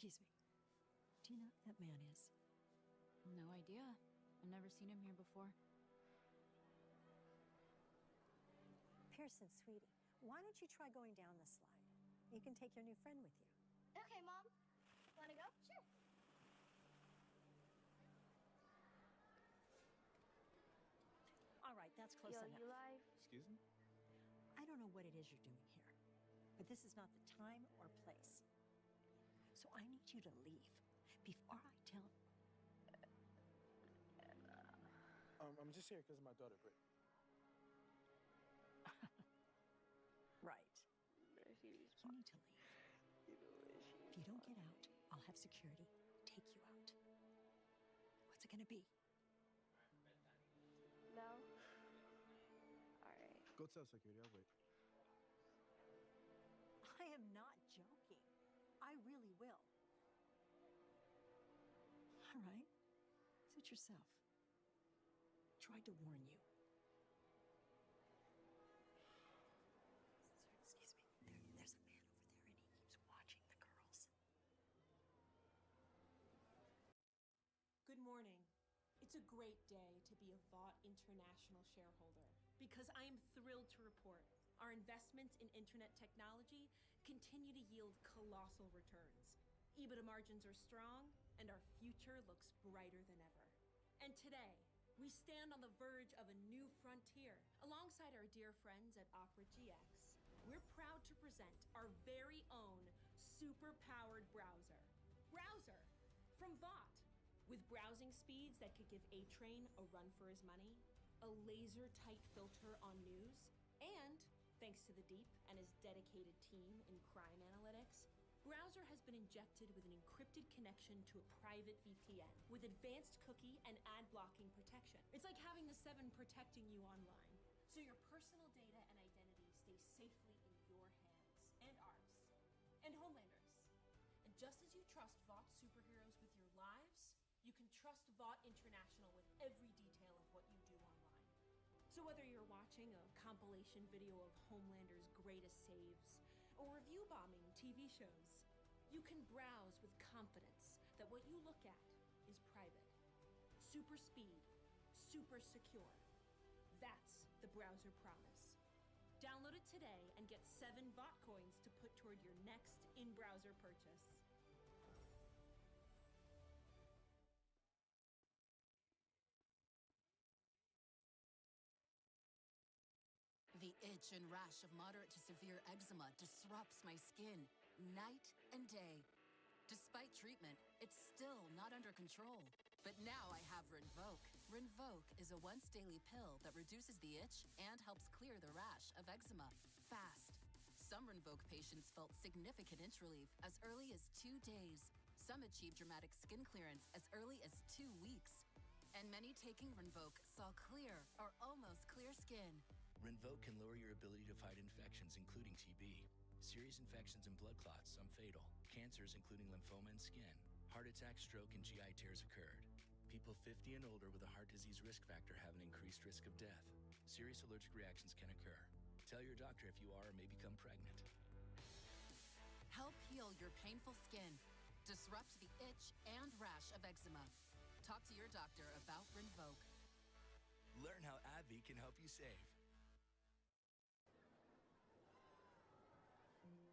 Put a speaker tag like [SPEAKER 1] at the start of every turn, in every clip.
[SPEAKER 1] Excuse me. Do you know who that man is?
[SPEAKER 2] No idea. I've never seen him here before.
[SPEAKER 1] Pearson, sweetie, why don't you try going down the slide? You can take your new friend with you.
[SPEAKER 3] Okay, Mom. Wanna go? Sure.
[SPEAKER 1] All right, that's close enough.
[SPEAKER 3] Eli.
[SPEAKER 4] Excuse me?
[SPEAKER 1] I don't know what it is you're doing here, but this is not the time or place. So I need you to leave before I tell.
[SPEAKER 4] I'm just here because of my daughter, Britt.
[SPEAKER 1] Right. You need to leave. If you don't get out, I'll have security take you out. What's it gonna be?
[SPEAKER 3] No? Alright.
[SPEAKER 4] Go tell security, I'll wait.
[SPEAKER 1] I am not joking. I really will. All right. Suit yourself. Tried to warn you. Excuse me. There's a man over there and he keeps watching the girls.
[SPEAKER 5] Good morning. It's a great day to be a Vought International shareholder because I am thrilled to report our investments in internet technology continue to yield colossal returns. EBITDA margins are strong and our future looks brighter than ever. And today, we stand on the verge of a new frontier alongside our dear friends at Opera GX. We're proud to present our very own super-powered browser. Browser from Vought. With browsing speeds that could give A-Train a run for his money, a laser-tight filter on news, and, thanks to the Deep and his dedicated team in crime analytics, Browser has been injected with an encrypted connection to a private VPN with advanced cookie and ad blocking protection. It's like having the Seven protecting you online, so your personal data and identity stay safely in your hands and ours and Homelander's. And just as you trust Vought superheroes with your lives, you can trust Vought International with every detail of what you do online. So whether you're watching a compilation video of Homelander's greatest saves or review bombing TV shows, you can browse with confidence that what you look at is private. Super speed, super secure. That's the browser promise. Download it today and get 7 Vought coins to put toward your next in-browser purchase.
[SPEAKER 6] The itch and rash of moderate to severe eczema disrupts my skin night and day. Despite treatment, it's still not under control. But now I have Rinvoq. Rinvoq is a once-daily pill that reduces the itch and helps clear the rash of eczema fast. Some Rinvoq patients felt significant itch relief as early as 2 days. Some achieved dramatic skin clearance as early as 2 weeks. And many taking Rinvoq saw clear or almost clear skin.
[SPEAKER 7] Rinvoq can lower your ability to fight infections, including TB. Serious infections and blood clots, some fatal. Cancers, including lymphoma and skin. Heart attack, stroke, and GI tears occurred. People 50 and older with a heart disease risk factor have an increased risk of death. Serious allergic reactions can occur. Tell your doctor if you are or may become pregnant.
[SPEAKER 6] Help heal your painful skin. Disrupt the itch and rash of eczema. Talk to your doctor about Rinvoq.
[SPEAKER 7] Learn how AbbVie can help you save.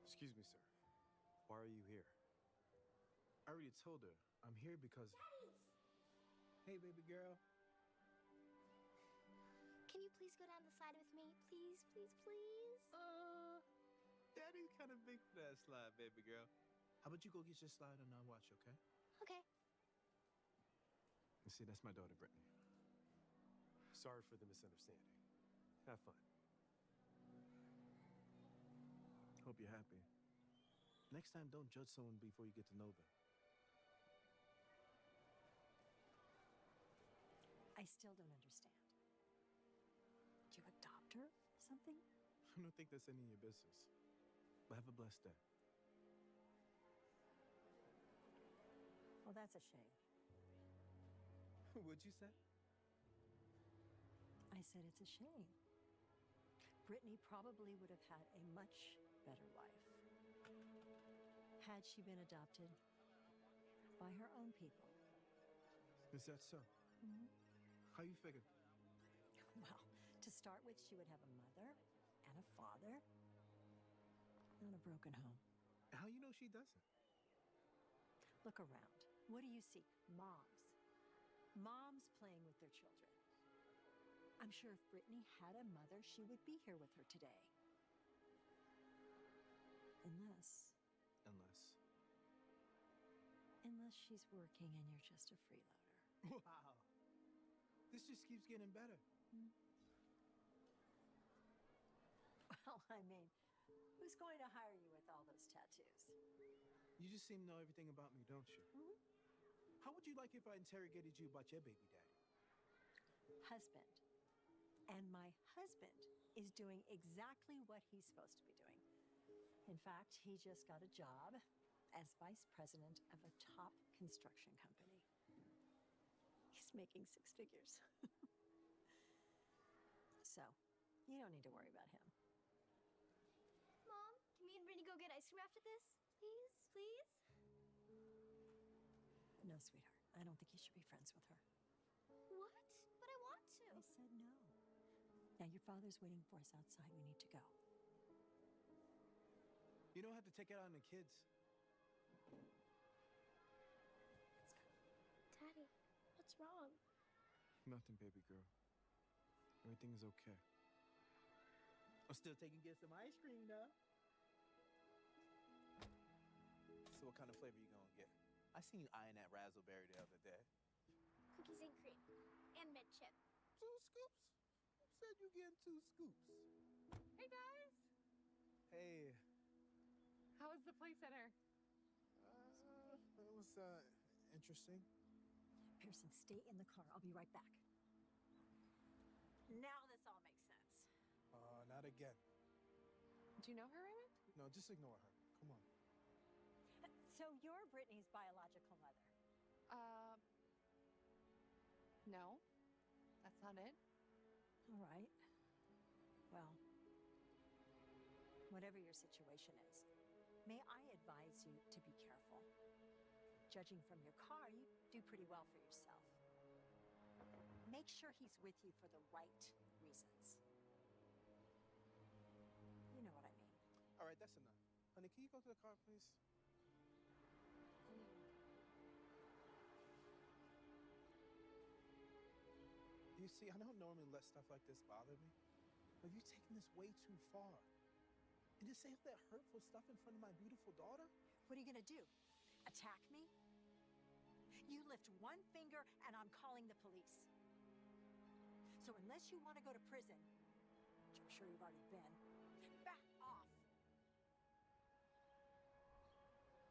[SPEAKER 4] Excuse me, sir. Why are you here? I already told her. I'm here because...
[SPEAKER 3] Daddy!
[SPEAKER 4] Hey, baby girl.
[SPEAKER 3] Can you please go down the slide with me? Please, please, please?
[SPEAKER 4] Daddy's kind of big for that slide, baby girl. How about you go get your slide and I'll watch, okay?
[SPEAKER 3] Okay.
[SPEAKER 4] You see, that's my daughter, Brittany. Sorry for the misunderstanding. Have fun. Hope you're happy. Next time, don't judge someone before you get to know them.
[SPEAKER 1] I still don't understand. Do you adopt her or something?
[SPEAKER 4] I don't think that's any of your business. But have a blessed day.
[SPEAKER 1] Well, that's a shame.
[SPEAKER 4] What'd you say?
[SPEAKER 1] I said it's a shame. Brittany probably would have had a much better life had she been adopted by her own people.
[SPEAKER 4] Is that so?
[SPEAKER 1] Mhm.
[SPEAKER 4] How you figure?
[SPEAKER 1] Well, to start with, she would have a mother and a father and a broken home.
[SPEAKER 4] How you know she doesn't?
[SPEAKER 1] Look around. What do you see? Moms. Moms playing with their children. I'm sure if Brittany had a mother, she would be here with her today. Unless she's working and you're just a freeloader.
[SPEAKER 4] Wow. This just keeps getting better.
[SPEAKER 1] Well, I mean, who's going to hire you with all those tattoos?
[SPEAKER 4] You just seem to know everything about me, don't you?
[SPEAKER 1] Mhm.
[SPEAKER 4] How would you like if I interrogated you about your baby daddy?
[SPEAKER 1] Husband. And my husband is doing exactly what he's supposed to be doing. In fact, he just got a job as vice president of a top construction company. He's making 6 figures. So, you don't need to worry about him.
[SPEAKER 3] Mom, can me and Brittany go get ice cream after this? Please, please?
[SPEAKER 1] No, sweetheart. I don't think you should be friends with her.
[SPEAKER 3] What? But I want to.
[SPEAKER 1] I said no. Now, your father's waiting for us outside. We need to go.
[SPEAKER 4] You don't have to take it out on the kids.
[SPEAKER 3] Daddy, what's wrong?
[SPEAKER 4] Nothing, baby girl. Everything is okay. I'm still taking gifts of my ice cream now. So what kind of flavor you gonna get? I seen you eyeing that raspberry the other day.
[SPEAKER 3] Cookies and cream. And mint chip.
[SPEAKER 4] 2 scoops? Who said you getting 2 scoops?
[SPEAKER 8] Hey guys,
[SPEAKER 4] Hey,
[SPEAKER 8] how was the play center?
[SPEAKER 4] that was interesting.
[SPEAKER 1] Pearson, stay in the car. I'll be right back. Now this all makes sense.
[SPEAKER 4] Not again.
[SPEAKER 8] Do you know her, Raymond?
[SPEAKER 4] No, just ignore her. Come on.
[SPEAKER 1] So you're Brittany's biological mother.
[SPEAKER 8] No, that's not it.
[SPEAKER 1] All right. Well, whatever your situation is, may I advise you to be careful. Judging from your car, you do pretty well for yourself. Make sure he's with you for the right reasons. You know what I mean.
[SPEAKER 4] All right, that's enough. Honey, can you go to the car, please? You see, I don't normally let stuff like this bother me, but you're taking this way too far. And to say all that hurtful stuff in front of my beautiful daughter?
[SPEAKER 1] What are you going to do? Attack me? You lift one finger and I'm calling the police. So unless you want to go to prison, which I'm sure you've already been, back off.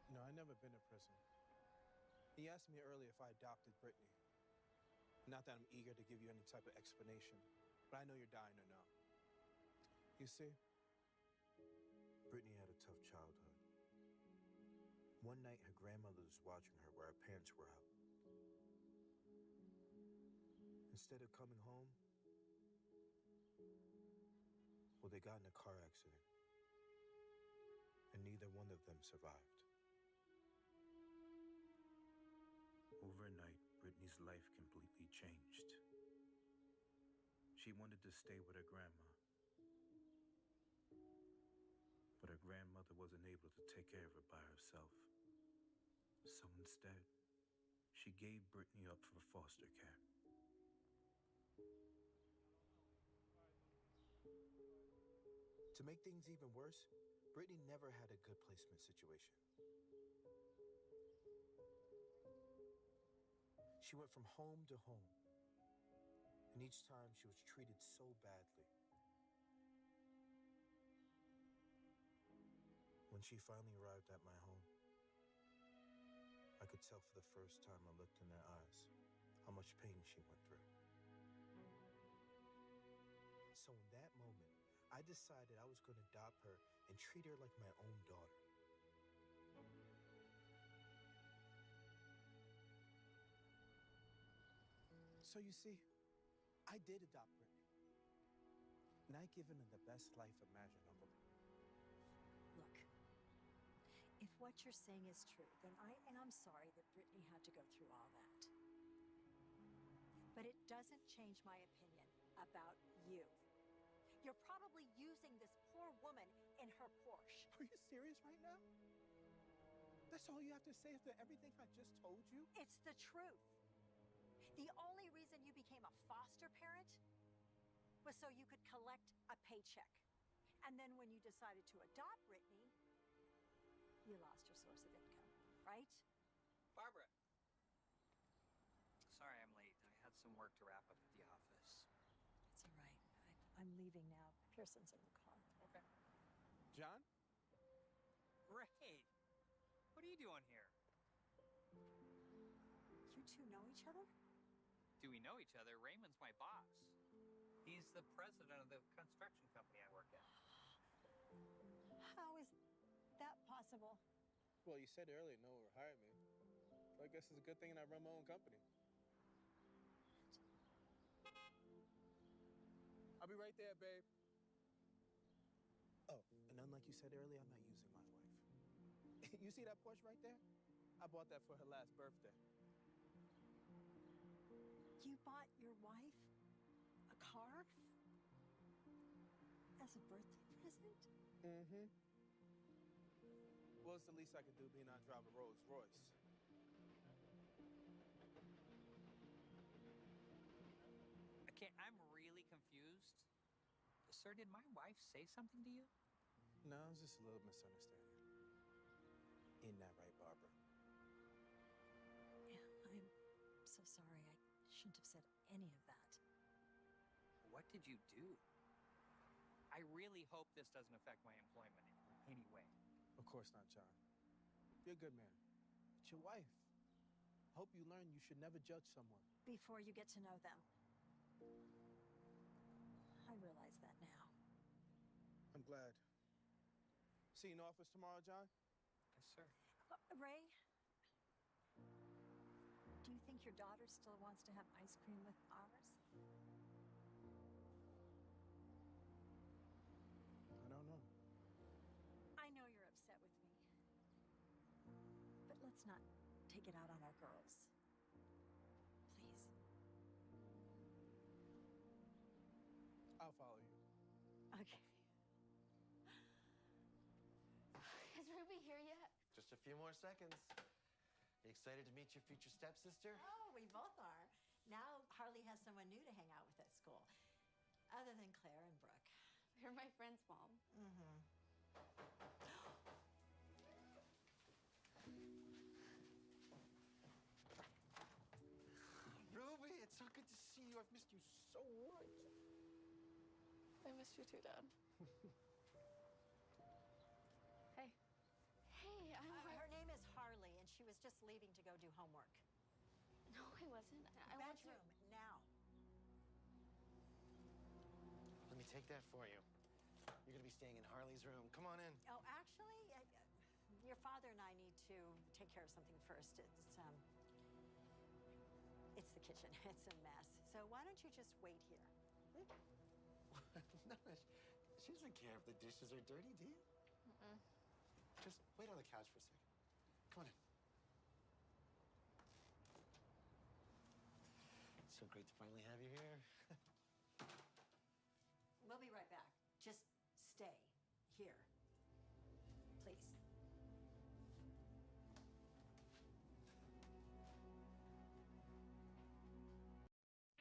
[SPEAKER 4] No, I've never been to prison. He asked me earlier if I adopted Brittany. Not that I'm eager to give you any type of explanation, but I know you're dying to know. You see,
[SPEAKER 9] Brittany had a tough childhood. One night, her grandmother was watching her while her parents were out. Instead of coming home, well, they got in a car accident, and neither one of them survived. Overnight, Brittany's life completely changed. She wanted to stay with her grandma, but her grandmother wasn't able to take care of her by herself. So instead, she gave Brittany up for foster care. To make things even worse, Brittany never had a good placement situation. She went from home to home, and each time she was treated so badly. When she finally arrived at my home, I could tell for the first time I looked in her eyes how much pain she went through. So in that moment, I decided I was going to adopt her and treat her like my own daughter.
[SPEAKER 4] So you see, I did adopt Brittany. And I given her the best life imaginable.
[SPEAKER 1] Look, if what you're saying is true, then I'm sorry that Brittany had to go through all that. But it doesn't change my opinion about you. You're probably using this poor woman in her Porsche.
[SPEAKER 4] Are you serious right now? That's all you have to say after everything I just told you?
[SPEAKER 1] It's the truth. The only reason you became a foster parent was so you could collect a paycheck. And then when you decided to adopt Brittany, you lost your source of income, right?
[SPEAKER 10] Barbara. Sorry I'm late. I had some work to wrap up at the office.
[SPEAKER 1] It's all right. I'm leaving now. Pearson's in the car.
[SPEAKER 10] Okay.
[SPEAKER 4] John?
[SPEAKER 10] Ray! What are you doing here?
[SPEAKER 1] You two know each other?
[SPEAKER 10] Do we know each other? Raymond's my boss. He's the president of the construction company I work at.
[SPEAKER 1] How is that possible?
[SPEAKER 4] Well, you said earlier no one would hire me. So I guess it's a good thing I run my own company. I'll be right there, babe. Oh, and unlike you said earlier, I'm not using my wife. You see that Porsche right there? I bought that for her last birthday.
[SPEAKER 1] You bought your wife a car as a birthday present?
[SPEAKER 4] Mm-hmm. Well, it's the least I could do being I drive a Rolls Royce.
[SPEAKER 10] Okay, I'm really confused. Sir, did my wife say something to you?
[SPEAKER 4] No, it was just a little misunderstanding. Ain't that right, Barbara?
[SPEAKER 1] Yeah, I'm so sorry. I shouldn't have said any of that.
[SPEAKER 10] What did you do? I really hope this doesn't affect my employment in any way.
[SPEAKER 4] Of course not, John. You're a good man. It's your wife. I hope you learn you should never judge someone.
[SPEAKER 1] Before you get to know them. I realize that now.
[SPEAKER 4] I'm glad. See you in the office tomorrow, John?
[SPEAKER 10] Yes, sir.
[SPEAKER 1] Ray, do you think your daughter still wants to have ice cream with ours?
[SPEAKER 4] I don't know.
[SPEAKER 1] I know you're upset with me. But let's not take it out on our girls. Please.
[SPEAKER 4] I'll follow you.
[SPEAKER 1] Okay.
[SPEAKER 3] Is Ruby here yet?
[SPEAKER 11] Just a few more seconds. You excited to meet your future stepsister?
[SPEAKER 12] Oh, we both are. Now Harley has someone new to hang out with at school, other than Claire and Brooke.
[SPEAKER 8] They're my friend's mom.
[SPEAKER 12] Mm-hmm.
[SPEAKER 11] Ruby, it's so good to see you. I've missed you so much.
[SPEAKER 8] I missed you too, Dad. Hey.
[SPEAKER 3] Hey, I'm
[SPEAKER 12] Her name is Harley, and she was just leaving to go do homework.
[SPEAKER 3] No, I wasn't. I want to.
[SPEAKER 12] Bedroom, now.
[SPEAKER 11] Let me take that for you. You're going to be staying in Harley's room. Come on in.
[SPEAKER 12] Oh, actually, your father and I need to take care of something first. It's the kitchen. It's a mess. So why don't you just wait here?
[SPEAKER 11] No, she doesn't care if the dishes are dirty, do you?
[SPEAKER 8] Mm-mm.
[SPEAKER 11] Just wait on the couch for a second. Come on in. So great to finally have you here.
[SPEAKER 12] We'll be right back. Just stay here, please.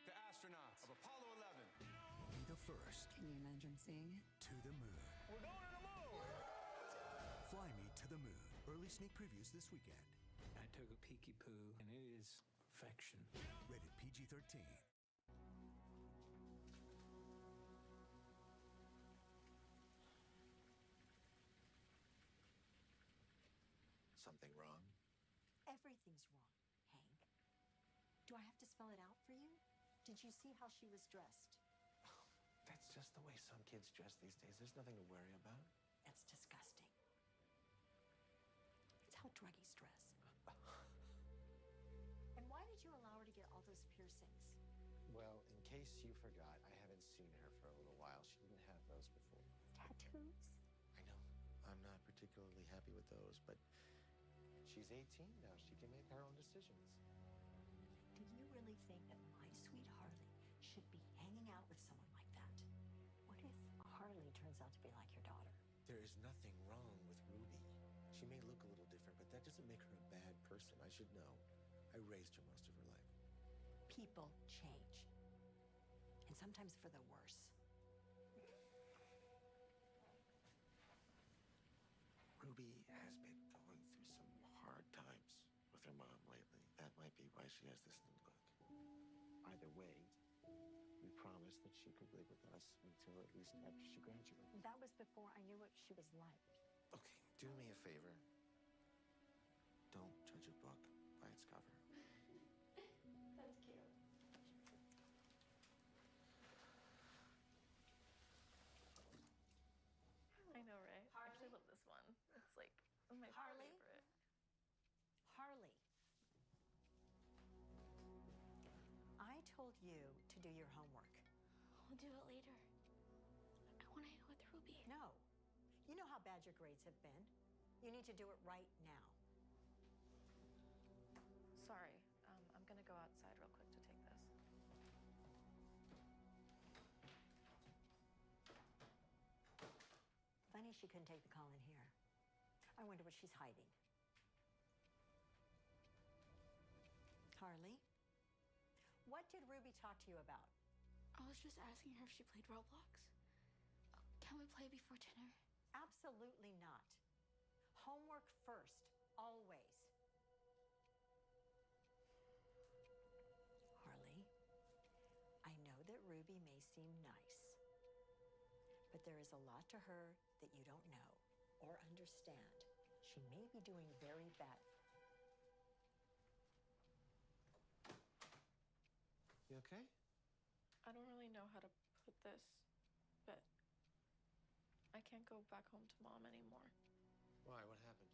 [SPEAKER 13] The astronauts of Apollo 11.
[SPEAKER 14] Be the first
[SPEAKER 6] Can you imagine seeing it?
[SPEAKER 14] to the moon.
[SPEAKER 13] We're going to the moon!
[SPEAKER 14] Fly Me to the Moon. Early sneak previews this weekend.
[SPEAKER 15] I took a peeky poo, and it is perfection.
[SPEAKER 14] Rated PG-13.
[SPEAKER 11] Something wrong?
[SPEAKER 12] Everything's wrong, Hank. Do I have to spell it out for you? Did you see how she was dressed?
[SPEAKER 11] That's just the way some kids dress these days. There's nothing to worry about.
[SPEAKER 12] It's disgusting. It's how druggies dress. And why did you allow her to get all those piercings?
[SPEAKER 11] Well, in case you forgot, I haven't seen her for a little while. She didn't have those before.
[SPEAKER 12] Tattoos?
[SPEAKER 11] I know. I'm not particularly happy with those, but she's 18 now. She can make her own decisions.
[SPEAKER 12] Do you really think that my sweet Harley should be hanging out with someone like that? What if Harley turns out to be like your daughter?
[SPEAKER 11] There is nothing wrong with Ruby. She may look a little different, but that doesn't make her a bad person. I should know. I raised her most of her life.
[SPEAKER 12] People change. And sometimes for the worse.
[SPEAKER 11] Ruby has been going through some hard times with her mom lately. That might be why she has this new look. Either way, we promised that she could live with us until at least after she graduated.
[SPEAKER 12] That was before I knew what she was like.
[SPEAKER 11] Okay, do me a favor. Don't judge a book by its cover.
[SPEAKER 8] That's cute. I know, right? I actually love this one. It's like my
[SPEAKER 12] Harley?
[SPEAKER 8] favorite.
[SPEAKER 12] Harley. I told you to do your homework.
[SPEAKER 3] I'll do it later. I want to hang out with Ruby.
[SPEAKER 12] No. You know how bad your grades have been. You need to do it right now.
[SPEAKER 8] Sorry, I'm gonna go outside real quick to take this.
[SPEAKER 12] Funny she couldn't take the call in here. I wonder what she's hiding. Harley, what did Ruby talk to you about?
[SPEAKER 3] I was just asking her if she played Roblox. Can we play before dinner?
[SPEAKER 12] Absolutely not. Homework first, always. Harley, I know that Ruby may seem nice, but there is a lot to her that you don't know or understand. She may be doing very bad.
[SPEAKER 11] You okay?
[SPEAKER 8] I don't really know how to put this, but I can't go back home to Mom anymore.
[SPEAKER 11] Why? What happened?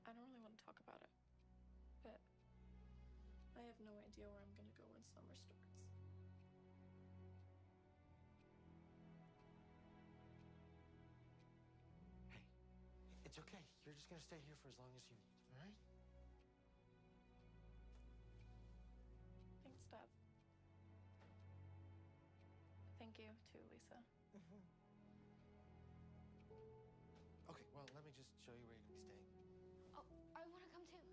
[SPEAKER 8] I don't really want to talk about it, but I have no idea where I'm gonna go when summer starts.
[SPEAKER 11] Hey, it's okay. You're just gonna stay here for as long as you need, all right?
[SPEAKER 8] Thanks, Dad. Thank you, too, Lisa.
[SPEAKER 11] Okay, well, let me just show you where you're gonna be staying.
[SPEAKER 3] Oh, I want to come too.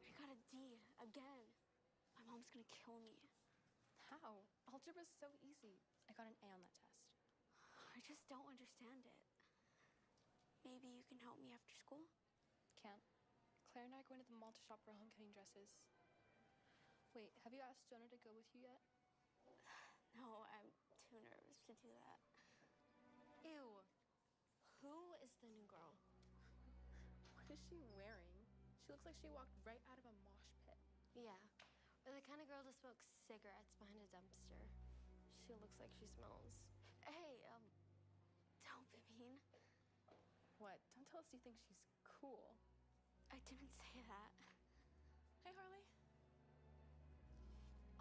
[SPEAKER 3] I got a D again. My mom's gonna kill me.
[SPEAKER 8] How? Algebra's so easy. I got an A on that test.
[SPEAKER 3] I just don't understand it. Maybe you can help me after school?
[SPEAKER 16] Can't. Claire and I are going to the mall to shop for homecoming dresses. Wait, have you asked Jonah to go with you yet?
[SPEAKER 3] No, I'm too nervous to do that. Ew. Who is the new girl?
[SPEAKER 8] What is she wearing? She looks like she walked right out of a mosh pit.
[SPEAKER 3] Yeah. Or the kind of girl that smokes cigarettes behind a dumpster.
[SPEAKER 8] She looks like she smells.
[SPEAKER 3] Hey, don't be mean.
[SPEAKER 8] What? Don't tell us you think she's cool.
[SPEAKER 3] I didn't say that.
[SPEAKER 8] Hey, Harley.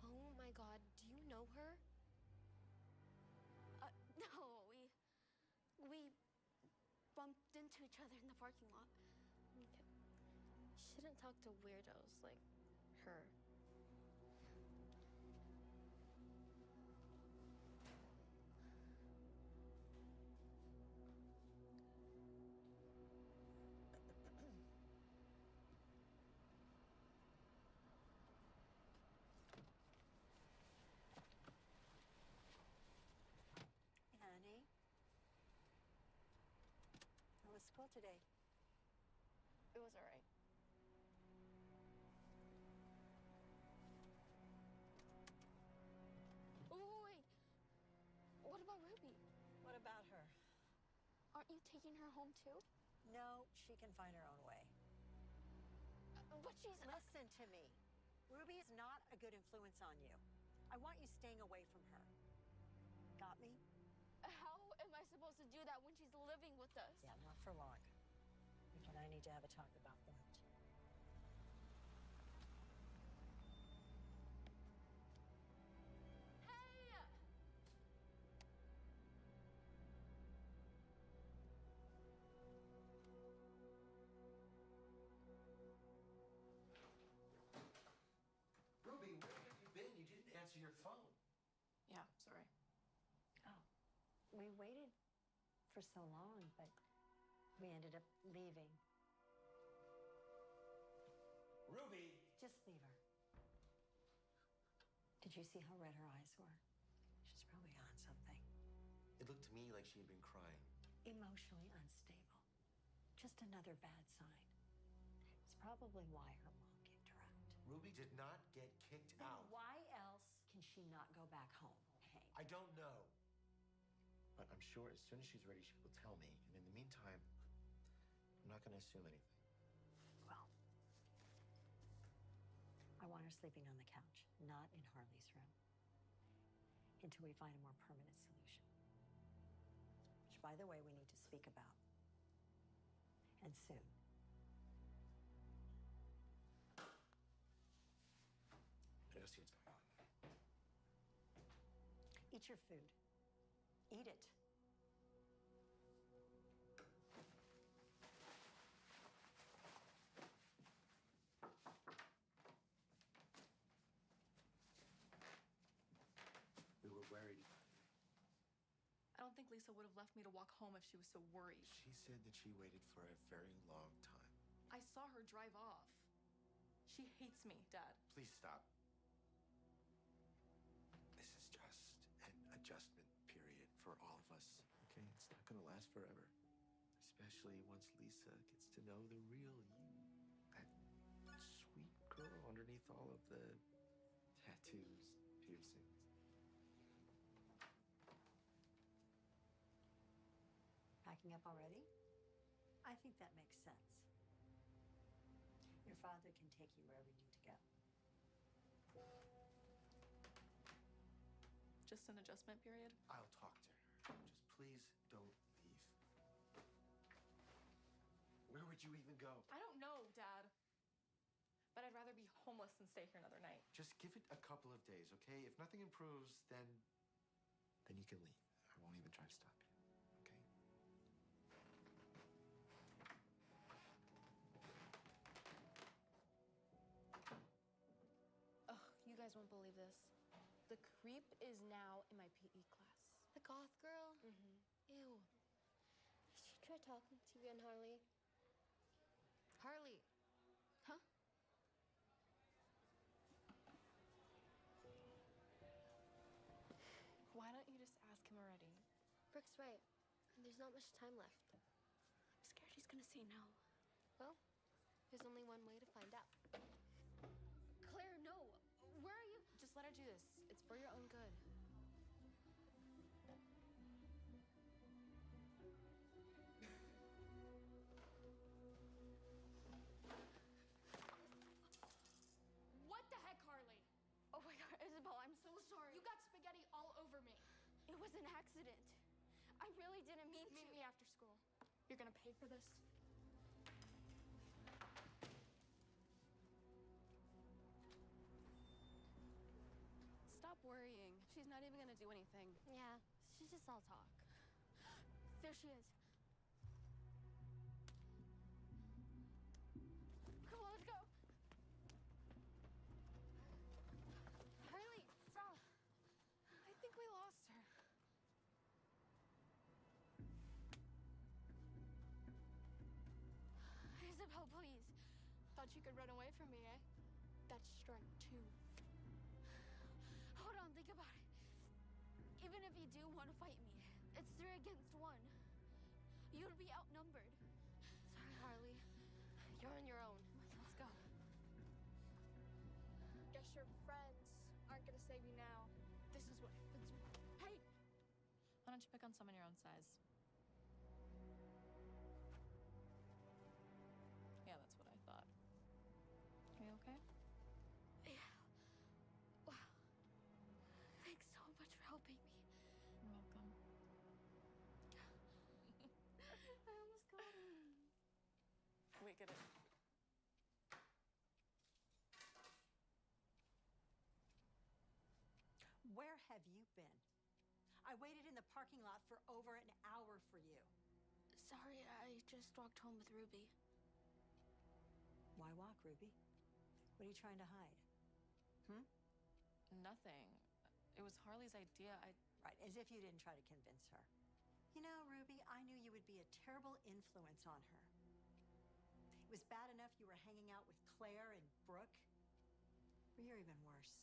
[SPEAKER 3] Oh my god, do you know her? No, we bumped into each other in the parking lot.
[SPEAKER 8] Okay. Shouldn't talk to weirdos like her.
[SPEAKER 12] Annie, how was school today?
[SPEAKER 8] It was all right.
[SPEAKER 3] Oh, wait. What about Ruby?
[SPEAKER 12] What about her?
[SPEAKER 3] Aren't you taking her home too?
[SPEAKER 12] No, she can find her own way.
[SPEAKER 3] But she's...
[SPEAKER 12] Listen to me. Ruby is not a good influence on you. I want you staying away from her. Got me?
[SPEAKER 3] How am I supposed to do that when she's living with us?
[SPEAKER 12] Yeah, not for long. You and I need to have a talk about
[SPEAKER 11] your phone.
[SPEAKER 8] Yeah, sorry.
[SPEAKER 12] Oh, we waited for so long, but we ended up leaving.
[SPEAKER 11] Ruby!
[SPEAKER 12] Just leave her. Did you see how red her eyes were? She's probably on something.
[SPEAKER 11] It looked to me like she had been crying.
[SPEAKER 12] Emotionally unstable. Just another bad sign. It's probably why her mom kicked her out.
[SPEAKER 11] Ruby did not get kicked out.
[SPEAKER 12] Why else can she not go back home, Hank?
[SPEAKER 11] I don't know. But I'm sure as soon as she's ready, she will tell me. And in the meantime, I'm not going to assume anything.
[SPEAKER 12] Well, I want her sleeping on the couch, not in Harley's room, until we find a more permanent solution. Which, by the way, we need to speak about. And soon.
[SPEAKER 11] I see what's going on.
[SPEAKER 12] Eat your food. Eat it.
[SPEAKER 11] We were worried.
[SPEAKER 8] I don't think Lisa would have left me to walk home if she was so worried.
[SPEAKER 11] She said that she waited for a very long time.
[SPEAKER 8] I saw her drive off. She hates me, Dad.
[SPEAKER 11] Please stop. This is just an adjustment period for all of us. Okay? It's not gonna last forever. Especially once Lisa gets to know the real you. That sweet girl underneath all of the tattoos, piercings.
[SPEAKER 12] Packing up already? I think that makes sense. Your father can take you wherever you need to go.
[SPEAKER 8] Just an adjustment period?
[SPEAKER 11] I'll talk to her. Just please don't leave. Where would you even go?
[SPEAKER 8] I don't know, Dad. But I'd rather be homeless than stay here another night.
[SPEAKER 11] Just give it a couple of days, okay? If nothing improves, then you can leave. I won't even try to stop you, okay?
[SPEAKER 16] Ugh, you guys won't believe this. The creep is now in my PE class.
[SPEAKER 3] The goth girl?
[SPEAKER 16] Mm-hmm.
[SPEAKER 3] Ew. She tried talking to you and Harley.
[SPEAKER 16] Harley. Huh? Why don't you just ask him already?
[SPEAKER 3] Brooke's right. There's not much time left. I'm scared he's gonna say no. Well, there's only one way to find out. Claire, no! Where are you?
[SPEAKER 16] Just let her do this. It's for your own good.
[SPEAKER 3] What the heck, Harley?
[SPEAKER 16] Oh my god, Isabel, I'm so sorry.
[SPEAKER 3] You got spaghetti all over me. It was an accident. I really didn't mean to.
[SPEAKER 16] Meet me after school. You're gonna pay for this? Stop worrying. She's not even gonna do anything.
[SPEAKER 3] Yeah, she's just all talk. There she is. Come on, let's go.
[SPEAKER 16] Harley, stop. I think we lost her.
[SPEAKER 3] Isabel, please.
[SPEAKER 16] Thought you could run away from me, eh? That's strike 2.
[SPEAKER 3] Hold on, think about it. Even if you do want to fight me, it's 3 against 1. You'd be outnumbered.
[SPEAKER 16] Sorry, Harley. You're on your own. Let's go. Guess your friends aren't gonna save you now. This is what happens.
[SPEAKER 2] Hey! Why don't you pick on someone your own size? Yeah, that's what I thought. Are you okay?
[SPEAKER 3] Yeah. Wow. Thanks so much for helping me.
[SPEAKER 2] You're welcome.
[SPEAKER 3] I almost got him.
[SPEAKER 8] Wait, get it.
[SPEAKER 12] Where have you been? I waited in the parking lot for over an hour for you.
[SPEAKER 3] Sorry, I just walked home with Ruby.
[SPEAKER 12] Why walk, Ruby? What are you trying to hide?
[SPEAKER 2] Nothing.
[SPEAKER 8] Harley's idea.
[SPEAKER 12] Right, as if you didn't try to convince her. You know, Ruby, I knew you would be a terrible influence on her. It was bad enough you were hanging out with Claire and Brooke. But you're even worse.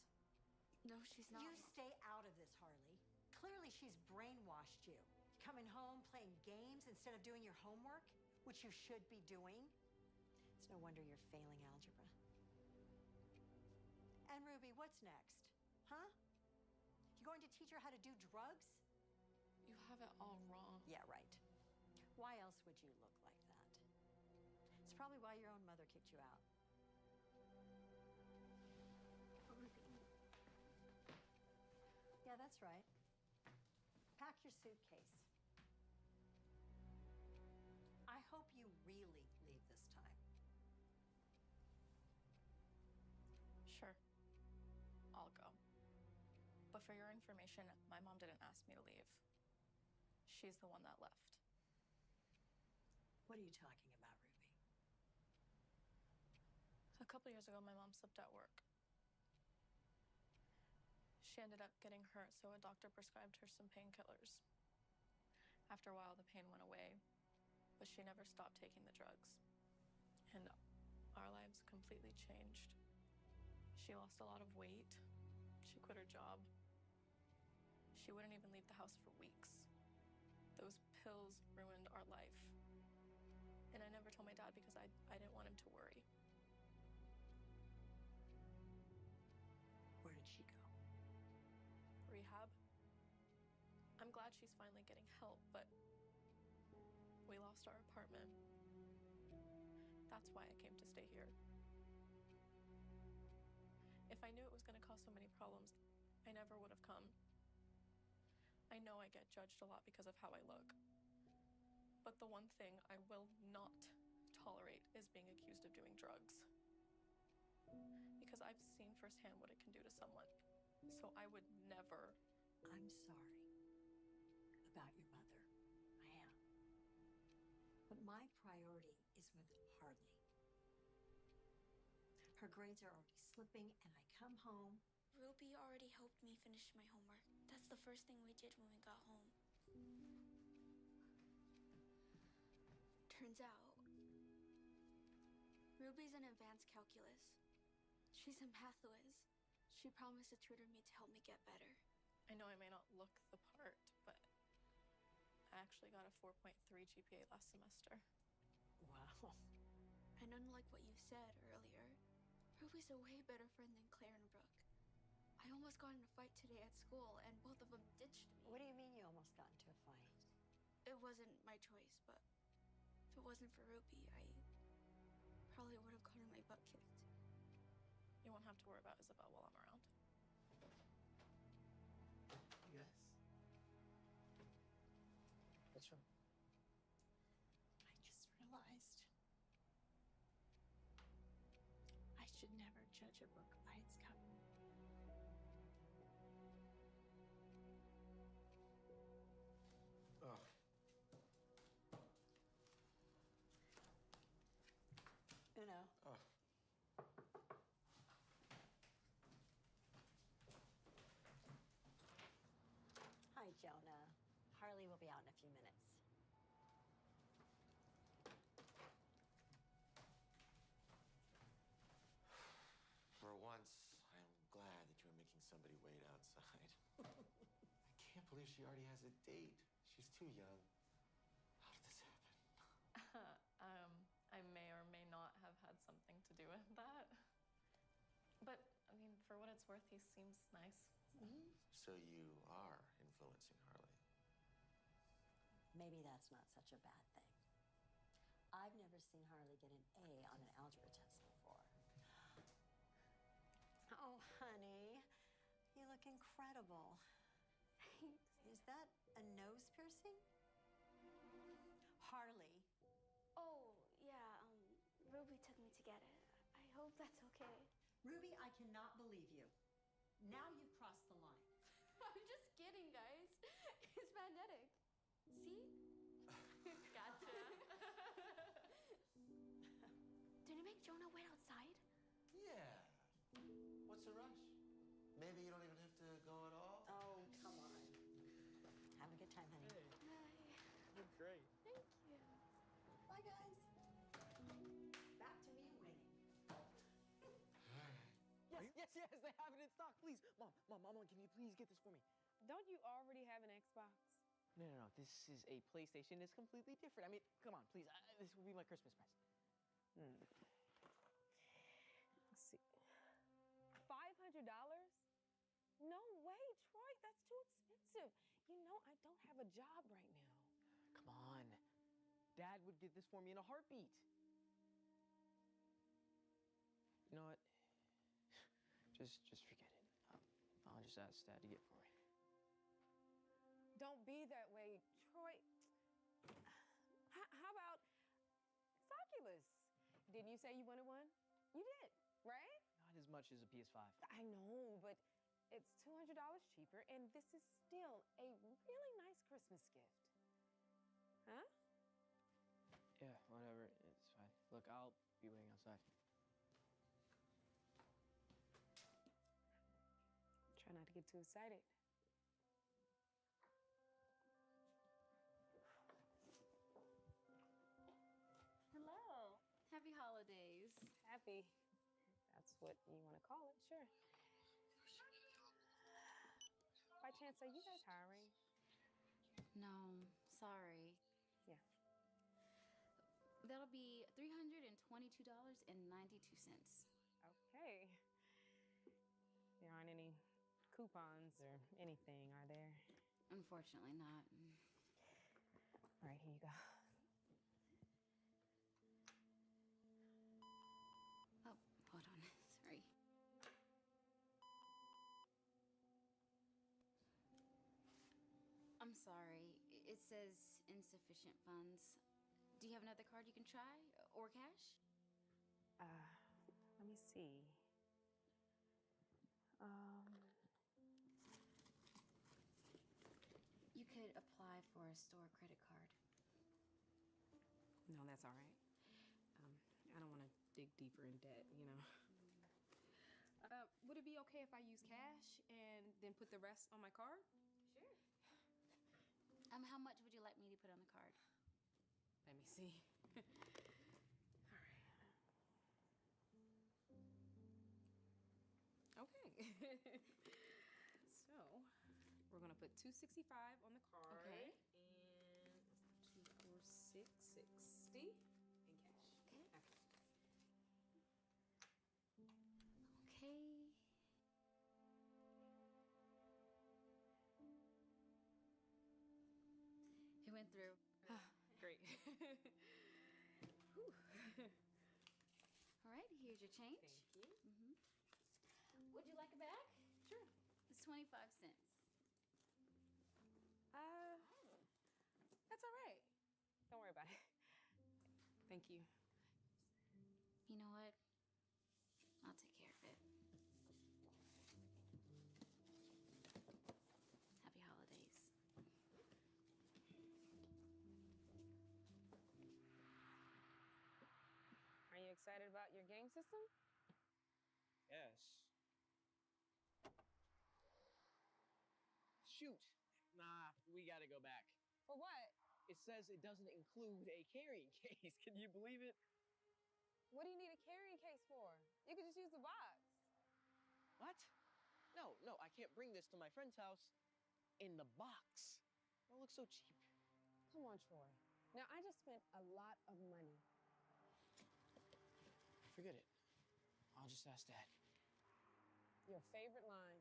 [SPEAKER 3] No, she's not.
[SPEAKER 12] You stay out of this, Harley. Clearly, she's brainwashed you. Coming home, playing games instead of doing your homework, which you should be doing. It's no wonder you're failing algebra. And Ruby, what's next? Huh? You going to teach her how to do drugs?
[SPEAKER 8] You have it all wrong.
[SPEAKER 12] Yeah, right. Why else would you look like that? It's probably why your own mother kicked you out. Yeah, that's right. Pack your suitcase. I hope you really leave this time.
[SPEAKER 8] Sure. I'll go. But for your information, my mom didn't ask me to leave. She's the one that left.
[SPEAKER 12] What are you talking about, Ruby?
[SPEAKER 8] A couple years ago, my mom slipped at work. She ended up getting hurt, so a doctor prescribed her some painkillers. After a while, the pain went away, but she never stopped taking the drugs. And our lives completely changed. She lost a lot of weight. She quit her job. She wouldn't even leave the house for weeks. Those pills ruined our life. And I never told my dad because I didn't want him to worry.
[SPEAKER 12] Where did she go?
[SPEAKER 8] Rehab. I'm glad she's finally getting help, but we lost our apartment. That's why I came to stay here. If I knew it was going to cause so many problems, I never would have come. I know I get judged a lot because of how I look. But the one thing I will not tolerate is being accused of doing drugs. Because I've seen firsthand what it can do to someone. So I would never.
[SPEAKER 12] I'm sorry about your mother. I am. But my priority is with Harley. Her grades are already slipping, and I come home.
[SPEAKER 3] Ruby already helped me finish my homework. That's the first thing we did when we got home. Turns out, Ruby's in advanced calculus. She's in Pathways. She promised to tutor me to help me get better.
[SPEAKER 8] I know I may not look the part, but I actually got a 4.3 GPA last semester.
[SPEAKER 12] Wow.
[SPEAKER 3] And unlike what you said earlier, Ruby's a way better friend than Claire and Brooke. I almost got in a fight today at school, and both of them ditched me.
[SPEAKER 12] What do you mean you almost got into a fight?
[SPEAKER 3] It wasn't my choice, but if it wasn't for Ruby, I probably would have gotten my butt kicked.
[SPEAKER 8] You won't have to worry about Isabel while I'm around.
[SPEAKER 11] Yes. What's wrong?
[SPEAKER 5] I just realized I should never judge a book by its cover.
[SPEAKER 11] Oh.
[SPEAKER 12] Uno.
[SPEAKER 11] Oh.
[SPEAKER 12] Hi, Jonah. Harley will be out in a few minutes.
[SPEAKER 11] For once, I'm glad that you're making somebody wait outside. I can't believe she already has a date. She's too young. How did this happen?
[SPEAKER 8] I may or may not have had something to do with that. But, I mean, for what it's worth, he seems nice.
[SPEAKER 11] So you are influencing Harley.
[SPEAKER 12] Maybe that's not such a bad thing. I've never seen Harley get an A on an algebra test before. Oh, honey, you look incredible.
[SPEAKER 3] Thanks.
[SPEAKER 12] Is that a nose piercing? Harley.
[SPEAKER 3] Oh, yeah, Ruby took me to get it. I hope that's okay.
[SPEAKER 12] Ruby, I cannot believe you. Now you've crossed the line.
[SPEAKER 3] I'm just kidding, guys. It's magnetic. See?
[SPEAKER 8] Gotcha.
[SPEAKER 3] Did it make Jonah wait outside?
[SPEAKER 11] Yeah. What's the rush? Maybe you don't even have to go at all?
[SPEAKER 12] Oh, time, honey.
[SPEAKER 10] You look great.
[SPEAKER 3] Thank you.
[SPEAKER 12] Bye, guys. Back to me winning.
[SPEAKER 10] Yes, they have it in stock. Please, Mom, can you please get this for me?
[SPEAKER 17] Don't you already have an Xbox?
[SPEAKER 10] No. This is a PlayStation. It's completely different. I mean, come on, please. This will be my Christmas present.
[SPEAKER 17] Let's see. $500? No way, Troy. That's too expensive. You know, I don't have a job right now.
[SPEAKER 10] Come on. Dad would get this for me in a heartbeat. You know what? Just forget it. I'll just ask Dad to get it for me.
[SPEAKER 17] Don't be that way, Troy. How about Oculus? Didn't you say you wanted one? You did, right?
[SPEAKER 10] Not as much as a PS5.
[SPEAKER 17] I know, but it's $200 cheaper, and this is still a really nice Christmas gift. Huh?
[SPEAKER 10] Yeah, whatever. It's fine. Look, I'll be waiting outside.
[SPEAKER 17] Try not to get too excited.
[SPEAKER 2] Hello. Happy holidays.
[SPEAKER 17] Happy. That's what you want to call it, sure. By chance, are you guys hiring?
[SPEAKER 2] No, sorry.
[SPEAKER 17] Yeah.
[SPEAKER 2] That'll be $322.92.
[SPEAKER 17] Okay. There aren't any coupons or anything, are there?
[SPEAKER 2] Unfortunately not.
[SPEAKER 17] All right, here you go.
[SPEAKER 2] Oh, hold on. Sorry. I'm sorry. It says insufficient funds. Do you have another card you can try? Or cash?
[SPEAKER 17] Let me see.
[SPEAKER 2] You could apply for a store credit card.
[SPEAKER 17] No, that's all right. I don't want to dig deeper in debt, you know. Would it be okay if I use cash and then put the rest on my card?
[SPEAKER 2] Sure. How much would you like me to put on the card?
[SPEAKER 17] Let me see. All right. Okay. So, we're gonna put $265 on the card.
[SPEAKER 2] Okay.
[SPEAKER 17] And 246.60 in cash.
[SPEAKER 2] Okay.
[SPEAKER 17] Okay.
[SPEAKER 2] Okay. It went through.
[SPEAKER 17] Great. Whew.
[SPEAKER 2] All right, here's your change.
[SPEAKER 17] Thank you.
[SPEAKER 2] Would you like it back?
[SPEAKER 17] Sure.
[SPEAKER 2] It's 25 cents.
[SPEAKER 17] That's all right. Don't worry about it. Thank you.
[SPEAKER 2] You know what? I'll take care of it. Happy holidays.
[SPEAKER 17] Are you excited about your game system?
[SPEAKER 10] Yes. Shoot. Nah, we gotta go back.
[SPEAKER 17] For what?
[SPEAKER 10] It says it doesn't include a carrying case. Can you believe it?
[SPEAKER 17] What do you need a carrying case for? You could just use the box.
[SPEAKER 10] What? No, I can't bring this to my friend's house in the box. That looks so cheap.
[SPEAKER 17] Come on, Troy. Now, I just spent a lot of money.
[SPEAKER 10] Forget it. I'll just ask Dad.
[SPEAKER 17] Your favorite line.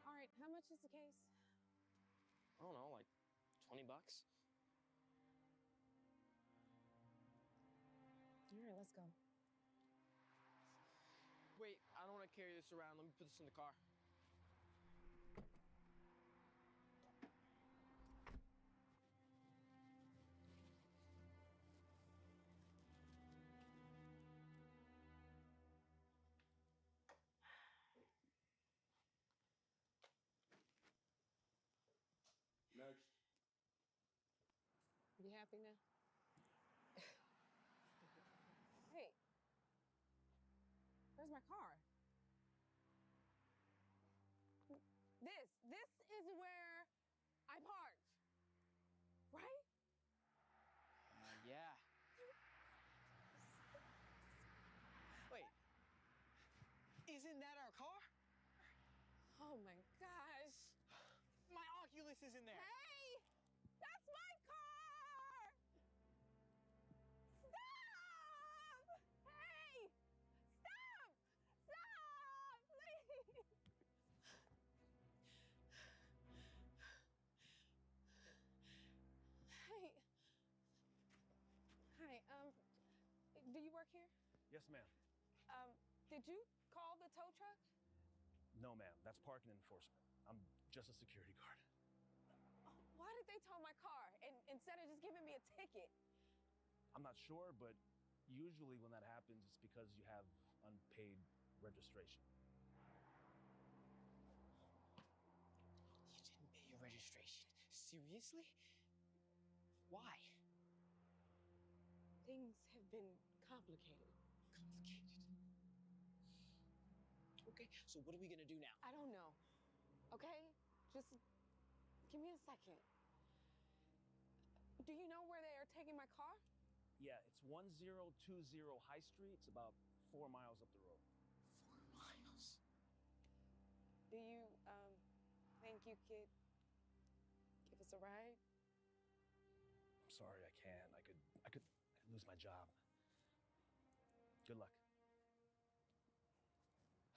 [SPEAKER 17] All right, how much is the case?
[SPEAKER 10] I don't know, like 20 bucks?
[SPEAKER 17] All right, let's go.
[SPEAKER 10] Wait, I don't want to carry this around. Let me put this in the car.
[SPEAKER 13] Next.
[SPEAKER 17] You happy now? Hey, where's my car? This.
[SPEAKER 10] boxes in there.
[SPEAKER 17] Hey! That's my car! Stop! Hey! Stop! Stop! Please! Hey. Hi, do you work here?
[SPEAKER 18] Yes, ma'am.
[SPEAKER 17] Did you call the tow truck?
[SPEAKER 18] No, ma'am. That's parking enforcement. I'm just a security guard.
[SPEAKER 17] Why did they tow my car instead of just giving me a ticket?
[SPEAKER 18] I'm not sure, but usually when that happens, it's because you have unpaid registration.
[SPEAKER 10] You didn't pay your registration. Seriously? Why?
[SPEAKER 17] Things have been complicated.
[SPEAKER 10] Complicated. Okay, so what are we gonna do now?
[SPEAKER 17] I don't know. Okay? Just give me a second. Do you know where they are taking my car?
[SPEAKER 18] Yeah, it's 1020 High Street. It's about 4 miles up the road.
[SPEAKER 10] 4 miles?
[SPEAKER 17] Do you, think you could give us a ride?
[SPEAKER 18] I'm sorry, I can't. I could lose my job. Good luck.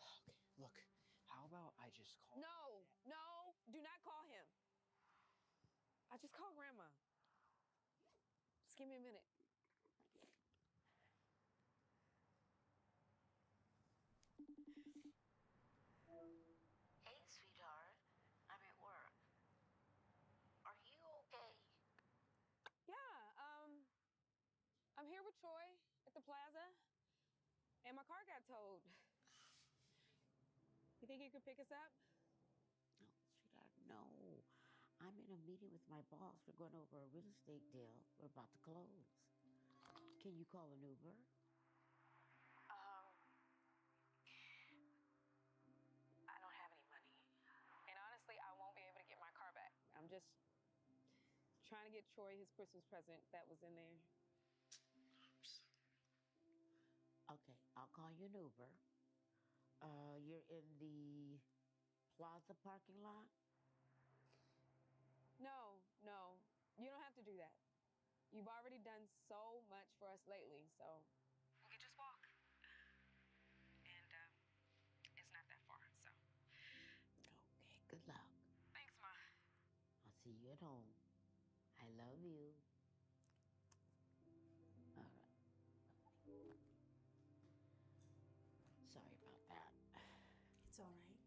[SPEAKER 10] Okay, look, how about I just call...
[SPEAKER 17] No, no, do not call him. I just call Grandma. Just give me a minute.
[SPEAKER 19] Hey, sweetheart. I'm at work. Are you okay?
[SPEAKER 17] Yeah, I'm here with Troy at the plaza, and my car got towed. You think you could pick us up?
[SPEAKER 19] No, sweetheart, no. I'm in a meeting with my boss. We're going over a real estate deal. We're about to close. Can you call an Uber?
[SPEAKER 17] I don't have any money. And honestly, I won't be able to get my car back. I'm just trying to get Troy his Christmas present that was in there.
[SPEAKER 19] Okay, I'll call you an Uber. You're in the plaza parking lot?
[SPEAKER 17] No, no, you don't have to do that. You've already done so much for us lately, so we could just walk. And it's not that far, so.
[SPEAKER 19] Okay, good luck.
[SPEAKER 17] Thanks, Ma.
[SPEAKER 19] I'll see you at home. I love you. All right. Sorry about that.
[SPEAKER 1] It's all right.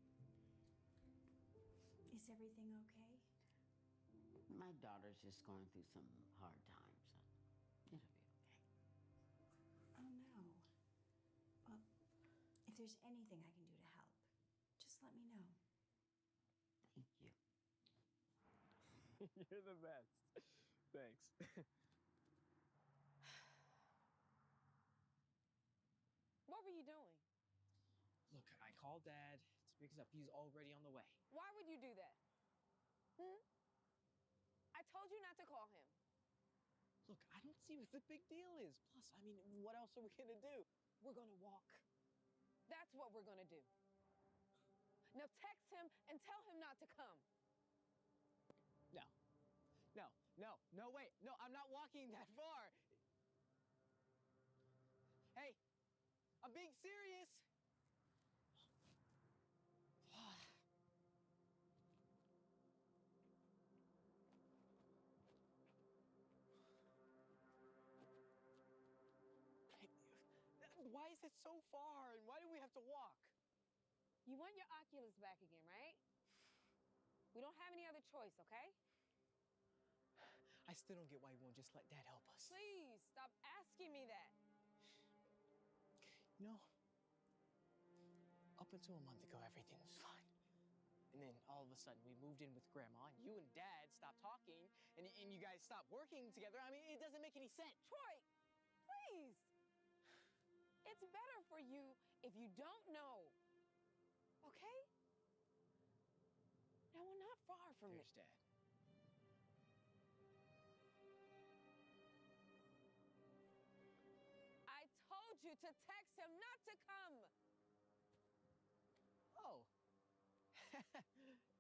[SPEAKER 1] Is everything okay?
[SPEAKER 19] My daughter's just going through some hard times. It'll be okay.
[SPEAKER 1] Oh, no. Well, if there's anything I can do to help, just let me know.
[SPEAKER 19] Thank you.
[SPEAKER 10] You're the best. Thanks.
[SPEAKER 17] What were you doing?
[SPEAKER 10] Look, I called Dad to pick us up. He's already on the way.
[SPEAKER 17] Why would you do that? I told you not to call him.
[SPEAKER 10] Look, I don't see what the big deal is. Plus, I mean, what else are we gonna do?
[SPEAKER 17] We're gonna walk. That's what we're gonna do. Now text him and tell him not to come.
[SPEAKER 10] No. No, no, no, wait. No, I'm not walking that far. Hey, I'm being serious. Why is it so far, and why do we have to walk?
[SPEAKER 17] You want your Oculus back again, right? We don't have any other choice, okay?
[SPEAKER 10] I still don't get why you won't just let Dad help us.
[SPEAKER 17] Please, stop asking me that.
[SPEAKER 10] You know, up until a month ago, everything was fine. And then all of a sudden, we moved in with Grandma, and you and Dad stopped talking, and you guys stopped working together. I mean, it doesn't make any sense.
[SPEAKER 17] Troy, please. It's better for you if you don't know. Okay? Now, we're not far from
[SPEAKER 10] There's
[SPEAKER 17] it.
[SPEAKER 10] Dad.
[SPEAKER 17] I told you to text him not to come.
[SPEAKER 10] Oh.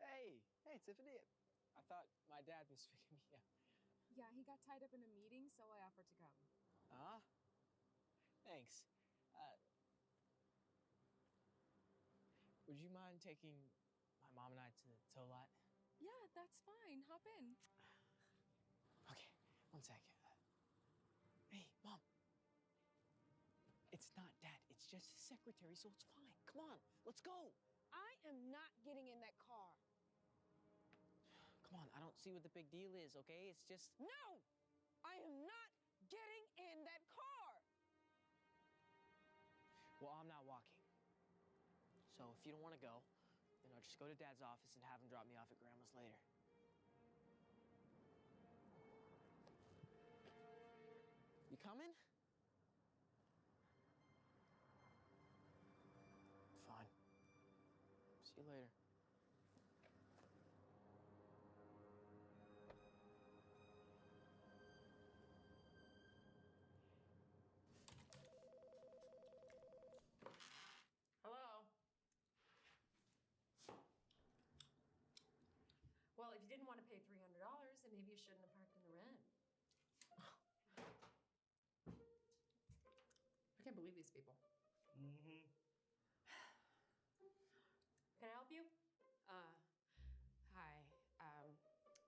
[SPEAKER 10] Hey, Tiffany. I thought my dad was picking me up.
[SPEAKER 17] Yeah, he got tied up in a meeting, so I offered to come.
[SPEAKER 10] Ah, thanks. Would you mind taking my mom and I to the tow lot?
[SPEAKER 17] Yeah, that's fine. Hop in.
[SPEAKER 10] Okay, one sec. Hey, Mom. It's not Dad. It's just his secretary, so it's fine. Come on, let's go.
[SPEAKER 17] I am not getting in that car.
[SPEAKER 10] Come on, I don't see what the big deal is, okay? It's just...
[SPEAKER 17] No! I am not getting in that car!
[SPEAKER 10] Well, I'm not walking. So if you don't want to go, then I'll just go to Dad's office and have him drop me off at Grandma's later. You coming? Fine. See you later.
[SPEAKER 20] Hello? Well, if you didn't want to pay $300, then maybe you shouldn't have parked in the red. I can't believe these people.
[SPEAKER 15] Mm-hmm.
[SPEAKER 20] Can I help you?
[SPEAKER 17] Hi.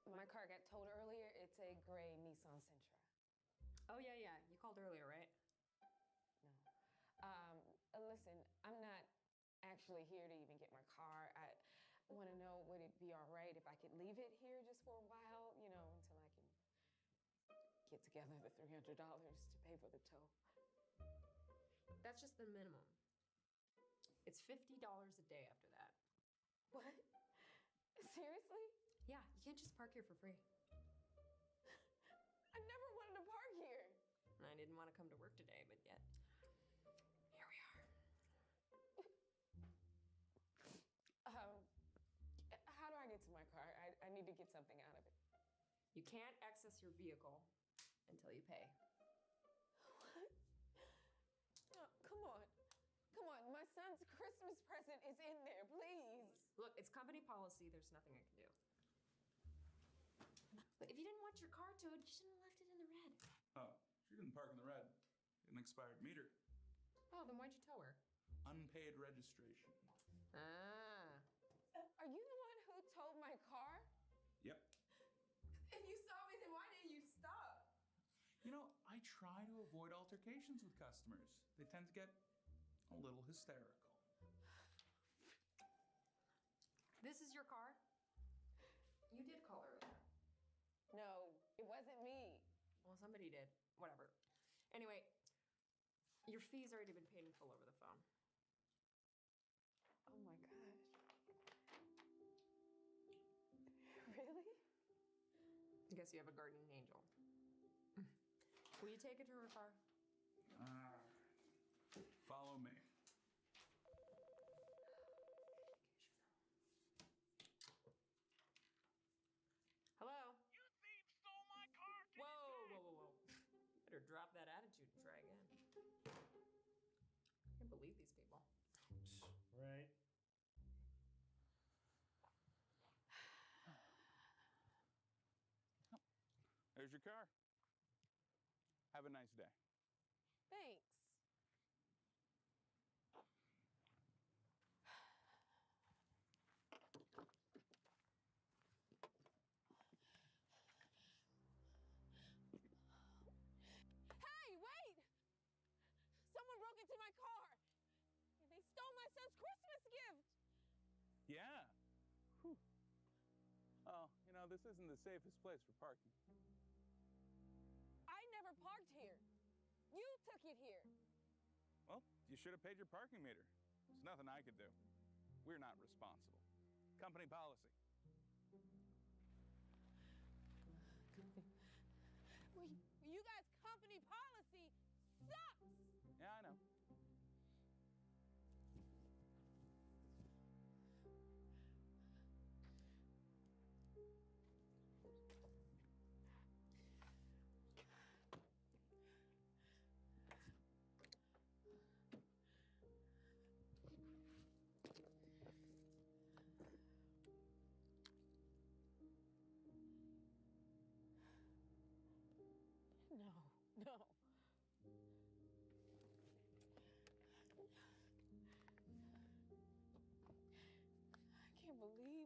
[SPEAKER 17] My car got towed earlier. It's a gray Nissan Sentra.
[SPEAKER 20] Oh, yeah. You called earlier, right?
[SPEAKER 17] Listen, I'm not actually here to even get my car. I want to know, would it be all right if I could leave it here just for a while, you know, until I can get together the $300 to pay for the tow?
[SPEAKER 20] That's just the minimum. It's $50 a day after that.
[SPEAKER 17] What? Seriously?
[SPEAKER 20] Yeah, you can't just park here for free.
[SPEAKER 17] I never wanted to park here.
[SPEAKER 20] I didn't want to come to work today, but yet, here we are.
[SPEAKER 17] How do I get to my car? I need to get something out of it.
[SPEAKER 20] You can't access your vehicle until you pay.
[SPEAKER 17] What? Oh, come on. Come on. My son's Christmas present is in there, please.
[SPEAKER 20] Look, it's company policy. There's nothing I can do. But if you didn't want your car towed, you shouldn't have left it in the red.
[SPEAKER 21] Oh, she didn't park in the red. An expired meter.
[SPEAKER 20] Oh, then why'd you tow her?
[SPEAKER 21] Unpaid registration.
[SPEAKER 20] Ah.
[SPEAKER 17] Are you the one who towed my car?
[SPEAKER 21] Yep.
[SPEAKER 17] If you saw me, then why didn't you stop?
[SPEAKER 21] You know, I try to avoid altercations with customers. They tend to get a little hysterical.
[SPEAKER 20] This is your car? You did call earlier.
[SPEAKER 17] No, it wasn't me.
[SPEAKER 20] Well, somebody did. Whatever. Anyway, your fee's already been paid in full over the phone.
[SPEAKER 17] Oh my gosh. Really?
[SPEAKER 20] I guess you have a guardian angel. Will you take it to her car?
[SPEAKER 21] Follow me.
[SPEAKER 20] Hello? You thief stole my car! Whoa. Better drop that attitude and try again. I can't believe these people.
[SPEAKER 15] Right.
[SPEAKER 21] There's your car. Have a nice day.
[SPEAKER 17] Thanks. Hey, wait! Someone broke into my car, and they stole my son's Christmas gift.
[SPEAKER 21] Yeah. Whew. Oh, you know, this isn't the safest place for parking.
[SPEAKER 17] I never parked here. You took it here.
[SPEAKER 21] Well, you should have paid your parking meter. There's nothing I could do. We're not responsible. Company policy.
[SPEAKER 17] You guys' company policy sucks.
[SPEAKER 21] Yeah, I know.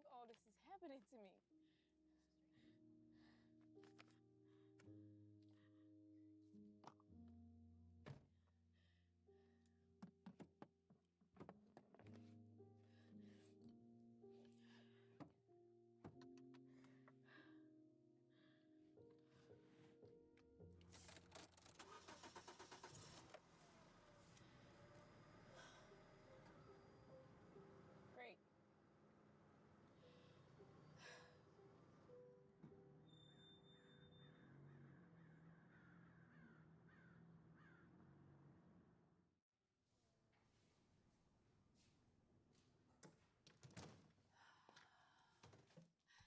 [SPEAKER 17] think all this is happening to me. Great.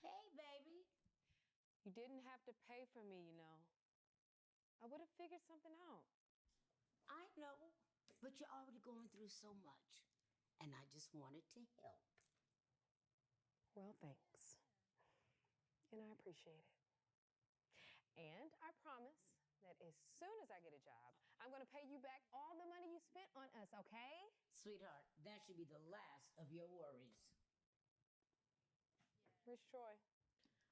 [SPEAKER 19] Hey, baby.
[SPEAKER 17] You didn't have to pay for me, you know. I would have figured something out.
[SPEAKER 19] I know, but you're already going through so much. And I just wanted to help.
[SPEAKER 17] Well, thanks. And I appreciate it. And I promise that as soon as I get a job, I'm going to pay you back all the money you spent on us, okay?
[SPEAKER 19] Sweetheart, that should be the last of your worries.
[SPEAKER 17] Where's Troy?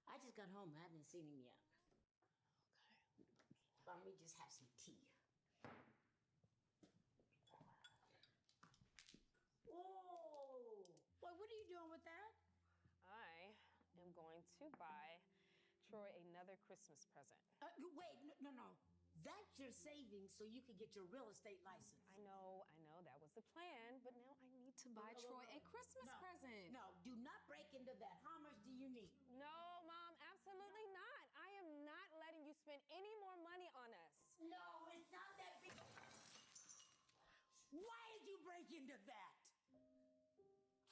[SPEAKER 19] I just got home. I haven't seen him yet.
[SPEAKER 17] Okay.
[SPEAKER 19] Let me just have some tea. Whoa! Boy, what are you doing with that?
[SPEAKER 17] I am going to buy Troy another Christmas present.
[SPEAKER 19] Wait, no. That's your savings so you can get your real estate license.
[SPEAKER 17] I know, that was the plan, but now I need to buy Troy a Christmas present.
[SPEAKER 19] No, do not break into that. How much do you need?
[SPEAKER 17] No, Mom, absolutely not. I am not letting you spend any more money on us.
[SPEAKER 19] No, it's not that big. Why did you break into that?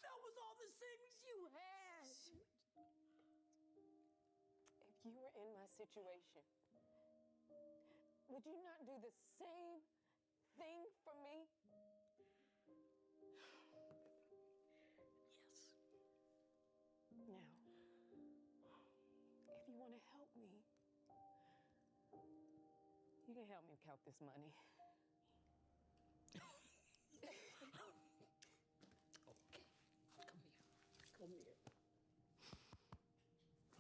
[SPEAKER 19] That was all the savings you had.
[SPEAKER 17] If you were in my situation, would you not do the same thing for me?
[SPEAKER 19] Yes.
[SPEAKER 17] Now, if you want to help me, you can help me count this money.
[SPEAKER 19] Okay. Come here.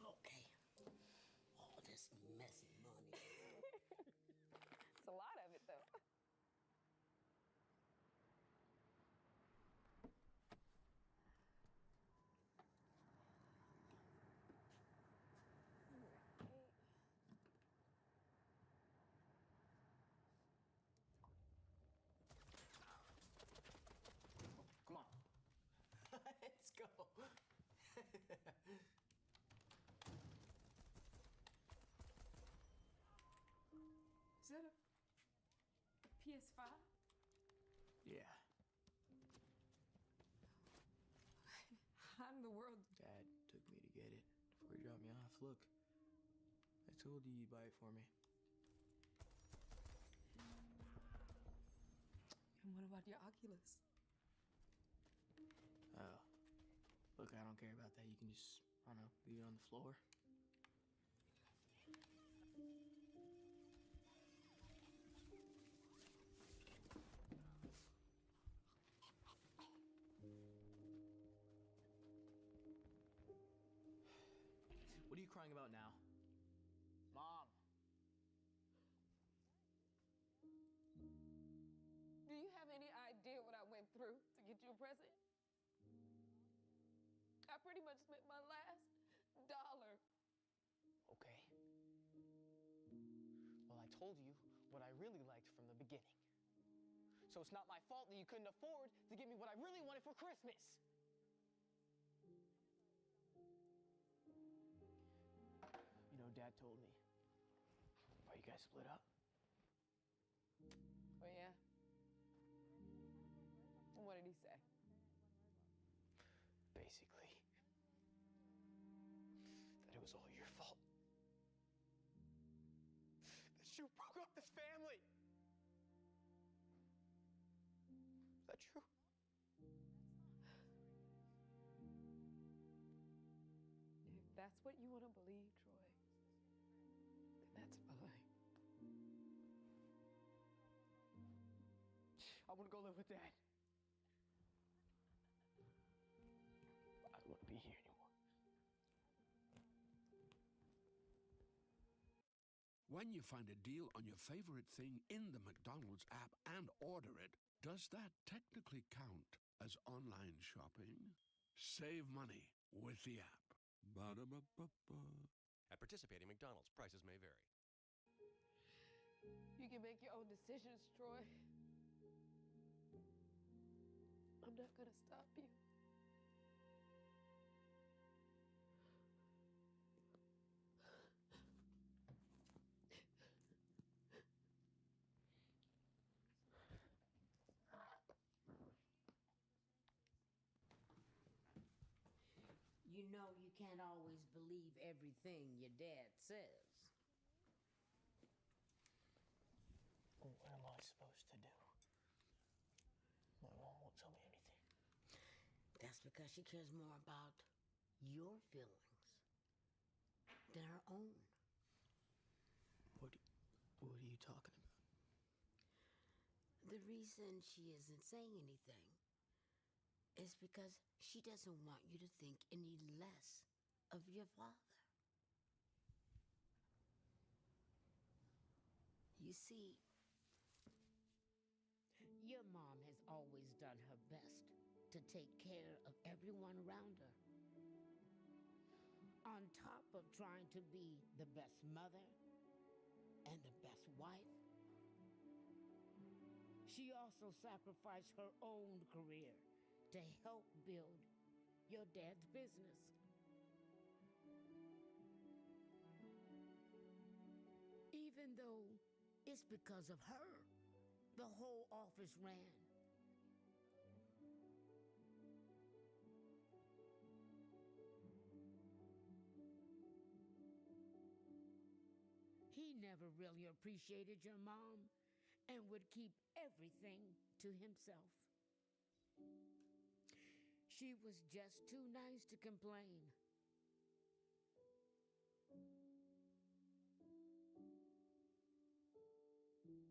[SPEAKER 19] Okay. All this messy money.
[SPEAKER 17] It's a lot of it, though.
[SPEAKER 10] Come on. Let's go.
[SPEAKER 20] Is that a PS5?
[SPEAKER 10] Yeah.
[SPEAKER 20] How in the world?
[SPEAKER 10] Dad took me to get it before he dropped me off. Look, I told you you'd buy it for me.
[SPEAKER 20] And what about your Oculus?
[SPEAKER 10] Oh. Look, I don't care about that. You can just, I don't know, leave it on the floor. What are you crying about now? Mom!
[SPEAKER 17] Do you have any idea what I went through to get you a present? I pretty much spent my last dollar.
[SPEAKER 10] Okay. Well, I told you what I really liked from the beginning. So it's not my fault that you couldn't afford to give me what I really wanted for Christmas. You know, Dad told me why you guys split up.
[SPEAKER 17] Oh, yeah? And what did he say?
[SPEAKER 10] Basically, that it was all your fault. That you broke up this family. Is that true?
[SPEAKER 17] If that's what you want to believe, Troy, then that's fine.
[SPEAKER 10] I want to go live with Dad. I don't want to be here anymore.
[SPEAKER 7] when you find a deal on your favorite thing in the McDonald's app and order it, does that technically count as online shopping? Save money with the app. Ba-da-ba-ba-ba.
[SPEAKER 22] At participating McDonald's, prices may vary.
[SPEAKER 16] You can make your own decisions, Troy. I'm not gonna stop you.
[SPEAKER 19] You know you can't always believe everything your dad says.
[SPEAKER 10] What am I supposed to do? My mom won't tell me anything.
[SPEAKER 19] That's because she cares more about your feelings than her own.
[SPEAKER 10] What are you talking about?
[SPEAKER 19] The reason she isn't saying anything is because she doesn't want you to think any less of your father. You see, your mom has always done her best to take care of everyone around her. On top of trying to be the best mother and the best wife, she also sacrificed her own career to help build your dad's business. Even though it's because of her the whole office ran. He never really appreciated your mom and would keep everything to himself. She was just too nice to complain.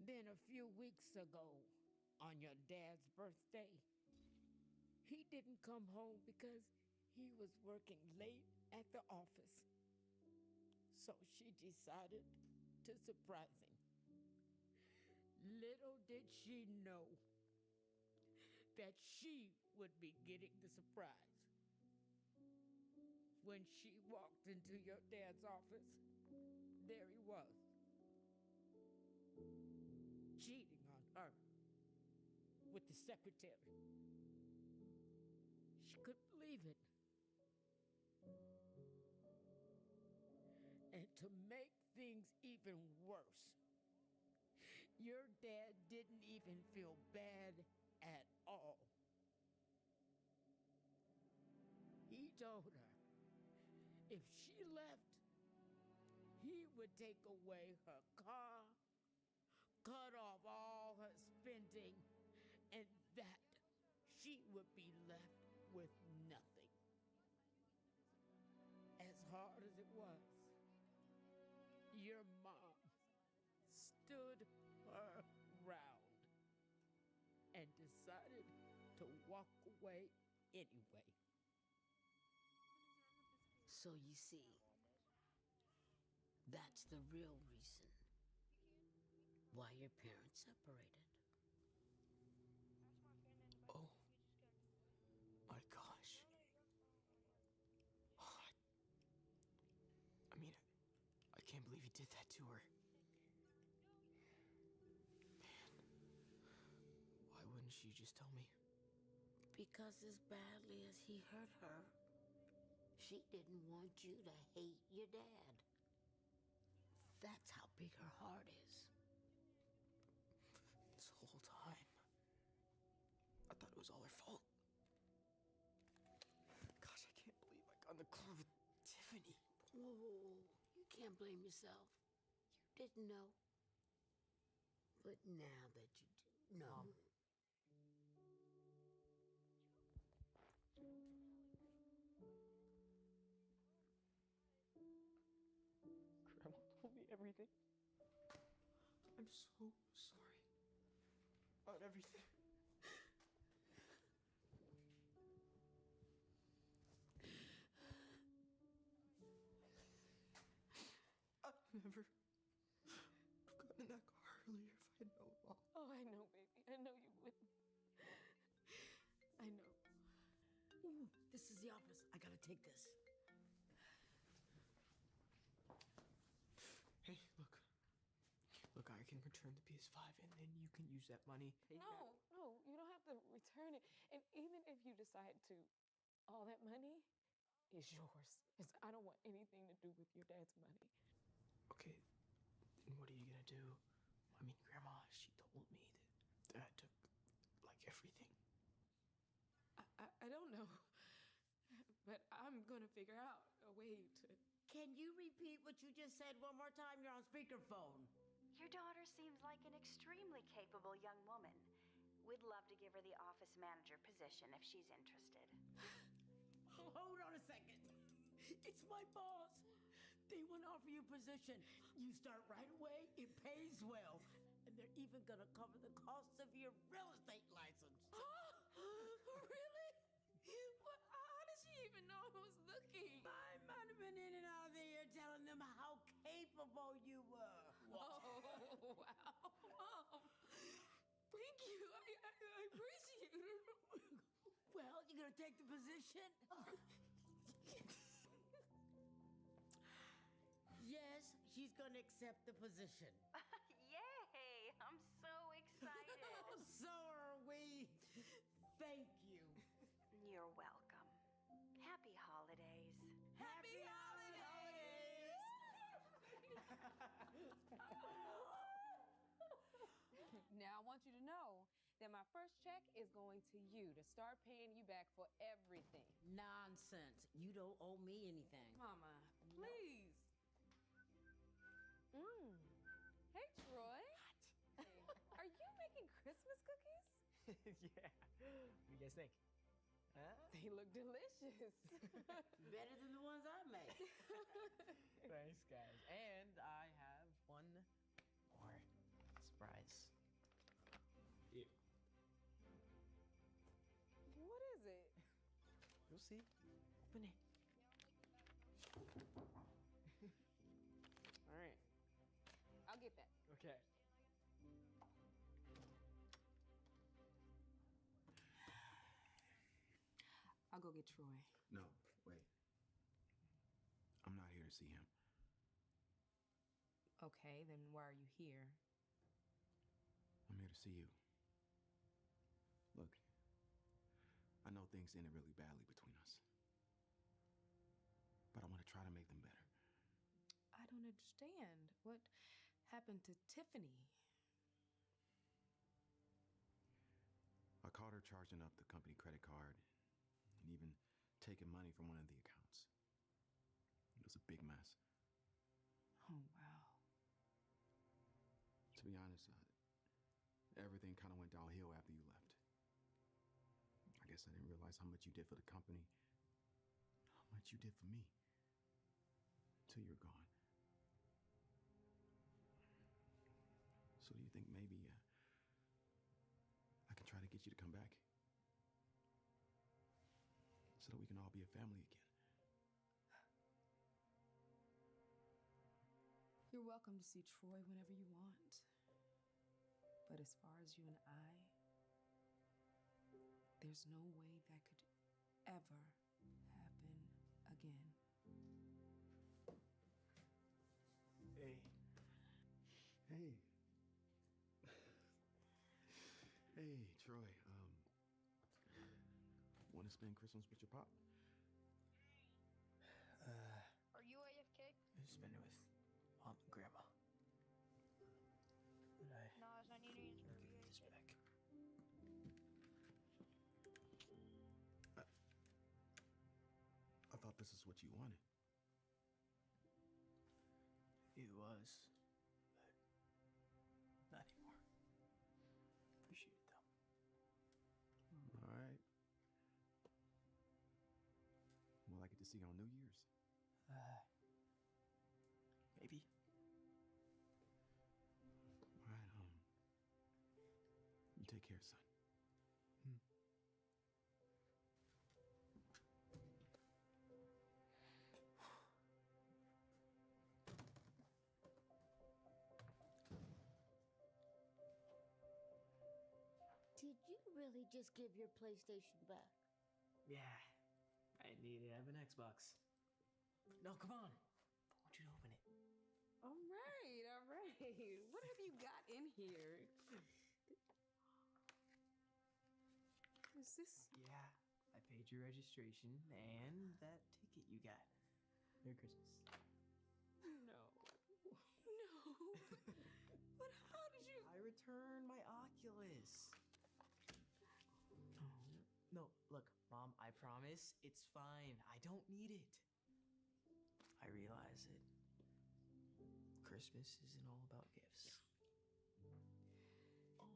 [SPEAKER 19] Then a few weeks ago, on your dad's birthday, he didn't come home because he was working late at the office. So she decided to surprise him. Little did she know that she would be getting the surprise. When she walked into your dad's office, there he was, cheating on her with the secretary. She couldn't believe it. And to make things even worse, your dad didn't even feel bad at all. He told her if she left, he would take away her car, cut off all her spending, and that she would be left with nothing. As hard as it was, your mom stood her ground and decided to walk away anyway. So you see, that's the real reason why your parents separated.
[SPEAKER 10] Oh my gosh. I mean, I can't believe he did that to her. Man, why wouldn't she just tell me?
[SPEAKER 19] Because as badly as he hurt her, she didn't want you to hate your dad. That's how big her heart is.
[SPEAKER 10] This whole time, I thought it was all her fault. Gosh, I can't believe I got in the car with Tiffany.
[SPEAKER 19] Whoa, whoa, whoa. You can't blame yourself. You didn't know. But now that you do know.
[SPEAKER 10] Grandma told me everything. I'm so sorry about everything. I've never
[SPEAKER 17] I know you wouldn't. I know.
[SPEAKER 19] Ooh, this is the office. I gotta take this.
[SPEAKER 10] Hey, look. Look, I can return the PS5 and then you can use that money.
[SPEAKER 17] No, no, you don't have to return it. And even if you decide to, all that money is yours. I don't want anything to do with your dad's money.
[SPEAKER 10] Okay, then what are you gonna do? I mean, Grandma, she told me that Dad took, like, everything.
[SPEAKER 17] I don't know. But I'm gonna figure out a way to.
[SPEAKER 19] Can you repeat what you just said one more time? You're on speakerphone.
[SPEAKER 4] Your daughter seems like an extremely capable young woman. We'd love to give her the office manager position if she's interested.
[SPEAKER 19] Hold on a second. It's my boss. They want to offer you a position. You start right away, it pays well. And they're even going to cover the cost of your real estate license.
[SPEAKER 17] Really? What? How did she even know I was looking?
[SPEAKER 19] I might have been in and out of there telling them how capable you were.
[SPEAKER 17] Oh, wow. Mom, thank you. I appreciate it.
[SPEAKER 19] Well, you're going to take the position? Yes, she's going to accept the position.
[SPEAKER 4] Yay! I'm so excited.
[SPEAKER 19] So are we. Thank you.
[SPEAKER 4] You're welcome. Happy holidays.
[SPEAKER 19] Happy holidays!
[SPEAKER 17] Now I want you to know that my first check is going to you to start paying you back for everything.
[SPEAKER 19] Nonsense. You don't owe me anything.
[SPEAKER 17] Mama, please. Hey, Troy. What? Are you making Christmas cookies?
[SPEAKER 10] Yeah. What do you guys think? Huh?
[SPEAKER 17] They look delicious.
[SPEAKER 19] Better than the ones I make.
[SPEAKER 10] Thanks, guys. And I have one more surprise. Here.
[SPEAKER 17] What is it?
[SPEAKER 10] You'll see. Open it.
[SPEAKER 17] All right. I'll get that.
[SPEAKER 10] Okay.
[SPEAKER 17] I'll go get Troy.
[SPEAKER 11] No, wait. I'm not here to see him.
[SPEAKER 17] Okay, then why are you here?
[SPEAKER 11] I'm here to see you. Look, I know things ended really badly between us. But I want to try to make them better.
[SPEAKER 17] I don't understand. What happened to Tiffany?
[SPEAKER 11] I caught her charging up the company credit card and even taking money from one of the accounts. It was a big mess.
[SPEAKER 17] Oh, wow.
[SPEAKER 11] To be honest, everything kind of went downhill after you left. I guess I didn't realize how much you did for the company, how much you did for me, until you're gone. So do you think maybe I can try to get you to come back? So that we can all be a family again.
[SPEAKER 17] You're welcome to see Troy whenever you want. But as far as you and I, there's no way that could ever happen again.
[SPEAKER 10] Hey.
[SPEAKER 11] Hey. Hey, Troy. Want to spend Christmas with your pop?
[SPEAKER 16] Are you AFK?
[SPEAKER 10] Spend it with Mom and Grandma. But
[SPEAKER 16] Nas, I need an answer.
[SPEAKER 10] give this back.
[SPEAKER 11] I thought this is what you wanted.
[SPEAKER 10] It was, but not anymore. Appreciate it, though.
[SPEAKER 11] All right. Well, I get to see you on New Year's.
[SPEAKER 10] Maybe.
[SPEAKER 11] All right, you take care, son.
[SPEAKER 3] really just give your PlayStation back?
[SPEAKER 10] Yeah, I need to have an Xbox. No, come on. I want you to open it.
[SPEAKER 17] All right, all right. What have you got in here? Is this?
[SPEAKER 10] Yeah, I paid your registration and that ticket you got. Merry Christmas.
[SPEAKER 17] No. No. But how did you?
[SPEAKER 10] I returned my Oculus. No, look, Mom, I promise it's fine. I don't need it. I realize it. Christmas isn't all about gifts.
[SPEAKER 17] Oh,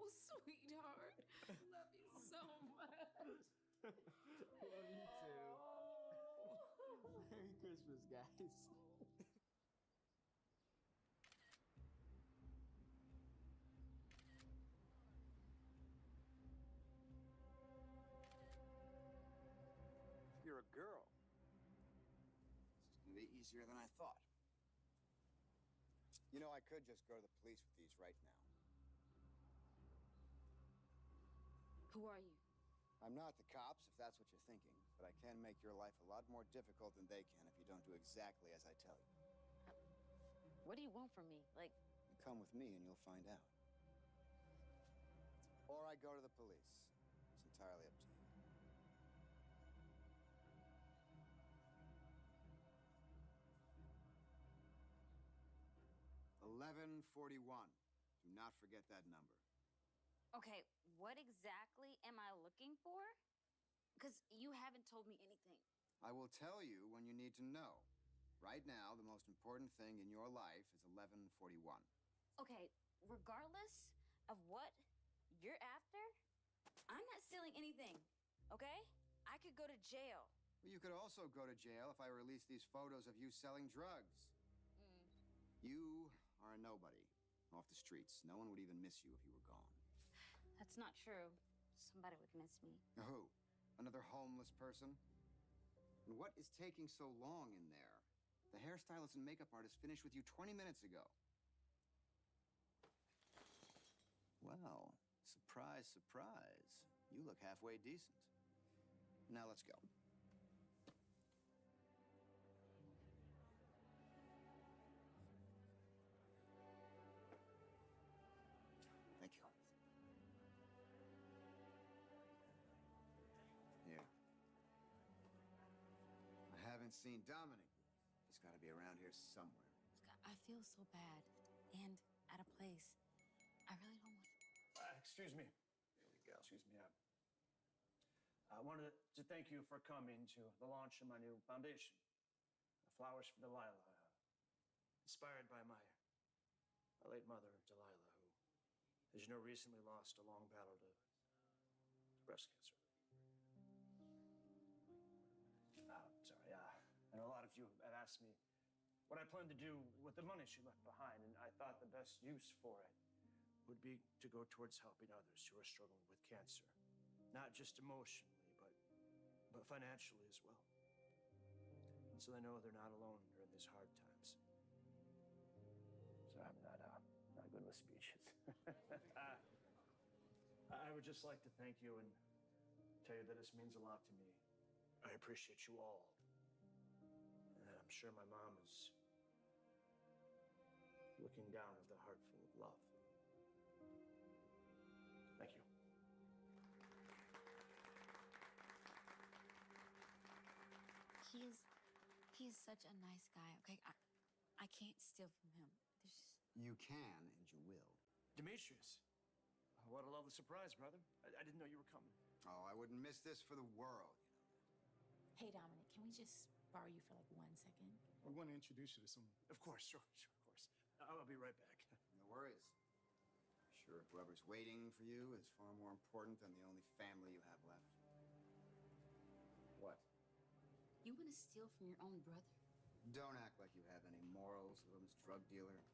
[SPEAKER 17] sweetheart. Love you so much.
[SPEAKER 10] Love you too. Merry Christmas, guys.
[SPEAKER 6] You're a girl. It's gonna be easier than I thought. You know, I could just go to the police with these right now.
[SPEAKER 2] Who are you?
[SPEAKER 6] I'm not the cops, if that's what you're thinking, but I can make your life a lot more difficult than they can if you don't do exactly as I tell you.
[SPEAKER 2] What do you want from me? Like,
[SPEAKER 6] You come with me and you'll find out. Or I go to the police. It's entirely up to you. 11:41. Do not forget that number.
[SPEAKER 2] okay, what exactly am I looking for? Because you haven't told me anything.
[SPEAKER 6] I will tell you when you need to know. Right now, the most important thing in your life is 11:41.
[SPEAKER 2] Okay, regardless of what you're after, I'm not stealing anything, okay? I could go to jail.
[SPEAKER 6] Well, you could also go to jail if I release these photos of you selling drugs. You are a nobody off the streets. No one would even miss you if you were gone.
[SPEAKER 2] That's not true. Somebody would miss me.
[SPEAKER 6] Who? Another homeless person? And what is taking so long in there? The hairstylist and makeup artist finished with you 20 minutes ago. Well, surprise, surprise. You look halfway decent. Now let's go. Thank you. Here. I haven't seen Dominic. He's got to be around here somewhere.
[SPEAKER 2] Look, I feel so bad and out of place. I really don't want.
[SPEAKER 18] Excuse me.
[SPEAKER 6] There we go.
[SPEAKER 18] Excuse me. I wanted to thank you for coming to the launch of my new foundation, Flowers for Delilah, inspired by my late mother, Delilah, who, as you know, recently lost a long battle to breast cancer. Sorry. I know a lot of you have asked me what I plan to do with the money she left behind, and I thought the best use for it would be to go towards helping others who are struggling with cancer, not just emotionally, but financially as well. And so they know they're not alone during these hard times. So I'm not good with speeches. I would just like to thank you and tell you that this means a lot to me. I appreciate you all. And I'm sure my mom is looking down with a heart full of love. Thank you.
[SPEAKER 2] He is such a nice guy, okay? I can't steal from him. There's just...
[SPEAKER 6] You can, and you will.
[SPEAKER 18] Demetrius, what a lovely surprise, brother. I didn't know you were coming.
[SPEAKER 6] Oh, I wouldn't miss this for the world.
[SPEAKER 9] Hey, Dominic, can we just borrow you for like 1 second?
[SPEAKER 18] I want to introduce you to someone. Of course, sure, of course. I'll be right back.
[SPEAKER 6] No worries. Sure, whoever's waiting for you is far more important than the only family you have left. What?
[SPEAKER 2] You want to steal from your own brother?
[SPEAKER 6] Don't act like you have any morals, little Miss Drug Dealer.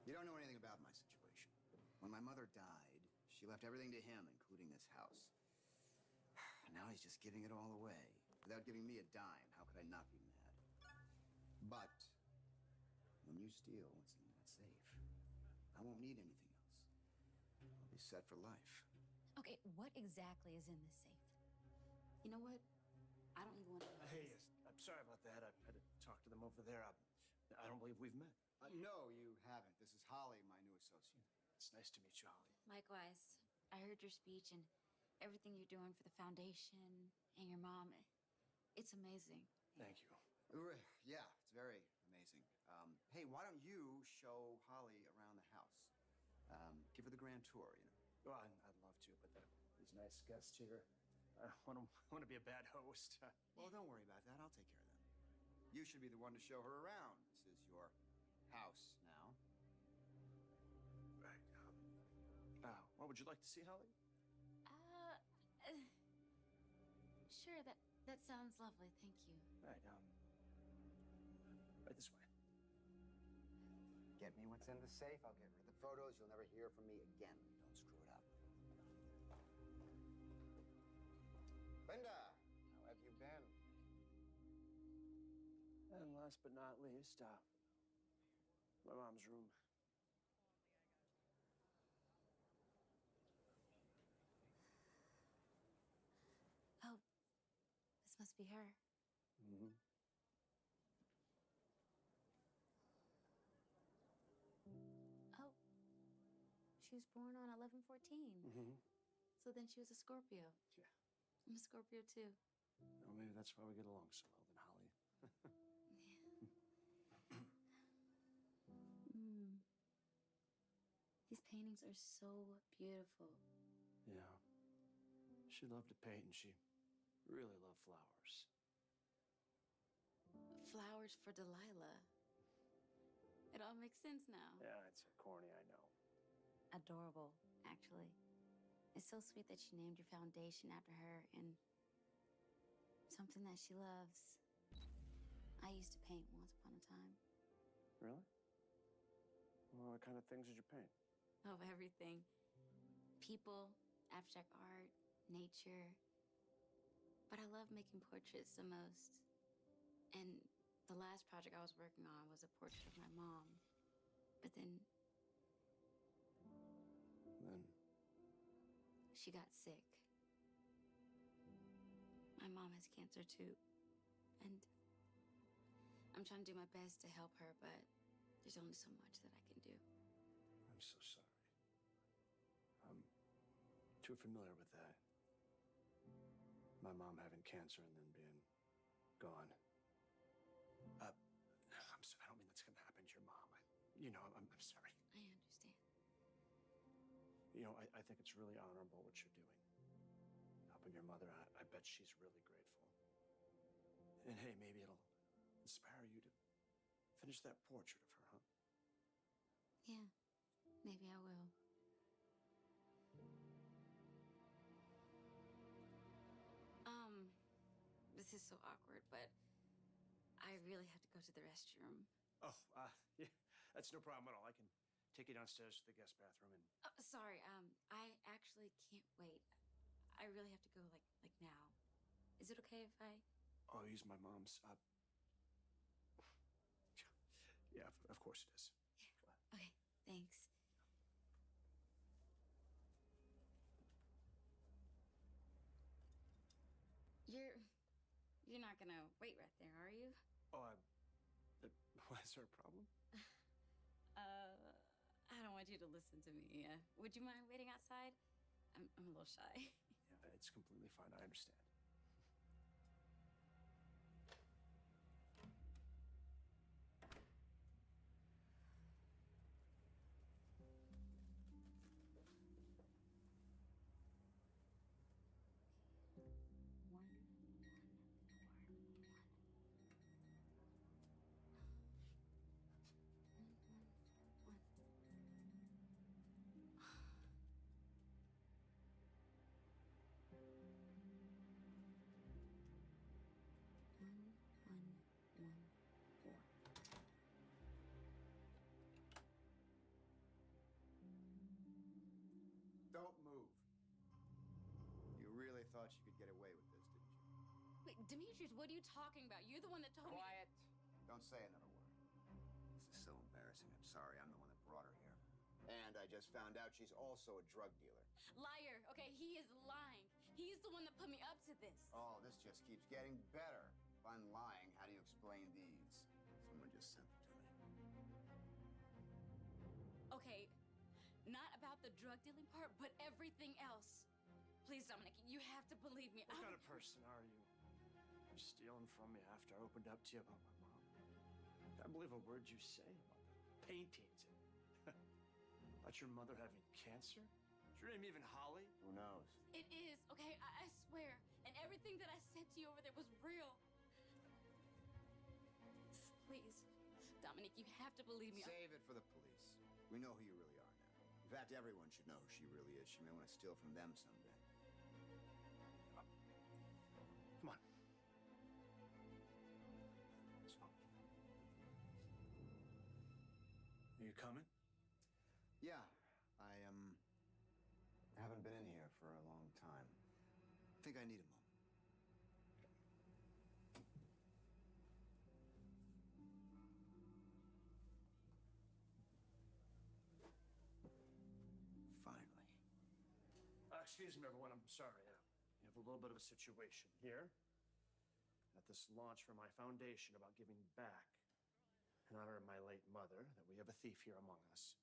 [SPEAKER 6] You don't know anything about my situation. When my mother died, she left everything to him, including this house. Now he's just giving it all away, without giving me a dime. How could I not be mad? But when you steal what's in that safe, I won't need anything else. I'll be Holly's set for life.
[SPEAKER 2] Okay, what exactly is in this safe? You know what? I don't even want to.
[SPEAKER 18] Hey, I'm sorry about that. I had to talk to them over there. I don't believe we've met.
[SPEAKER 6] No, you haven't. This is Holly, my new associate.
[SPEAKER 18] It's nice to meet you, Holly.
[SPEAKER 2] Likewise. I heard your speech and everything you're doing for the foundation and your mom. It's amazing.
[SPEAKER 18] Thank you.
[SPEAKER 6] Yeah, it's very amazing. Hey, why don't you show Holly around the house? Give her the grand tour, you know.
[SPEAKER 18] Well, I'd love to, but these nice guests here, I don't want to be a bad host.
[SPEAKER 6] Well, don't worry about that. I'll take care of that. You should be the one to show her around. This is your house now.
[SPEAKER 18] Right. What would you like to see, Holly?
[SPEAKER 2] Sure. That sounds lovely. Thank you.
[SPEAKER 18] Right. Right this way.
[SPEAKER 6] Get me what's in the safe. I'll get rid of the photos. You'll never hear from me again. Don't screw it up. Linda, how have you been?
[SPEAKER 18] And last but not least, my mom's room.
[SPEAKER 2] Oh, this must be her.
[SPEAKER 18] Mm-hmm.
[SPEAKER 2] Oh, she was born on 11/14.
[SPEAKER 18] Mm-hmm.
[SPEAKER 2] So then she was a Scorpio.
[SPEAKER 18] Yeah.
[SPEAKER 2] I'm a Scorpio too.
[SPEAKER 18] Well, maybe that's why we get along so well, then, Holly.
[SPEAKER 2] These paintings are so beautiful.
[SPEAKER 18] Yeah. She loved to paint, and she really loved flowers.
[SPEAKER 2] Flowers for Delilah. It all makes sense now.
[SPEAKER 18] Yeah, it's corny, I know.
[SPEAKER 2] Adorable, actually. It's so sweet that she named your foundation after her and something that she loves. I used to paint once upon a time.
[SPEAKER 18] Really? Well, what kind of things did you paint?
[SPEAKER 2] Of everything. People, abstract art, nature. But I love making portraits the most. And the last project I was working on was a portrait of my mom. But then she got sick. My mom has cancer too. And I'm trying to do my best to help her, but there's only so much that I can do.
[SPEAKER 18] I'm so sorry. I'm too familiar with that. My mom having cancer and then being gone. I don't mean that's gonna happen to your mom. I'm sorry.
[SPEAKER 2] I understand.
[SPEAKER 18] I think it's really honorable what you're doing. Helping your mother, I bet she's really grateful. And hey, maybe it'll inspire you to finish that portrait of her, huh?
[SPEAKER 2] Yeah, maybe I will. This is so awkward, but I really have to go to the restroom.
[SPEAKER 18] Oh, yeah, that's no problem at all. I can take you downstairs to the guest bathroom and...
[SPEAKER 2] Sorry, I actually can't wait. I really have to go, like now. Is it okay if I...
[SPEAKER 18] I'll use my mom's, Yeah, of course it is.
[SPEAKER 2] Okay, thanks. You're not gonna wait right there, are you?
[SPEAKER 18] Oh, why, is there a problem?
[SPEAKER 2] I don't want you to listen to me. Would you mind waiting outside? I'm a little shy.
[SPEAKER 18] Yeah, it's completely fine. I understand.
[SPEAKER 6] Don't move. You really thought you could get away with this, didn't you?
[SPEAKER 2] Wait, Demetrius, what are you talking about? You're the one that told me.
[SPEAKER 6] Don't say another word. This is so embarrassing. I'm sorry. I'm the one that brought her here. And I just found out she's also a drug dealer.
[SPEAKER 2] Liar, okay? He is lying. He's the one that put me up to this.
[SPEAKER 6] Oh, this just keeps getting better. If I'm lying, how do you explain these? Someone just sent them to me.
[SPEAKER 2] Okay, not about the drug dealing part, but everything else. Please, Dominic, you have to believe me.
[SPEAKER 18] What kind of person are you? You're stealing from me after I opened up to you about my mom. I can't believe a word you say about the paintings. About your mother having cancer? Is your name even Holly?
[SPEAKER 6] Who knows?
[SPEAKER 2] It is, okay? I swear. And everything that I said to you over there was real. Please, Dominic, you have to believe me.
[SPEAKER 6] Save it for the police. We know who you really are now. In fact, everyone should know who she really is. She may want to steal from them someday.
[SPEAKER 18] Come on. Let's go. Are you coming?
[SPEAKER 6] Yeah, I haven't been in here for a long time. I think I need a moment. Finally.
[SPEAKER 18] Excuse me, everyone. I'm sorry. We have a little bit of a situation here at this launch for my foundation about giving back in honor of my late mother, that we have a thief here among us.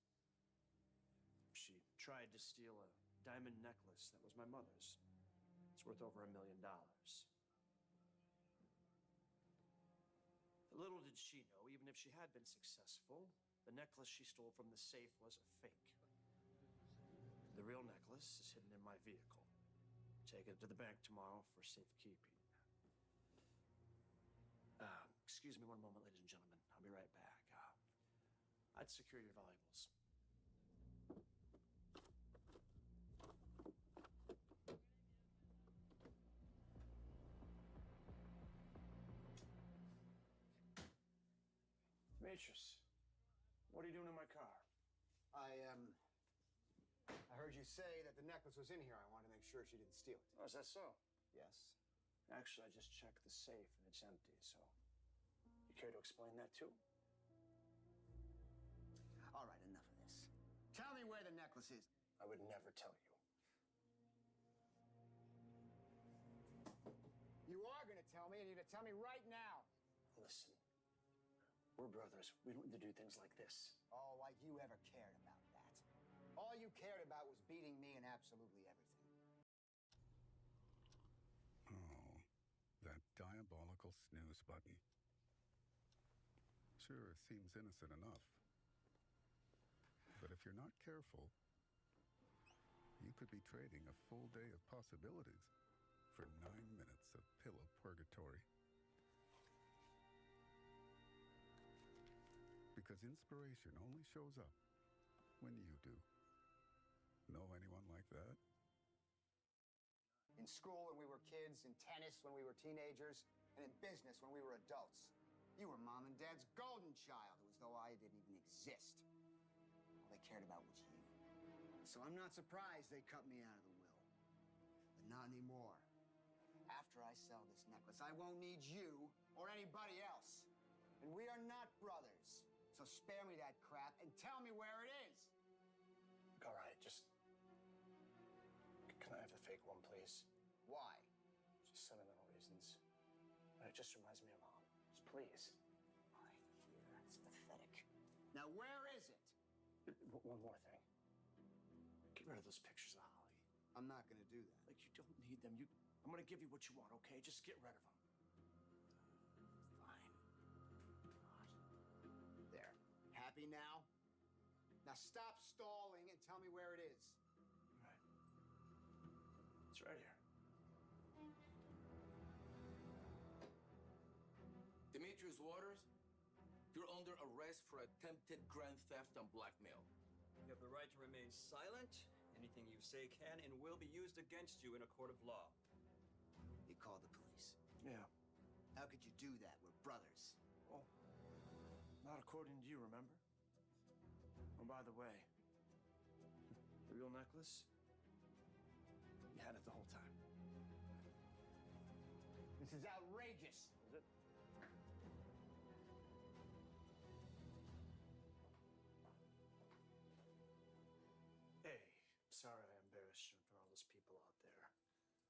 [SPEAKER 18] She tried to steal a diamond necklace that was my mother's. It's worth over $1 million. Little did she know, even if she had been successful, the necklace she stole from the safe was a fake. The real necklace is hidden in my vehicle. Take it to the bank tomorrow for safekeeping. Excuse me one moment, ladies and gentlemen. I'll be right back. I'd secure your valuables. Demetrius, what are you doing in my car?
[SPEAKER 6] I heard you say that the necklace was in here. I wanted to make sure she didn't steal it.
[SPEAKER 18] Oh, is that so?
[SPEAKER 6] Yes.
[SPEAKER 18] Actually, I just checked the safe and it's empty, so you care to explain that too?
[SPEAKER 6] All right, enough of this. Tell me where the necklace is.
[SPEAKER 18] I would never tell you.
[SPEAKER 6] You are going to tell me, and you're going to tell me right now.
[SPEAKER 18] Listen, we're brothers. We don't need to do things like this.
[SPEAKER 6] Oh, like you ever cared about that. All you cared about was beating me in absolutely everything.
[SPEAKER 5] Oh, that diabolical snooze button. Sure, seems innocent enough. But if you're not careful, you could be trading a full day of possibilities for 9 minutes of pillow purgatory. Because inspiration only shows up when you do. Know anyone like that?
[SPEAKER 6] In school when we were kids, in tennis when we were teenagers, and in business when we were adults. You were Mom and Dad's golden child. It was though I didn't even exist. All they cared about was you. So I'm not surprised they cut me out of the will. But not anymore. After I sell this necklace, I won't need you or anybody else. And we are not brothers. So spare me that crap and tell me where it is.
[SPEAKER 18] All right, just... Can I have the fake one, please?
[SPEAKER 6] Why?
[SPEAKER 18] Just sentimental reasons. It just reminds me of Mom. Just please.
[SPEAKER 6] That's pathetic. Now, where is it?
[SPEAKER 18] One more thing. Get rid of those pictures of Holly.
[SPEAKER 6] I'm not going to do that.
[SPEAKER 18] Like, you don't need them. I'm going to give you what you want, okay? Just get rid of them.
[SPEAKER 6] Fine. God. There. Happy now? Now stop stalling and tell me where it is.
[SPEAKER 18] All right. It's right here.
[SPEAKER 14] Demetrius Waters, you're under arrest for attempted grand theft and blackmail.
[SPEAKER 23] You have the right to remain silent. Anything you say can and will be used against you in a court of law.
[SPEAKER 6] You called the police.
[SPEAKER 18] Yeah.
[SPEAKER 6] How could you do that? We're brothers.
[SPEAKER 18] Well, not according to you, remember? Oh, by the way, the real necklace, you had it the whole time.
[SPEAKER 6] This is outrageous.
[SPEAKER 18] Is it?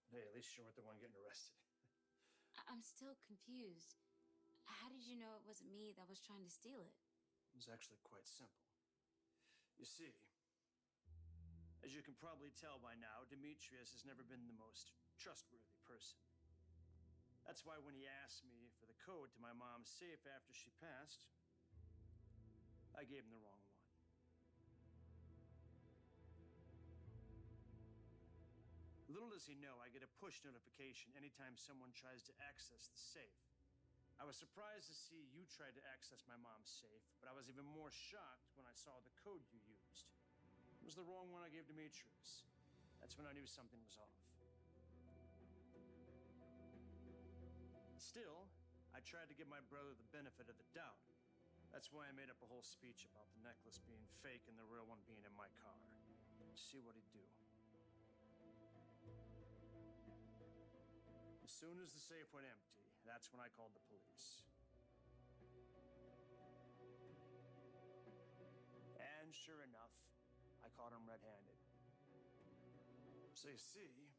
[SPEAKER 18] Hey, at least you weren't the one getting arrested.
[SPEAKER 2] I'm still confused. How did you know it wasn't me that was trying to steal it?
[SPEAKER 18] It was actually quite simple. You see, as you can probably tell by now, Demetrius has never been the most trustworthy person. That's why when he asked me for the code to my mom's safe after she passed, I gave him the wrong one. Little does he know, I get a push notification anytime someone tries to access the safe. I was surprised to see you tried to access my mom's safe, but I was even more shocked when I saw the code you used. It was the wrong one I gave Demetrius. That's when I knew something was off. Still, I tried to give my brother the benefit of the doubt. That's why I made up a whole speech about the necklace being fake and the real one being in my car. See what he'd do. As soon as the safe went empty, that's when I called the police. And sure enough, I caught him red-handed. So you see,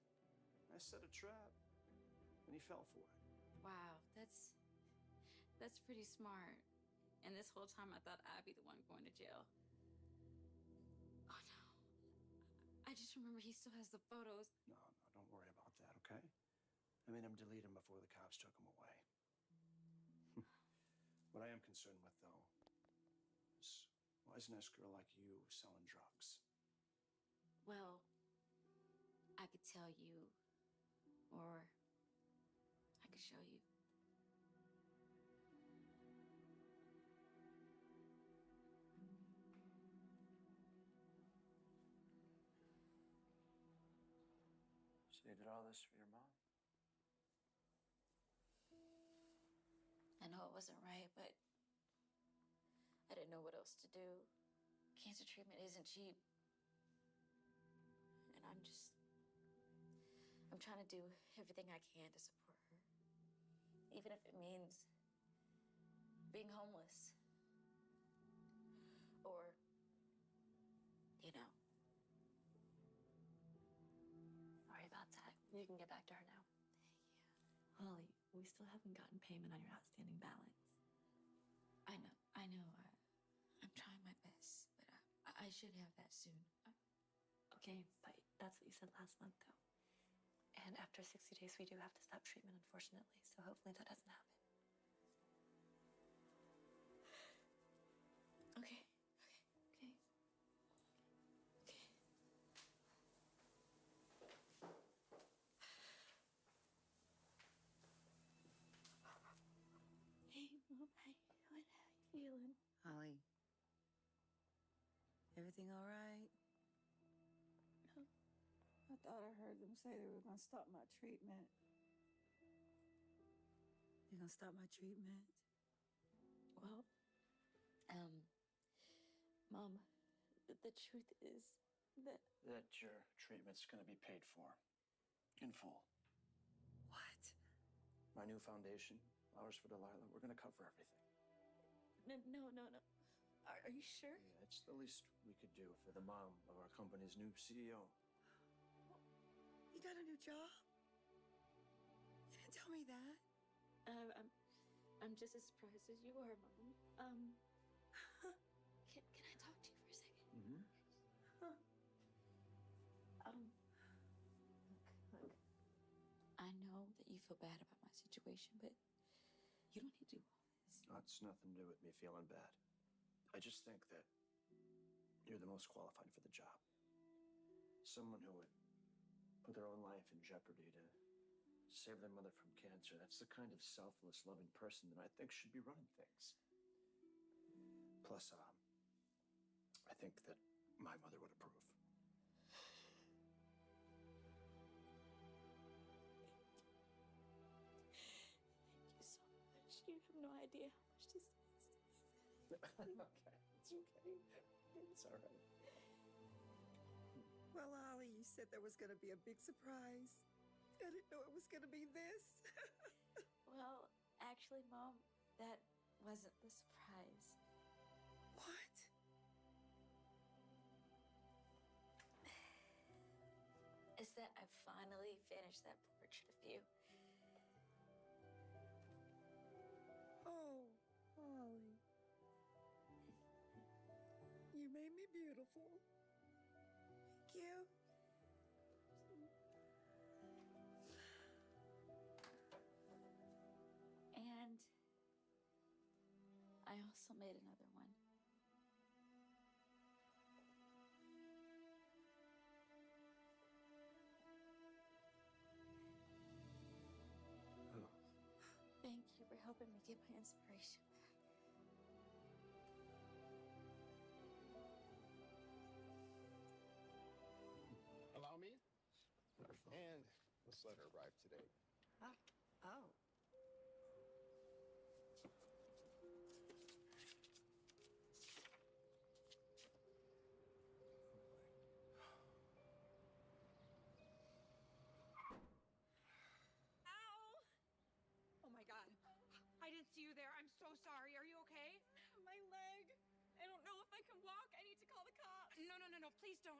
[SPEAKER 18] I set a trap, and he fell for it.
[SPEAKER 2] Wow, that's pretty smart. And this whole time I thought I'd be the one going to jail. Oh no. I just remember he still has the photos.
[SPEAKER 18] No, don't worry about that, okay? I made him delete them before the cops took him away. What I am concerned with, though, is why is a nice girl like you selling drugs?
[SPEAKER 2] Well, I could tell you, or I could show you.
[SPEAKER 18] So you did all this for your mom?
[SPEAKER 2] I know it wasn't right, but I didn't know what else to do. Cancer treatment isn't cheap. And I'm trying to do everything I can to support her. Even if it means being homeless. Or, you know.
[SPEAKER 3] Sorry about that. You can get back to her now.
[SPEAKER 8] Holly, we still haven't gotten payment on your outstanding balance.
[SPEAKER 2] I know. I'm trying my best, but I should have that soon.
[SPEAKER 8] Okay, but that's what you said last month, though.
[SPEAKER 3] And after 60 days, we do have to stop treatment, unfortunately. So hopefully that doesn't happen.
[SPEAKER 2] Okay. Hey, Mom, how you feeling?
[SPEAKER 12] Holly, everything all right?
[SPEAKER 13] No. I thought I heard them say they were going to stop my treatment.
[SPEAKER 12] You're gonna stop my treatment?
[SPEAKER 2] Well, Mom, the truth is that...
[SPEAKER 18] That your treatment's gonna be paid for. In full.
[SPEAKER 12] What?
[SPEAKER 18] My new foundation, Flowers for Delilah, we're gonna cover everything.
[SPEAKER 2] No. Are you sure?
[SPEAKER 18] Yeah, it's the least we could do for the mom of our company's new CEO.
[SPEAKER 12] You got a new job? You didn't tell me that.
[SPEAKER 2] I'm just as surprised as you are, Mom. Can I talk to you for a second?
[SPEAKER 18] Mm-hmm.
[SPEAKER 2] Look. I know that you feel bad about my situation, but you don't need to do all this.
[SPEAKER 18] That's nothing to do with me feeling bad. I just think that you're the most qualified for the job. Someone who would put their own life in jeopardy to save their mother from cancer. That's the kind of selfless, loving person that I think should be running things. Plus, I think that my mother would approve.
[SPEAKER 2] Thank you so much. You have no idea how much this means to me.
[SPEAKER 18] Okay, it's okay. It's all right.
[SPEAKER 12] Well, Ollie, you said there was gonna be a big surprise. I didn't know it was gonna be this.
[SPEAKER 2] Well, actually, Mom, that wasn't the surprise.
[SPEAKER 12] What?
[SPEAKER 2] It's that I've finally finished that portrait of you.
[SPEAKER 12] Oh, Holly. You made me beautiful. Thank you.
[SPEAKER 2] And I also made another one. Thank you for helping me get my inspiration back.
[SPEAKER 1] Allow me? And this letter arrived today.
[SPEAKER 12] Oh. Oh.
[SPEAKER 15] Oh my god. I didn't see you there. I'm so sorry. Are you okay?
[SPEAKER 16] My leg. I don't know if I can walk. I need to call the cops.
[SPEAKER 15] No. Please don't.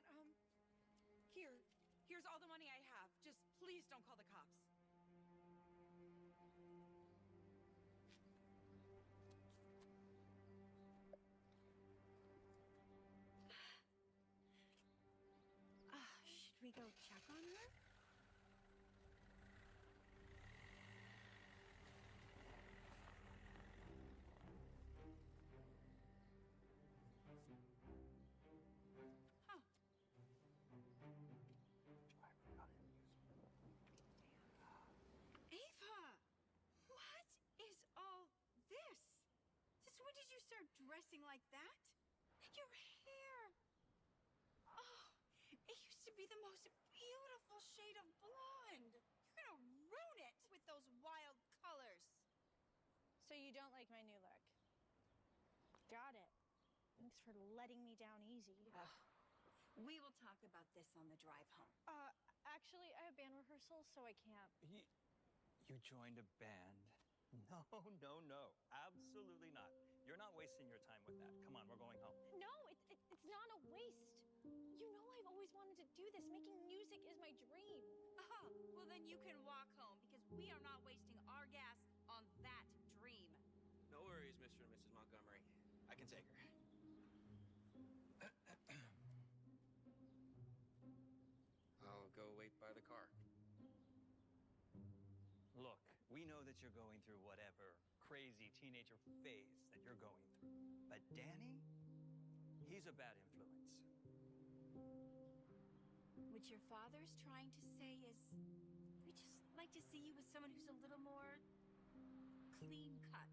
[SPEAKER 15] Here's all the money I have. Just please don't call the cops.
[SPEAKER 4] Should we go check on her? Ava! What is all this? Since when did you start dressing like that? And your hair! Oh, it used to be the most beautiful shade of blonde. You're gonna ruin it with those wild colors.
[SPEAKER 16] So you don't like my new look? Got it. Thanks for letting me down easy.
[SPEAKER 4] We will talk about this on the drive home.
[SPEAKER 16] Actually, I have band rehearsal, so I can't.
[SPEAKER 23] You joined a band? No. Absolutely not. You're not wasting your time with that. Come on, we're going home.
[SPEAKER 16] No, it's not a waste. You know I've always wanted to do this. Making music is my dream.
[SPEAKER 4] Well then you can walk home because we are not wasting our gas on that dream.
[SPEAKER 14] No worries, Mr. and Mrs. Montgomery. I can take her. I'll go wait by the car.
[SPEAKER 23] Look, we know that you're going through whatever crazy teenager phase that you're going through. But Danny, he's a bad influence.
[SPEAKER 4] What your father's trying to say is, we just like to see you with someone who's a little more clean cut.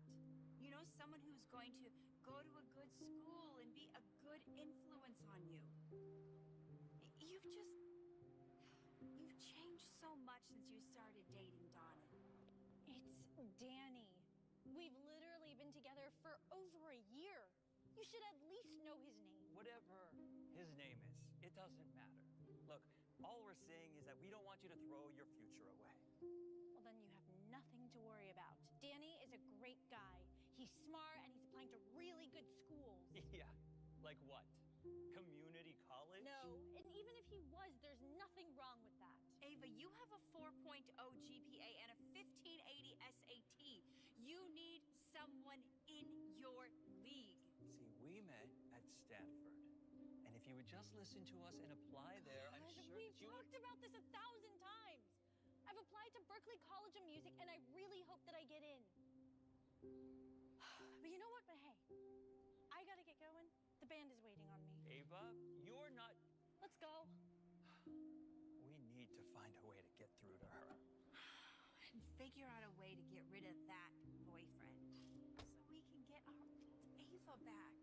[SPEAKER 4] You know, someone who's going to go to a good school and be a good influence on you. You've changed so much since you started dating Donnie.
[SPEAKER 16] It's Danny. We've literally been together for over a year. You should at least know his name.
[SPEAKER 23] Whatever his name is, it doesn't matter. Look, all we're saying is that we don't want you to throw your future away.
[SPEAKER 16] Well, then you have nothing to worry about. Danny is a great guy. He's smart and he's applying to really good schools.
[SPEAKER 23] Yeah, like what? Community college?
[SPEAKER 16] No, and even if he was, there's nothing wrong with that.
[SPEAKER 4] Ava, you have a 4.0 GPA and a 1580 SAT. You need someone in your league.
[SPEAKER 23] See, we met at Stanford. And if you would just listen to us and apply there, I'm sure
[SPEAKER 16] We've
[SPEAKER 23] that you
[SPEAKER 16] talked about this 1,000 times. I've applied to Berklee College of Music, and I really hope that I get in. But you know what? But hey, I gotta get going. The band is waiting on me.
[SPEAKER 23] Ava, you're not...
[SPEAKER 16] Let's go.
[SPEAKER 23] We need to find a way to get through to her.
[SPEAKER 4] And figure out a way to get rid of that boyfriend. So we can get our Ava back.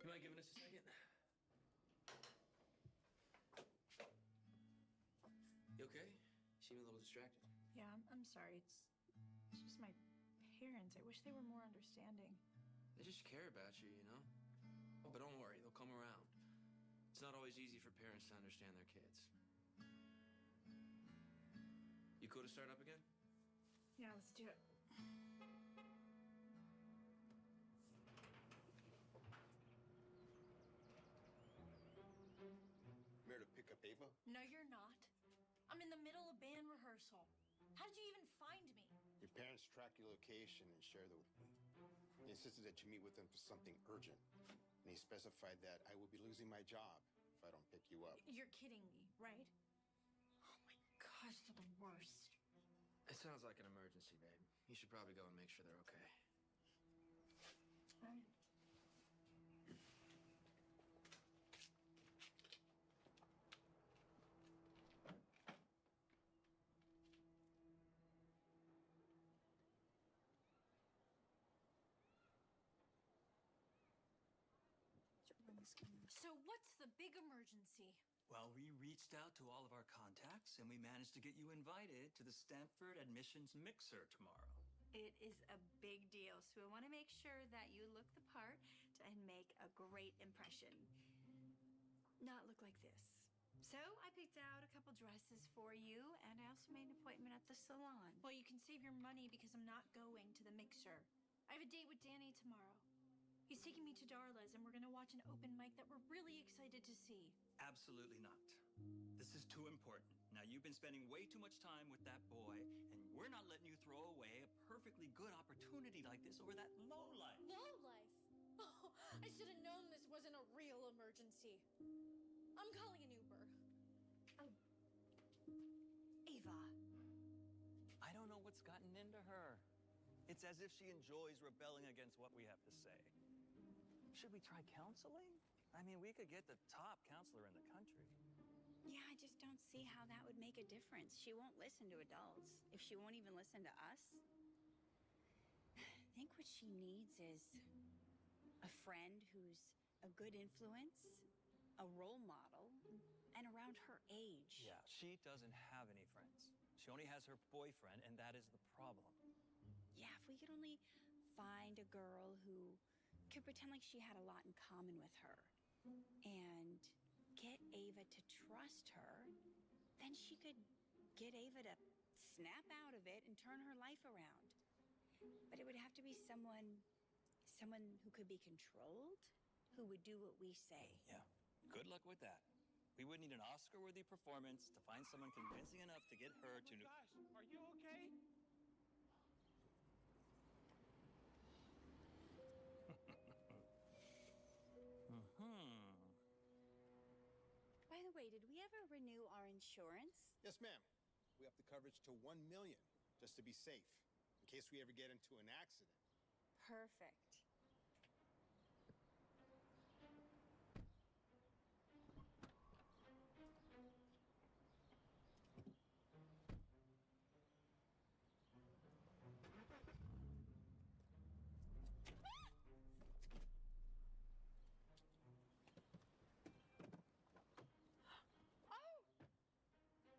[SPEAKER 14] You mind giving us a second? You okay? You seem a little distracted.
[SPEAKER 8] Yeah, I'm sorry. It's just my parents. I wish they were more understanding.
[SPEAKER 14] They just care about you, you know? Oh, but don't worry, they'll come around.
[SPEAKER 7] not always easy for parents to understand their kids. You cool to start up again?
[SPEAKER 15] Yeah, let's do it.
[SPEAKER 1] I'm here to pick up Ava.
[SPEAKER 16] No, you're not. I'm in the middle of band rehearsal. How did you even find me?
[SPEAKER 1] Your parents tracked your location and shared it with me. They insisted that you meet with them for something urgent. And he specified that I would be losing my job if I don't pick you up.
[SPEAKER 16] You're kidding me, right? Oh my gosh, they're the worst.
[SPEAKER 7] It sounds like an emergency, babe. You should probably go and make sure they're okay.
[SPEAKER 16] So what's the big emergency?
[SPEAKER 23] Well, we reached out to all of our contacts and we managed to get you invited to the Stanford Admissions Mixer tomorrow.
[SPEAKER 16] It is a big deal, so I want to make sure that you look the part and make a great impression. Not look like this. So I picked out a couple dresses for you, and I also made an appointment at the salon. Well, you can save your money because I'm not going to the mixer. I have a date with Danny tomorrow. He's taking me to Darla's, and we're going to watch an open mic that we're really excited to see.
[SPEAKER 23] Absolutely not. This is too important. Now, you've been spending way too much time with that boy, and we're not letting you throw away a perfectly good opportunity like this over that lowlife.
[SPEAKER 16] Lowlife? Oh, I should have known this wasn't a real emergency. I'm calling an Uber. Oh. Ava.
[SPEAKER 23] I don't know what's gotten into her. It's as if she enjoys rebelling against what we have to say. Should we try counseling? I mean, we could get the top counselor in the country.
[SPEAKER 9] Yeah, I just don't see how that would make a difference. She won't listen to adults. If she won't even listen to us, I think what she needs is a friend who's a good influence, a role model, and around her age.
[SPEAKER 23] Yeah, she doesn't have any friends. She only has her boyfriend, and that is the problem.
[SPEAKER 9] Yeah, if we could only find a girl who could pretend like she had a lot in common with her and get Ava to trust her, then she could get Ava to snap out of it and turn her life around. But it would have to be someone who could be controlled, who would do what we say.
[SPEAKER 23] Yeah, good luck with that. We would need an Oscar-worthy performance to find someone convincing enough to get her to...
[SPEAKER 18] Gosh, are you okay?
[SPEAKER 9] By the way, did we ever renew our insurance?
[SPEAKER 1] Yes, ma'am. We have the coverage to 1 million, just to be safe, in case we ever get into an accident.
[SPEAKER 9] Perfect.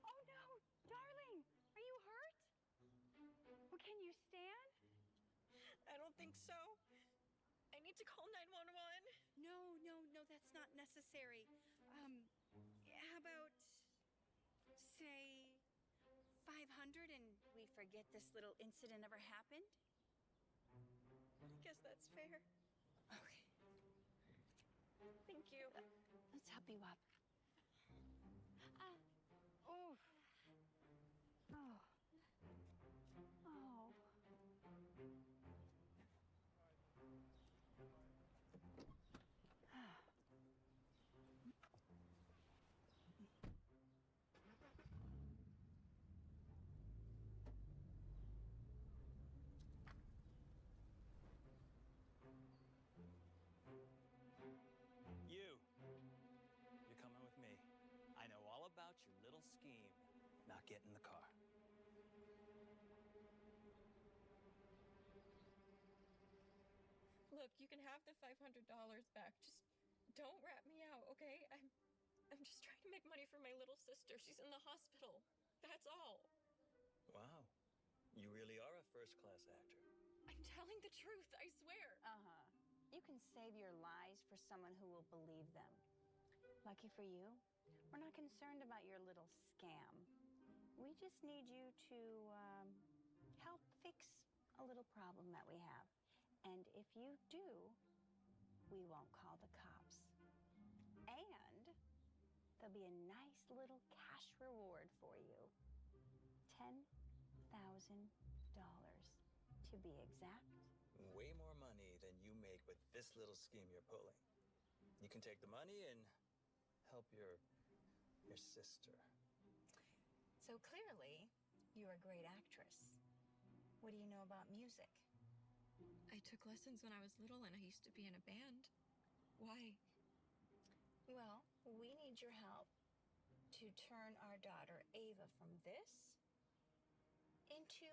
[SPEAKER 16] Oh no, darling, are you hurt? Well, can you stand?
[SPEAKER 8] I don't think so. I need to call 911.
[SPEAKER 9] No, that's not necessary. How about, say, 500 and we forget this little incident ever happened?
[SPEAKER 8] I guess that's fair.
[SPEAKER 9] Okay.
[SPEAKER 8] Thank you.
[SPEAKER 9] Let's help you up.
[SPEAKER 16] Oh. Oh. Oh.
[SPEAKER 23] You're coming with me. I know all about your little scheme. Now get in the car.
[SPEAKER 8] Look, you can have the $500 back. Just don't rat me out, okay? I'm just trying to make money for my little sister. She's in the hospital. That's all.
[SPEAKER 23] Wow. You really are a first-class actor.
[SPEAKER 8] I'm telling the truth, I swear.
[SPEAKER 9] You can save your lies for someone who will believe them. Lucky for you, we're not concerned about your little scam. We just need you to help fix a little problem that we have. And if you do, we won't call the cops. And there'll be a nice little cash reward for you. $10,000 to be exact.
[SPEAKER 23] Way more money than you make with this little scheme you're pulling. You can take the money and help your sister.
[SPEAKER 16] So clearly, you're a great actress. What do you know about music?
[SPEAKER 8] I took lessons when I was little and I used to be in a band. Why?
[SPEAKER 16] Well, we need your help to turn our daughter Ava from this into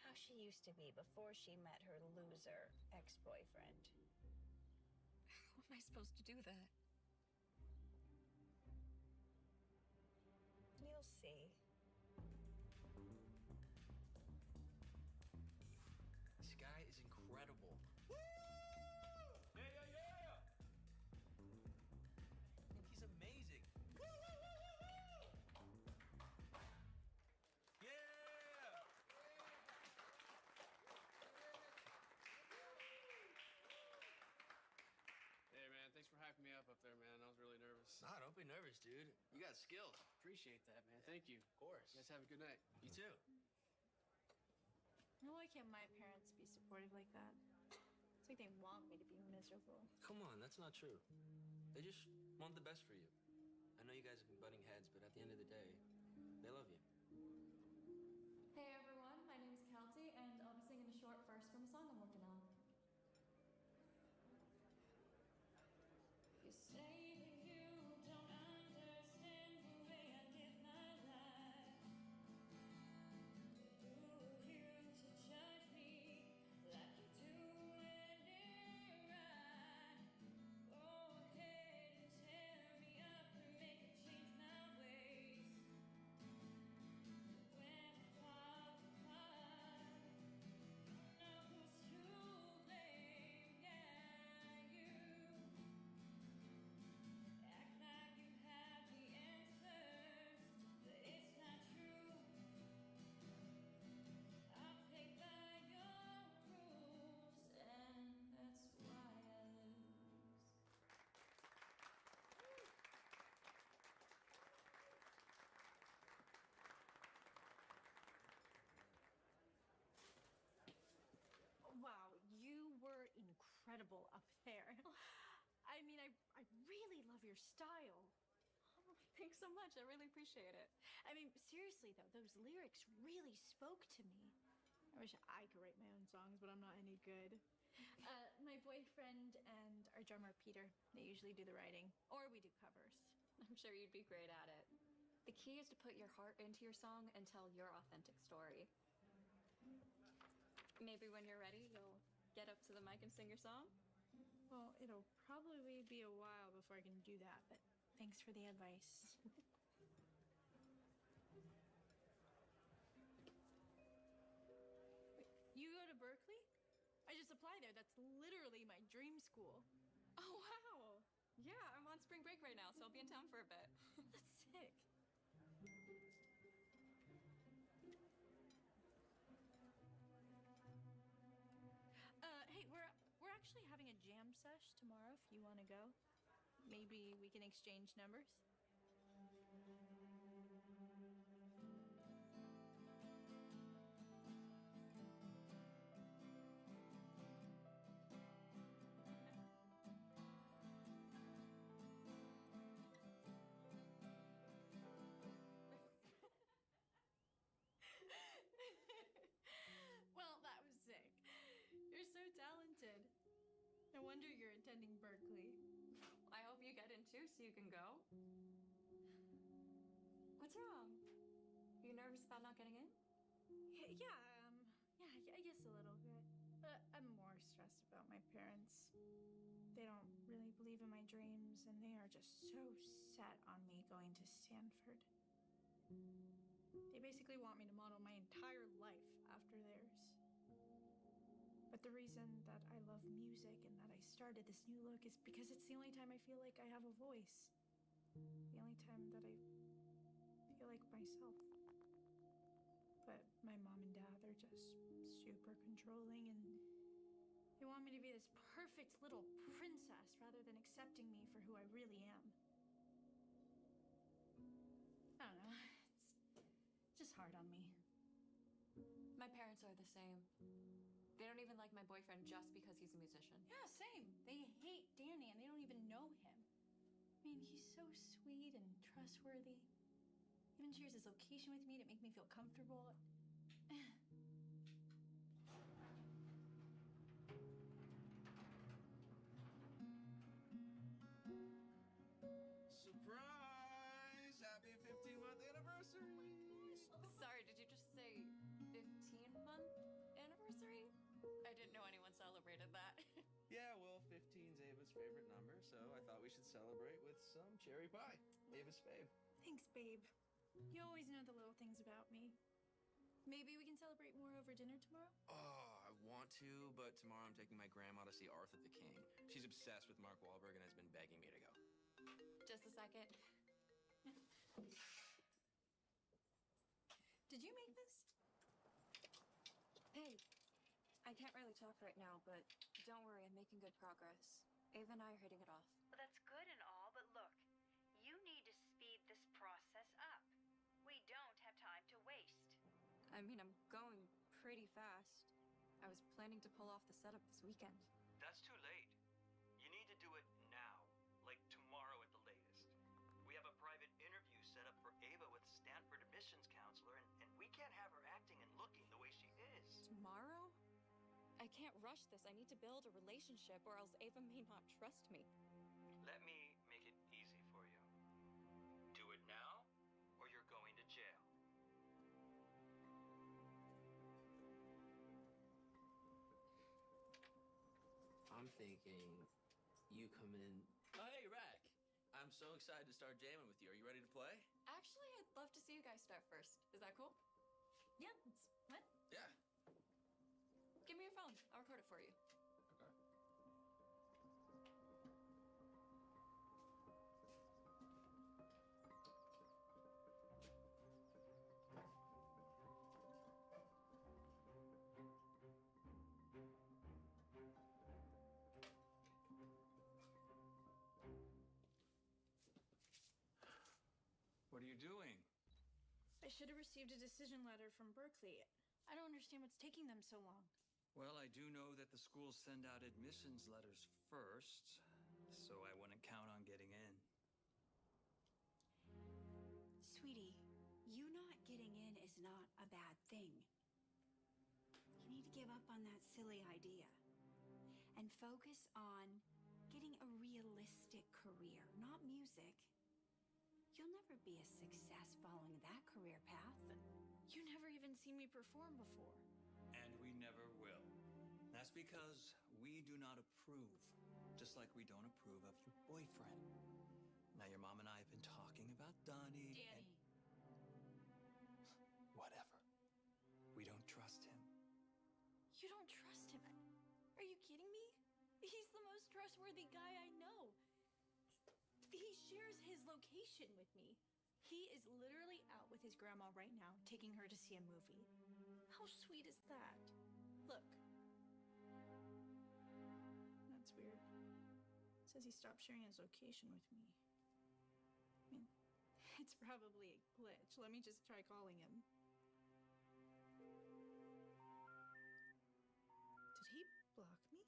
[SPEAKER 16] how she used to be before she met her loser ex-boyfriend.
[SPEAKER 8] How am I supposed to do that?
[SPEAKER 16] You'll see.
[SPEAKER 7] This guy is incredible. Yeah, yeah, yeah! I think he's amazing. Yeah!
[SPEAKER 20] Hey, man, thanks for hyping me up there, man. I was really nervous.
[SPEAKER 7] Nah, don't be nervous, dude. You got skills.
[SPEAKER 20] Appreciate that, man. Thank you.
[SPEAKER 7] Of course.
[SPEAKER 20] You guys have a good night.
[SPEAKER 7] You too.
[SPEAKER 15] Why can't my parents be supportive like that? It's like they want me to be miserable.
[SPEAKER 7] Come on, that's not true. They just want the best for you. I know you guys have been butting heads, but at the end of the day, they love you.
[SPEAKER 21] Hey everyone, my name is Kelty, and I'll be singing a short verse from a song I'm working on. You say that you don't understand the way I live my life. Who are you to judge me like you do when you're right? Go ahead and tear me up and make me change my ways. When I fall apart, know who's to blame. Yeah, you act like you have the answers, but it's not true. I'll play by your rules, and that's why I lose.
[SPEAKER 15] Wow, you were incredible up there. I mean, I really love your style.
[SPEAKER 21] Oh, thanks so much. I really appreciate it.
[SPEAKER 15] I mean, seriously though, those lyrics really spoke to me. I wish I could write my own songs, but I'm not any good. My boyfriend and our drummer Peter, they usually do the writing, or we do covers.
[SPEAKER 21] I'm sure you'd be great at it. The key is to put your heart into your song and tell your authentic story. Maybe when you're ready, you'll get up to the mic and sing your song?
[SPEAKER 15] Well, it'll probably be a while before I can do that, but thanks for the advice. Wait, you go to Berkeley? I just applied there. That's literally my dream school.
[SPEAKER 21] Oh, wow. Yeah, I'm on spring break right now, so I'll be in town for a bit.
[SPEAKER 15] That's sick. Hey, we're actually having a jam sesh tomorrow if you want to go. Maybe we can exchange numbers. Well, that was sick. You're so talented. No wonder you're attending Berkeley.
[SPEAKER 21] I hope you get in too so you can go. What's wrong? You nervous about not getting in?
[SPEAKER 15] Yeah, I guess a little bit. But I'm more stressed about my parents. They don't really believe in my dreams, and they are just so set on me going to Stanford. They basically want me to model my entire life after theirs. But the reason that I love music and that I started this new look is because it's the only time I feel like I have a voice. The only time that I feel like myself. But my mom and dad, they're just super controlling and they want me to be this perfect little princess rather than accepting me for who I really am. I don't know. It's just hard on me.
[SPEAKER 8] My parents are the same. They don't even like my boyfriend just because he's a musician.
[SPEAKER 15] Yeah, same. They hate Danny and they don't even know him. I mean, he's so sweet and trustworthy. Even shares his location with me to make me feel comfortable.
[SPEAKER 23] Surprise! Happy 15-month anniversary!
[SPEAKER 8] Sorry, did you just say 15-month anniversary? I didn't know anyone celebrated that.
[SPEAKER 23] Yeah, well, 15's Ava's favorite number, so I thought we should celebrate with some cherry pie. Ava's fave.
[SPEAKER 15] Thanks, babe. You always know the little things about me. Maybe we can celebrate more over dinner tomorrow?
[SPEAKER 7] Oh, I want to, but tomorrow I'm taking my grandma to see Arthur the King. She's obsessed with Mark Wahlberg and has been begging me to go.
[SPEAKER 8] Just a second.
[SPEAKER 15] Did you make this?
[SPEAKER 8] Hey, I can't really talk right now, but don't worry, I'm making good progress. Ava and I are hitting it off.
[SPEAKER 16] Well, that's good and all, but look, you need to speed this process up. We don't have time to waste.
[SPEAKER 8] I mean, I'm going pretty fast. I was planning to pull off the setup this weekend.
[SPEAKER 23] That's too late. You need to do it now, like tomorrow at the latest. We have a private interview set up for Ava with Stanford admissions counselor, and we can't have her acting and looking the way she is.
[SPEAKER 8] Tomorrow? I can't rush this. I need to build a relationship, or else Ava may not trust me.
[SPEAKER 23] Let me make it easy for you. Do it now, or you're going to jail.
[SPEAKER 7] I'm thinking you come in. Oh, hey, Rack. I'm so excited to start jamming with you. Are you ready to play?
[SPEAKER 8] Actually, I'd love to see you guys start first. Is that cool?
[SPEAKER 15] Yeah, what?
[SPEAKER 7] Yeah.
[SPEAKER 8] Give me your phone. I'll record it for you.
[SPEAKER 7] Okay.
[SPEAKER 23] What are you doing?
[SPEAKER 15] I should have received a decision letter from Berkeley. I don't understand what's taking them so long.
[SPEAKER 23] Well, I do know that the schools send out admissions letters first, so I wouldn't count on getting in.
[SPEAKER 9] Sweetie, you not getting in is not a bad thing. You need to give up on that silly idea and focus on getting a realistic career, not music. You'll never be a success following that career path.
[SPEAKER 15] You never even seen me perform before.
[SPEAKER 23] And we never will. That's because we do not approve, just like we don't approve of your boyfriend. Now, your mom and I have been talking about Donnie.
[SPEAKER 15] Danny.
[SPEAKER 23] Whatever. We don't trust him.
[SPEAKER 15] You don't trust him? Are you kidding me? He's the most trustworthy guy I know. He shares his location with me. He is literally out with his grandma right now, taking her to see a movie. How sweet is that? Look. That's weird. Says he stopped sharing his location with me. I mean, it's probably a glitch. Let me just try calling him. Did he block me?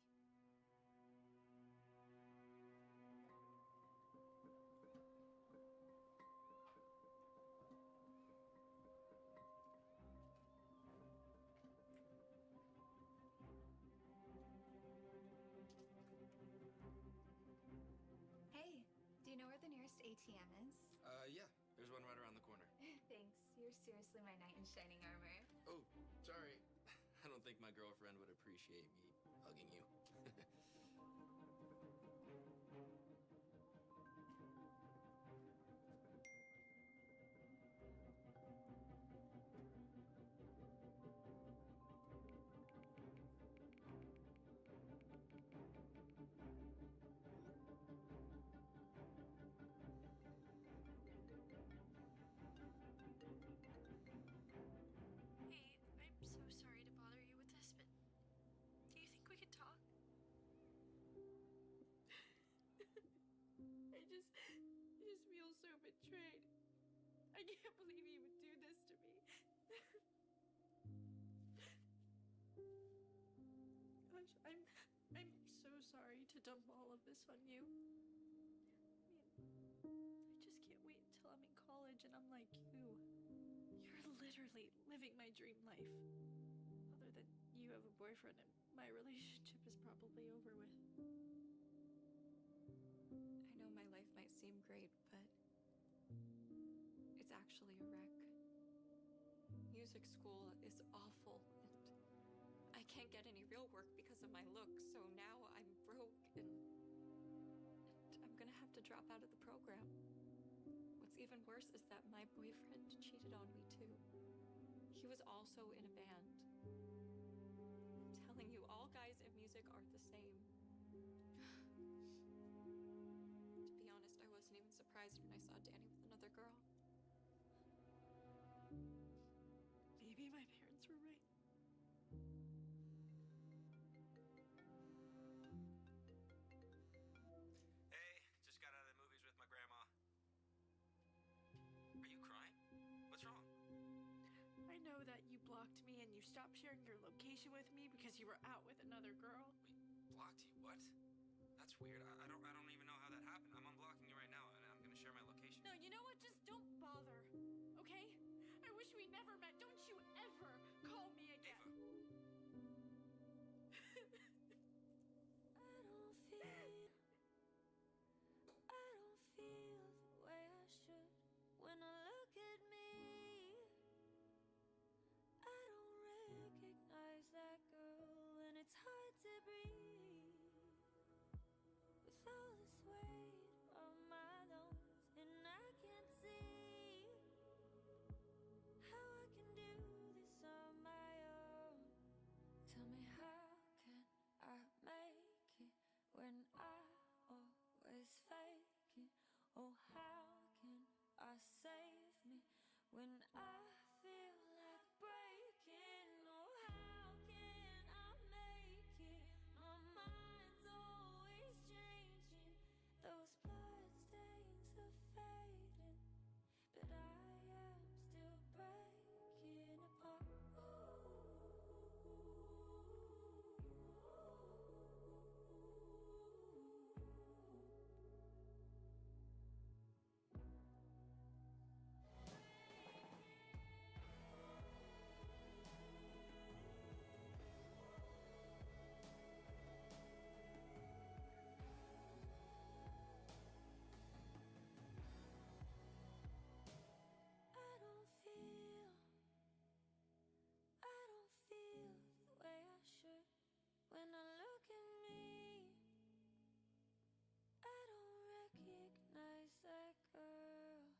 [SPEAKER 16] Hey, do you know where the nearest ATM is?
[SPEAKER 7] Yeah. There's one right around the corner.
[SPEAKER 16] Thanks. You're seriously my knight in shining armor.
[SPEAKER 7] Oh, sorry. I don't think my girlfriend would appreciate me hugging you.
[SPEAKER 15] I can't believe he would do this to me. Gosh, I'm so sorry to dump all of this on you. I just can't wait until I'm in college and I'm like you. You're literally living my dream life. Other than you have a boyfriend and my relationship is probably over with.
[SPEAKER 8] I know my life might seem great, but it's actually a wreck. Music school is awful, and I can't get any real work because of my looks, so now I'm broke and I'm gonna have to drop out of the program. What's even worse is that my boyfriend cheated on me too. He was also in a band. I'm telling you, all guys in music aren't the same. To be honest, I wasn't even surprised when I saw Danny with another girl.
[SPEAKER 15] Maybe my parents were right.
[SPEAKER 7] Hey, just got out of the movies with my grandma. Are you crying? What's wrong?
[SPEAKER 15] I know that you blocked me and you stopped sharing your location with me because you were out with another girl.
[SPEAKER 7] Blocked you? What? That's weird. I don't even know how that happened. I'm unblocking you right now, and I'm gonna share my location.
[SPEAKER 15] No, you know what? Just don't bother, okay? I wish we never met. Don't you ever call me again.
[SPEAKER 21] I don't feel the way I should when I look at me. I don't recognize that girl, and it's hard to breathe with all this weight on my lungs, and I can't see how I can do this on my own. Tell me, how can I make it when I always fake it? Oh, how can I save me when I feel like breaking? Oh, how can I make it? My mind's always changing. Those blood stains are fading, but I am still breaking apart. I don't feel the way I should when I look at me. I don't recognize that girl.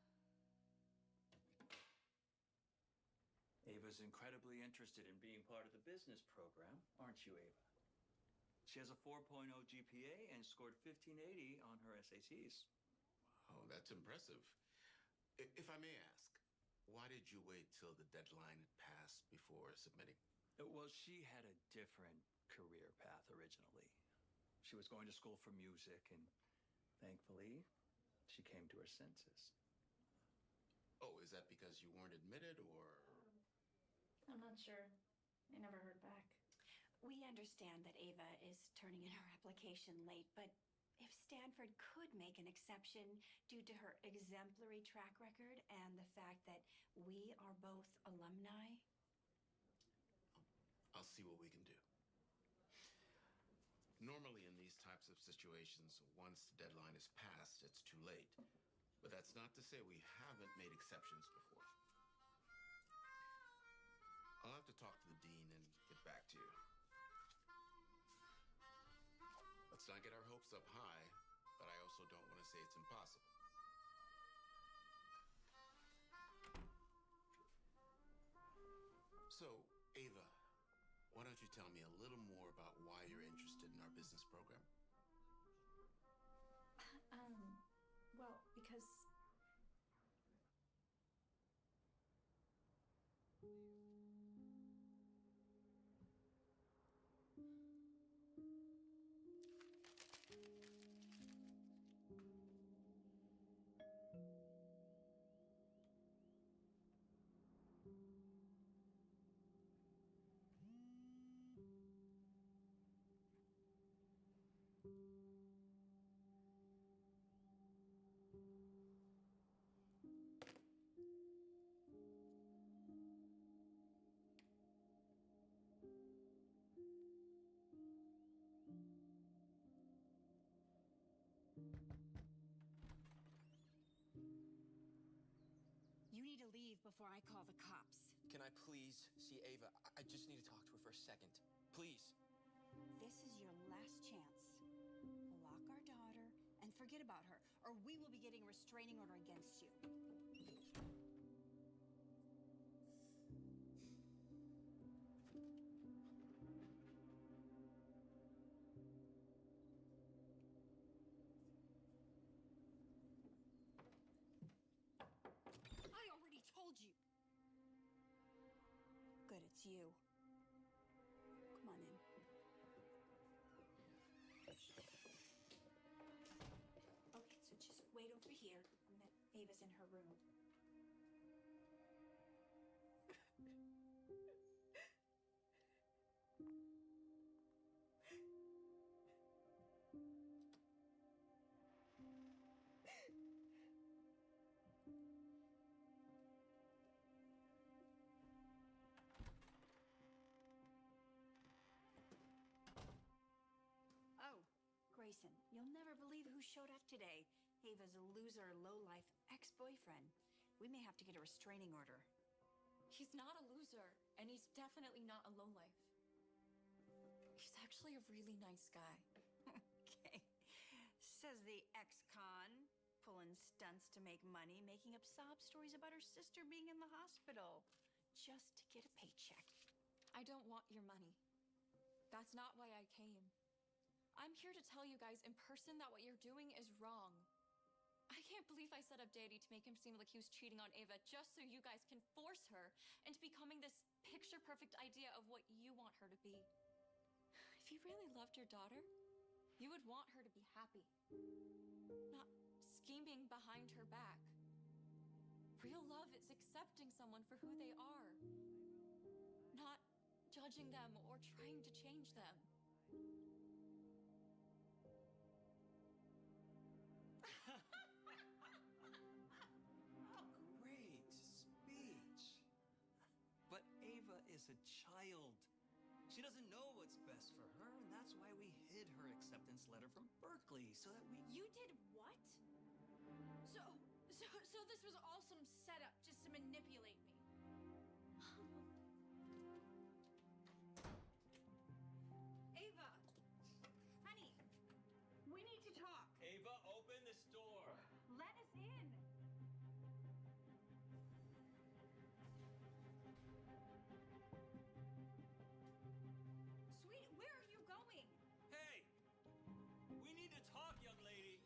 [SPEAKER 23] Ava's incredibly interested in being part of the business program, aren't you, Ava? She has a 4.0 GPA and scored 1580 on her SATs.
[SPEAKER 11] Oh, that's impressive. If I may ask, why did you wait till the deadline had passed before submitting?
[SPEAKER 23] Well, she had a different career path originally. She was going to school for music, and thankfully, she came to her senses.
[SPEAKER 11] Oh, is that because you weren't admitted, or?
[SPEAKER 15] I'm not sure. I never heard back.
[SPEAKER 16] We understand that Ava is turning in her application late, but if Stanford could make an exception due to her exemplary track record and the fact that we are both alumni.
[SPEAKER 11] I'll see what we can do. Normally, in these types of situations, once the deadline is passed, it's too late. But that's not to say we haven't made exceptions before. I'll have to talk to the dean and get back to you. Let's not get our hopes up high, but I also don't want to say it's impossible. So, Ava, why don't you tell me a little more about why you're interested in our business program?
[SPEAKER 15] Well, because
[SPEAKER 9] leave before I call the cops.
[SPEAKER 7] Can I please see Ava? I just need to talk to her for a second. Please.
[SPEAKER 9] This is your last chance. Block our daughter and forget about her, or we will be getting a restraining order against you. I already told you. Good, it's you. Come on in. Okay, so just wait over here. Ava's in her room. Oh, Grayson, you'll never believe who showed up today. Ava's loser, low-life ex-boyfriend. We may have to get a restraining order.
[SPEAKER 8] He's not a loser, and he's definitely not a lowlife. He's actually a really nice guy.
[SPEAKER 9] Okay. Says the ex-con, pulling stunts to make money, making up sob stories about her sister being in the hospital, just to get a paycheck.
[SPEAKER 8] I don't want your money. That's not why I came. I'm here to tell you guys in person that what you're doing is wrong. I can't believe I set up Daddy to make him seem like he was cheating on Ava just so you guys can force her into becoming this picture-perfect idea of what you want her to be. If you really loved your daughter, you would want her to be happy, not scheming behind her back. Real love is accepting someone for who they are, not judging them or trying to change them.
[SPEAKER 23] Great speech. But Ava is a child. She doesn't know what's best for her, and that's why we hid her acceptance letter from Berkeley, so that we...
[SPEAKER 15] You did what? So this was all some setup just to manipulate me. Ava! Honey, we need to talk.
[SPEAKER 23] Ava, open this door.
[SPEAKER 15] Let us in. Sweet, where are you going?
[SPEAKER 23] Hey! We need to talk, young lady.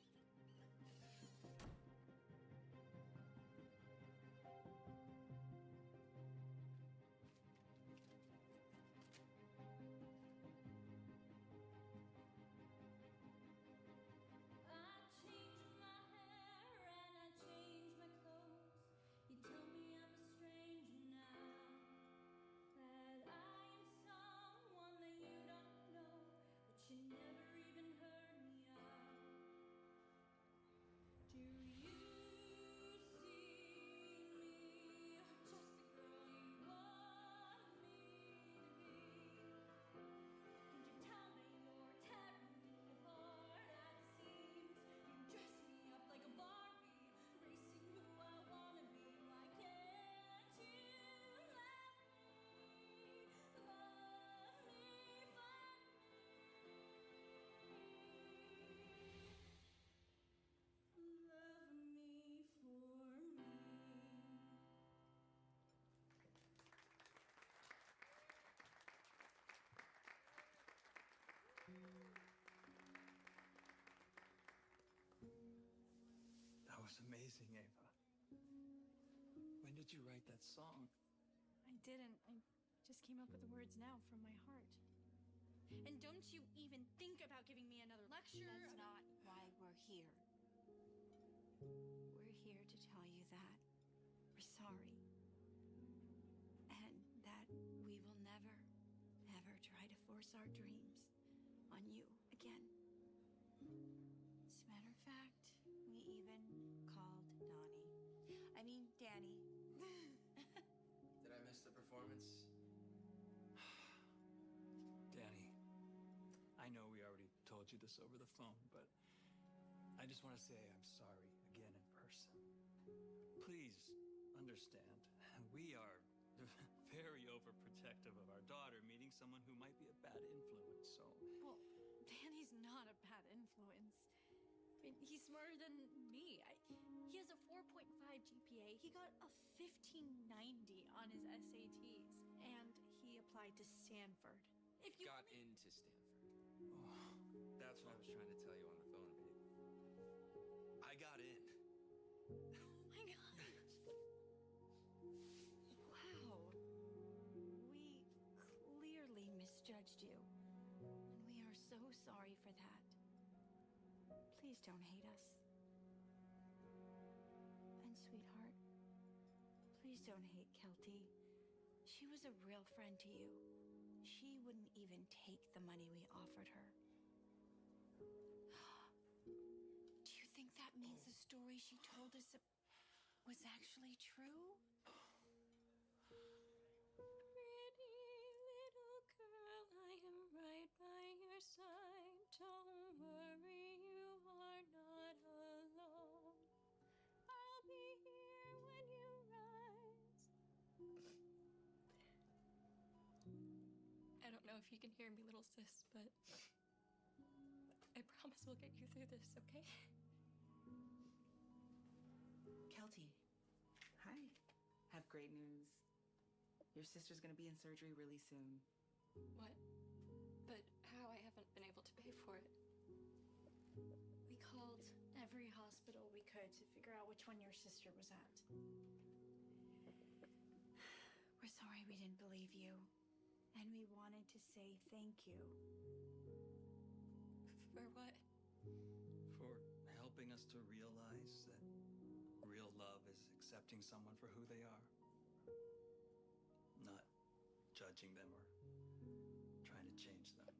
[SPEAKER 23] That was amazing, Ava. When did you write that song?
[SPEAKER 15] I didn't. I just came up with the words now from my heart. And don't you even think about giving me another lecture.
[SPEAKER 9] That's not why we're here. We're here to tell you that we're sorry. And that we will never, ever try to force our dreams on you again. As a matter of fact, we even called Danny.
[SPEAKER 7] Did I miss the performance?
[SPEAKER 23] Danny, I know we already told you this over the phone, but I just want to say I'm sorry again in person. Please understand. We are very overprotective of our daughter, meeting someone who might be a bad influence, so...
[SPEAKER 16] Well, Danny's not a bad influence. I mean, he's smarter than me. He has a 4.5 GPA. He got a 1590 on his SATs. And he applied to Stanford. If you
[SPEAKER 7] got into Stanford. Oh, that's what I was trying to tell you on the phone, babe.
[SPEAKER 23] I got in.
[SPEAKER 16] Oh my gosh. Wow. We clearly misjudged you. And we are so sorry for that. Please don't hate us. And sweetheart, please don't hate Kelty. She was a real friend to you. She wouldn't even take the money we offered her. Do you think that means the story she told us was actually true?
[SPEAKER 21] Pretty little girl, I am right by your side. Don't worry, you are not alone. I'll be here when you rise.
[SPEAKER 8] I don't know if you can hear me, little sis, but I promise we'll get you through this, okay?
[SPEAKER 17] Kelty, hi. Have great news. Your sister's gonna be in surgery really soon.
[SPEAKER 8] What? But how? I haven't been able to pay for it.
[SPEAKER 16] We called every hospital we could to figure out which one your sister was at. We're sorry we didn't believe you. And we wanted to say thank you.
[SPEAKER 8] For what?
[SPEAKER 23] For helping us to realize that real love is accepting someone for who they are. Not judging them or trying to change them.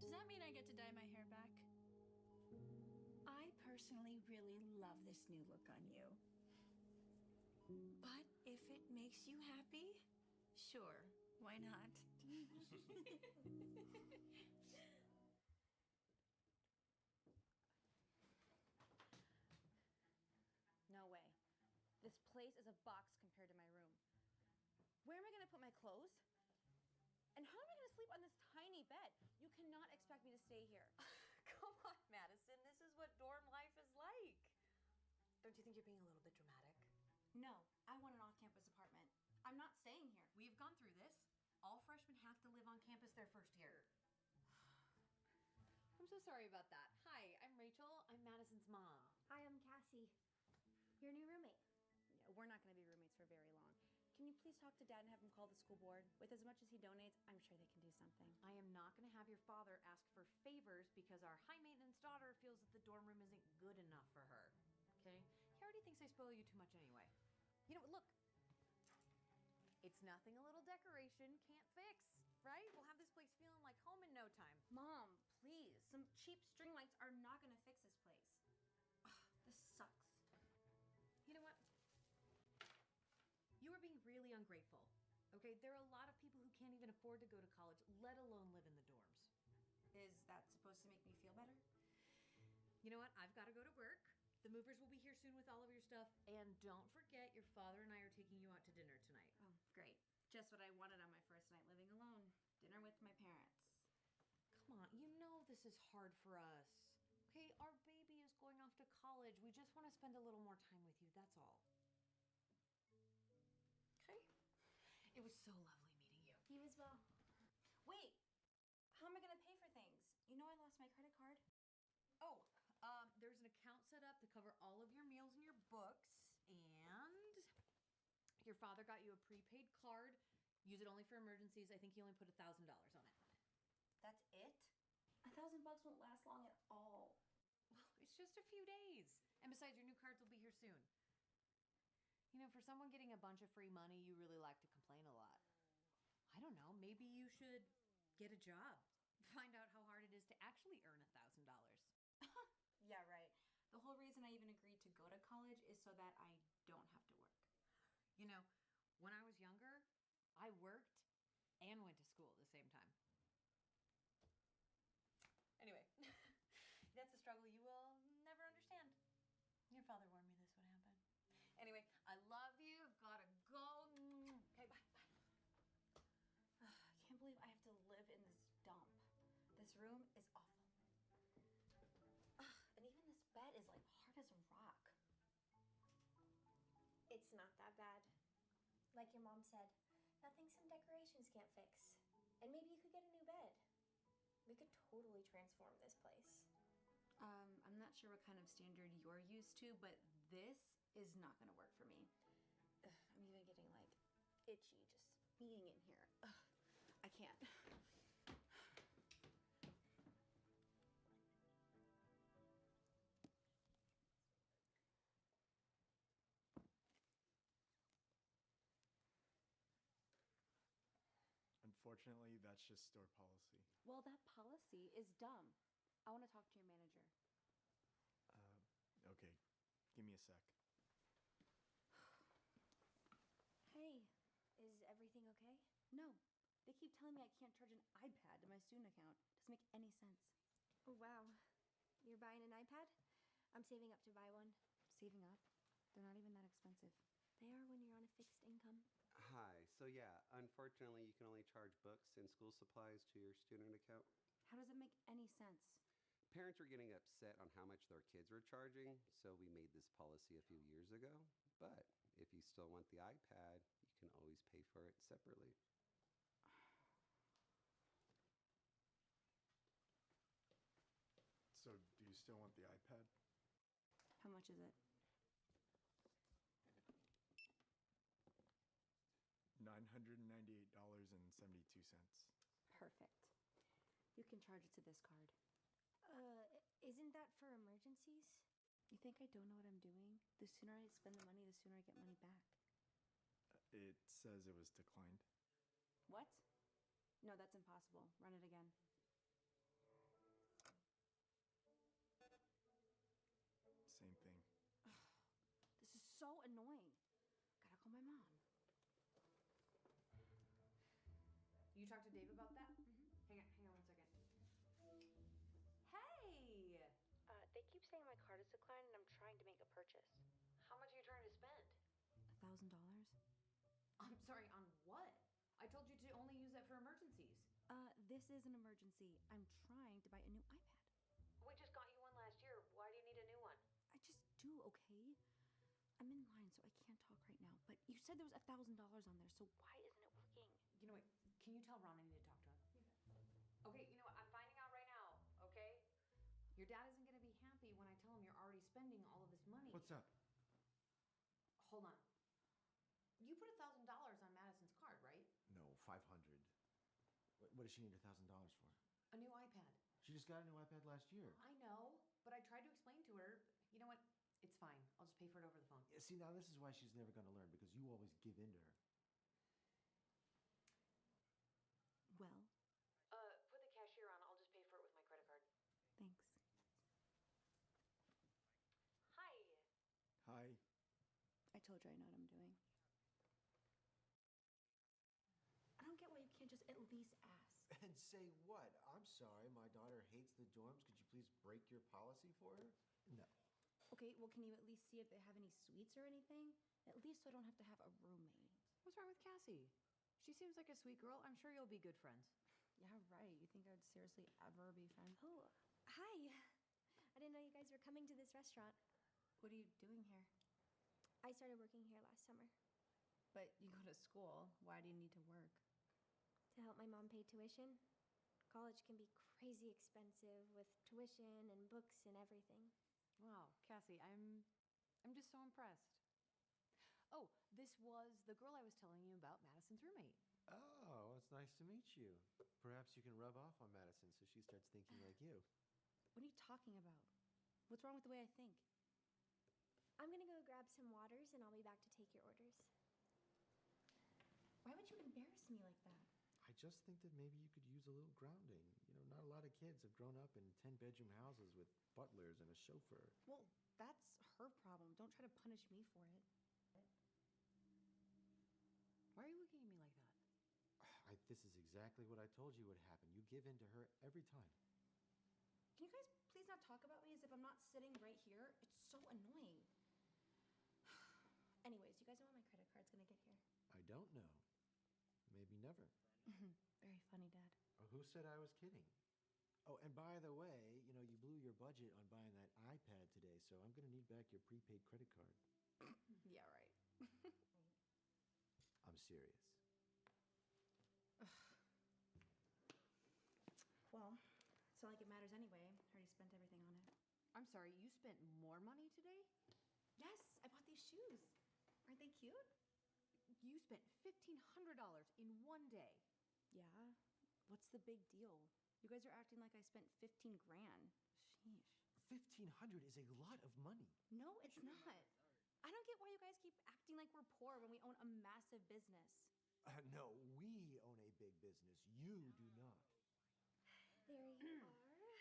[SPEAKER 16] Does that mean I get to dye my hair back? I personally really love this new look on you. But if it makes you happy, sure, why not?
[SPEAKER 19] No way. This place is a box compared to my room. Where am I going to put my clothes? And how am I going to sleep on this tiny bed? You cannot expect me to stay here.
[SPEAKER 22] Come on, Madison. This is what dorm life is like. Don't you think you're being a little bit dramatic?
[SPEAKER 19] No, I want an off-campus apartment. I'm not staying here.
[SPEAKER 22] We've gone through this. All freshmen have to live on campus their first year. I'm so sorry about that. Hi, I'm Rachel. I'm Madison's mom.
[SPEAKER 19] Hi, I'm Cassie. Your new roommate. Yeah, we're not going to be roommates for very long. Can you please talk to Dad and have him call the school board? With as much as he donates, I'm sure they can do something.
[SPEAKER 22] I am not going to have your father ask for favors because our high-maintenance daughter feels that the dorm room isn't good enough for her. Okay? He already thinks I spoil you too much anyway. You know what? Look. It's nothing a little decoration can't fix, right? We'll have this place feeling like home in no time.
[SPEAKER 19] Mom, please. Some cheap string lights are not going to fix this place. Ugh, this sucks.
[SPEAKER 22] You know what? You are being really ungrateful. Okay, there are a lot of people who can't even afford to go to college, let alone live in the dorms.
[SPEAKER 19] Is that supposed to make me feel better?
[SPEAKER 22] You know what? I've got to go to work. The movers will be here soon with all of your stuff. And don't forget, your father and I are taking you out to dinner tonight.
[SPEAKER 19] Oh, great. Just what I wanted on my first night living alone. Dinner with my parents.
[SPEAKER 22] Come on, you know this is hard for us. Okay, our baby is going off to college. We just want to spend a little more time with you, that's all. Okay? It was so lovely meeting you.
[SPEAKER 19] You as well. Wait! How am I going to pay for things? You know I lost my credit card.
[SPEAKER 22] Oh, there's an account set up to cover all of your meals and your books, and your father got you a prepaid card. Use it only for emergencies. I think he only put $1,000 on it.
[SPEAKER 19] That's it? $1,000 won't last long at all.
[SPEAKER 22] Well, it's just a few days. And besides, your new cards will be here soon. You know, for someone getting a bunch of free money, you really like to complain a lot. I don't know, maybe you should get a job. Find out how hard it is to actually earn $1,000.
[SPEAKER 19] Yeah, right. The whole reason I even agreed to go to college is so that I don't have to work.
[SPEAKER 22] You know, when I was younger, I worked and went to school at the same time. Anyway, that's a struggle you will never understand. Your father warned me this would happen. Anyway, I love
[SPEAKER 19] room is awful. Ugh, and even this bed is like hard as a rock.
[SPEAKER 3] It's not that bad. Like your mom said, nothing some decorations can't fix. And maybe you could get a new bed. We could totally transform this place.
[SPEAKER 19] I'm not sure what kind of standard you're used to, but this is not gonna work for me. Ugh, I'm even getting like itchy just being in here. Ugh, I can't.
[SPEAKER 5] Unfortunately, that's just store policy.
[SPEAKER 19] Well, that policy is dumb. I want to talk to your manager.
[SPEAKER 5] Okay, give me a sec.
[SPEAKER 3] Hey, is everything okay?
[SPEAKER 19] No, they keep telling me I can't charge an iPad to my student account. Doesn't make any sense.
[SPEAKER 3] Oh, wow. You're buying an iPad? I'm saving up to buy one.
[SPEAKER 19] Saving up? They're not even that expensive.
[SPEAKER 3] They are when you're on a fixed income.
[SPEAKER 6] Hi. So yeah, unfortunately, you can only charge books and school supplies to your student account.
[SPEAKER 19] How does it make any sense?
[SPEAKER 6] Parents were getting upset on how much their kids were charging, so we made this policy a few years ago. But if you still want the iPad, you can always pay for it separately.
[SPEAKER 5] So, do you still want the iPad?
[SPEAKER 19] How much is it?
[SPEAKER 5] $998.72.
[SPEAKER 19] Perfect. You can charge it to this card.
[SPEAKER 3] Isn't that for emergencies?
[SPEAKER 19] You think I don't know what I'm doing? The sooner I spend the money, the sooner I get money back.
[SPEAKER 5] It says it was declined.
[SPEAKER 19] What? No, that's impossible. Run it again.
[SPEAKER 5] Same thing.
[SPEAKER 19] This is so annoying. Gotta call my mom. You talked to Dave about that? Hang on 1 second. Hey!
[SPEAKER 3] They keep saying my card is declined and I'm trying to make a purchase.
[SPEAKER 22] How much are you trying to spend?
[SPEAKER 19] $1,000?
[SPEAKER 22] I'm sorry, on what? I told you to only use that for emergencies.
[SPEAKER 19] This is an emergency. I'm trying to buy a new iPad.
[SPEAKER 22] We just got you one last year. Why do you need a new one?
[SPEAKER 19] I just do, okay? I'm in line, so I can't talk right now. But you said there was $1,000 on there, so why isn't it working?
[SPEAKER 22] You know what? Can you tell Ron I need to talk to him? Okay, you know what? I'm finding out right now, okay? Your dad isn't going to be happy when I tell him you're already spending all of this money.
[SPEAKER 5] What's up?
[SPEAKER 22] Hold on. You put $1,000 on Madison's card, right?
[SPEAKER 10] No, 500. What does she need $1,000 for?
[SPEAKER 22] A new iPad.
[SPEAKER 10] She just got a new iPad last year.
[SPEAKER 22] I know, but I tried to explain to her. You know what? It's fine. I'll just pay for it over the phone.
[SPEAKER 10] Yeah, see, now this is why she's never going to learn, because you always give in to her.
[SPEAKER 19] Well?
[SPEAKER 22] Put the cashier on. I'll just pay for it with my credit card.
[SPEAKER 19] Thanks.
[SPEAKER 22] Hi.
[SPEAKER 5] Hi.
[SPEAKER 19] I told you I know what I'm doing. I don't get why you can't just at least ask.
[SPEAKER 10] And say what? I'm sorry, my daughter hates the dorms. Could you please break your policy for her? No.
[SPEAKER 19] Okay, well, can you at least see if they have any suites or anything? At least so I don't have to have a roommate.
[SPEAKER 22] What's wrong with Cassie? She seems like a sweet girl. I'm sure you'll be good friends.
[SPEAKER 19] Yeah, right. You think I would seriously ever be friends?
[SPEAKER 3] Oh, hi. I didn't know you guys were coming to this restaurant.
[SPEAKER 19] What are you doing here?
[SPEAKER 3] I started working here last summer.
[SPEAKER 19] But you go to school. Why do you need to work?
[SPEAKER 3] To help my mom pay tuition. College can be crazy expensive with tuition and books and everything.
[SPEAKER 22] Wow, Cassie, I'm just so impressed. Oh, this was the girl I was telling you about, Madison's roommate.
[SPEAKER 10] Oh, it's nice to meet you. Perhaps you can rub off on Madison so she starts thinking like you.
[SPEAKER 19] What are you talking about? What's wrong with the way I think?
[SPEAKER 3] I'm gonna go grab some waters and I'll be back to take your orders.
[SPEAKER 19] Why would you embarrass me like that?
[SPEAKER 10] I just think that maybe you could use a little grounding. You know, not a lot of kids have grown up in 10-bedroom houses with butlers and a chauffeur.
[SPEAKER 19] Well, that's her problem. Don't try to punish me for it.
[SPEAKER 22] Why are you looking at me like that?
[SPEAKER 10] This is exactly what I told you would happen. You give in to her every time.
[SPEAKER 19] Can you guys please not talk about me as if I'm not sitting right here? It's so annoying. Anyways, you guys know when my credit card's gonna get here?
[SPEAKER 10] I don't know. Maybe never.
[SPEAKER 19] Very funny, Dad.
[SPEAKER 10] Who said I was kidding? Oh, and by the way, you blew your budget on buying that iPad today, so I'm going to need back your prepaid credit card.
[SPEAKER 19] Yeah, right.
[SPEAKER 10] I'm serious.
[SPEAKER 19] Well, it's not like it matters anyway. I already spent everything on it. I'm sorry, you spent more money today? Yes, I bought these shoes. Aren't they cute? You spent $1,500 in one day. Yeah. What's the big deal? You guys are acting like I spent 15 grand. Sheesh.
[SPEAKER 10] 1,500 is a lot of money.
[SPEAKER 19] No, it's not. I don't get why you guys keep acting like we're poor when we own a massive business.
[SPEAKER 10] No, we own a big business. You do not.
[SPEAKER 3] There you are.
[SPEAKER 10] Thank you.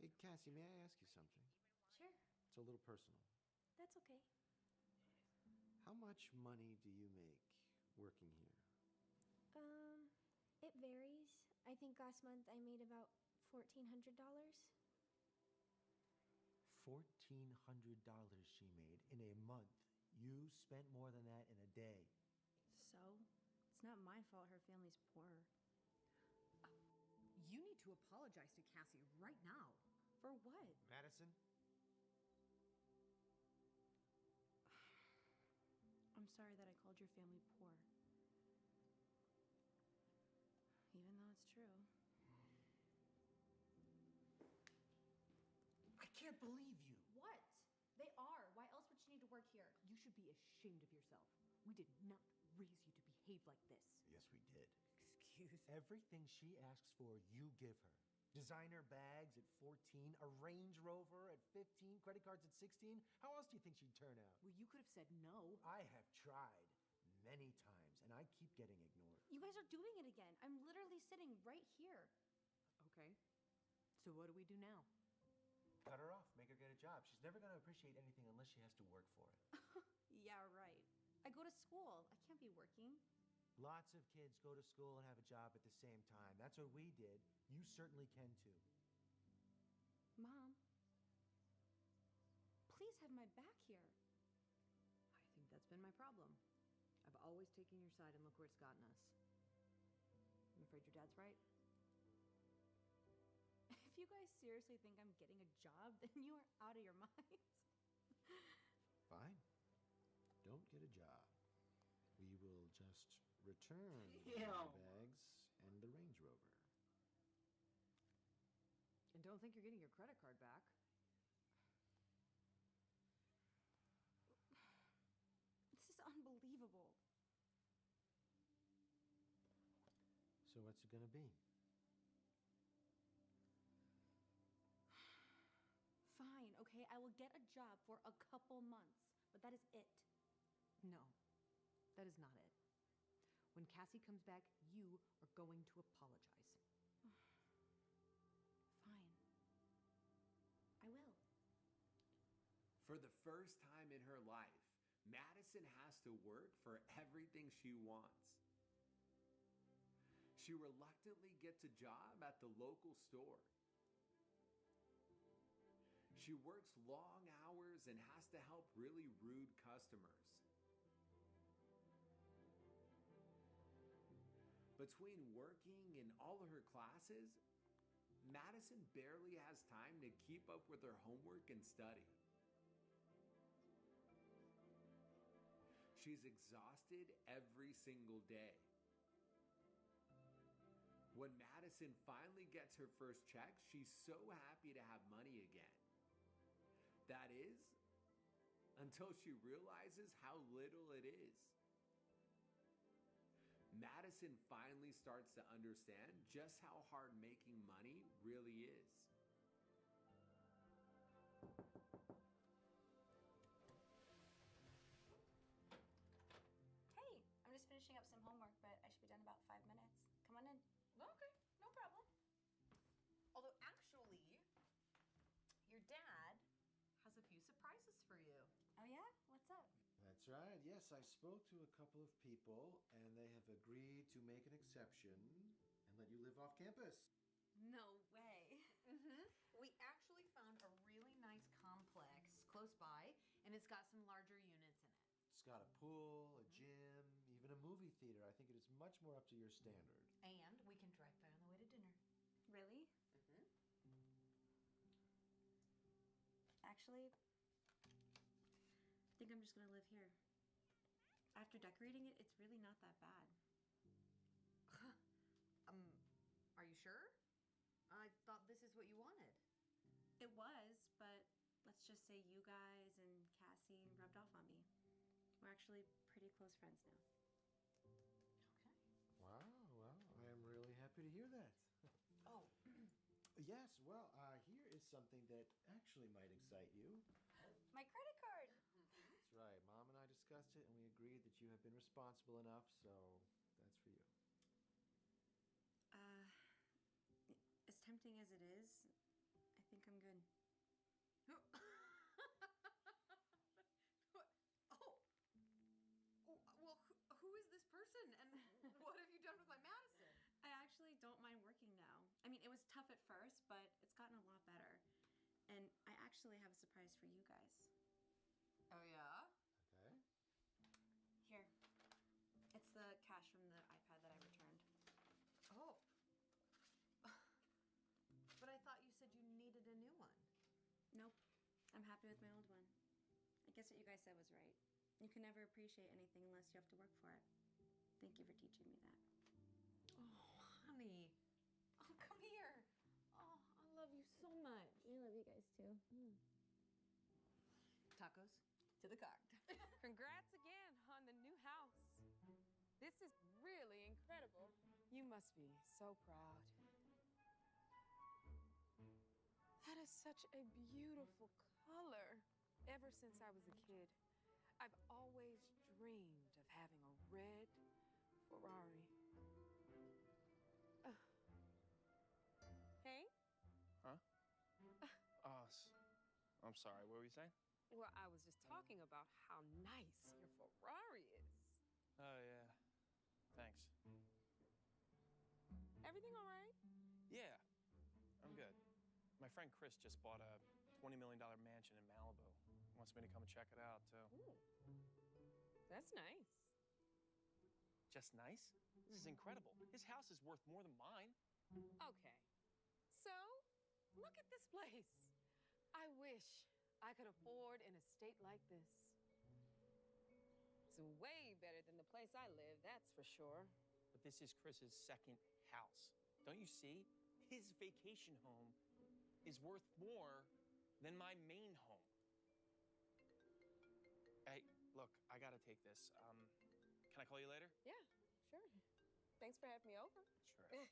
[SPEAKER 10] Hey, Cassie, may I ask you something?
[SPEAKER 19] Sure.
[SPEAKER 10] It's a little personal.
[SPEAKER 3] That's okay.
[SPEAKER 10] How much money do you make working here?
[SPEAKER 3] It varies. I think last month I made about $1,400.
[SPEAKER 10] $1,400 she made in a month. You spent more than that in a day.
[SPEAKER 19] So, it's not my fault her family's poor. You need to apologize to Cassie right now. For what?
[SPEAKER 10] Madison?
[SPEAKER 19] I'm sorry that I called your family poor. Even though it's true.
[SPEAKER 10] I can't believe you.
[SPEAKER 19] What? They are. Why else would she need to work here? You should be ashamed of yourself. We did not raise you to behave like this.
[SPEAKER 10] Yes, we did.
[SPEAKER 19] Excuse.
[SPEAKER 10] Everything she asks for, you give her. Designer bags at 14, a Range Rover at 15, credit cards at 16. How else do you think she'd turn out?
[SPEAKER 19] Well, you could have said no.
[SPEAKER 10] I have tried many times, and I keep getting ignored.
[SPEAKER 19] You guys are doing it again. I'm literally sitting right here. Okay. So what do we do now?
[SPEAKER 10] Cut her off. Make her get a job. She's never going to appreciate anything unless she has to work for it.
[SPEAKER 19] Yeah, right. I go to school. I can't be working.
[SPEAKER 10] Lots of kids go to school and have a job at the same time. That's what we did. You certainly can too.
[SPEAKER 19] Mom, please have my back here. I think that's been my problem. I've always taken your side, and look where it's gotten us. I'm afraid your dad's right. If you guys seriously think I'm getting a job, then you are out of your minds.
[SPEAKER 10] Fine. Don't get a job. We will just return the
[SPEAKER 19] Yeah.
[SPEAKER 10] bags and the Range Rover.
[SPEAKER 19] And don't think you're getting your credit card back. This is unbelievable.
[SPEAKER 10] So what's it going to be?
[SPEAKER 19] Fine, okay, I will get a job for a couple months, but that is it. No, that is not it. When Cassie comes back, you are going to apologize. Fine. I will.
[SPEAKER 2] For the first time in her life, Madison has to work for everything she wants. She reluctantly gets a job at the local store. She works long hours and has to help really rude customers. Between working and all of her classes, Madison barely has time to keep up with her homework and study. She's exhausted every single day. When Madison finally gets her first check, she's so happy to have money again. That is, until she realizes how little it is. Madison finally starts to understand just how hard making money really is.
[SPEAKER 19] Hey, I'm just finishing up some homework, but I should be done in about 5 minutes. Come on in. Okay, no problem. Although, actually, your dad has a few surprises for you. Oh, yeah? What's up?
[SPEAKER 10] That's right. Yes, I spoke to a couple of people, and they have agreed to make an exception and let you live off campus.
[SPEAKER 19] No way. We actually found a really nice complex close by, and it's got some larger units in it.
[SPEAKER 10] It's got a pool, a gym, even a movie theater. I think it is much more up to your standard.
[SPEAKER 22] And we can drive by on the way to dinner.
[SPEAKER 9] Really?
[SPEAKER 22] Mm-hmm.
[SPEAKER 9] Actually, I think I'm just gonna live here. After decorating it, it's really not that bad.
[SPEAKER 22] Are you sure? I thought this is what you wanted.
[SPEAKER 9] It was, but let's just say you guys and Cassie rubbed off on me. We're actually pretty close friends now.
[SPEAKER 10] Wow, well, I am really happy to hear that.
[SPEAKER 22] Oh.
[SPEAKER 10] Yes, well, here is something that actually might excite you.
[SPEAKER 9] My credit card!
[SPEAKER 10] That's right. Mom and I discussed it, and we agreed that you have been responsible enough, so that's for you.
[SPEAKER 9] As tempting as it is, I think I'm good.
[SPEAKER 22] Well, who is this person, and what have you done with my Madison?
[SPEAKER 9] I actually don't mind working now. I mean, it was tough at first, but it's gotten a lot better. And I actually have a surprise for you guys.
[SPEAKER 22] Oh, yeah?
[SPEAKER 10] Okay.
[SPEAKER 9] Here. It's the cash from the iPad that I returned.
[SPEAKER 22] Oh. But I thought you said you needed a new one.
[SPEAKER 9] Nope. I'm happy with my old one. I guess what you guys said was right. You can never appreciate anything unless you have to work for it. Thank you for teaching me that.
[SPEAKER 22] Oh, honey. Oh, come here. Oh, I love you so much.
[SPEAKER 3] I love you guys too.
[SPEAKER 22] Tacos to the car.
[SPEAKER 4] Congrats again on the new house. This is really incredible. You must be so proud. That is such a beautiful color. Ever since I was a kid, I've always dreamed of having a red Ferrari. Hey?
[SPEAKER 18] Huh? I'm sorry, what were you saying?
[SPEAKER 4] Well, I was just talking about how nice your Ferrari is.
[SPEAKER 18] Oh, yeah. Thanks.
[SPEAKER 4] Everything all right?
[SPEAKER 18] Yeah, I'm good. My friend Chris just bought a $20 million mansion in Malibu. Wants me to come and check it out, too.
[SPEAKER 4] Ooh, that's nice.
[SPEAKER 18] Just nice? This is incredible. His house is worth more than mine.
[SPEAKER 4] Okay. So, look at this place. I wish I could afford an estate like this. It's way better than the place I live, that's for sure.
[SPEAKER 18] But this is Chris's second house. Don't you see? His vacation home is worth more than my main home. Hey, look, I gotta take this. Can I call you later?
[SPEAKER 4] Yeah, sure. Thanks for having me over.
[SPEAKER 18] Sure.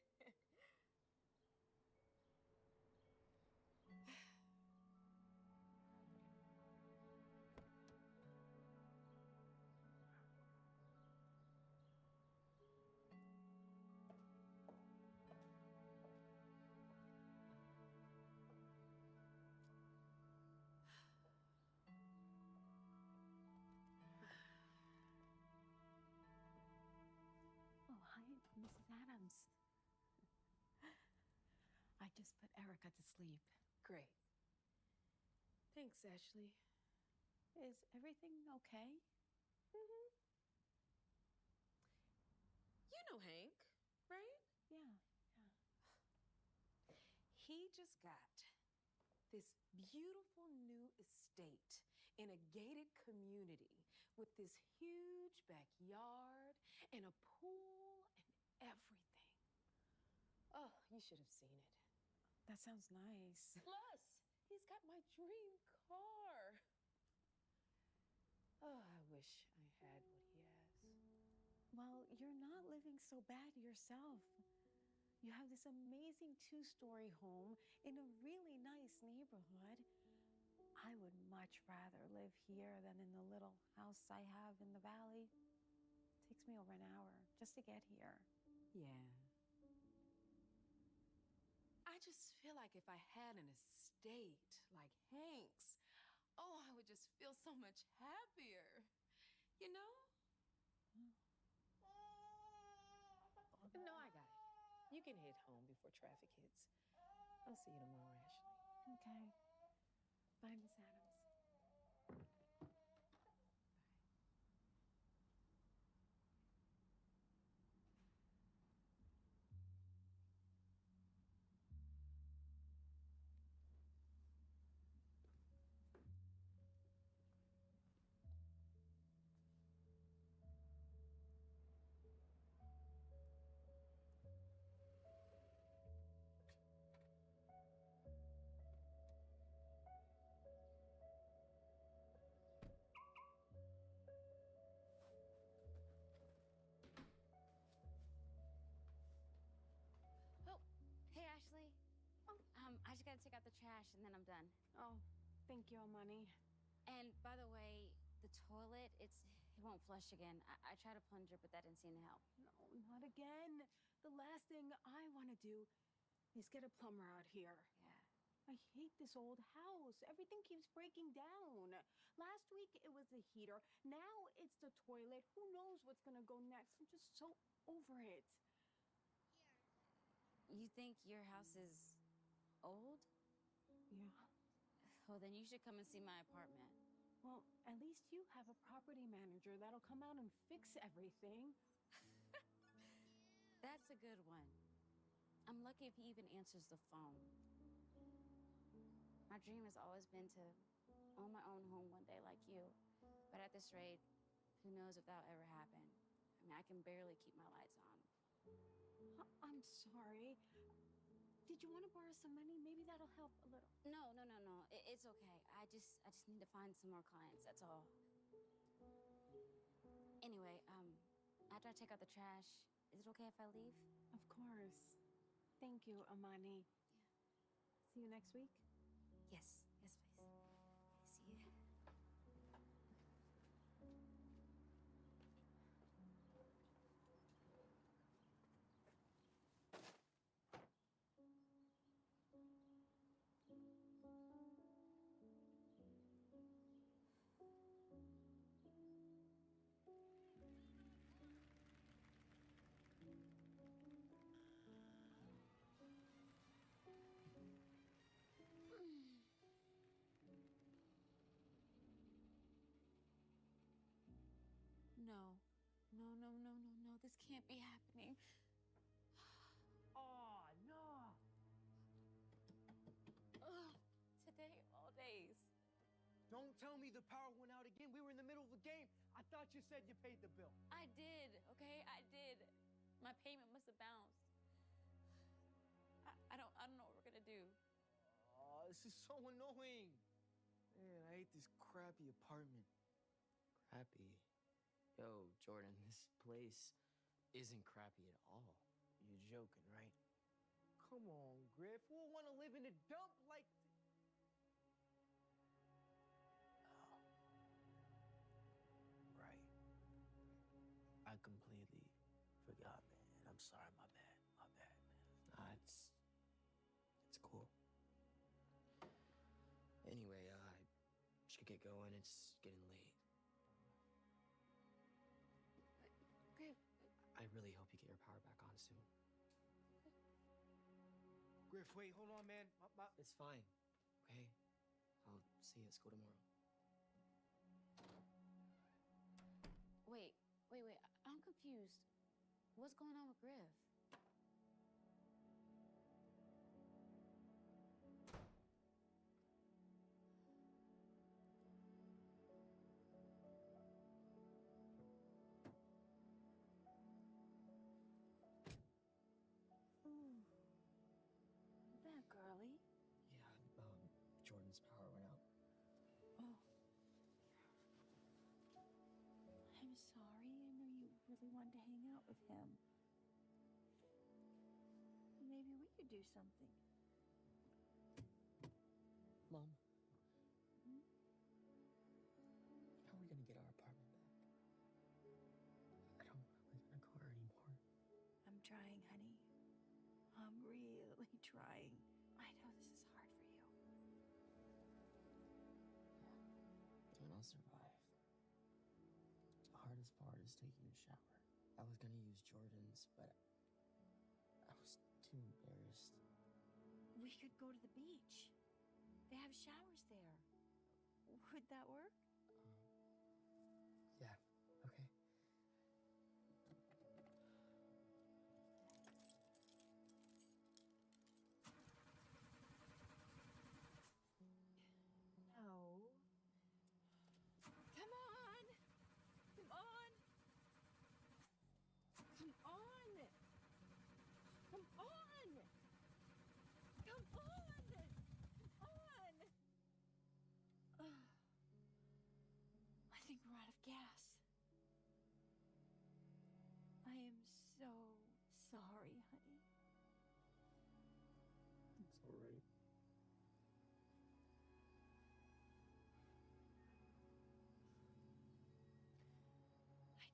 [SPEAKER 4] Oh, hi, Mrs. Adams. I just put Erica to sleep. Great. Thanks, Ashley. Is everything okay? Mm-hmm. You know Hank, right? Yeah. He just got this beautiful new estate in a gated community with this huge backyard and a pool and everything. Oh, you should have seen it.
[SPEAKER 17] That sounds nice.
[SPEAKER 4] Plus, he's got my dream car. Oh, I wish I had what he has.
[SPEAKER 17] Well, you're not living so bad yourself. You have this amazing two-story home in a really nice neighborhood. I would much rather live here than in the little house I have in the valley. It takes me over an hour just to get here.
[SPEAKER 4] Yeah. I just feel like if I had an estate like Hank's, oh, I would just feel so much happier. You know? No, I got it. You can head home before traffic hits. I'll see you tomorrow, Ashley.
[SPEAKER 17] Okay. Bye, Miss Adams.
[SPEAKER 19] just gotta take out the trash and then I'm done.
[SPEAKER 17] Oh, thank you, Amani.
[SPEAKER 19] And by the way, the toilet, it won't flush again. I tried to plunger, but that didn't seem to help.
[SPEAKER 17] No, not again. The last thing I want to do is get a plumber out here.
[SPEAKER 19] Yeah.
[SPEAKER 17] I hate this old house. Everything keeps breaking down. Last week it was the heater. Now it's the toilet. Who knows what's gonna go next? I'm just so over it.
[SPEAKER 19] You think your house is old?
[SPEAKER 17] Yeah.
[SPEAKER 19] Well, then you should come and see my apartment.
[SPEAKER 17] Well, at least you have a property manager that'll come out and fix everything.
[SPEAKER 19] That's a good one. I'm lucky if he even answers the phone. My dream has always been to own my own home one day like you. But at this rate, who knows if that'll ever happen. I mean, I can barely keep my lights on.
[SPEAKER 17] I'm sorry. Did you want to borrow some money? Maybe that'll help a little.
[SPEAKER 19] No. It's okay. I just need to find some more clients, that's all. Anyway, after I take out the trash, is it okay if I leave?
[SPEAKER 17] Of course. Thank you, Amani. See you next week?
[SPEAKER 19] Yes, please. See you. No. This can't be happening.
[SPEAKER 10] Oh, no.
[SPEAKER 19] Ugh, today, all days.
[SPEAKER 10] Don't tell me the power went out again. We were in the middle of the game. I thought you said you paid the bill.
[SPEAKER 19] I did, okay? I did. My payment must have bounced. I don't know what we're gonna do.
[SPEAKER 10] Oh, this is so annoying. Man, I hate this crappy apartment.
[SPEAKER 7] Crappy? Yo, Jordan, this place isn't crappy at all.
[SPEAKER 10] You're joking, right? Come on, Griff. Who would want to live in a dump like Oh. Right. I completely forgot, man. I'm sorry, my bad. My bad, man.
[SPEAKER 7] Nah, it's cool. Anyway, I should get going. It's getting late.
[SPEAKER 19] Griff.
[SPEAKER 7] I really hope you get your power back on soon.
[SPEAKER 10] Griff, wait, hold on, man.
[SPEAKER 7] It's fine, okay? I'll see you at school tomorrow.
[SPEAKER 19] Wait. I'm confused. What's going on with Griff?
[SPEAKER 17] That girly.
[SPEAKER 7] Yeah, Jordan's power went out.
[SPEAKER 17] Oh.
[SPEAKER 9] I'm sorry. I know you really wanted to hang out with him. Maybe we could do something.
[SPEAKER 7] Mom,
[SPEAKER 9] Hmm?
[SPEAKER 7] how are we gonna get our apartment back? I don't live in a car anymore.
[SPEAKER 9] I'm trying, honey. I'm really trying. I know this is hard for you.
[SPEAKER 7] And I'll survive. The hardest part is taking a shower. I was gonna use Jordan's, but I was too embarrassed.
[SPEAKER 9] We could go to the beach. They have showers there. Would that work?
[SPEAKER 7] Yeah, okay.
[SPEAKER 9] No.
[SPEAKER 17] Come on! Come on! Come on! Come on! Come on! Come on!
[SPEAKER 9] I think we're out of gas. I am so sorry, honey.
[SPEAKER 5] It's all right.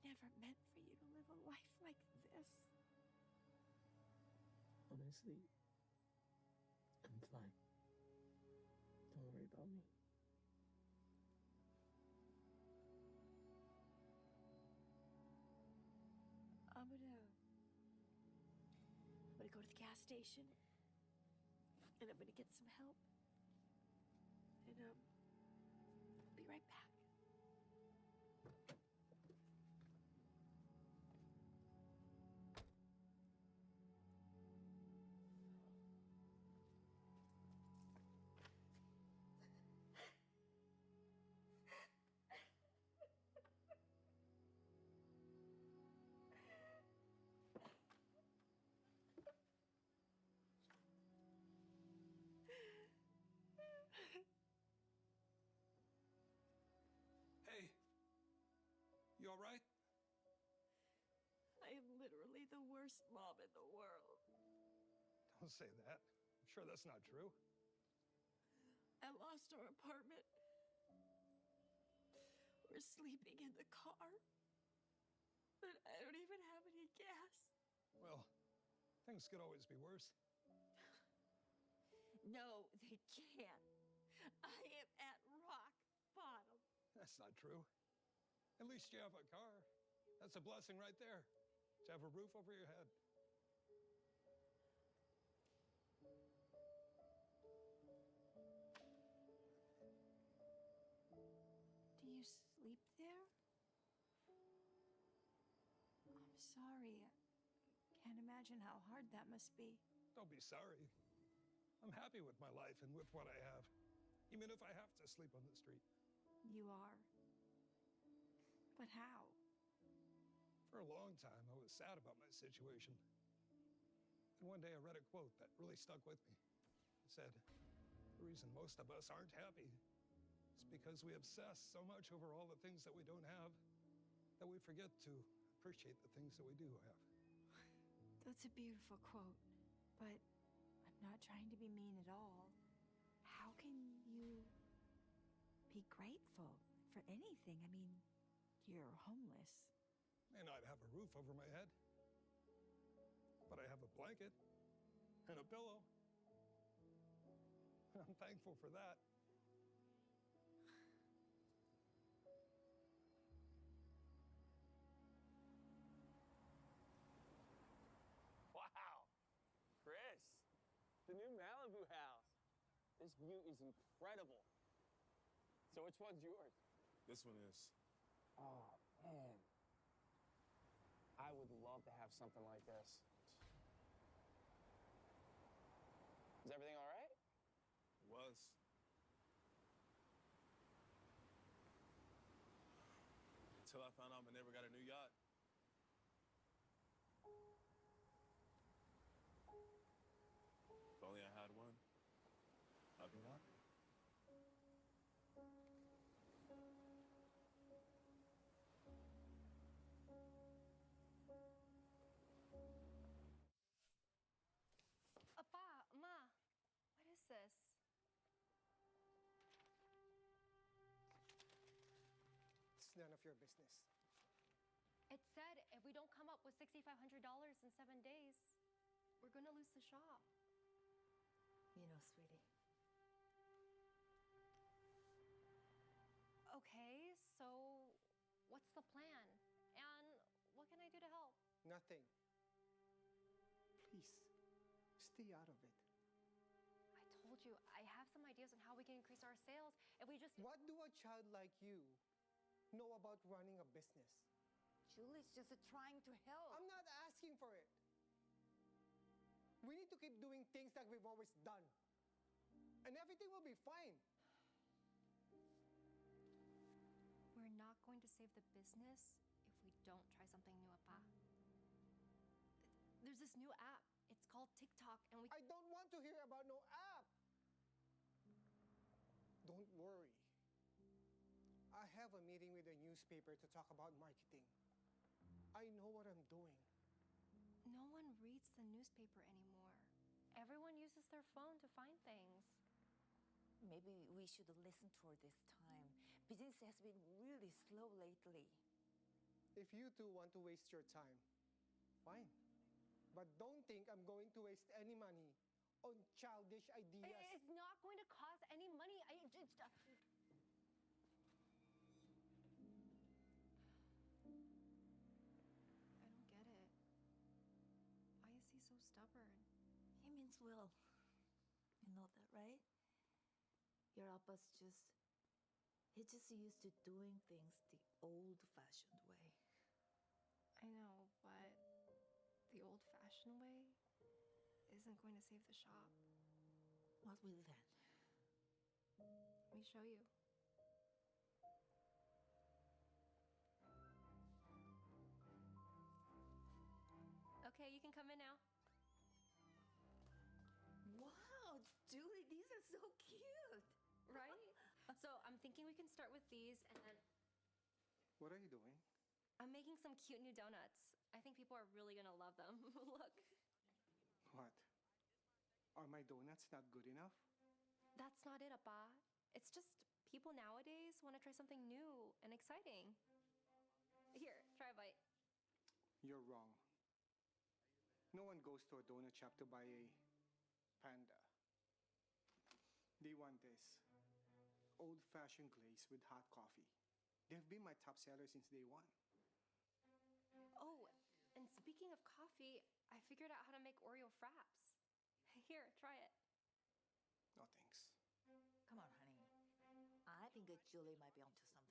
[SPEAKER 17] never meant for you to live a life like this.
[SPEAKER 7] Honestly, I'm fine. Don't worry about me.
[SPEAKER 17] I'm gonna go to the gas station, and I'm gonna get some help. And I'll be right back.
[SPEAKER 12] Hey, you all right?
[SPEAKER 17] I am literally the worst mom in the world.
[SPEAKER 12] Don't say that. I'm sure that's not true.
[SPEAKER 17] I lost our apartment. We're sleeping in the car. But I don't even have any gas.
[SPEAKER 12] Well, things could always be worse.
[SPEAKER 17] No, they can't. I am at rock bottom.
[SPEAKER 12] That's not true. At least you have a car. That's a blessing right there. To have a roof over your head.
[SPEAKER 17] Do you sleep there? I'm sorry. I can't imagine how hard that must be.
[SPEAKER 12] Don't be sorry. I'm happy with my life and with what I have. Even if I have to sleep on the street.
[SPEAKER 17] You are. But how?
[SPEAKER 12] For a long time, I was sad about my situation. And one day I read a quote that really stuck with me. It said, the reason most of us aren't happy is because we obsess so much over all the things that we don't have that we forget to appreciate the things that we do have.
[SPEAKER 17] That's a beautiful quote, but I'm not trying to be mean at all. How can you be grateful for anything? I mean, you're homeless.
[SPEAKER 12] May not have a roof over my head, but I have a blanket and a pillow. I'm thankful for that.
[SPEAKER 13] Wow, Chris, the new Malibu house. This view is incredible. So which one's yours?
[SPEAKER 14] This one is.
[SPEAKER 13] Oh, man. I would love to have something like this. Is everything all right?
[SPEAKER 14] It was. Until I found out my neighbor got a new yacht. If only I had one, I'd be happy.
[SPEAKER 3] Appa, Ma, what is this?
[SPEAKER 24] It's none of your business.
[SPEAKER 3] It said if we don't come up with $6,500 in 7 days, we're gonna lose the shop.
[SPEAKER 25] You know, sweetie.
[SPEAKER 3] Okay, so what's the plan? And what can I do to help?
[SPEAKER 24] Nothing. Please, stay out of it.
[SPEAKER 3] I told you, I have some ideas on how we can increase our sales if we just.
[SPEAKER 24] What do a child like you know about running a business?
[SPEAKER 25] Julie's just trying to help.
[SPEAKER 24] I'm not asking for it. We need to keep doing things like we've always done. And everything will be fine.
[SPEAKER 3] We're not going to save the business if we don't try something new, Appa. There's this new app. It's called TikTok, and we.
[SPEAKER 24] I don't want to hear about no app. Don't worry. I have a meeting with a newspaper to talk about marketing. I know what I'm doing.
[SPEAKER 3] No one reads the newspaper anymore. Everyone uses their phone to find things.
[SPEAKER 25] Maybe we should listen to her this time. Business has been really slow lately.
[SPEAKER 24] If you two want to waste your time, fine. But don't think I'm going to waste any money on childish ideas.
[SPEAKER 3] It's not going to cost any money. I just.
[SPEAKER 22] I don't get it. Why is he so stubborn?
[SPEAKER 25] He means well. You know that, right? Your Appa's he's just used to doing things the old-fashioned way.
[SPEAKER 22] I know, but the old-fashioned way isn't going to save the shop.
[SPEAKER 25] What will then?
[SPEAKER 22] Let me show you. Okay, you can come in now.
[SPEAKER 25] Wow, Julie, these are so cute.
[SPEAKER 22] Right? So I'm thinking we can start with these and then
[SPEAKER 24] What are you doing?
[SPEAKER 22] I'm making some cute new donuts. I think people are really gonna love them. Look.
[SPEAKER 24] What? Are my donuts not good enough?
[SPEAKER 22] That's not it, Appa. It's just people nowadays want to try something new and exciting. Here, try a bite.
[SPEAKER 24] You're wrong. No one goes to a donut shop to buy a panda. They want this old-fashioned glaze with hot coffee. They've been my top seller since day one.
[SPEAKER 22] Oh, and speaking of coffee, I figured out how to make Oreo fraps. Here, try it.
[SPEAKER 24] No thanks.
[SPEAKER 25] Come on, honey. I think that Julie might be onto something.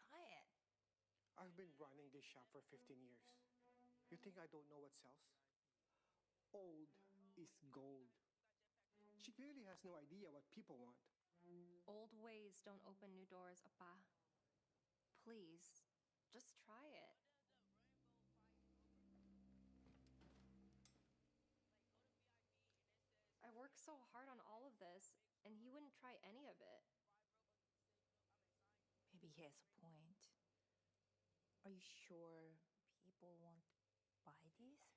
[SPEAKER 25] Try it.
[SPEAKER 24] I've been running this shop for 15 years. You think I don't know what sells? Old is gold. She clearly has no idea what people want.
[SPEAKER 22] Old ways don't open new doors, Appa. Please, just try it. I worked so hard on all of this, and he wouldn't try any of it.
[SPEAKER 25] Maybe he has a point. Are you sure people won't buy these?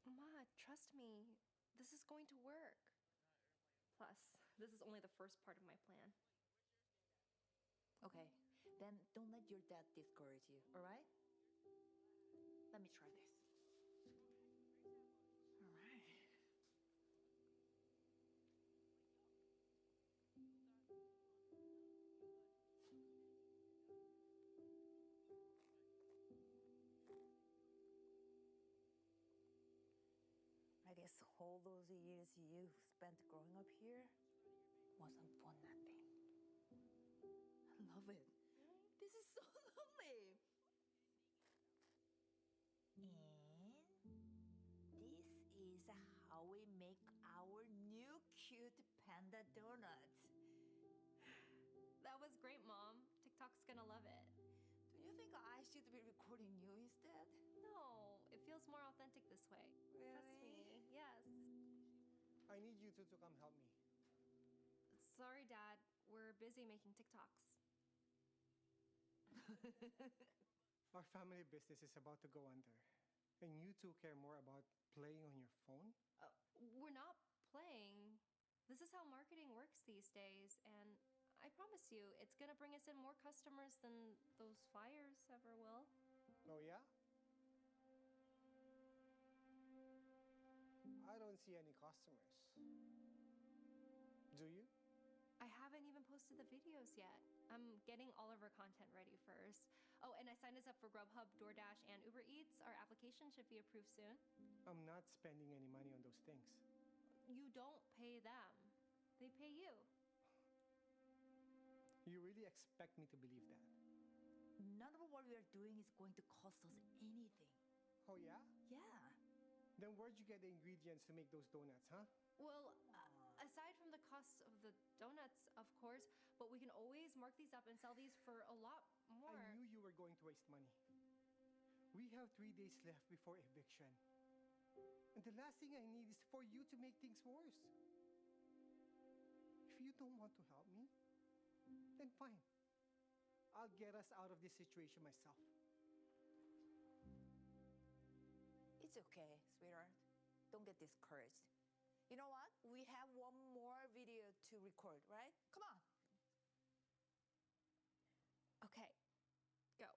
[SPEAKER 22] Ma, trust me. This is going to work. Plus, this is only the first part of my plan.
[SPEAKER 25] Okay, then don't let your dad discourage you, all right? Let me try this. All right. I guess all those years you spent growing up here wasn't for nothing. I love it. This is so lovely. And this is how we make our new cute panda donuts.
[SPEAKER 22] That was great, Mom. TikTok's gonna love it.
[SPEAKER 25] Do you think I should be recording you instead?
[SPEAKER 22] No, it feels more authentic this way. Trust me. Yes.
[SPEAKER 24] I need you two to come help me.
[SPEAKER 22] Sorry, Dad. We're busy making TikToks.
[SPEAKER 24] Our family business is about to go under. And you two care more about playing on your phone?
[SPEAKER 22] We're not playing. This is how marketing works these days, and I promise you, it's gonna bring us in more customers than those flyers ever will.
[SPEAKER 24] Oh, yeah? I don't see any customers. Do you?
[SPEAKER 22] I haven't even posted the videos yet. I'm getting all of our content ready first. Oh, and I signed us up for Grubhub, DoorDash, and Uber Eats. Our application should be approved soon.
[SPEAKER 24] I'm not spending any money on those things.
[SPEAKER 22] You don't pay them. They pay you.
[SPEAKER 24] You really expect me to believe that?
[SPEAKER 25] None of what we are doing is going to cost us anything.
[SPEAKER 24] Oh, yeah?
[SPEAKER 25] Yeah.
[SPEAKER 24] Then where'd you get the ingredients to make those donuts, huh?
[SPEAKER 22] Well, aside from the cost of the donuts, of course, but we can always mark these up and sell these for a lot more.
[SPEAKER 24] I knew you were going to waste money. We have 3 days left before eviction. And the last thing I need is for you to make things worse. If you don't want to help me, then fine. I'll get us out of this situation myself.
[SPEAKER 25] It's okay, sweetheart. Don't get discouraged. You know what? We have one more video to record, right? Come on.
[SPEAKER 22] Okay, go.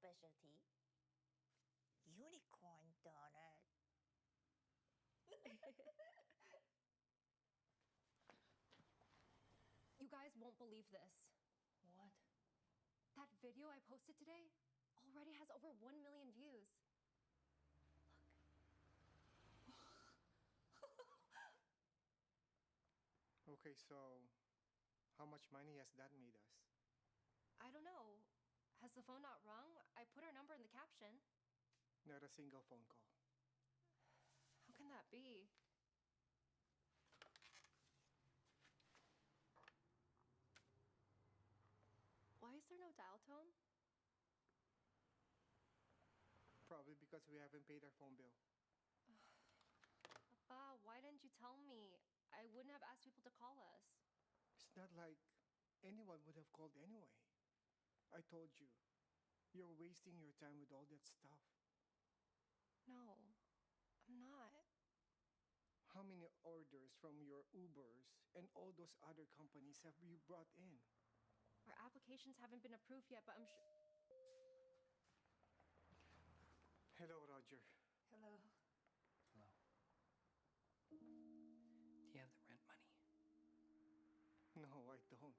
[SPEAKER 25] specialty? Unicorn donut.
[SPEAKER 22] You guys won't believe this.
[SPEAKER 25] What?
[SPEAKER 22] That video I posted today already has over 1 million views.
[SPEAKER 24] Okay, so how much money has that made us?
[SPEAKER 22] I don't know. Has the phone not rung? I put her number in the caption.
[SPEAKER 24] Not a single phone call.
[SPEAKER 22] How can that be? Why is there no dial tone?
[SPEAKER 24] Probably because we haven't paid our phone bill.
[SPEAKER 22] Papa, why didn't you tell me? I wouldn't have asked people to call us.
[SPEAKER 24] It's not like anyone would have called anyway. I told you, you're wasting your time with all that stuff.
[SPEAKER 22] No, I'm not.
[SPEAKER 24] How many orders from your Ubers and all those other companies have you brought in?
[SPEAKER 22] Our applications haven't been approved yet, but I'm sure.
[SPEAKER 24] Hello, Roger.
[SPEAKER 1] Hello. Hello. Do you have the rent money?
[SPEAKER 24] No, I don't.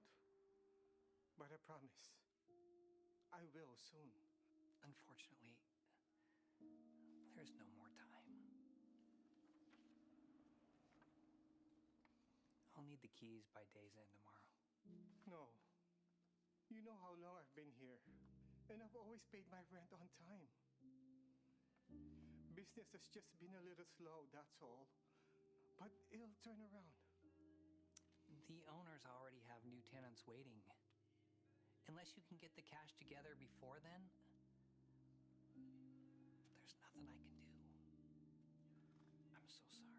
[SPEAKER 24] But I promise, I will soon.
[SPEAKER 1] Unfortunately, there's no more time. I'll need the keys by day's end tomorrow.
[SPEAKER 24] No. You know how long I've been here, and I've always paid my rent on time. Business has just been a little slow, that's all. But it'll turn around.
[SPEAKER 1] The owners already have new tenants waiting. Unless you can get the cash together before then, there's nothing I can do. I'm so sorry.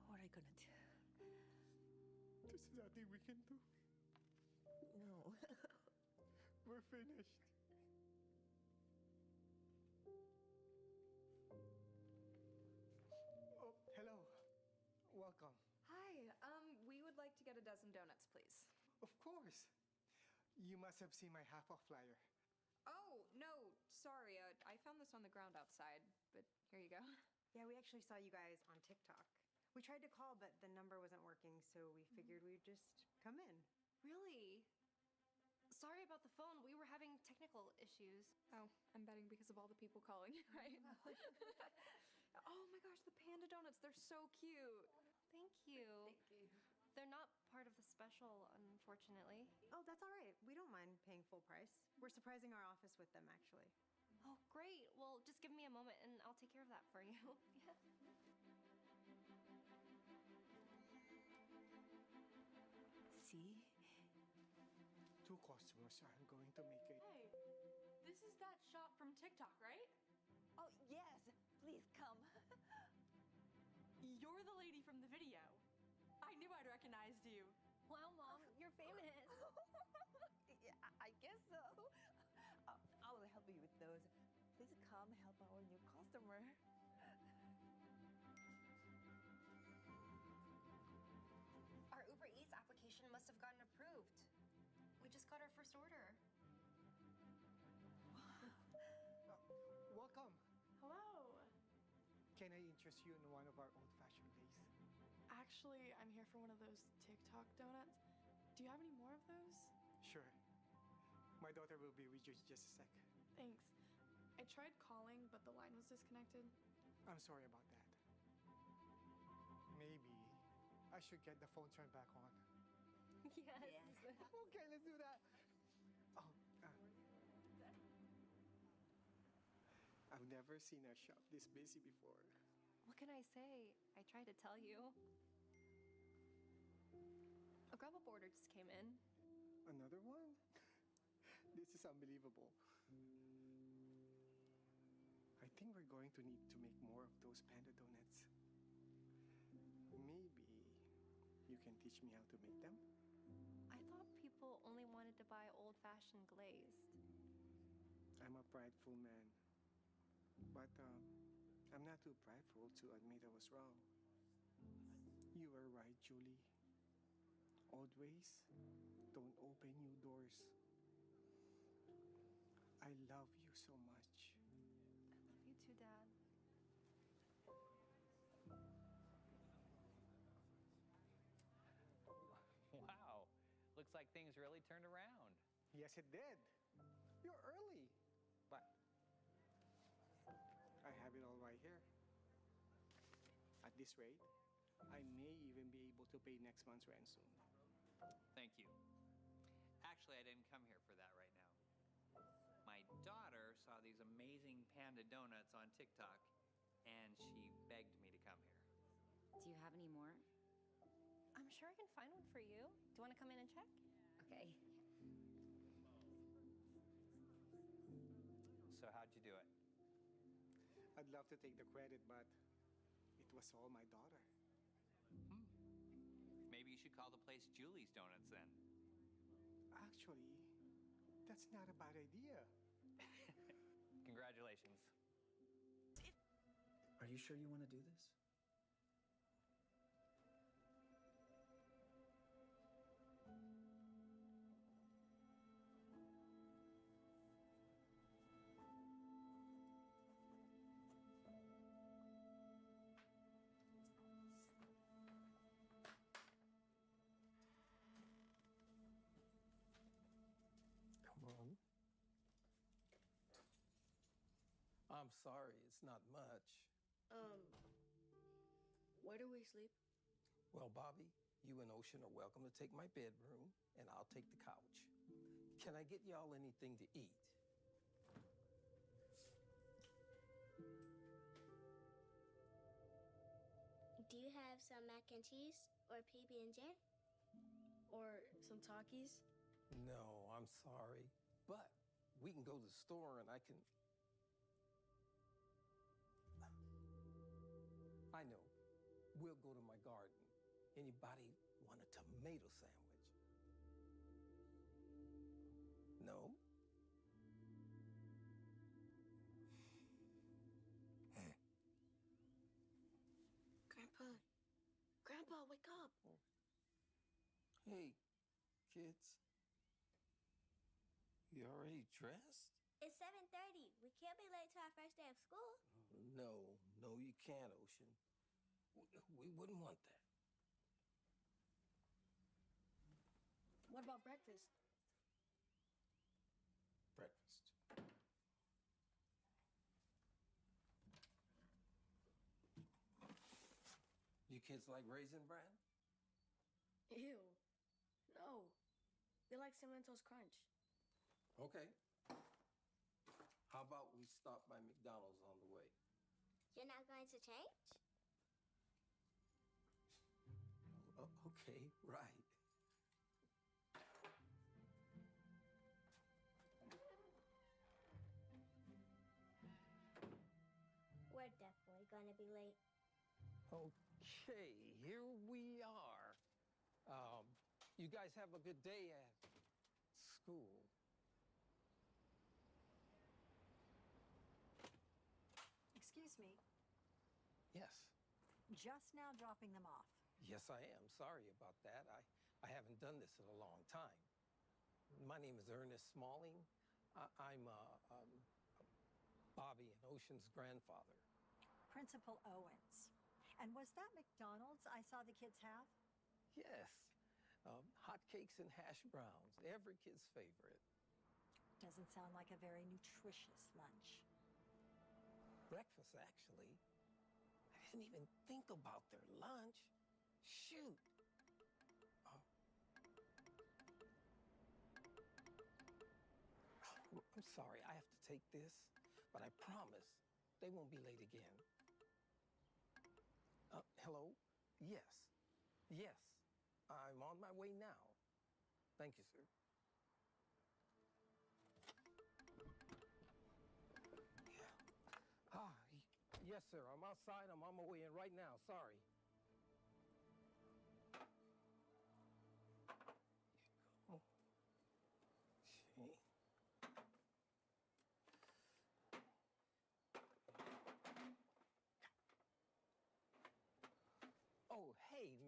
[SPEAKER 25] What are you gonna do?
[SPEAKER 24] There's nothing we can do.
[SPEAKER 25] No.
[SPEAKER 24] We're finished. Oh, hello. Welcome.
[SPEAKER 22] Hi, we would like to get a dozen donuts, please.
[SPEAKER 24] Of course. You must have seen my half-off flyer.
[SPEAKER 22] Oh, no, sorry. I found this on the ground outside, but here you go.
[SPEAKER 11] Yeah, we actually saw you guys on TikTok. We tried to call, but the number wasn't working, so we figured we'd just come in.
[SPEAKER 22] Really? Sorry about the phone. We were having technical issues. Oh, I'm betting because of all the people calling, right? Oh my gosh, the panda donuts, they're so cute. Thank you.
[SPEAKER 11] Thank you.
[SPEAKER 22] They're not part of the special, unfortunately.
[SPEAKER 11] Oh, that's all right. We don't mind paying full price. We're surprising our office with them, actually.
[SPEAKER 22] Oh, great. Well, just give me a moment and I'll take care of that for you. Yeah.
[SPEAKER 11] See?
[SPEAKER 24] 2 customers are going to make it.
[SPEAKER 22] Hey, this is that shop from TikTok, right?
[SPEAKER 25] Oh, yes. Please come.
[SPEAKER 22] You're the lady from the video. I knew I'd recognized you. Wow, Mom, you're famous.
[SPEAKER 25] Yeah, I guess so. I will help you with those. Please come help our new customer.
[SPEAKER 22] Our Uber Eats application must have gotten approved. We just got our first order.
[SPEAKER 24] Welcome.
[SPEAKER 22] Hello.
[SPEAKER 24] Can I interest you in one of our old-fashioned lays?
[SPEAKER 22] Actually, I'm here for one of those TikTok donuts. Do you have any more of those?
[SPEAKER 24] Sure. My daughter will be with you in just a sec.
[SPEAKER 22] Thanks. I tried calling, but the line was disconnected.
[SPEAKER 24] I'm sorry about that. Maybe I should get the phone turned back on.
[SPEAKER 22] Yes.
[SPEAKER 24] Okay, let's do that. Oh, I've never seen a shop this busy before.
[SPEAKER 22] What can I say? I tried to tell you. A Grubhub order just came in.
[SPEAKER 24] Another one? This is unbelievable. I think we're going to need to make more of those panda donuts. Maybe you can teach me how to make them?
[SPEAKER 22] I thought people only wanted to buy old-fashioned glazed.
[SPEAKER 24] I'm a prideful man. But I'm not too prideful to admit I was wrong. You were right, Julie. Old ways don't open new doors. I love you so much.
[SPEAKER 22] You too, Dad.
[SPEAKER 8] Wow. Looks like things really turned around.
[SPEAKER 24] Yes, it did. You're early. But I have it all right here. At this rate, I may even be able to pay next month's rent soon.
[SPEAKER 8] Thank you. Actually, I didn't come here for that right now. My daughter saw these amazing panda donuts on TikTok, and she begged me to come here.
[SPEAKER 19] Do you have any more?
[SPEAKER 22] I'm sure I can find one for you. Do you want to come in and check?
[SPEAKER 19] Okay.
[SPEAKER 8] So how'd you do it?
[SPEAKER 24] I'd love to take the credit, but it was all my daughter.
[SPEAKER 8] Maybe you should call the place Julie's Donuts then.
[SPEAKER 24] Actually, that's not a bad idea.
[SPEAKER 8] Congratulations.
[SPEAKER 15] Are you sure you want to do this?
[SPEAKER 20] Come on. I'm sorry, it's not much.
[SPEAKER 21] Where do we sleep?
[SPEAKER 20] Well, Bobby, you and Ocean are welcome to take my bedroom, and I'll take the couch. Can I get y'all anything to eat?
[SPEAKER 21] Do you have some mac and cheese or PB&J? Or some Takis?
[SPEAKER 20] No, I'm sorry. But we can go to the store and I can. I know. We'll go to my garden. Anybody want a tomato sandwich? No?
[SPEAKER 21] Grandpa, wake up.
[SPEAKER 20] Hey, kids. You already dressed?
[SPEAKER 21] It's 7:30. We can't be late to our first day of school.
[SPEAKER 20] No, you can't, Ocean. We wouldn't want that.
[SPEAKER 21] What about breakfast?
[SPEAKER 20] Breakfast. You kids like Raisin Bran?
[SPEAKER 21] Ew. No. They like Cinnamon Toast Crunch.
[SPEAKER 20] Okay. How about we stop by McDonald's on the way?
[SPEAKER 21] You're not going to change?
[SPEAKER 20] Okay, right.
[SPEAKER 21] We're definitely going to be late.
[SPEAKER 20] Okay, here we are. You guys have a good day at school.
[SPEAKER 23] Excuse me.
[SPEAKER 20] Yes.
[SPEAKER 23] Just now dropping them off.
[SPEAKER 20] Yes, I am. Sorry about that. I haven't done this in a long time. My name is Ernest Smalling. I'm Bobby and Ocean's grandfather.
[SPEAKER 23] Principal Owens. And was that McDonald's I saw the kids have?
[SPEAKER 20] Yes. Hotcakes and hash browns, every kid's favorite.
[SPEAKER 23] Doesn't sound like a very nutritious lunch.
[SPEAKER 20] Breakfast, actually. I didn't even think about their lunch. Shoot. I'm sorry, I have to take this, but I promise they won't be late again. Hello? Yes. Yes. I'm on my way now. Thank you, sir. Yes, sir. I'm outside. I'm on my way in right now. Sorry. Here you go. Okay.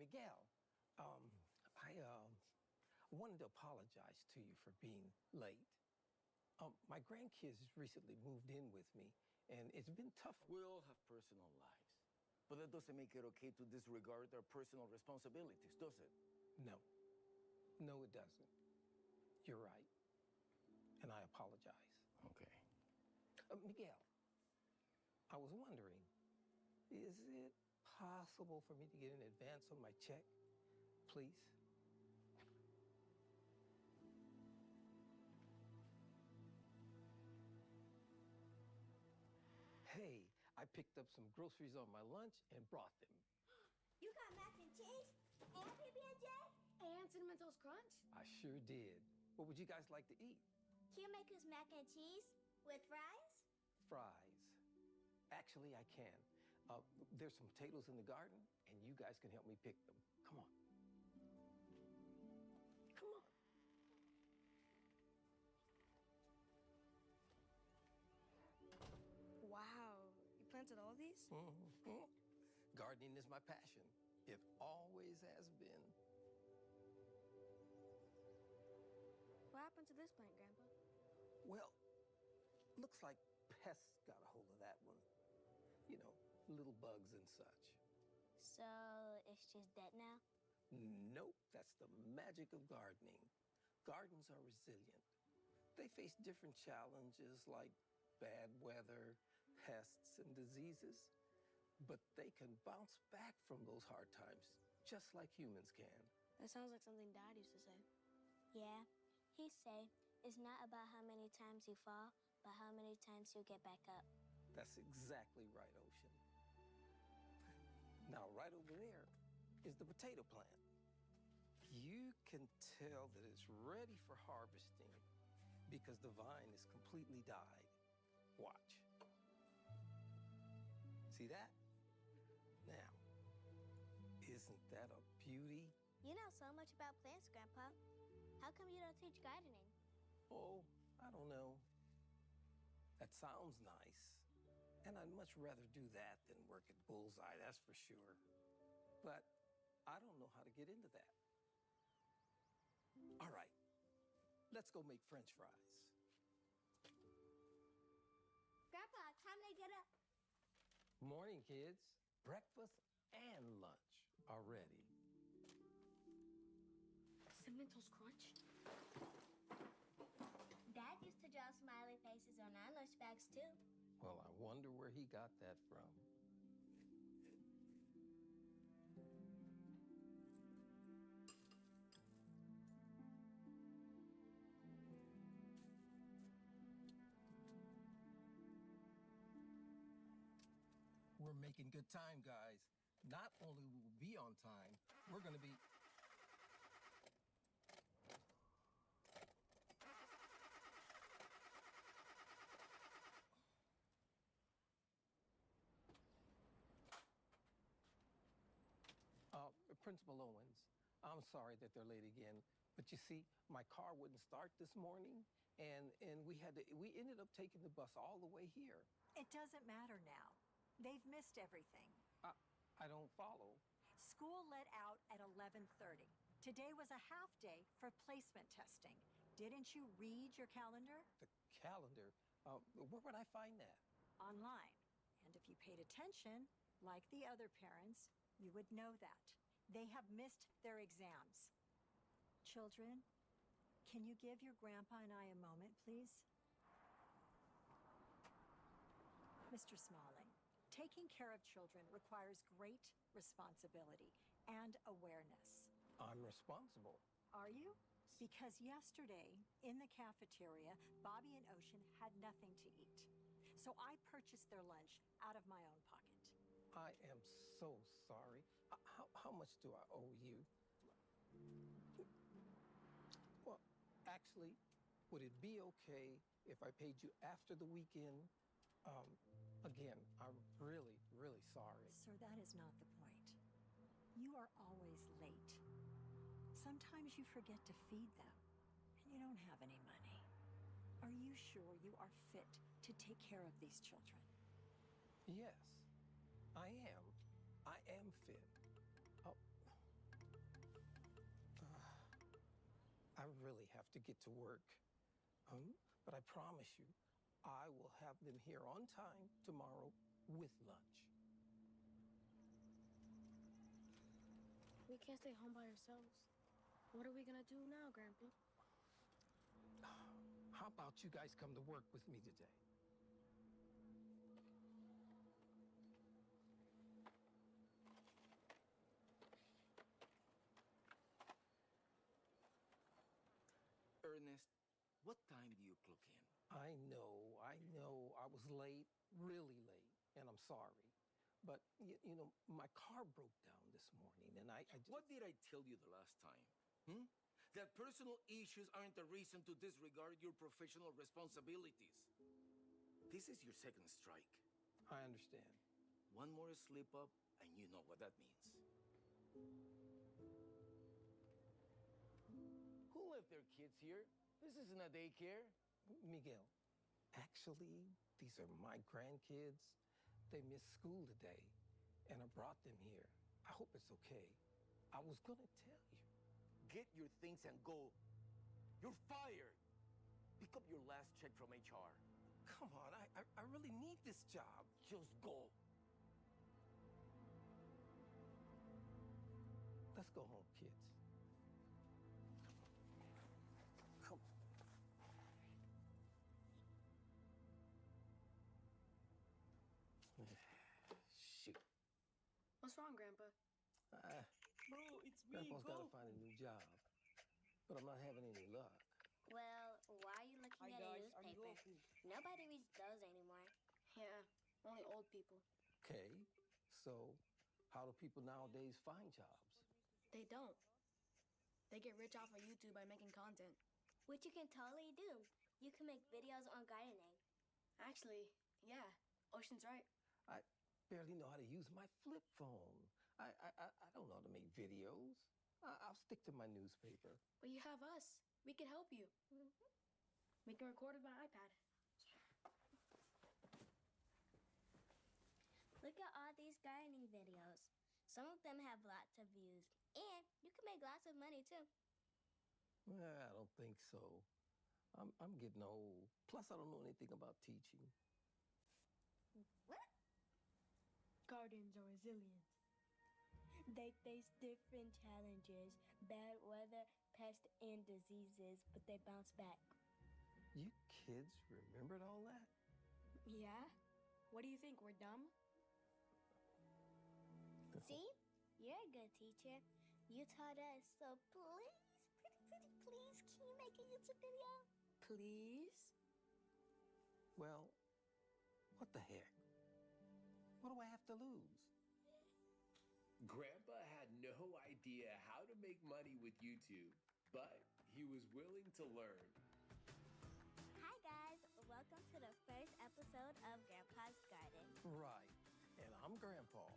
[SPEAKER 20] Miguel, I wanted to apologize to you for being late. My grandkids recently moved in with me, and it's been tough.
[SPEAKER 2] We all have personal lives. But that doesn't make it okay to disregard our personal responsibilities, does it?
[SPEAKER 20] No. No, it doesn't. You're right. And I apologize.
[SPEAKER 2] Okay.
[SPEAKER 20] Miguel, I was wondering, is it possible for me to get an advance on my check, please? Hey, I picked up some groceries on my lunch and brought them.
[SPEAKER 21] You got mac and cheese and PB&J?
[SPEAKER 3] And Cinnamon Toast Crunch?
[SPEAKER 20] I sure did. What would you guys like to eat?
[SPEAKER 21] Can you make us mac and cheese with fries?
[SPEAKER 20] Fries. Actually, I can. There's some potatoes in the garden, and you guys can help me pick them. Come on. Come on.
[SPEAKER 21] Wow, you planted all these?
[SPEAKER 20] Mm-hmm. Gardening is my passion. It always has been.
[SPEAKER 21] What happened to this plant, Grandpa?
[SPEAKER 20] Well, looks like pests got a hold of that one. You know, little bugs and such.
[SPEAKER 21] So it's just dead now?
[SPEAKER 20] Nope, that's the magic of gardening. Gardens are resilient. They face different challenges like bad weather, pests, and diseases, but they can bounce back from those hard times, just like humans can.
[SPEAKER 21] That sounds like something Dad used to say. Yeah, he'd say it's not about how many times you fall, but how many times you get back up.
[SPEAKER 20] That's exactly right, Ocean. Now, right over there is the potato plant. You can tell that it's ready for harvesting because the vine is completely died. Watch. See that? Now, isn't that a beauty?
[SPEAKER 21] You know so much about plants, Grandpa. How come you don't teach gardening?
[SPEAKER 20] Oh, I don't know. That sounds nice. And I'd much rather do that than work at Bullseye, that's for sure. But I don't know how to get into that. All right, let's go make French fries.
[SPEAKER 21] Grandpa, time to get up.
[SPEAKER 20] Morning, kids. Breakfast and lunch are ready.
[SPEAKER 3] Cinnamon Toast Crunch?
[SPEAKER 21] Dad used to draw smiley faces on our lunch bags, too.
[SPEAKER 20] Well, I wonder where he got that from. We're making good time, guys. Not only will we be on time, we're going to be... Principal Owens, I'm sorry that they're late again, but you see, my car wouldn't start this morning, and we ended up taking the bus all the way here.
[SPEAKER 23] It doesn't matter now. They've missed everything.
[SPEAKER 20] I don't follow.
[SPEAKER 23] School let out at 11:30. Today was a half day for placement testing. Didn't you read your calendar?
[SPEAKER 20] The calendar? Where would I find that?
[SPEAKER 23] Online. And if you paid attention, like the other parents, you would know that. They have missed their exams. Children, can you give your grandpa and I a moment, please? Mr. Smalling, taking care of children requires great responsibility and awareness.
[SPEAKER 20] I'm responsible.
[SPEAKER 23] Are you? Because yesterday, in the cafeteria, Bobby and Ocean had nothing to eat. So I purchased their lunch out of my own pocket.
[SPEAKER 20] I am so sorry. How much do I owe you? Well, actually, would it be okay if I paid you after the weekend? Again, I'm really, really sorry.
[SPEAKER 23] Sir, that is not the point. You are always late. Sometimes you forget to feed them, and you don't have any money. Are you sure you are fit to take care of these children?
[SPEAKER 20] Yes, I am. I am fit. I really have to get to work. But I promise you, I will have them here on time tomorrow with lunch.
[SPEAKER 3] We can't stay home by ourselves. What are we gonna do now, Grandpa?
[SPEAKER 20] How about you guys come to work with me today?
[SPEAKER 2] Ernest, what time do you clock in?
[SPEAKER 20] I know. I was late, really late, and I'm sorry. But, you know, my car broke down this morning, and I just...
[SPEAKER 2] What did I tell you the last time? That personal issues aren't a reason to disregard your professional responsibilities. This is your second strike.
[SPEAKER 20] I understand.
[SPEAKER 2] One more slip up, and you know what that means. Who left their kids here? This isn't a daycare.
[SPEAKER 20] Miguel, actually, these are my grandkids. They missed school today, and I brought them here. I hope it's okay. I was gonna tell you.
[SPEAKER 2] Get your things and go. You're fired. Pick up your last check from HR.
[SPEAKER 20] Come on, I really need this job.
[SPEAKER 2] Just go.
[SPEAKER 20] Let's go home, kids. Come on. Shoot.
[SPEAKER 3] What's wrong, Grandpa?
[SPEAKER 20] Bro, it's me. Grandpa's gotta find a new job, but I'm not having any luck.
[SPEAKER 21] Well, why are you looking at a newspaper? Nobody reads those anymore.
[SPEAKER 3] Yeah, only old people.
[SPEAKER 20] Okay, so how do people nowadays find jobs?
[SPEAKER 3] They don't. They get rich off of YouTube by making content.
[SPEAKER 21] Which you can totally do. You can make videos on gardening.
[SPEAKER 3] Actually, yeah, Ocean's right.
[SPEAKER 20] I barely know how to use my flip phone. I don't know how to make videos. I'll stick to my newspaper.
[SPEAKER 3] But you have us. We can help you. We can record with my iPad.
[SPEAKER 21] Look at all these gardening videos. Some of them have lots of views. And you can make lots of money, too.
[SPEAKER 20] I don't think so. I'm getting old. Plus, I don't know anything about teaching.
[SPEAKER 21] What? Gardens are resilient. They face different challenges, bad weather, pests, and diseases, but they bounce back.
[SPEAKER 20] You kids remembered all that?
[SPEAKER 3] Yeah? What do you think? We're dumb?
[SPEAKER 21] See? You're a good teacher. You taught us, so please, please, can you make a YouTube video?
[SPEAKER 3] Please?
[SPEAKER 20] Well, what the heck? What do I have to lose?
[SPEAKER 14] Grandpa had no idea how to make money with YouTube, but he was willing to learn.
[SPEAKER 21] Hi, guys. Welcome to the first episode of Grandpa's Garden.
[SPEAKER 20] Right. And I'm Grandpa.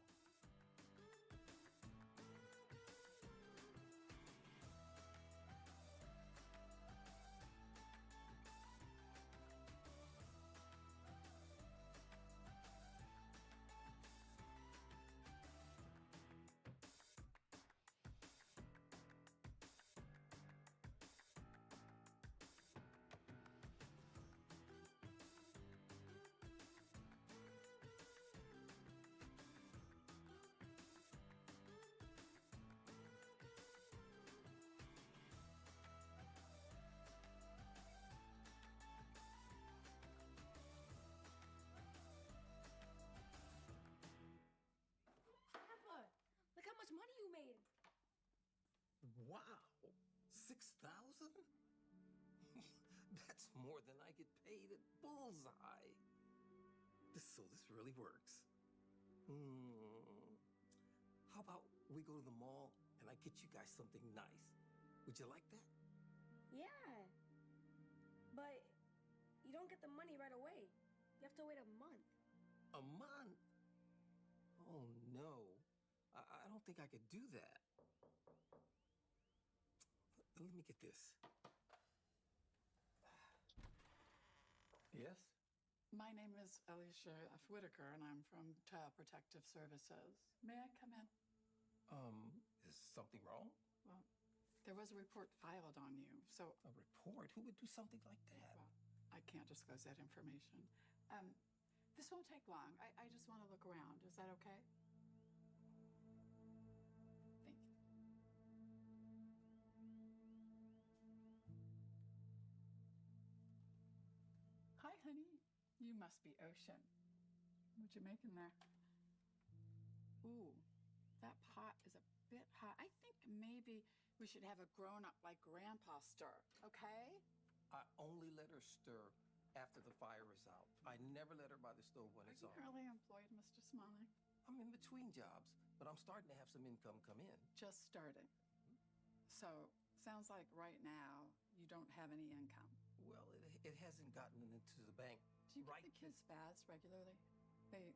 [SPEAKER 3] Look how much money you made.
[SPEAKER 20] Wow. 6,000? That's more than I get paid at Bullseye. So this really works. How about we go to the mall and I get you guys something nice? Would you like that?
[SPEAKER 3] Yeah. But you don't get the money right away. You have to wait a month.
[SPEAKER 20] A month? Oh, no. I don't think I could do that. Let me get this. Yes?
[SPEAKER 4] My name is Alicia F. Whitaker, and I'm from Child Protective Services. May I come in?
[SPEAKER 20] Is something wrong?
[SPEAKER 4] Well, There was a report filed on you, so...
[SPEAKER 20] A report? Who would do something like that?
[SPEAKER 4] Well, I can't disclose that information. This won't take long. I just want to look around. Is that okay? Thank you. Hi, honey. You must be Ocean. What you making there? Ooh, that pot is a bit hot. I think maybe we should have a grown-up like Grandpa stir, okay?
[SPEAKER 20] I only let her stir after the fire is out. I never let her by the stove when it's
[SPEAKER 4] Are
[SPEAKER 20] on.
[SPEAKER 4] you currently employed, Mr. Smalling?
[SPEAKER 20] I'm in between jobs, but I'm starting to have some income come in.
[SPEAKER 4] Just starting. So, sounds like right now you don't have any income.
[SPEAKER 20] Well, it hasn't gotten into the bank.
[SPEAKER 4] Do you get the kids' baths regularly? They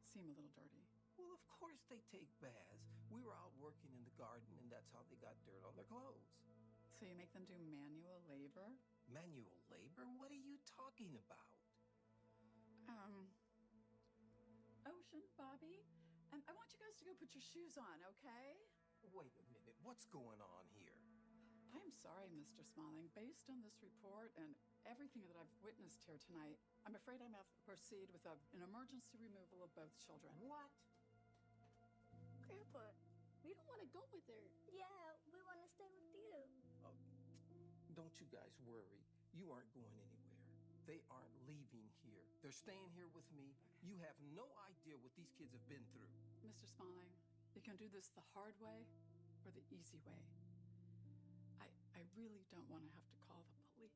[SPEAKER 4] seem a little dirty.
[SPEAKER 20] Well, of course they take baths. We were out working in the garden, and that's how they got dirt on their clothes.
[SPEAKER 4] So you make them do manual labor?
[SPEAKER 20] Manual labor? What are you talking about?
[SPEAKER 4] Ocean, Bobby, I want you guys to go put your shoes on, okay?
[SPEAKER 20] Wait a minute. What's going on here?
[SPEAKER 4] I'm sorry, Mr. Smalling. Based on this report and everything that I've witnessed here tonight, I'm afraid I'm going to have to proceed with an emergency removal of both children.
[SPEAKER 20] What?
[SPEAKER 21] Grandpa, we don't want to go with her. Yeah, we want to stay with you.
[SPEAKER 20] Don't you guys worry. You aren't going anywhere. They aren't leaving here. They're staying here with me. You have no idea what these kids have been through.
[SPEAKER 4] Mr. Smalling, you can do this the hard way or the easy way. I really don't want to have to call the police.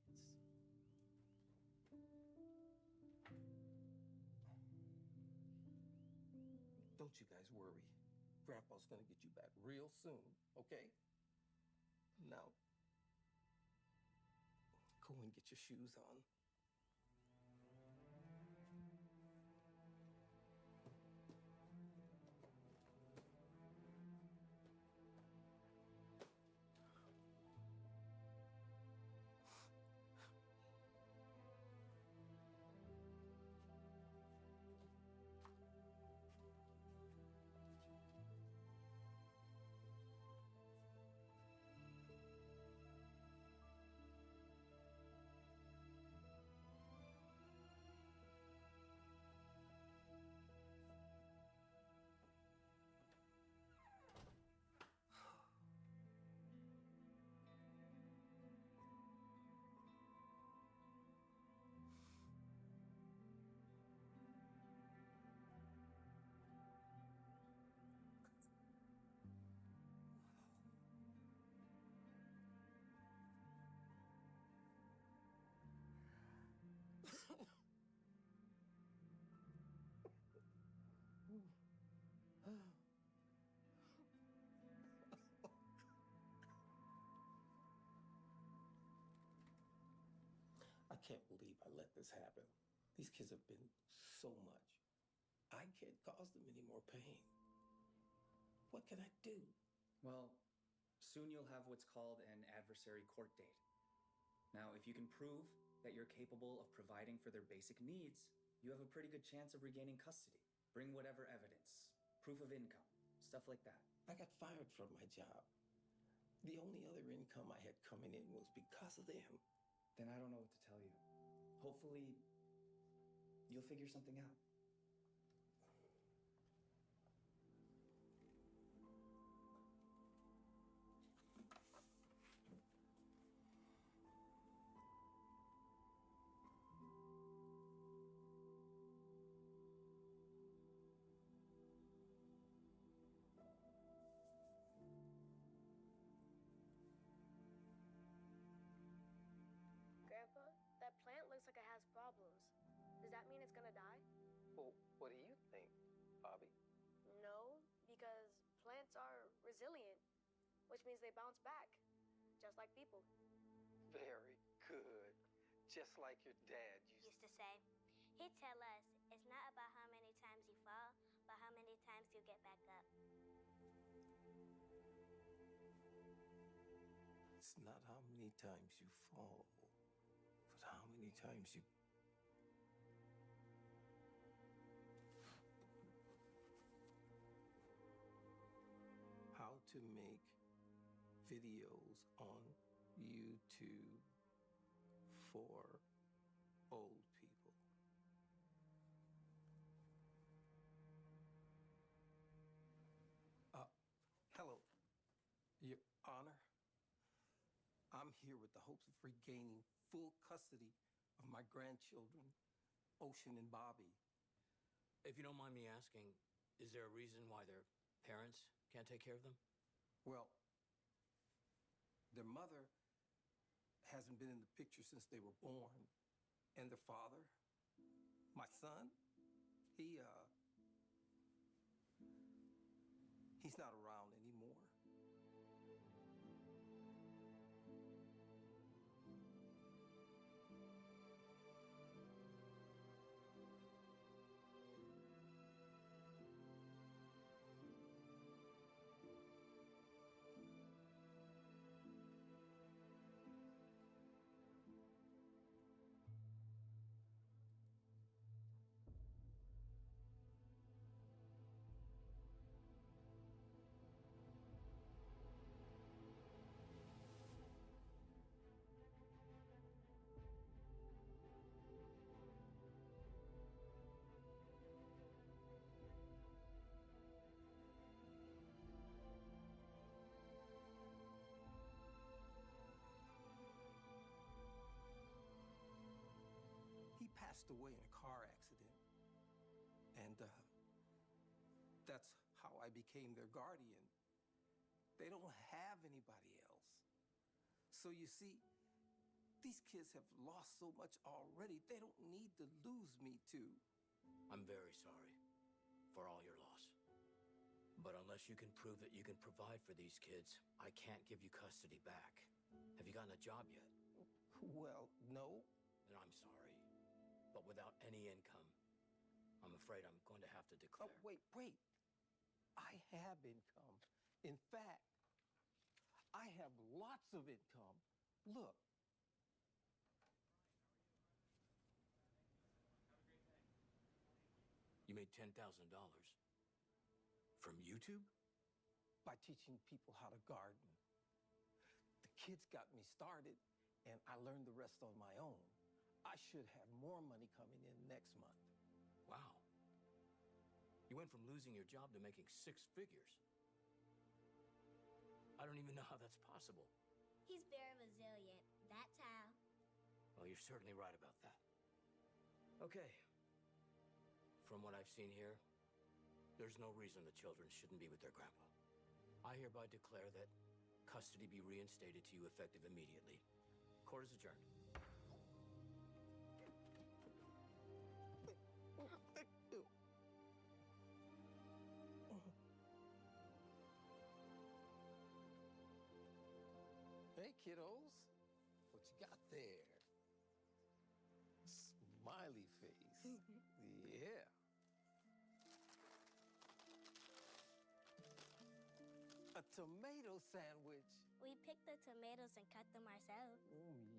[SPEAKER 20] Don't you guys worry. Grandpa's gonna get you back real soon, okay? Now, go and get your shoes on. I can't believe I let this happen. These kids have been so much. I can't cause them any more pain. What can I do?
[SPEAKER 6] Well, soon you'll have what's called an adversary court date. Now, if you can prove that you're capable of providing for their basic needs, you have a pretty good chance of regaining custody. Bring whatever evidence, proof of income, stuff like that.
[SPEAKER 20] I got fired from my job. The only other income I had coming in was because of them.
[SPEAKER 6] Then I don't know what to tell you. Hopefully, you'll figure something out.
[SPEAKER 3] Grandpa, that plant looks like it has problems. Does that mean it's gonna die?
[SPEAKER 20] Well, what do you think, Bobby?
[SPEAKER 3] No, because plants are resilient, which means they bounce back, just like people.
[SPEAKER 20] Very good. Just like your dad
[SPEAKER 21] Used to say, he'd tell us, it's not about how many times you fall, but how many times you get back up.
[SPEAKER 20] It's not how many times you fall, but how many times you... How to make videos on YouTube for old people. Hello, Your Honor. I'm here with the hopes of regaining full custody of my grandchildren, Ocean and Bobby.
[SPEAKER 9] If you don't mind me asking, is there a reason why their parents can't take care of them?
[SPEAKER 20] Well, their mother hasn't been in the picture since they were born. And their father, my son, he's not around anymore. He passed away in a car accident, and that's how I became their guardian. They don't have anybody else. So you see, these kids have lost so much already, they don't need to lose me too.
[SPEAKER 9] I'm very sorry for all your loss. But unless you can prove that you can provide for these kids, I can't give you custody back. Have you gotten a job yet?
[SPEAKER 20] Well, no.
[SPEAKER 9] Then I'm sorry. But without any income, I'm afraid I'm going to have to declare.
[SPEAKER 20] Oh, wait. I have income. In fact, I have lots of income. Look.
[SPEAKER 9] You made $10,000 from YouTube?
[SPEAKER 20] By teaching people how to garden. The kids got me started, and I learned the rest on my own. I should have more money coming in next month.
[SPEAKER 9] Wow. You went from losing your job to making 6 figures. I don't even know how that's possible.
[SPEAKER 21] He's very resilient. That's how.
[SPEAKER 9] Well, you're certainly right about that. Okay. From what I've seen here, there's no reason the children shouldn't be with their grandpa. I hereby declare that custody be reinstated to you effective immediately. Court is adjourned.
[SPEAKER 20] Hey, kiddos. What you got there? Smiley face. Yeah. A tomato sandwich.
[SPEAKER 21] We picked the tomatoes and cut them ourselves.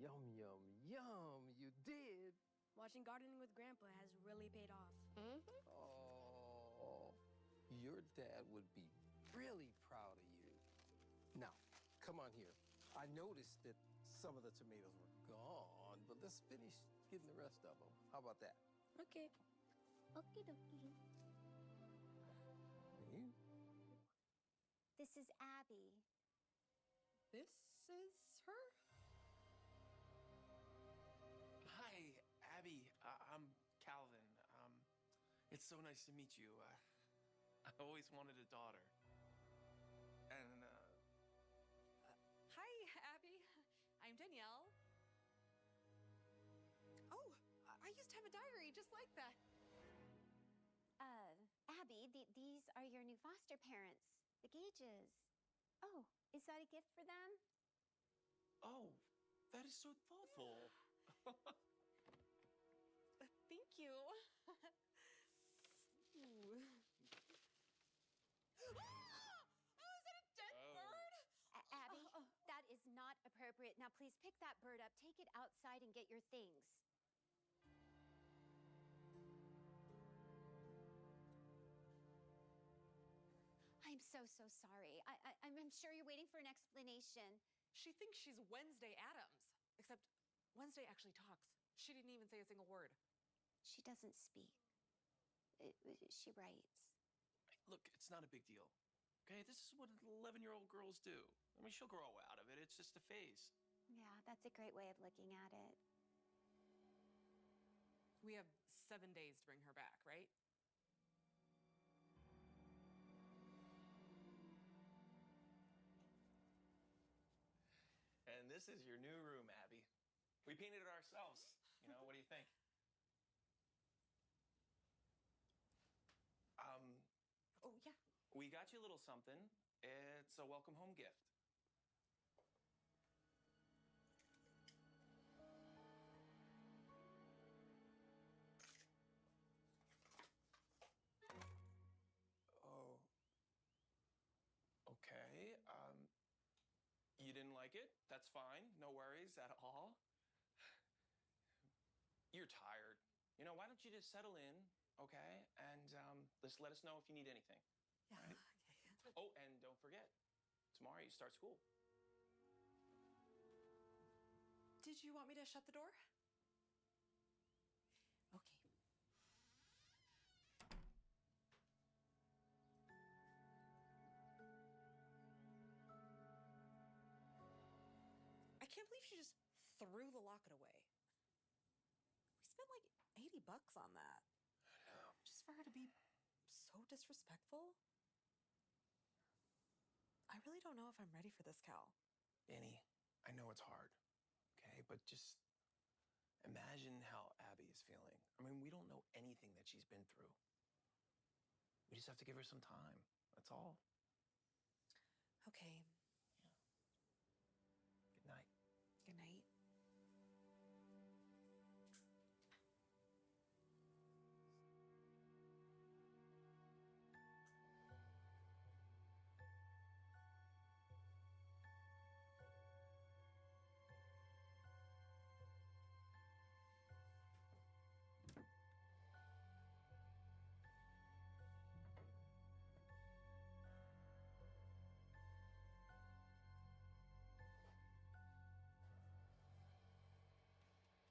[SPEAKER 20] Yum, yum, yum. You did.
[SPEAKER 10] Watching Gardening with Grandpa has really paid off.
[SPEAKER 20] Oh, your dad would be really proud of you. Now, come on here. I noticed that some of the tomatoes were gone, but let's finish getting the rest of them. How about that?
[SPEAKER 10] Okay.
[SPEAKER 21] Okie dokie.
[SPEAKER 15] This is Abby.
[SPEAKER 10] This is her?
[SPEAKER 16] Hi, Abby. I'm Calvin. It's so nice to meet you. I always wanted a daughter. And,
[SPEAKER 22] Hi, Abby. I'm Danielle. Oh, I used to have a diary just like that.
[SPEAKER 15] Abby, these are your new foster parents, the Gages. Oh, is that a gift for them?
[SPEAKER 16] oh, that is so thoughtful.
[SPEAKER 22] Thank you. Ooh. Oh, is that a dead bird?
[SPEAKER 15] Abby, that is not appropriate. Now, please pick that bird up, take it outside, and get your things.
[SPEAKER 22] I
[SPEAKER 15] I'm so sorry. I'm sure you're waiting for an explanation.
[SPEAKER 5] She thinks she's Wednesday Addams. Except Wednesday actually talks. She didn't even say a single word.
[SPEAKER 15] She doesn't speak. She writes.
[SPEAKER 16] Look, it's not a big deal. Okay, this is what 11-year-old girls do. I mean, she'll grow out of it. It's just a phase.
[SPEAKER 15] Yeah, that's a great way of looking at it.
[SPEAKER 5] We have 7 days to bring her back, right?
[SPEAKER 16] And this is your new room, Abby. We painted it ourselves. You know, what do you think?
[SPEAKER 5] Oh, yeah.
[SPEAKER 16] We got you a little something. It's a welcome home gift. Oh. Okay. You didn't like it? That's fine. No worries at all. You're tired. You know, why don't you just settle in, okay? And just let us know if you need anything.
[SPEAKER 5] Yeah.
[SPEAKER 16] Right?
[SPEAKER 5] Okay.
[SPEAKER 16] Oh, and don't forget, tomorrow you start school.
[SPEAKER 5] Did you want me to shut the door? Okay. I can't believe she just threw the locket away. We spent like $80 on that.
[SPEAKER 16] I know.
[SPEAKER 5] Just for her to be so disrespectful. I really don't know if I'm ready for this, Cal.
[SPEAKER 16] Annie, I know it's hard, okay? But just imagine how Abby is feeling. I mean, we don't know anything that she's been through. We just have to give her some time. That's all.
[SPEAKER 5] Okay.
[SPEAKER 16] Good night.
[SPEAKER 5] Good night.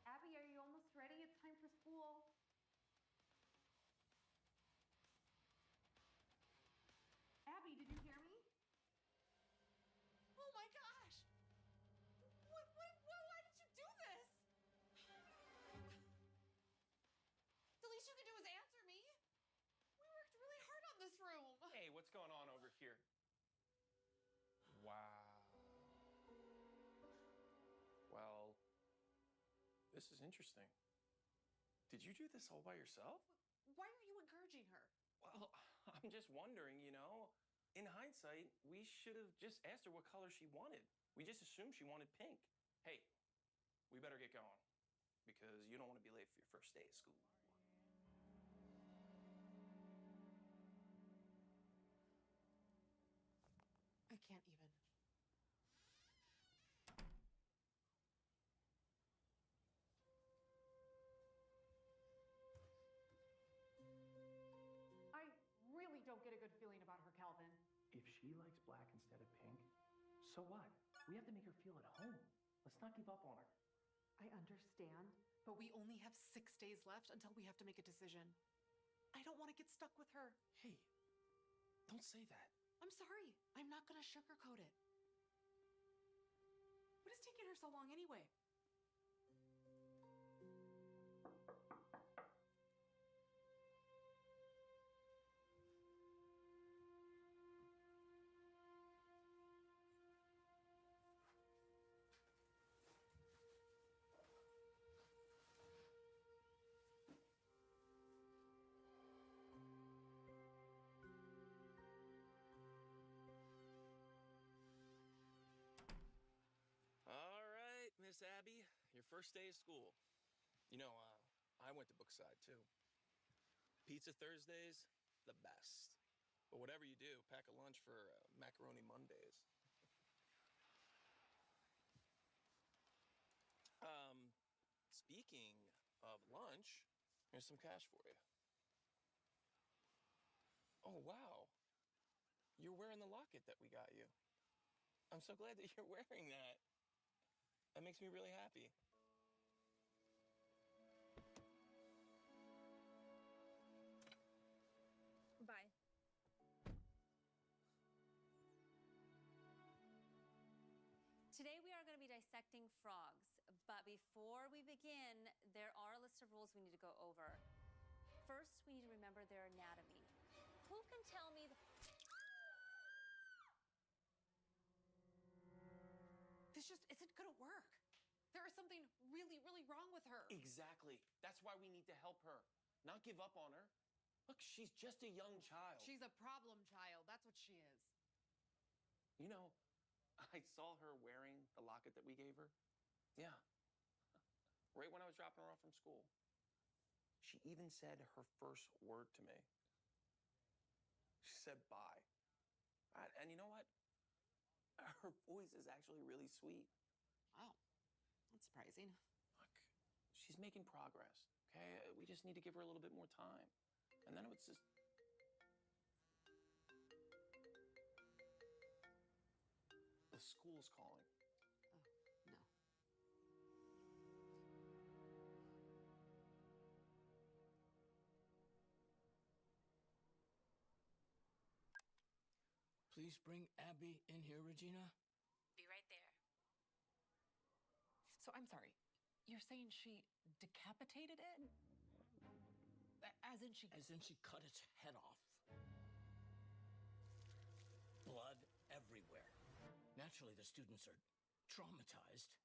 [SPEAKER 22] Abby, are you almost ready? It's time for school. Abby, did you hear me?
[SPEAKER 5] Oh my gosh! Why did you do this? The least you can do is answer me. We worked really hard on this room.
[SPEAKER 16] Hey, what's going on over here? Wow. Well, this is interesting. Did you do this all by yourself?
[SPEAKER 5] Why are you encouraging her?
[SPEAKER 16] Well, I'm just wondering, you know. In hindsight, we should have just asked her what color she wanted. We just assumed she wanted pink. Hey, we better get going because you don't want to be late for your first day of school.
[SPEAKER 5] I can't even.
[SPEAKER 22] I really don't get a good feeling about her, Calvin.
[SPEAKER 6] If she likes black instead of pink, so what? We have to make her feel at home. Let's not give up on her.
[SPEAKER 5] I understand, but we only have 6 days left until we have to make a decision. I don't want to get stuck with her.
[SPEAKER 16] Hey, don't say that.
[SPEAKER 5] I'm sorry. I'm not going to sugarcoat it. What is taking her so long anyway?
[SPEAKER 16] All right, Miss Abby, your first day of school. You know, I went to Brookside too. Pizza Thursdays, the best. But whatever you do, pack a lunch for Macaroni Mondays. Speaking of lunch, here's some cash for you. Oh, wow. You're wearing locket that we got you. I'm so glad that you're wearing that. That makes me really happy.
[SPEAKER 19] Bye. Today we are going to be dissecting frogs, but before we begin, there are a list of rules we need to go over. First, we need to remember their anatomy. Who can tell me
[SPEAKER 5] This just isn't gonna work. There is something really, really wrong with her.
[SPEAKER 16] Exactly. That's why we need to help her, not give up on her. Look, she's just a young child.
[SPEAKER 5] She's a problem child. That's what she is.
[SPEAKER 16] You know, I saw her wearing the locket that we gave her. Yeah. Right when I was dropping her off from school. She even said her first word to me. She said bye. And you know what? Her voice is actually really sweet.
[SPEAKER 5] Wow. That's surprising.
[SPEAKER 16] Look, she's making progress, okay? We just need to give her a little bit more time. And then it's just... The school's calling.
[SPEAKER 5] No.
[SPEAKER 9] Please bring Abby in here, Regina.
[SPEAKER 7] Be right there.
[SPEAKER 5] So I'm sorry. You're saying she decapitated it? As in she
[SPEAKER 9] cut its head off. Blood everywhere. Naturally, the students are traumatized.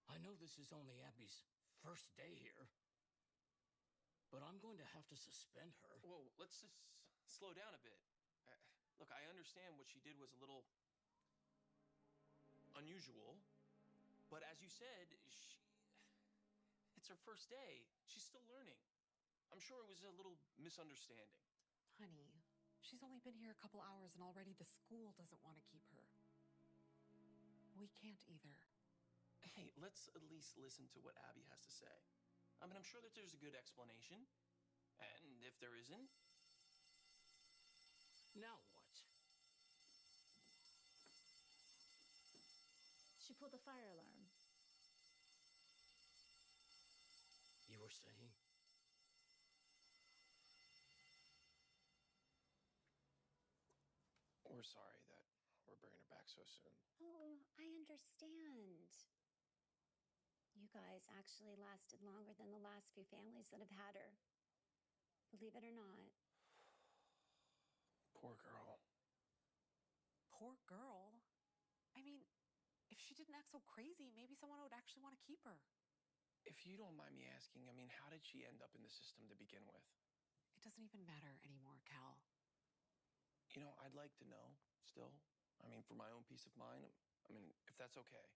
[SPEAKER 9] I know this is only Abby's first day here, but I'm going to have to suspend her.
[SPEAKER 16] Whoa, let's just slow down a bit. Look, I understand what she did was a little unusual, but as you said, it's her first day. She's still learning. I'm sure it was a little misunderstanding.
[SPEAKER 5] Honey, she's only been here a couple hours and already the school doesn't want to keep her. We can't either.
[SPEAKER 16] Hey, let's at least listen to what Abby has to say. I mean, I'm sure that there's a good explanation. And if there isn't...
[SPEAKER 9] Now what?
[SPEAKER 7] She pulled the fire alarm.
[SPEAKER 9] You were saying?
[SPEAKER 16] We're sorry that we're bringing her back so soon.
[SPEAKER 15] Oh, I understand. You guys actually lasted longer than the last few families that have had her. Believe it or not.
[SPEAKER 16] Poor girl.
[SPEAKER 5] Poor girl? I mean, if she didn't act so crazy, maybe someone would actually want to keep her.
[SPEAKER 16] If you don't mind me asking, I mean, how did she end up in the system to begin with?
[SPEAKER 5] It doesn't even matter anymore, Cal.
[SPEAKER 16] You know, I'd like to know still. I mean, for my own peace of mind, I mean, if that's okay.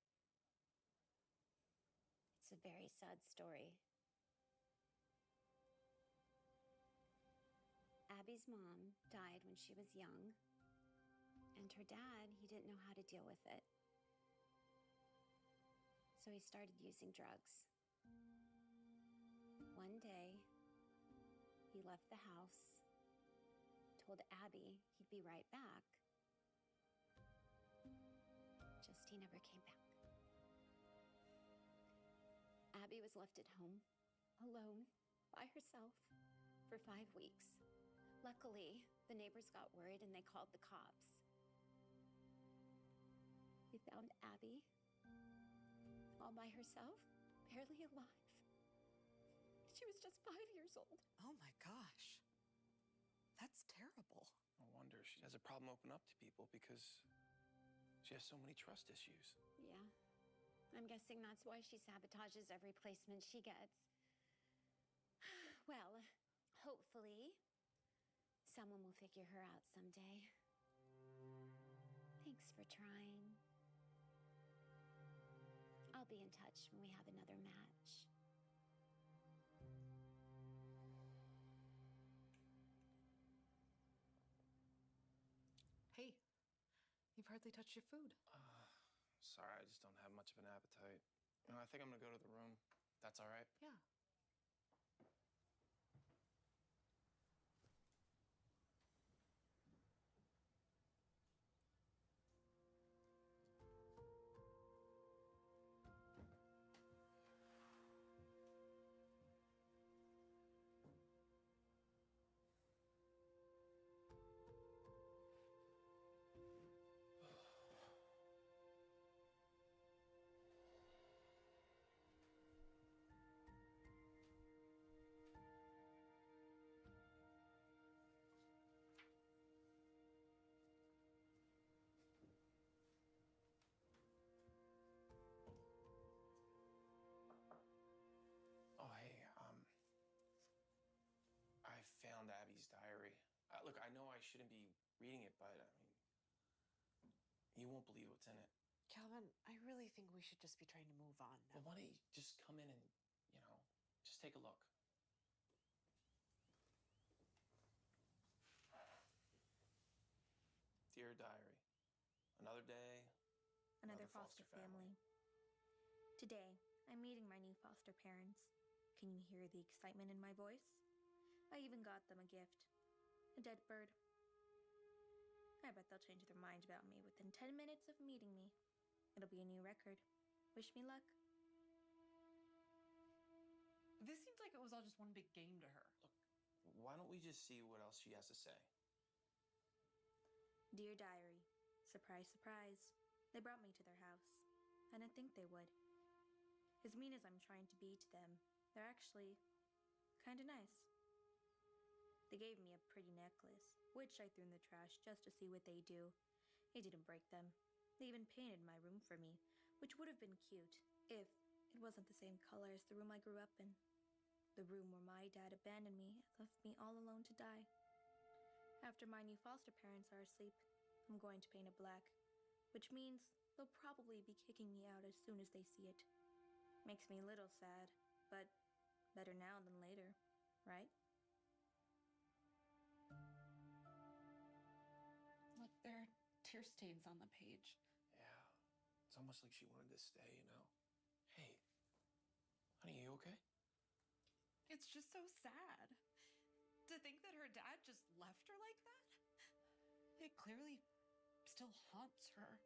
[SPEAKER 15] It's a very sad story. Abby's mom died when she was young, and her dad, he didn't know how to deal with it. So he started using drugs. One day, he left the house, told Abby he'd be right back. Just he never came back. Abby was left at home, alone, by herself, for 5 weeks. Luckily, the neighbors got worried and they called the cops. They found Abby, all by herself, barely alive. She was just 5 years old.
[SPEAKER 5] Oh my gosh. That's terrible.
[SPEAKER 16] No wonder she has a problem opening up to people because she has so many trust issues.
[SPEAKER 15] Yeah. I'm guessing that's why she sabotages every placement she gets. Well, hopefully, someone will figure her out someday. Thanks for trying. I'll be in touch when we have another match.
[SPEAKER 5] Hey, you've hardly touched your food.
[SPEAKER 16] Sorry, I just don't have much of an appetite. You know, I think I'm gonna go to the room. That's all right?
[SPEAKER 5] Yeah.
[SPEAKER 16] shouldn't be reading it, but I mean, you won't believe what's in it.
[SPEAKER 5] Calvin, I really think we should just be trying to move on now.
[SPEAKER 16] Well, why don't you just come in and, just take a look? Dear Diary, another day,
[SPEAKER 21] Another foster family. Today, I'm meeting my new foster parents. Can you hear the excitement in my voice? I even got them a gift. A dead bird. I bet they'll change their mind about me within 10 minutes of meeting me. It'll be a new record. Wish me luck.
[SPEAKER 5] This seems like it was all just one big game to her.
[SPEAKER 16] Look, why don't we just see what else she has to say?
[SPEAKER 21] Dear Diary, surprise, surprise. They brought me to their house. I didn't think they would. As mean as I'm trying to be to them, they're actually kinda nice. They gave me a pretty necklace, which I threw in the trash just to see what they do. It didn't break them. They even painted my room for me, which would have been cute if it wasn't the same color as the room I grew up in. The room where my dad abandoned me and left me all alone to die. After my new foster parents are asleep, I'm going to paint it black, which means they'll probably be kicking me out as soon as they see it. Makes me a little sad, but better now than later, right?
[SPEAKER 5] Look, there are tear stains on the page.
[SPEAKER 16] Yeah, it's almost like she wanted to stay, Hey, honey, you okay?
[SPEAKER 5] It's just so sad. To think that her dad just left her like that? It clearly still haunts her.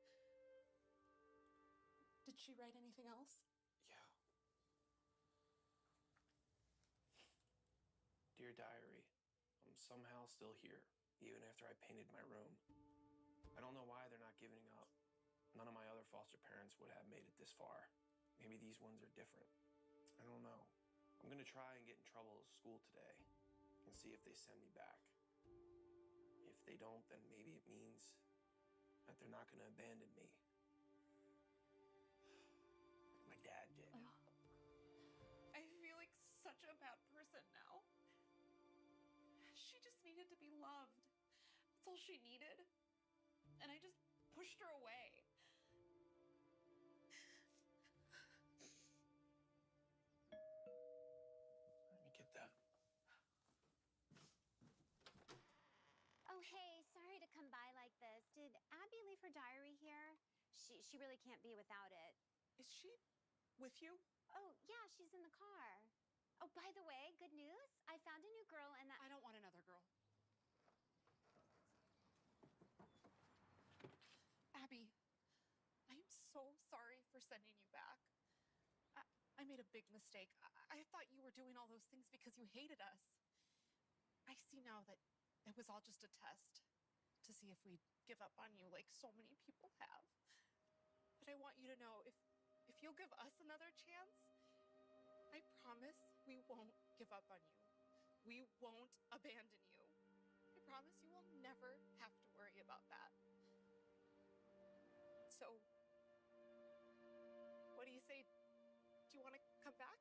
[SPEAKER 5] Did she write anything else?
[SPEAKER 16] Yeah. Dear Diary, I'm somehow still here, even after I painted my room. I don't know why they're not giving up. None of my other foster parents would have made it this far. Maybe these ones are different. I don't know. I'm gonna try and get in trouble at school today and see if they send me back. If they don't, then maybe it means that they're not gonna abandon me. Like my dad did.
[SPEAKER 5] I feel like such a bad person now. She just needed to be loved. That's all she needed. And I just pushed her away.
[SPEAKER 16] Let me get that.
[SPEAKER 15] Oh, hey, sorry to come by like this. Did Abby leave her diary here? She really can't be without it.
[SPEAKER 5] Is she with you?
[SPEAKER 15] Oh, yeah, she's in the car. Oh, by the way, good news. I found a new girl and that...
[SPEAKER 5] I don't want another girl. Abby, I'm so sorry for sending you back. I made a big mistake. I thought you were doing all those things because you hated us. I see now that it was all just a test to see if we'd give up on you like so many people have. But I want you to know, if you'll give us another chance, I promise we won't give up on you. We won't abandon you. I promise you will never have to worry about that. So, what do you say? Do you want to come back?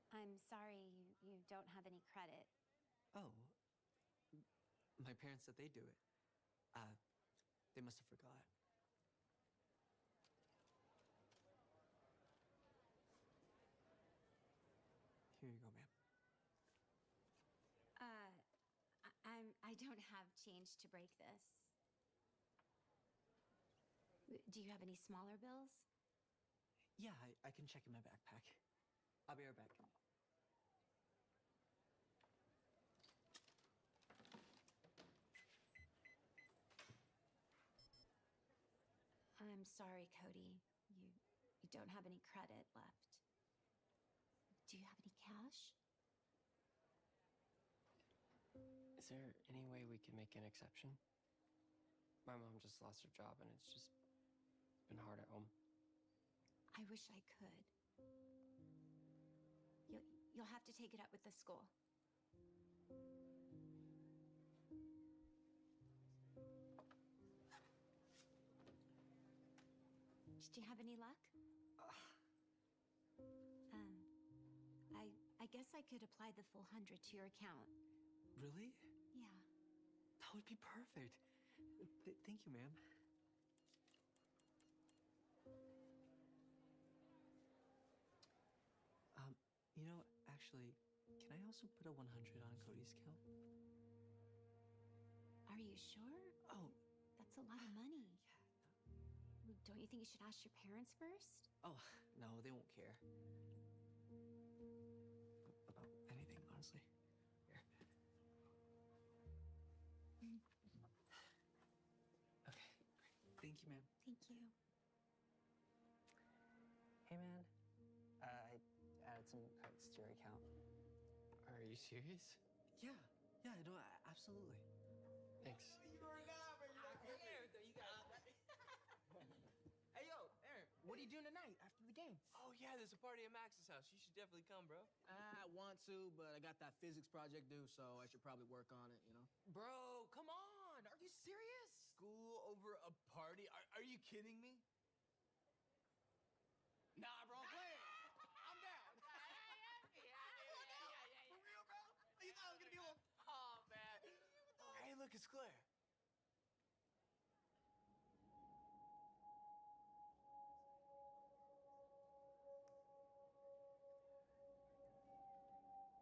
[SPEAKER 15] I'm sorry you don't have any credit.
[SPEAKER 1] Oh, my parents said they'd do it. They must have forgot. Here you go, ma'am.
[SPEAKER 15] I don't have change to break this. Do you have any smaller bills?
[SPEAKER 1] Yeah, I can check in my backpack. I'll be right back.
[SPEAKER 15] I'm sorry, Cody. You don't have any credit left. Do you have any cash?
[SPEAKER 11] Is there any way we can make an exception? My mom just lost her job and it's just been hard at home.
[SPEAKER 15] I wish I could. You'll have to take it up with the school. Did you have any luck? I guess I could apply the full 100 to your account.
[SPEAKER 1] Really?
[SPEAKER 15] Yeah.
[SPEAKER 1] That would be perfect. Thank you, ma'am. Actually, can I also put a 100 on Cody's account?
[SPEAKER 15] Are you sure?
[SPEAKER 1] Oh.
[SPEAKER 15] That's a lot of money. Don't you think you should ask your parents first?
[SPEAKER 1] Oh, no, they won't care. About anything, honestly. Here. Okay, great. Thank you, ma'am.
[SPEAKER 15] Thank you.
[SPEAKER 11] Hey, man. I added some credits to your account. Are you serious?
[SPEAKER 1] Yeah, no, absolutely.
[SPEAKER 11] Thanks.
[SPEAKER 12] Hey, yo, Aaron, what are you doing tonight after the game?
[SPEAKER 16] Oh, yeah, there's a party at Max's house. You should definitely come, bro.
[SPEAKER 12] I want to, but I got that physics project due, so I should probably work on it, you know?
[SPEAKER 16] Bro, come on. Are you serious?
[SPEAKER 12] School over a party? Are you kidding me? Nah, bro, I'm playing. I'm down. For real, bro? You thought I was gonna be a little...
[SPEAKER 16] Oh, man.
[SPEAKER 12] Hey, look, it's Claire.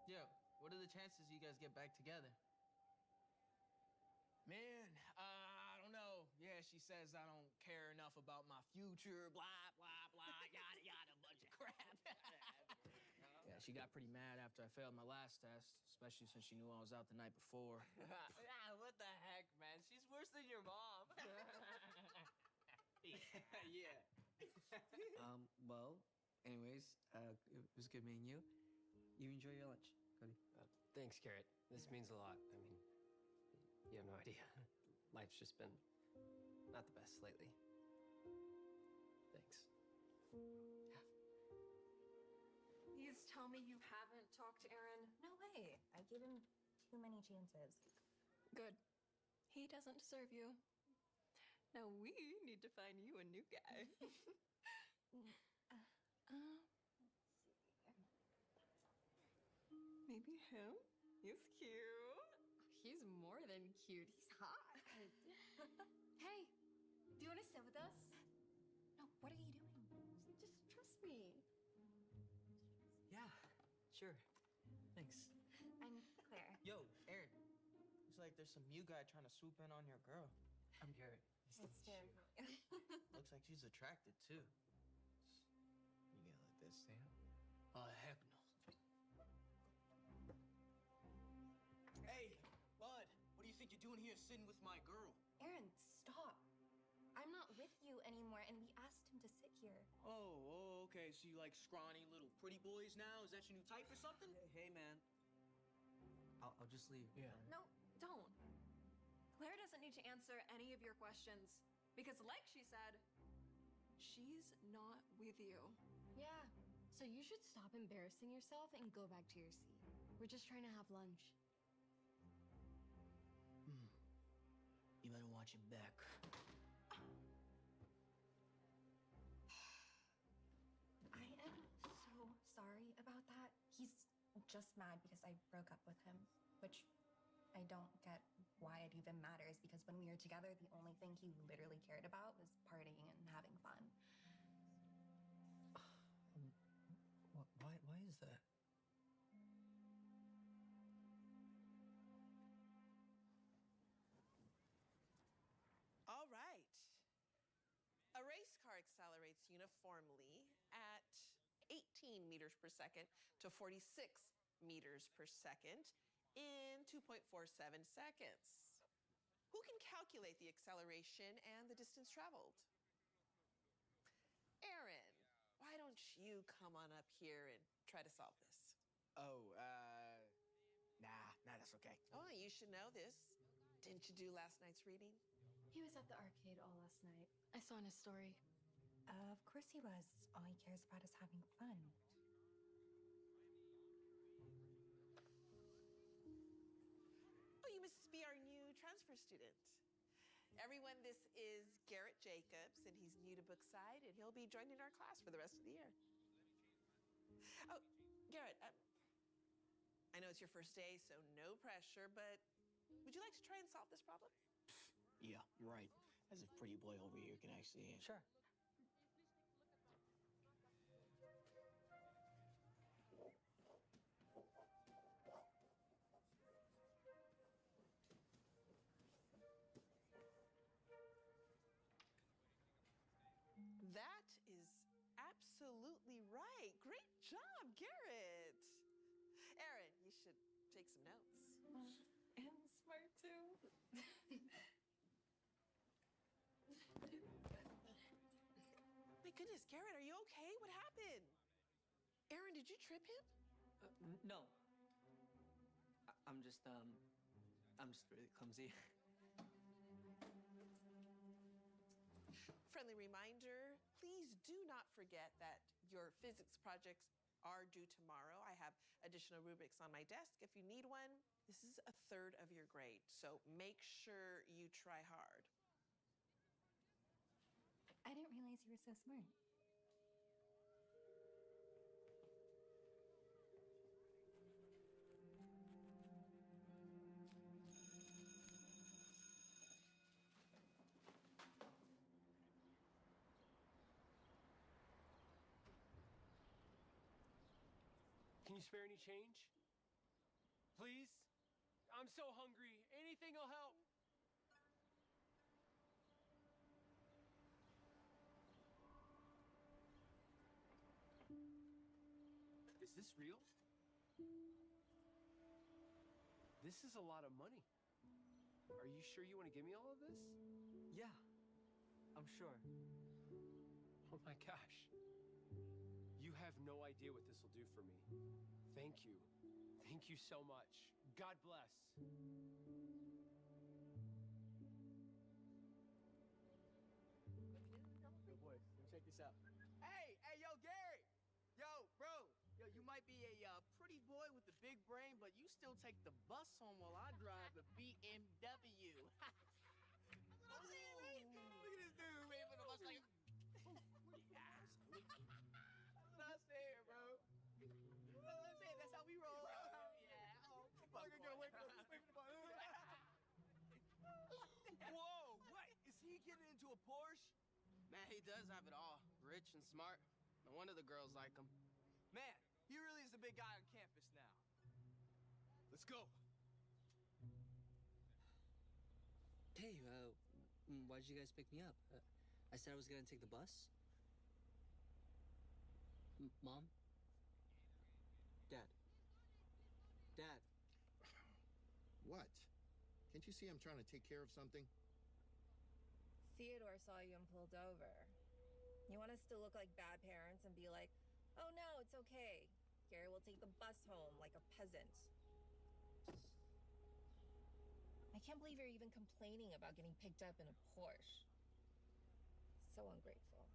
[SPEAKER 12] Yo, what are the chances you guys get back together? Man, I don't know. Yeah, she says I don't care enough about my future, blah, blah, blah, yada, yada, bunch of crap. Yeah, she got pretty mad after I failed my last test, especially since she knew I was out the night before.
[SPEAKER 16] Yeah, what the heck, man? She's worse than your mom.
[SPEAKER 12] Yeah.
[SPEAKER 1] Well, anyways, it was good meeting you. You enjoy your lunch, Cody.
[SPEAKER 11] Thanks, Garrett. This means a lot. I mean, you have no idea. Life's just been not the best lately. Thanks.
[SPEAKER 22] Please tell me you haven't talked to Aaron.
[SPEAKER 13] No way. I gave him too many chances.
[SPEAKER 10] Good. He doesn't deserve you. Now we need to find you a new guy. Maybe him? He's cute.
[SPEAKER 19] He's more than cute. He's hot. Hey, do you want to sit with us?
[SPEAKER 10] No, what are you doing?
[SPEAKER 19] Just trust me.
[SPEAKER 1] Yeah, sure. Thanks.
[SPEAKER 19] I'm Claire.
[SPEAKER 12] Yo, Aaron. Looks like there's some new guy trying to swoop in on your girl.
[SPEAKER 1] I'm Garrett.
[SPEAKER 19] It's Jen.
[SPEAKER 12] Looks like she's attracted too. You get like this, Sam? Oh, heck no. Hey, bud, what do you think you're doing here sitting with my girl?
[SPEAKER 13] Aaron, stop. I'm not with you anymore, and we asked him to sit here.
[SPEAKER 12] Oh, okay. So you like scrawny little pretty boys now? Is that your new type or something?
[SPEAKER 1] Hey, man. I'll just leave.
[SPEAKER 12] Yeah.
[SPEAKER 13] No, don't.
[SPEAKER 10] Claire doesn't need to answer any of your questions because, like she said, she's not with you.
[SPEAKER 19] Yeah. So you should stop embarrassing yourself and go back to your seat. We're just trying to have lunch.
[SPEAKER 12] You better watch your back.
[SPEAKER 13] I am so sorry about that. He's just mad because I broke up with him, which I don't get why it even matters because when we were together, the only thing he literally cared about was partying and having fun.
[SPEAKER 1] Why is that?
[SPEAKER 17] All right. A race car accelerates uniformly at 18 meters per second to 46 meters per second in 2.47 seconds. Who can calculate the acceleration and the distance traveled? you come on up here and try to solve this?
[SPEAKER 12] Oh, nah, that's okay.
[SPEAKER 17] Oh, you should know this. Didn't you do last night's reading?
[SPEAKER 3] He was at the arcade all last night. I saw in his story.
[SPEAKER 13] Of course he was. All he cares about is having fun.
[SPEAKER 17] Oh, you must be our new transfer student. Everyone, this is Garrett Jacobs, and he's new to Brookside, and he'll be joining our class for the rest of the year. Oh, Garrett, I know it's your first day, so no pressure, but would you like to try and solve this problem?
[SPEAKER 12] Yeah, you're right. As if pretty boy over here can actually answer.
[SPEAKER 11] Sure.
[SPEAKER 17] That is absolutely right. Great job, Garrett. Aaron, you should take some notes.
[SPEAKER 10] And smart too.
[SPEAKER 17] My goodness, Garrett, are you okay? What happened? Aaron, did you trip him?
[SPEAKER 1] No. I'm just really clumsy.
[SPEAKER 17] Friendly reminder, please do not forget that your physics projects are due tomorrow. I have additional rubrics on my desk if you need one. This is a third of your grade, so make sure you try hard.
[SPEAKER 13] I didn't realize you were so smart.
[SPEAKER 8] Can you spare any change? Please? I'm so hungry. Anything will help. Is this real? This is a lot of money. Are you sure you want to give me all of this?
[SPEAKER 1] Yeah, I'm sure.
[SPEAKER 8] Oh my gosh. You have no idea what this will do for me. Thank you. Thank you so much. God bless.
[SPEAKER 12] Yo, boy, check this out. Hey, yo, Gary! Yo, bro! Yo, you might be a pretty boy with a big brain, but you still take the bus home while I drive the BMW. That's what I'm saying, right? Look at this dude waiting for the bus like... That's what I'm saying, bro. That's what I'm saying. That's how we roll. Yeah. Oh, fucking girl, wait for the bus. Whoa, what? Is he getting into a Porsche?
[SPEAKER 18] Man, he does have it all. Rich and smart. No wonder the girls like him.
[SPEAKER 12] Man, he really is the big guy on campus now. Let's go.
[SPEAKER 1] Hey, why'd you guys pick me up? I said I was gonna take the bus. Mom? Dad? Dad?
[SPEAKER 23] What? Can't you see I'm trying to take care of something?
[SPEAKER 24] Theodore saw you and pulled over. You want us to look like bad parents and be like, oh no, it's okay. Gary will take the bus home like a peasant. I can't believe you're even complaining about getting picked up in a Porsche. So ungrateful.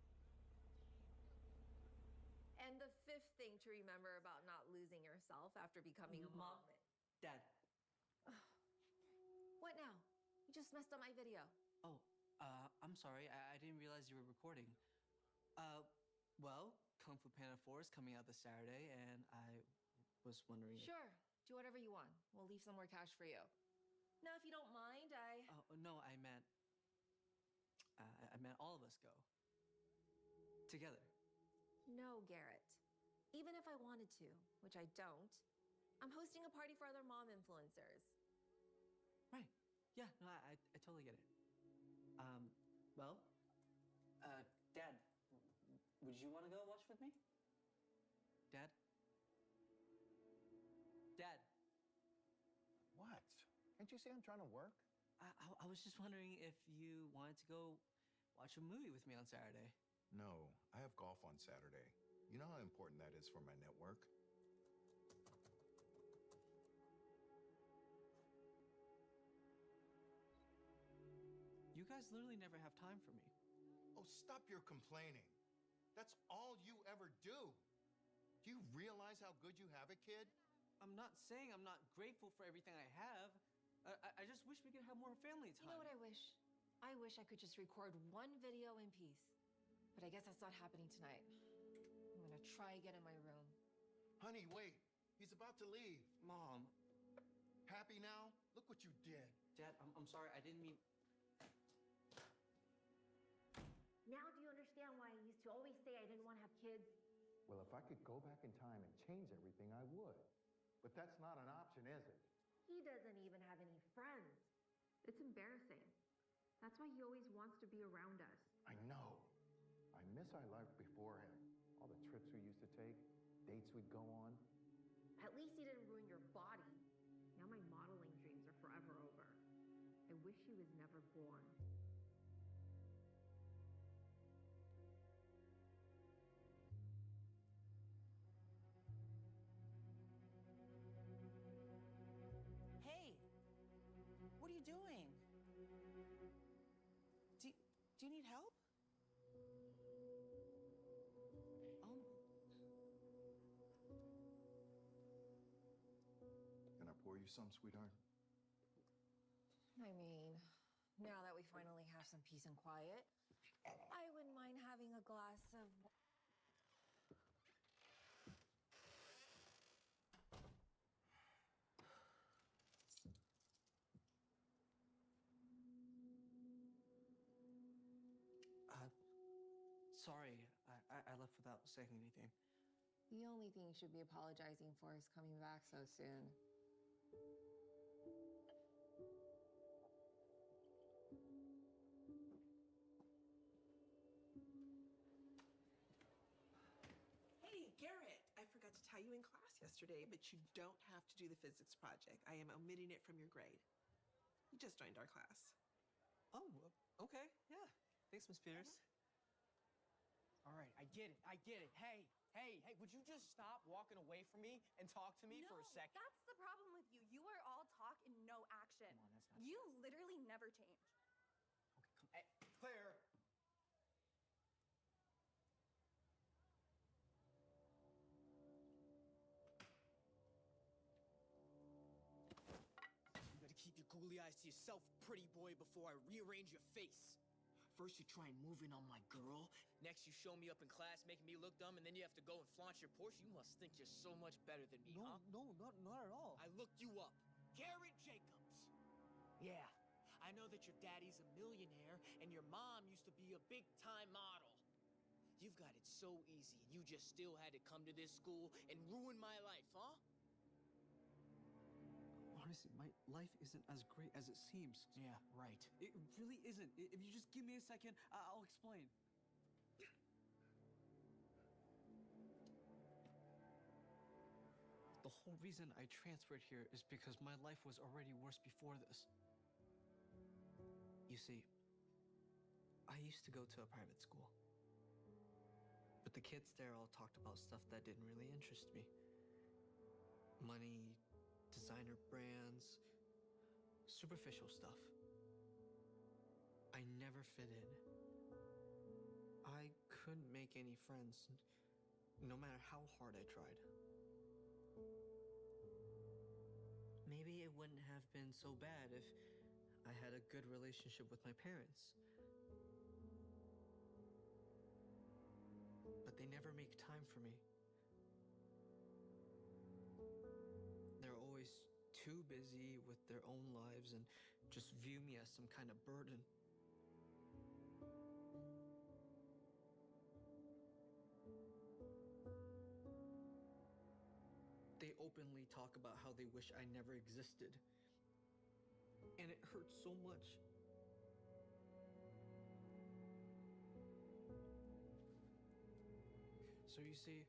[SPEAKER 24] And the fifth thing to remember about not losing yourself after becoming a mom.
[SPEAKER 1] Dad.
[SPEAKER 24] What now? You just messed up my video.
[SPEAKER 1] Oh, I'm sorry. I didn't realize you were recording. Well, Kung Fu Panda 4 is coming out this Saturday, and I was wondering if...
[SPEAKER 24] Sure, do whatever you want. We'll leave some more cash for you. Now, if you don't mind,
[SPEAKER 1] Oh, no, I meant all of us go. Together.
[SPEAKER 24] No, Garrett. Even if I wanted to, which I don't, I'm hosting a party for other mom influencers.
[SPEAKER 1] Right. Yeah, no, I totally get it. Well, Dad, would you want to go watch with me? Dad? Dad?
[SPEAKER 23] What? Can't you see I'm trying to work?
[SPEAKER 1] I was just wondering if you wanted to go watch a movie with me on Saturday.
[SPEAKER 23] No, I have golf on Saturday. You know how important that is for my network.
[SPEAKER 1] You guys literally never have time for me.
[SPEAKER 23] Oh, stop your complaining. That's all you ever do. Do you realize how good you have it, kid?
[SPEAKER 1] I'm not saying I'm not grateful for everything I have. I just wish we could have more family time.
[SPEAKER 13] You know what I wish? I wish I could just record one video in peace. But I guess that's not happening tonight. I'm gonna try again in my room.
[SPEAKER 23] Honey, wait. He's about to leave.
[SPEAKER 1] Mom.
[SPEAKER 23] Happy now? Look what you did.
[SPEAKER 1] Dad, I'm sorry. I didn't mean...
[SPEAKER 2] Now do you understand why I used to always say I didn't want to have kids?
[SPEAKER 23] Well, if I could go back in time and change everything, I would. But that's not an option, is it?
[SPEAKER 2] He doesn't even have any friends. It's embarrassing. That's why he always wants to be around us.
[SPEAKER 23] I know. I miss our life before him. All the trips we used to take, dates we'd go on.
[SPEAKER 2] At least he didn't ruin your body. Now my modeling dreams are forever over. I wish he was never born.
[SPEAKER 4] Hey, what are you doing? Do you need help?
[SPEAKER 23] Can I pour you some, sweetheart?
[SPEAKER 13] I mean, now that we finally have some peace and quiet, I wouldn't mind having a glass of...
[SPEAKER 1] Sorry, I left without saying anything.
[SPEAKER 13] The only thing you should be apologizing for is coming back so soon.
[SPEAKER 17] Hey, Garrett, I forgot to tell you in class yesterday, but you don't have to do the physics project. I am omitting it from your grade. You just joined our class.
[SPEAKER 1] Oh, okay. Yeah. Thanks, Miss Peters.
[SPEAKER 12] All right, I get it. Hey, would you just stop walking away from me and talk to me for a second?
[SPEAKER 10] That's the problem with you. You are all talk and no action.
[SPEAKER 12] Come on, that's not
[SPEAKER 10] You literally never change.
[SPEAKER 12] Hey, Claire. You better keep your googly eyes to yourself, pretty boy, before I rearrange your face. First, you try and move in on my girl. Next, you show me up in class, making me look dumb, and then you have to go and flaunt your Porsche. You must think you're so much better than me, huh?
[SPEAKER 1] No, not at all.
[SPEAKER 12] I looked you up. Garrett Jacobs. Yeah, I know that your daddy's a millionaire, and your mom used to be a big-time model. You've got it so easy, and you just still had to come to this school and ruin my life, huh?
[SPEAKER 1] Honestly, my life isn't as great as it seems.
[SPEAKER 12] Yeah, right.
[SPEAKER 1] It really isn't. If you just give me a second, I'll explain. The whole reason I transferred here is because my life was already worse before this. You see, I used to go to a private school. But the kids there all talked about stuff that didn't really interest me. Money, designer brands, superficial stuff. I never fit in. I couldn't make any friends, no matter how hard I tried. Maybe it wouldn't have been so bad if I had a good relationship with my parents. But they never make time for me. They're always too busy with their own lives and just view me as some kind of burden. They openly talk about how they wish I never existed. And it hurts so much. So you see,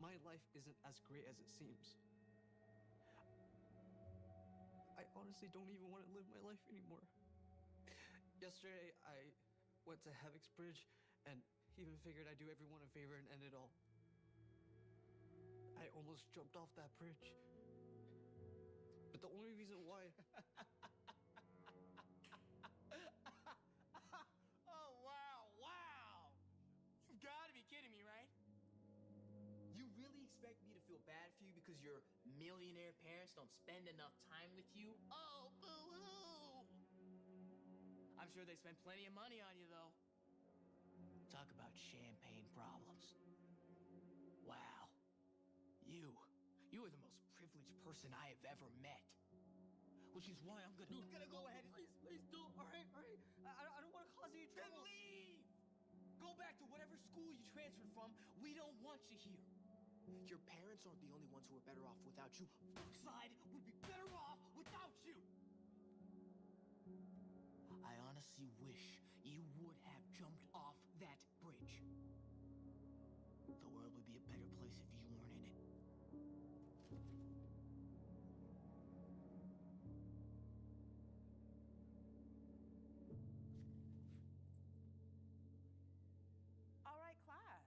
[SPEAKER 1] my life isn't as great as it seems. I honestly don't even want to live my life anymore. Yesterday, I went to Havix Bridge, and He even figured I'd do everyone a favor and end it all. I almost jumped off that bridge. But the only reason why...
[SPEAKER 18] Oh, wow! You've got to be kidding me, right? You really expect me to feel bad for you because your millionaire parents don't spend enough time with you? Oh, boo-hoo! I'm sure they spend plenty of money on you, though. Talk about champagne problems. Wow. You are the most privileged person I have ever met. Which is why I'm gonna go ahead and...
[SPEAKER 1] Please, don't. All right. I don't want to cause any trouble.
[SPEAKER 18] Then leave! Go back to whatever school you transferred from. We don't want you here. Your parents aren't the only ones who are better off without you. Brookside would be better off without you! I honestly wish you would have jumped off that bridge. The world would be a better place if you weren't in it.
[SPEAKER 17] All right, class.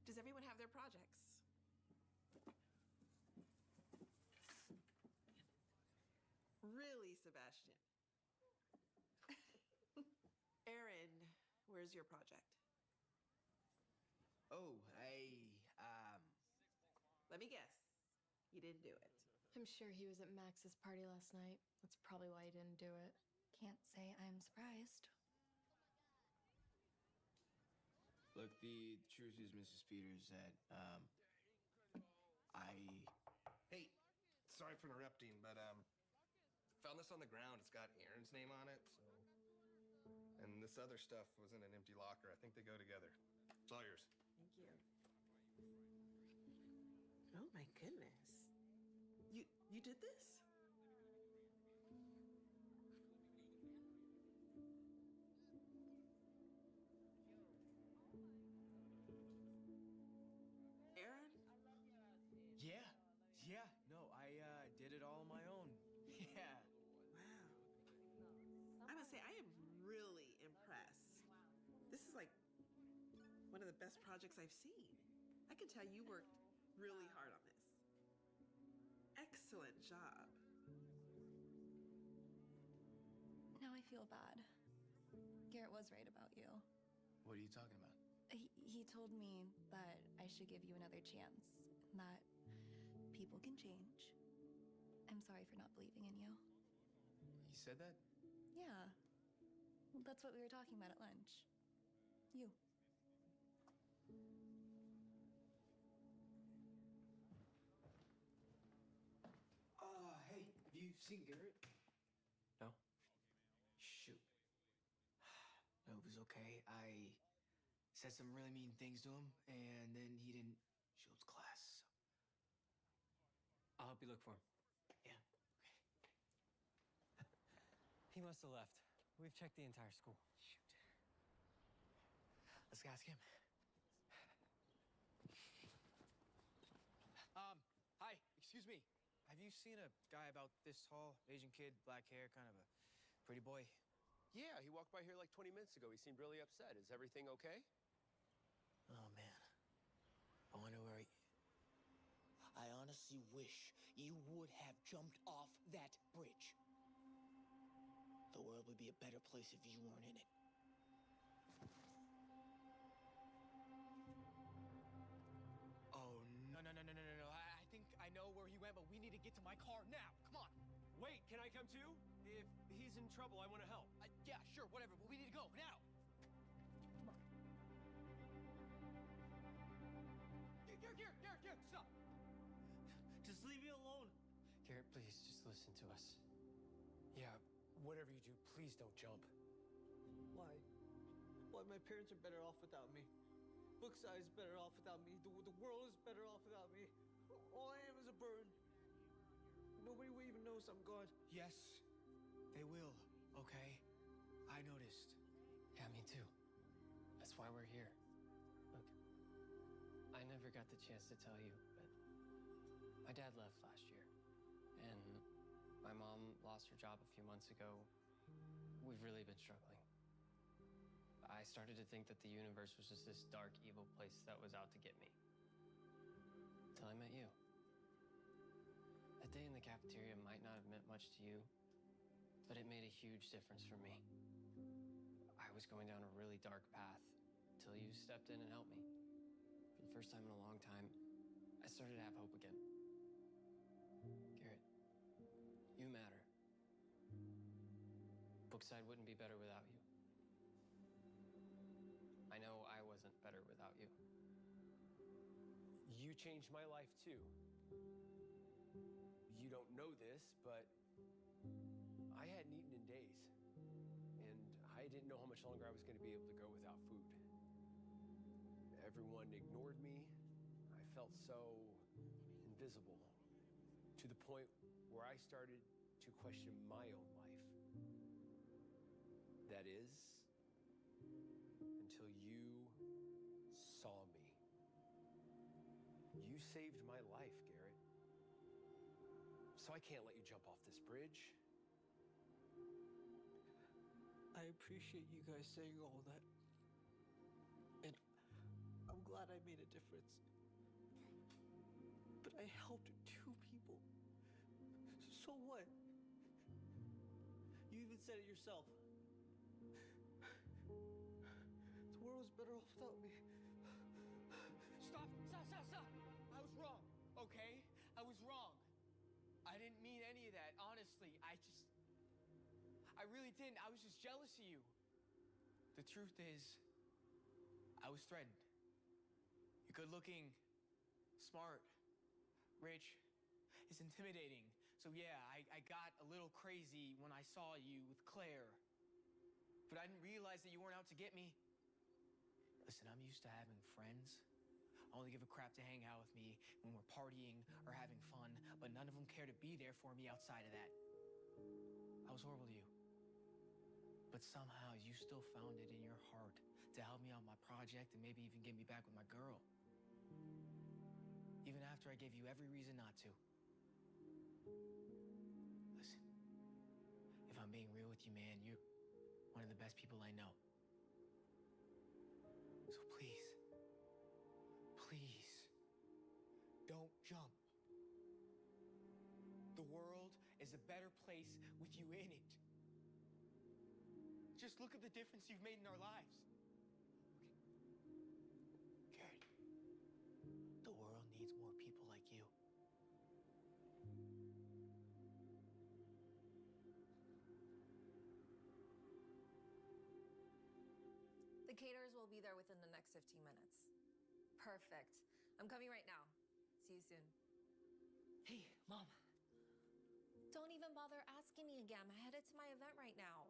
[SPEAKER 17] Does everyone have their projects? Really, Sebastian? Aaron, where's your project?
[SPEAKER 12] Oh,
[SPEAKER 17] Let me guess. You didn't do it.
[SPEAKER 3] I'm sure he was at Max's party last night. That's probably why he didn't do it.
[SPEAKER 13] Can't say I'm surprised.
[SPEAKER 18] Look, the truth is, Mrs. Peters, that,
[SPEAKER 6] Hey, sorry for interrupting, but, found this on the ground. It's got Aaron's name on it, so... And this other stuff was in an empty locker. I think they go together. It's all yours.
[SPEAKER 17] Thank you. Oh my goodness. You did this? Aaron?
[SPEAKER 18] Yeah, no, I, did it all on my own. Yeah.
[SPEAKER 17] Wow. I must say, I am really impressed. This is like one of the best projects I've seen. I can tell you worked really hard on this. Excellent job.
[SPEAKER 13] Now I feel bad. Garrett was right about you.
[SPEAKER 18] What are you talking about?
[SPEAKER 13] He told me that I should give you another chance, and that people can change. I'm sorry for not believing in you.
[SPEAKER 18] He said that?
[SPEAKER 13] Yeah. Well, that's what we were talking about at lunch. You.
[SPEAKER 18] Hey, have you seen Garrett?
[SPEAKER 11] No?
[SPEAKER 18] Shoot. No, it was okay. I said some really mean things to him, and then he didn't show up to class.
[SPEAKER 11] I'll help you look for him.
[SPEAKER 18] Yeah.
[SPEAKER 11] He must have left. We've checked the entire school.
[SPEAKER 18] Shoot. Let's ask him. Hi, excuse me. Have you seen a guy about this tall, Asian kid, black hair, kind of a pretty boy?
[SPEAKER 8] Yeah, he walked by here like 20 minutes ago. He seemed really upset. Is everything okay?
[SPEAKER 18] Oh, man. I wonder where he... I honestly wish you would have jumped off that bridge. The world would be a better place if you weren't in it. Oh, no. I think I know where he went, but we need to get to my car now. Come on.
[SPEAKER 8] Wait, can I come too? If he's in trouble, I want to help.
[SPEAKER 18] Yeah, sure, whatever, but we need to go now. Come on. Garrett, stop.
[SPEAKER 1] Just leave me alone.
[SPEAKER 11] Garrett, please, just listen to us.
[SPEAKER 8] Yeah, whatever you do, please don't jump.
[SPEAKER 1] Why? Why my parents are better off without me? Brookside is better off without me. The world is better off without me. All I am is a burn. Nobody will even notice I'm gone.
[SPEAKER 18] Yes, they will, okay? I noticed.
[SPEAKER 11] Yeah, me too. That's why we're here. Look, I never got the chance to tell you, but my dad left last year. And my mom lost her job a few months ago. We've really been struggling. I I started to think that the universe was just this dark, evil place that was out to get me. Till I met you. That day in the cafeteria might not have meant much to you, but it made a huge difference for me. I was going down a really dark path till you stepped in and helped me. For the first time in a long time, I started to have hope again. Garrett, you matter. Bookside wouldn't be better without you. I know I wasn't better without you.
[SPEAKER 8] You changed my life too. You don't know this, but I hadn't eaten in days. And I didn't know how much longer I was going to be able to go without food. Everyone ignored me. I felt so invisible, to the point where I started to question my own life. That is, until you saw me. You saved my life, Garrett. So I can't let you jump off this bridge.
[SPEAKER 1] I appreciate you guys saying all that. And I'm glad I made a difference. But I helped 2 people. So what? You even said it yourself. The world was better off without me.
[SPEAKER 18] Stop! I was wrong, okay? I was wrong. I didn't mean any of that, honestly. I really didn't. I was just jealous of you. The truth is, I was threatened. You're good looking, smart, rich. It's intimidating. So yeah, I got a little crazy when I saw you with Claire. But I didn't realize that you weren't out to get me. Listen, I'm used to having friends. I only give a crap to hang out with me when we're partying or having fun, but none of them care to be there for me outside of that. I was horrible to you. But somehow you still found it in your heart to help me out my project and maybe even get me back with my girl. Even after I gave you every reason not to. Listen, if I'm being real with you, man, you're one of the best people I know. So please, don't jump. The world is a better place with you in it. Just look at the difference you've made in our lives. Okay. Garrett, the world needs more people like you.
[SPEAKER 24] The caterers will be there within the next 15 minutes. Perfect. I'm coming right now. See you soon.
[SPEAKER 1] Hey, Mom.
[SPEAKER 24] Don't even bother asking me again. I'm headed to my event right now.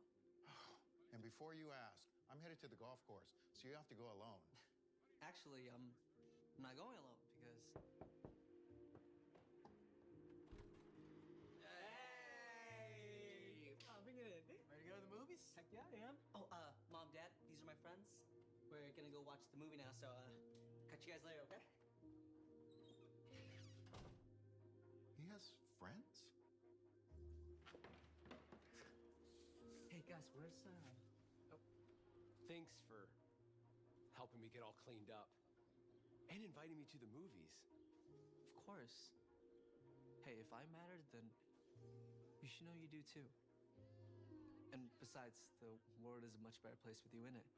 [SPEAKER 23] And before you ask, I'm headed to the golf course, so you have to go alone.
[SPEAKER 1] Actually, I'm not going alone because...
[SPEAKER 12] Hey! Popping it in.
[SPEAKER 18] Ready to go to the movies?
[SPEAKER 12] Heck yeah, I am.
[SPEAKER 7] Oh, Mom, Dad, these are my friends. We're gonna go watch the movie now, so, catch you guys later, okay?
[SPEAKER 23] He has friends?
[SPEAKER 12] Hey, Gus, where's,
[SPEAKER 8] Thanks for helping me get all cleaned up and inviting me to the movies.
[SPEAKER 1] Of course. Hey, if I mattered, then you should know you do too. And besides, the world is a much better place with you in it.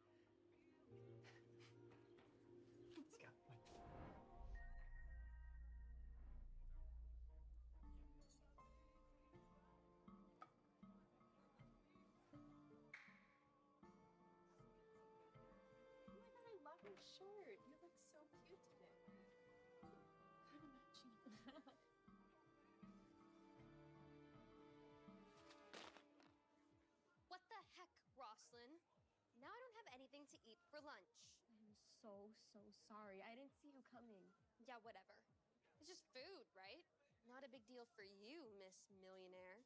[SPEAKER 12] Let's go.
[SPEAKER 10] Your shirt. You look so cute today. Kind of matching.
[SPEAKER 3] What the heck, Roslyn? Now I don't have anything to eat for lunch.
[SPEAKER 2] I'm so sorry. I didn't see you coming.
[SPEAKER 3] Yeah, whatever. It's just food, right? Not a big deal for you, Miss Millionaire.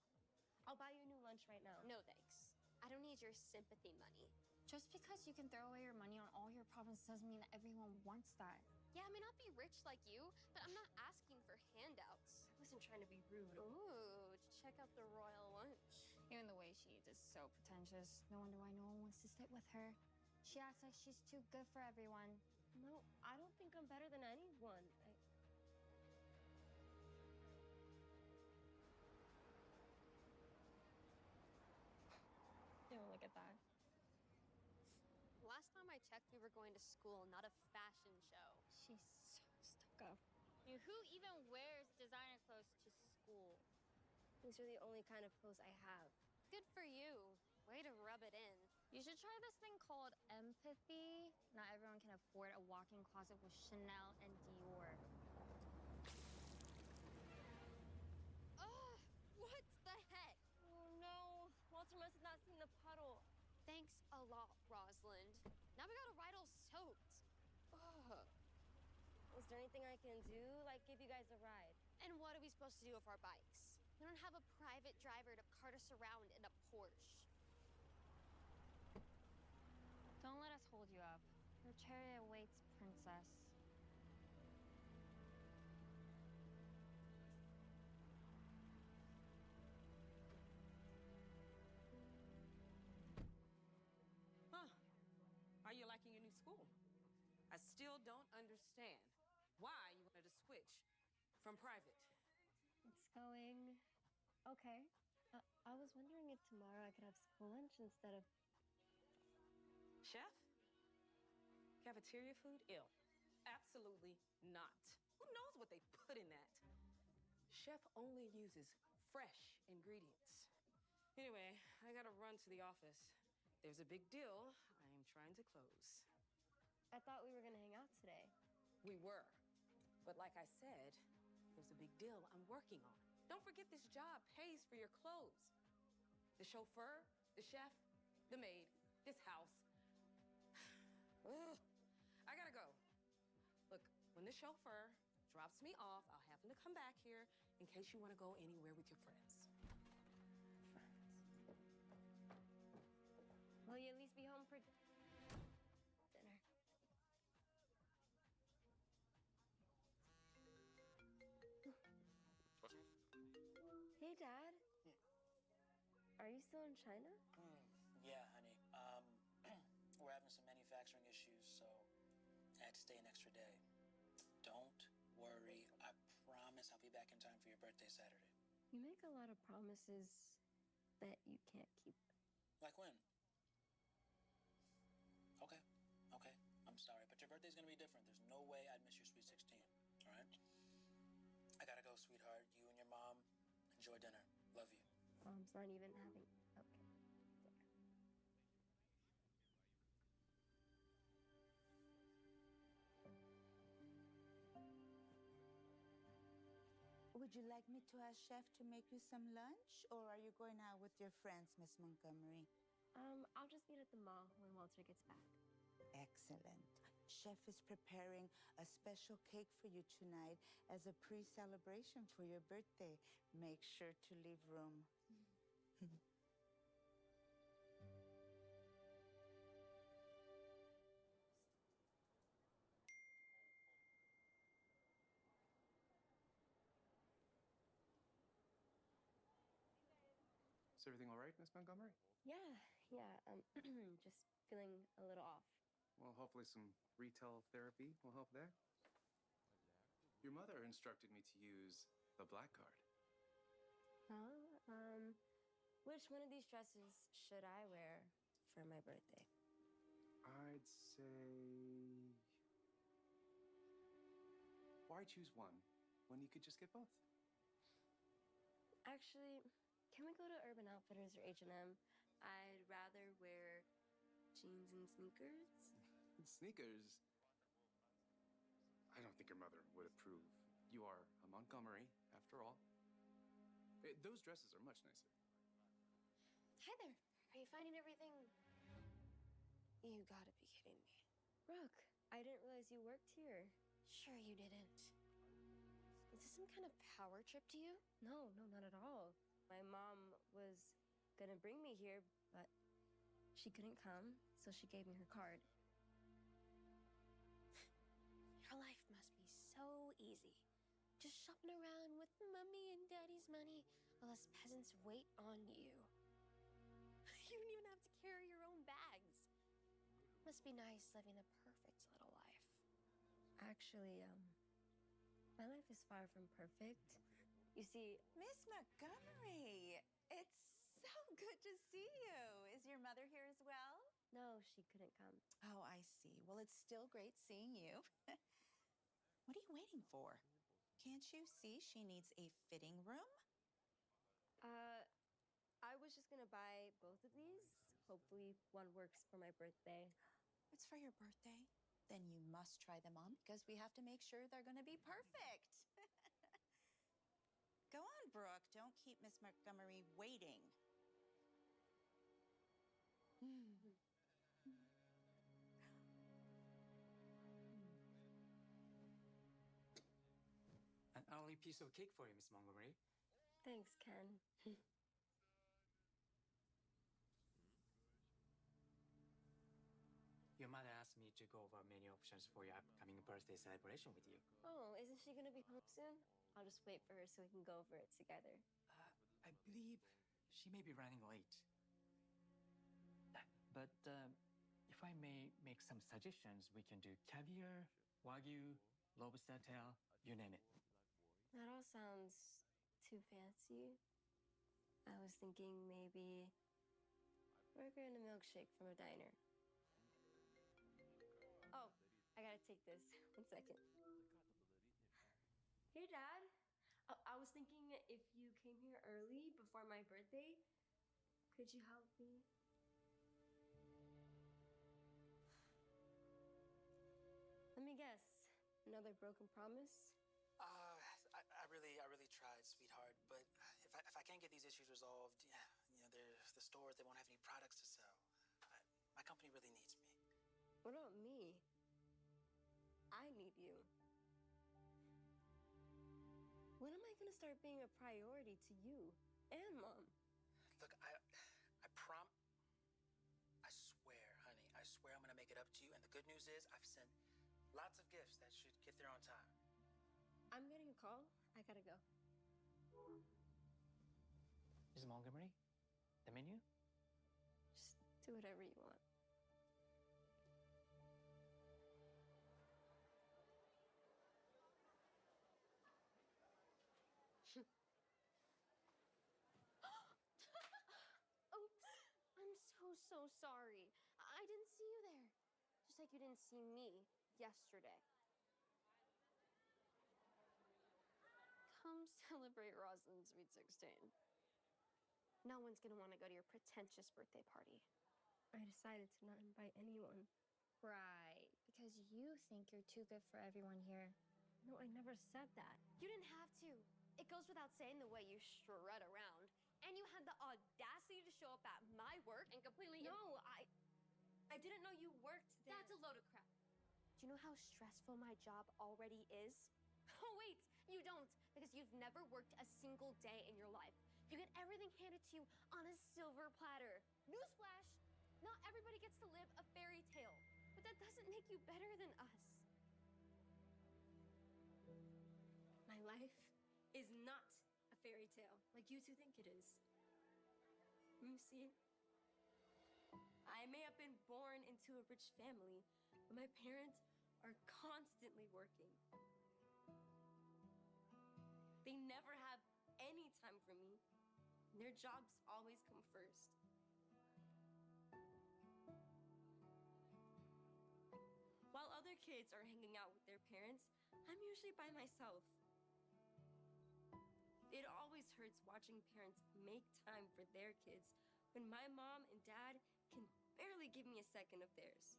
[SPEAKER 2] I'll buy you a new lunch right now.
[SPEAKER 3] No, thanks. I don't need your sympathy money.
[SPEAKER 9] Just because you can throw away your money on all your problems doesn't mean that everyone wants that.
[SPEAKER 3] Yeah, I may not be rich like you, but I'm not asking for handouts.
[SPEAKER 2] I wasn't trying to be rude.
[SPEAKER 3] Ooh, check out the royal lunch.
[SPEAKER 9] Even the way she eats is so pretentious. No wonder why no one wants to sit with her. She acts like she's too good for everyone.
[SPEAKER 3] No, I don't think I'm better than anyone.
[SPEAKER 9] Don't look at that.
[SPEAKER 3] Last time I checked, we were going to school, not a fashion show.
[SPEAKER 9] She's so stuck up.
[SPEAKER 3] Who even wears designer clothes to school? These are the only kind of clothes I have. Good for you. Way to rub it in.
[SPEAKER 9] You should try this thing called empathy. Not everyone can afford a walk-in closet with Chanel and Dior.
[SPEAKER 3] Ugh! What the heck? Oh no! Walter must have not seen the puddle. Thanks a lot, Rosalind. Now we gotta ride all soaked. Ugh. Is there anything I can do? Like give you guys a ride? And what are we supposed to do with our bikes? We don't have a private driver to cart us around in a Porsche.
[SPEAKER 9] Don't let us hold you up. Your chariot awaits, princess.
[SPEAKER 17] Huh. Are you liking your new school? I still don't understand why you wanted to switch from private.
[SPEAKER 3] It's going okay. I was wondering if tomorrow I could have school lunch instead of...
[SPEAKER 17] Chef? Cafeteria food? Ill. Absolutely not. Who knows what they put in that? Chef only uses fresh ingredients. Anyway, I gotta run to the office. There's a big deal I am trying to close.
[SPEAKER 3] I thought we were gonna hang out today.
[SPEAKER 17] We were. But like I said, there's a big deal I'm working on. Don't forget this job pays for your clothes. The chauffeur, the chef, the maid, this house. Ugh. I gotta go. Look, when the chauffeur drops me off, I'll have him to come back here in case you want to go anywhere with your friends.
[SPEAKER 3] Will you at least be home for dinner? Hey, Dad. Are you still in China?
[SPEAKER 5] Yeah, honey. We're having some manufacturing issues, so I had to stay an extra day. Don't worry. I promise I'll be back in time for your birthday Saturday.
[SPEAKER 3] You make a lot of promises that you can't keep.
[SPEAKER 5] Like when? Okay. Okay. I'm sorry, but your birthday's gonna be different. There's no way I'd miss your sweet 16. All right? I gotta go, sweetheart. You and your mom enjoy dinner. Love you.
[SPEAKER 3] Mom's not even having... Okay.
[SPEAKER 14] Would you like me to ask Chef to make you some lunch, or are you going out with your friends, Miss Montgomery?
[SPEAKER 3] I'll just eat at the mall when Walter gets back.
[SPEAKER 14] Excellent. Chef is preparing a special cake for you tonight as a pre-celebration for your birthday. Make sure to leave room.
[SPEAKER 20] Is everything all right, Miss Montgomery?
[SPEAKER 3] Yeah. Just feeling a little off.
[SPEAKER 20] Well, hopefully some retail therapy will help there. Your mother instructed me to use the black card.
[SPEAKER 3] Huh? Which one of these dresses should I wear for my birthday?
[SPEAKER 20] I'd say... Why choose one when you could just get both?
[SPEAKER 3] Actually, can we go to Urban Outfitters or H&M? I'd rather wear jeans and sneakers.
[SPEAKER 20] Sneakers? I don't think your mother would approve. You are a Montgomery, after all. Those dresses are much nicer.
[SPEAKER 3] Hi there. Are you finding everything? You gotta be kidding me. Brooke, I didn't realize you worked here. Sure you didn't. Is this some kind of power trip to you? No, not at all. My mom was gonna bring me here, but she couldn't come, so she gave me her card. Your life must be so easy. Just shopping around with mommy and daddy's money while us peasants wait on you. You don't even have to carry your own bags. Must be nice living the perfect little life. Actually, my life is far from perfect. You see,
[SPEAKER 4] Miss Montgomery, it's so good to see you. Is your mother here as well?
[SPEAKER 3] no, she couldn't come.
[SPEAKER 4] Oh, I see. Well, it's still great seeing you. What are you waiting for? Can't you see she needs a fitting room?
[SPEAKER 3] I was just gonna buy both of these. Hopefully, one works for my birthday.
[SPEAKER 4] It's for your birthday? Then you must try them on because we have to make sure they're going to be perfect. Go on, Brooke. Don't keep Miss Montgomery waiting.
[SPEAKER 15] An early piece of cake for you, Miss Montgomery.
[SPEAKER 3] Thanks, Ken.
[SPEAKER 15] Your mother asked me to go over many options for your upcoming birthday celebration with you.
[SPEAKER 3] Oh, isn't she gonna be home soon? I'll just wait for her so we can go over it together.
[SPEAKER 15] I believe she may be running late. But if I may make some suggestions, we can do caviar, wagyu, lobster tail, you name it.
[SPEAKER 3] That all sounds too fancy. I was thinking maybe burger and a milkshake from a diner. Oh, I gotta take this. 1 second. Hey, Dad. I was thinking if you came here early before my birthday, could you help me? Let me guess. Another broken promise?
[SPEAKER 5] I really tried, sweetheart. But if I can't get these issues resolved, yeah, there's the stores, they won't have any products to sell. My company really needs me.
[SPEAKER 3] What about me? I need you. When am I gonna start being a priority to you and Mom?
[SPEAKER 5] Look, I swear, honey, I swear I'm gonna make it up to you. And the good news is I've sent lots of gifts that should get there on time.
[SPEAKER 3] I'm getting a call. I gotta go.
[SPEAKER 15] Miss Montgomery, the menu?
[SPEAKER 3] Just do whatever you want. Oops. I'm so sorry. I didn't see you there. Just like you didn't see me yesterday. Come celebrate Rosalind's sweet 16. No one's gonna want to go to your pretentious birthday party. I decided to not invite anyone.
[SPEAKER 9] Right, because you think you're too good for everyone here.
[SPEAKER 3] No, I never said that.
[SPEAKER 9] You didn't have to. It goes without saying the way you strut around. And you had the audacity to show up at my work and completely...
[SPEAKER 3] No, I didn't know you worked there.
[SPEAKER 9] That's a load of crap. Do you know how stressful my job already is? Oh, wait, you don't, because you've never worked a single day in your life. You get everything handed to you on a silver platter. Newsflash, not everybody gets to live a fairy tale, but that doesn't make you better than us.
[SPEAKER 3] My life is not a fairy tale like you two think it is. You see, I may have been born into a rich family, but my parents are constantly working. They never have any time for me. And their jobs always come first. While other kids are hanging out with their parents, I'm usually by myself. It always hurts watching parents make time for their kids when my mom and dad can barely give me a second of theirs.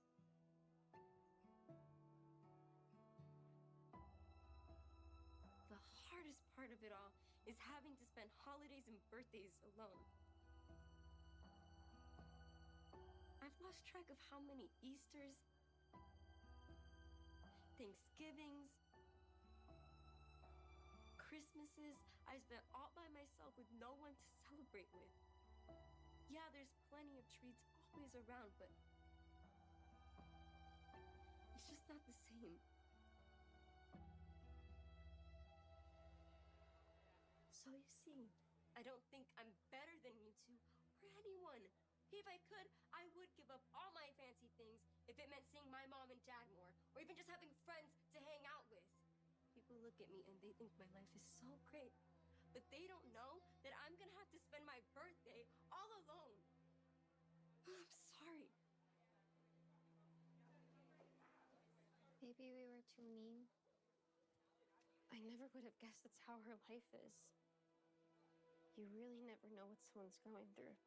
[SPEAKER 3] The hardest part of it all is having to spend holidays and birthdays alone. I've lost track of how many Easters, Thanksgivings, Christmases I spent all by myself with no one to celebrate with. Yeah, there's plenty of treats always around, but it's just not the same. So you see, I don't think I'm better than you two or anyone. If I could, I would give up all my fancy things if it or even just having friends to hang out with. People look at me and they think my life is so great, but they don't know that I'm gonna have to spend my birthday all alone. I'm sorry. Maybe we were too mean. I never would have guessed that's how her life is. You really never know what someone's going through.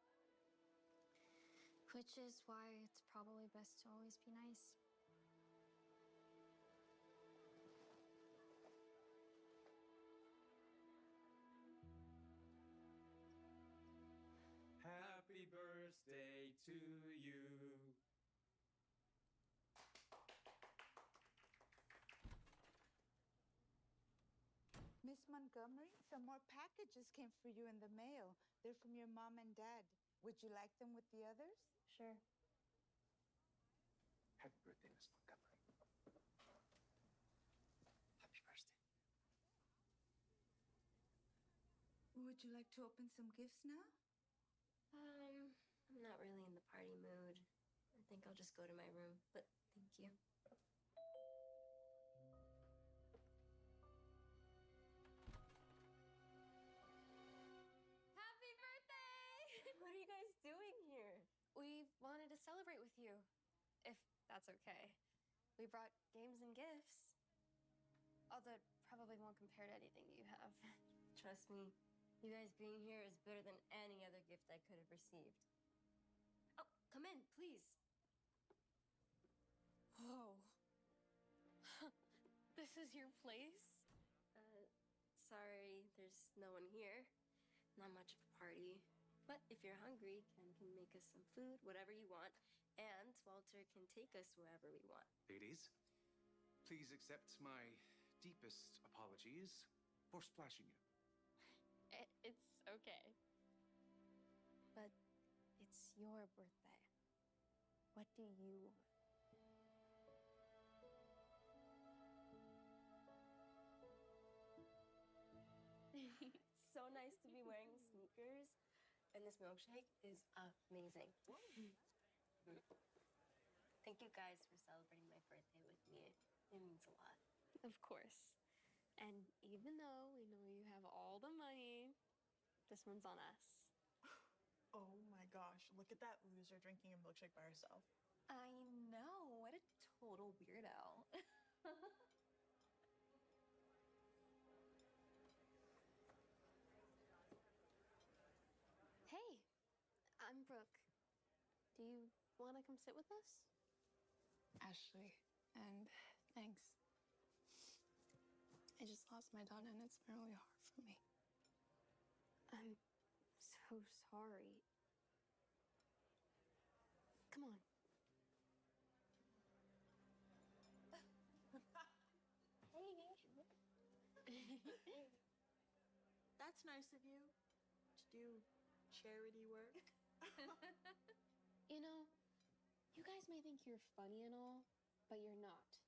[SPEAKER 3] Which is why it's probably best to always be nice.
[SPEAKER 15] Happy birthday to you.
[SPEAKER 14] Miss Montgomery, some more packages came for you in the mail. They're from your mom and dad. Would you like them with the others?
[SPEAKER 3] Sure.
[SPEAKER 15] Happy birthday, Miss Montgomery. Happy birthday.
[SPEAKER 14] Would you like to open some gifts now?
[SPEAKER 3] I'm not really in the party mood. I think I'll just go to my room, but thank you. Happy birthday! What are you guys doing here? We wanted to celebrate with you, if that's okay. We brought games and gifts. Although it probably won't compare to anything you have. Trust me, you guys being here is better than any other gift I could have received. Oh, come in, please. Whoa. This is your place? Sorry, there's no one here. Not much of a party. But if you're hungry, Ken can make us some food, whatever you want. And Walter can take us wherever we want.
[SPEAKER 20] Ladies, please accept my deepest apologies for splashing you.
[SPEAKER 3] It's okay. But it's your birthday. What do you want? It's so nice to be wearing sneakers. And this milkshake is amazing. Thank you guys for celebrating my birthday with me. It means a lot. Of course. And even though we know you have all the money, this one's on us.
[SPEAKER 10] Oh my gosh, look at that loser drinking a milkshake by herself.
[SPEAKER 13] I know. What a total weirdo.
[SPEAKER 3] Hey, I'm Brooke. Do you want to come sit with us?
[SPEAKER 16] Ashley, and thanks. I just lost my dad and it's been really hard for me.
[SPEAKER 3] I'm so sorry. Come on. Hey.
[SPEAKER 10] That's nice of you to do charity work.
[SPEAKER 9] You know, you guys may think you're funny and all, but you're not.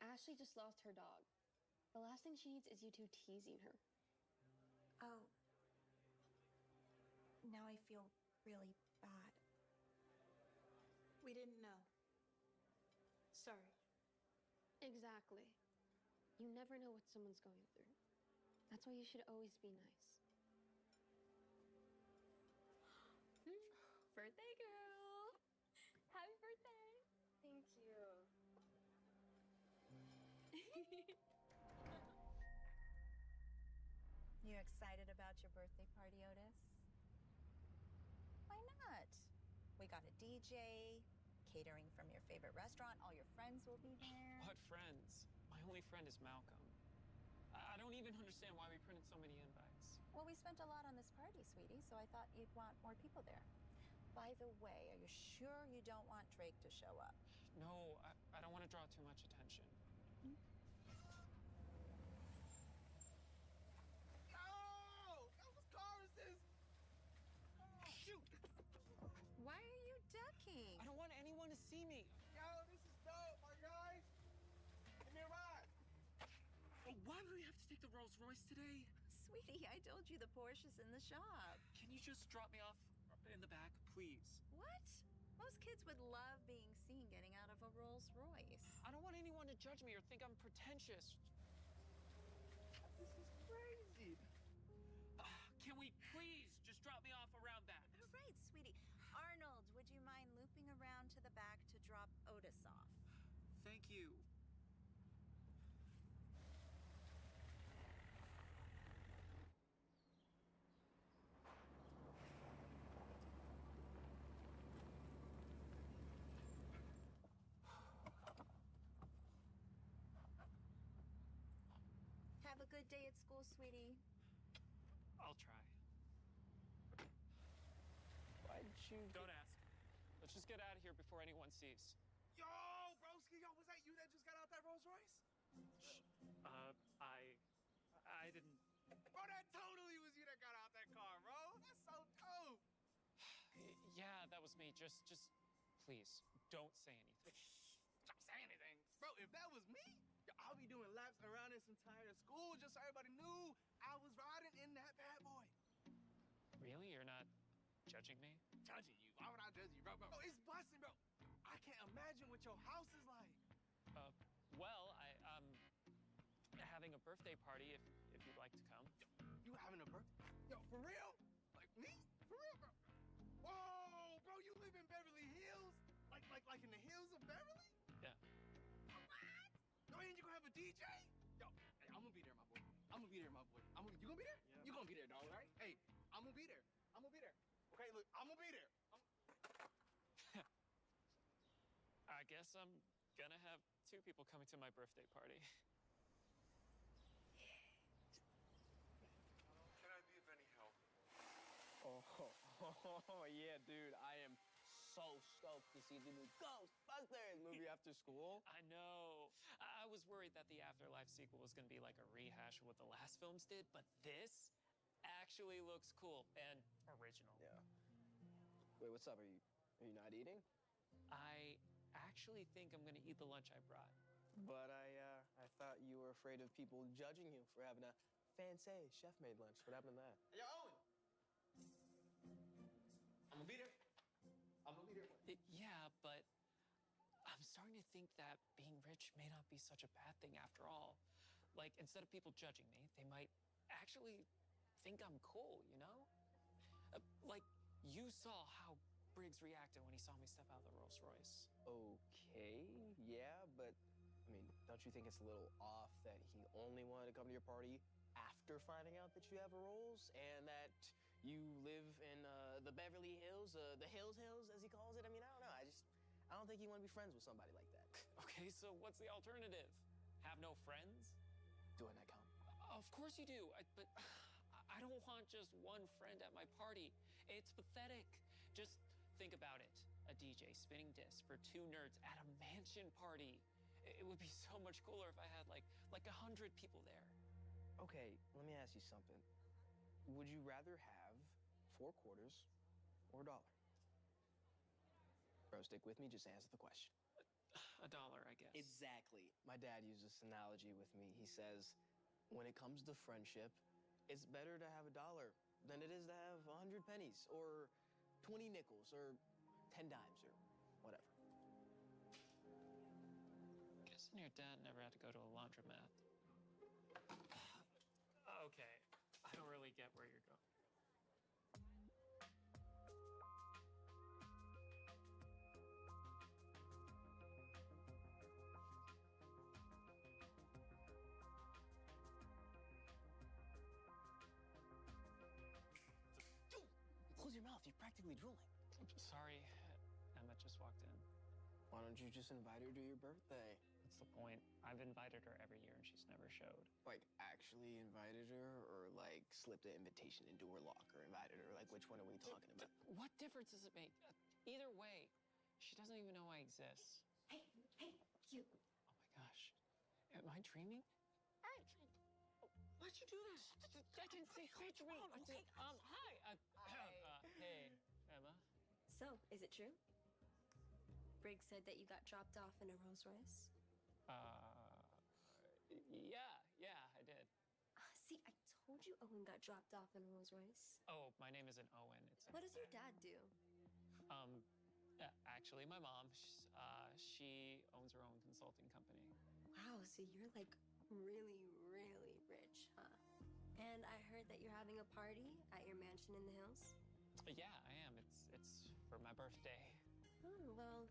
[SPEAKER 9] Ashley just lost her dog. The last thing she needs is you two teasing her.
[SPEAKER 13] Oh. Now I feel really bad.
[SPEAKER 10] We didn't know. Sorry.
[SPEAKER 9] Exactly. You never know what someone's going through. That's why you should always be nice.
[SPEAKER 3] Birthday girl! Happy birthday! Thank you.
[SPEAKER 4] You excited about your birthday party, Otis? Why not? We got a DJ, catering from your favorite restaurant. All your friends will be there.
[SPEAKER 11] What friends? My only friend is Malcolm. I don't even understand why we printed so many invites.
[SPEAKER 4] Well, we spent a lot on this party, sweetie, so I thought you'd want more people there. By the way, are you sure you don't want Drake to show up?
[SPEAKER 11] No, I don't want to draw too much attention.
[SPEAKER 18] Oh! Whose car is this? Shoot!
[SPEAKER 4] Why are you ducking?
[SPEAKER 11] I don't want anyone to see me.
[SPEAKER 18] Yo, this is dope, my guys. Give me a ride.
[SPEAKER 11] Oh, why would we have to take the Rolls Royce today?
[SPEAKER 4] Sweetie, I told you the Porsche's in the shop.
[SPEAKER 11] Can you just drop me off in the back, please?
[SPEAKER 4] What? Most kids would love being seen getting out of a Rolls Royce.
[SPEAKER 6] I don't want anyone to judge me or think I'm pretentious.
[SPEAKER 18] This is crazy.
[SPEAKER 6] Can we please just drop me off around back?
[SPEAKER 4] All right, sweetie. Arnold, would you mind looping around to the back to drop Otis off?
[SPEAKER 6] Thank you.
[SPEAKER 4] Have a good day at school, sweetie.
[SPEAKER 6] I'll try.
[SPEAKER 18] Why'd you...
[SPEAKER 6] Don't ask. Let's just get out of here before anyone sees.
[SPEAKER 18] Yo, broski, yo, was that you that just got out that Rolls Royce?
[SPEAKER 6] I didn't...
[SPEAKER 18] Bro, that totally was you that got out that car, bro. That's so dope.
[SPEAKER 6] Yeah, that was me. Just please, don't say anything.
[SPEAKER 18] Don't say anything. Bro, if that was me, yo, I'll be doing laps around this entire school just so everybody knew I was riding in that bad boy.
[SPEAKER 6] Really? You're not judging me?
[SPEAKER 18] Judging you? Why would I judge you, bro? Bro, it's busting, bro. I can't imagine what your house is like.
[SPEAKER 6] Well, I'm having a birthday party if you'd like to come.
[SPEAKER 18] You having a birthday? Yo, for real? Like me? For real, bro? Whoa, bro, you live in Beverly Hills? Like in the hills of Beverly?
[SPEAKER 6] Yeah.
[SPEAKER 18] What? Yo, and you gonna have a DJ? Yo, hey, I'm gonna be there, my boy. I'm gonna be there, my boy. You gonna be there? Yeah. You gonna be there, dog, right? Hey, I'm gonna be there. I'm gonna be there. Okay, look, I'm gonna be there.
[SPEAKER 6] I guess I'm gonna have 2 people coming to my birthday party.
[SPEAKER 20] Can I be of any help?
[SPEAKER 12] Oh, yeah, dude. I am so stoked to see the new Ghostbusters movie after school.
[SPEAKER 6] I know. I was worried that the Afterlife sequel was gonna be like a rehash of what the last films did, but this actually looks cool and original.
[SPEAKER 12] Yeah. Wait, what's up? Are you not eating?
[SPEAKER 6] I actually think I'm gonna eat the lunch I brought.
[SPEAKER 12] But I thought you were afraid of people judging you for having a fancy chef-made lunch. What happened to that?
[SPEAKER 18] Yo, Owen. I'm gonna be there. I'm gonna be there.
[SPEAKER 6] Yeah, but I'm starting to think that being rich may not be such a bad thing after all. Like, instead of people judging me, they might actually think I'm cool, you know? Like, you saw how Briggs reacted when he saw me step out of the Rolls Royce.
[SPEAKER 12] Okay, yeah, but I mean, don't you think it's a little off that he only wanted to come to your party after finding out that you have a Rolls and that you live in the Beverly Hills, the Hills, as he calls it? I mean, I don't know. I don't think you want to be friends with somebody like that.
[SPEAKER 6] Okay, so what's the alternative? Have no friends?
[SPEAKER 12] Doing that count?
[SPEAKER 6] Of course you do, but I don't want just one friend at my party. It's pathetic. Just think about it. A DJ spinning discs for 2 nerds at a mansion party. It would be so much cooler if I had like 100 people there.
[SPEAKER 12] Okay, let me ask you something. Would you rather have 4 quarters or $1? Bro, stick with me, just answer the question.
[SPEAKER 6] $1, I guess.
[SPEAKER 12] Exactly. My dad used this analogy with me. He says, when it comes to friendship, it's better to have $1 than it is to have 100 pennies or 20 nickels or 10 dimes or whatever.
[SPEAKER 6] Guessing your dad never had to go to a laundromat. Okay, I don't really get where you're going.
[SPEAKER 12] Close your mouth, you're practically drooling.
[SPEAKER 6] Sorry, Emma just walked in.
[SPEAKER 12] Why don't you just invite her to your birthday?
[SPEAKER 6] What's the point? I've invited her every year and she's never showed.
[SPEAKER 12] Like, actually invited her, or like slipped an invitation into her locker, invited her? Like, which one are we talking about?
[SPEAKER 6] What difference does it make? Either way, she doesn't even know I exist.
[SPEAKER 3] Hey, you.
[SPEAKER 6] Oh my gosh. Am I dreaming?
[SPEAKER 12] Why'd you do that?
[SPEAKER 6] I didn't say hi, dream.
[SPEAKER 3] Okay.
[SPEAKER 6] Hi. Hey, Emma.
[SPEAKER 3] So, is it true? Briggs said that you got dropped off in a Rolls Royce?
[SPEAKER 6] Yeah, I did.
[SPEAKER 3] See, I told you Owen got dropped off in a Rolls Royce.
[SPEAKER 6] Oh, my name isn't Owen.
[SPEAKER 3] What does your dad do?
[SPEAKER 6] Actually, my mom, she owns her own consulting company.
[SPEAKER 3] Wow, so you're like really, really rich, huh? And I heard that you're having a party at your mansion in the hills?
[SPEAKER 6] Yeah, I am. It's for my birthday.
[SPEAKER 3] Oh, well,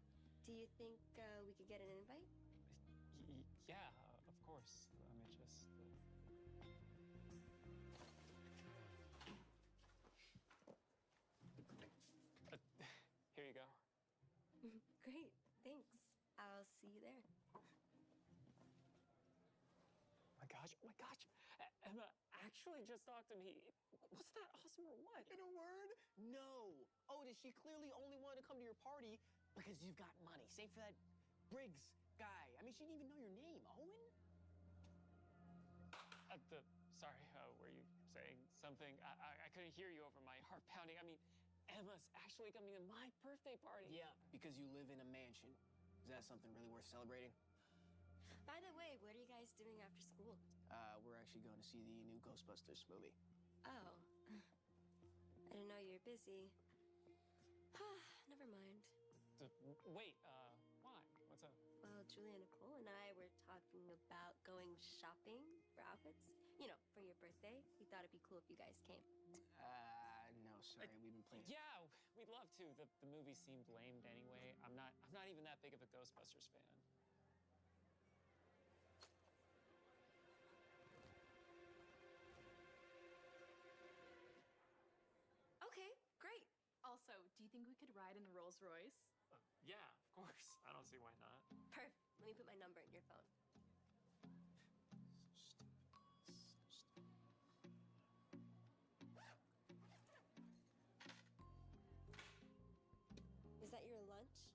[SPEAKER 3] do you think we could get an invite?
[SPEAKER 6] Yeah, of course. Let me just. Here you go.
[SPEAKER 3] Great, thanks. I'll see you there.
[SPEAKER 6] Oh my gosh. Emma actually just talked to me. Was that awesome or what?
[SPEAKER 12] In a word, no. Otis, she clearly only wanted to come to your party because you've got money. Same for that Briggs guy. I mean, she didn't even know your name. Owen?
[SPEAKER 6] Sorry, were you saying something? I couldn't hear you over my heart pounding. I mean, Emma's actually coming to my birthday party.
[SPEAKER 12] Yeah, because you live in a mansion. Is that something really worth celebrating?
[SPEAKER 3] By the way, what are you guys doing after school?
[SPEAKER 12] We're actually going to see the new Ghostbusters movie.
[SPEAKER 3] Oh. I didn't know you were busy. Never mind.
[SPEAKER 6] Wait, why? What's up?
[SPEAKER 3] Well, Julia Nicole and I were talking about going shopping for outfits. You know, for your birthday. We thought it'd be cool if you guys came.
[SPEAKER 12] No, sorry, we've been planning.
[SPEAKER 6] Yeah, we'd love to. The movie seemed lame anyway. I'm not even that big of a Ghostbusters fan.
[SPEAKER 10] Okay, great. Also, do you think we could ride in the Rolls Royce?
[SPEAKER 6] Yeah, of course. I don't see why not.
[SPEAKER 3] Perfect. Let me put my number in your phone. Is that your lunch?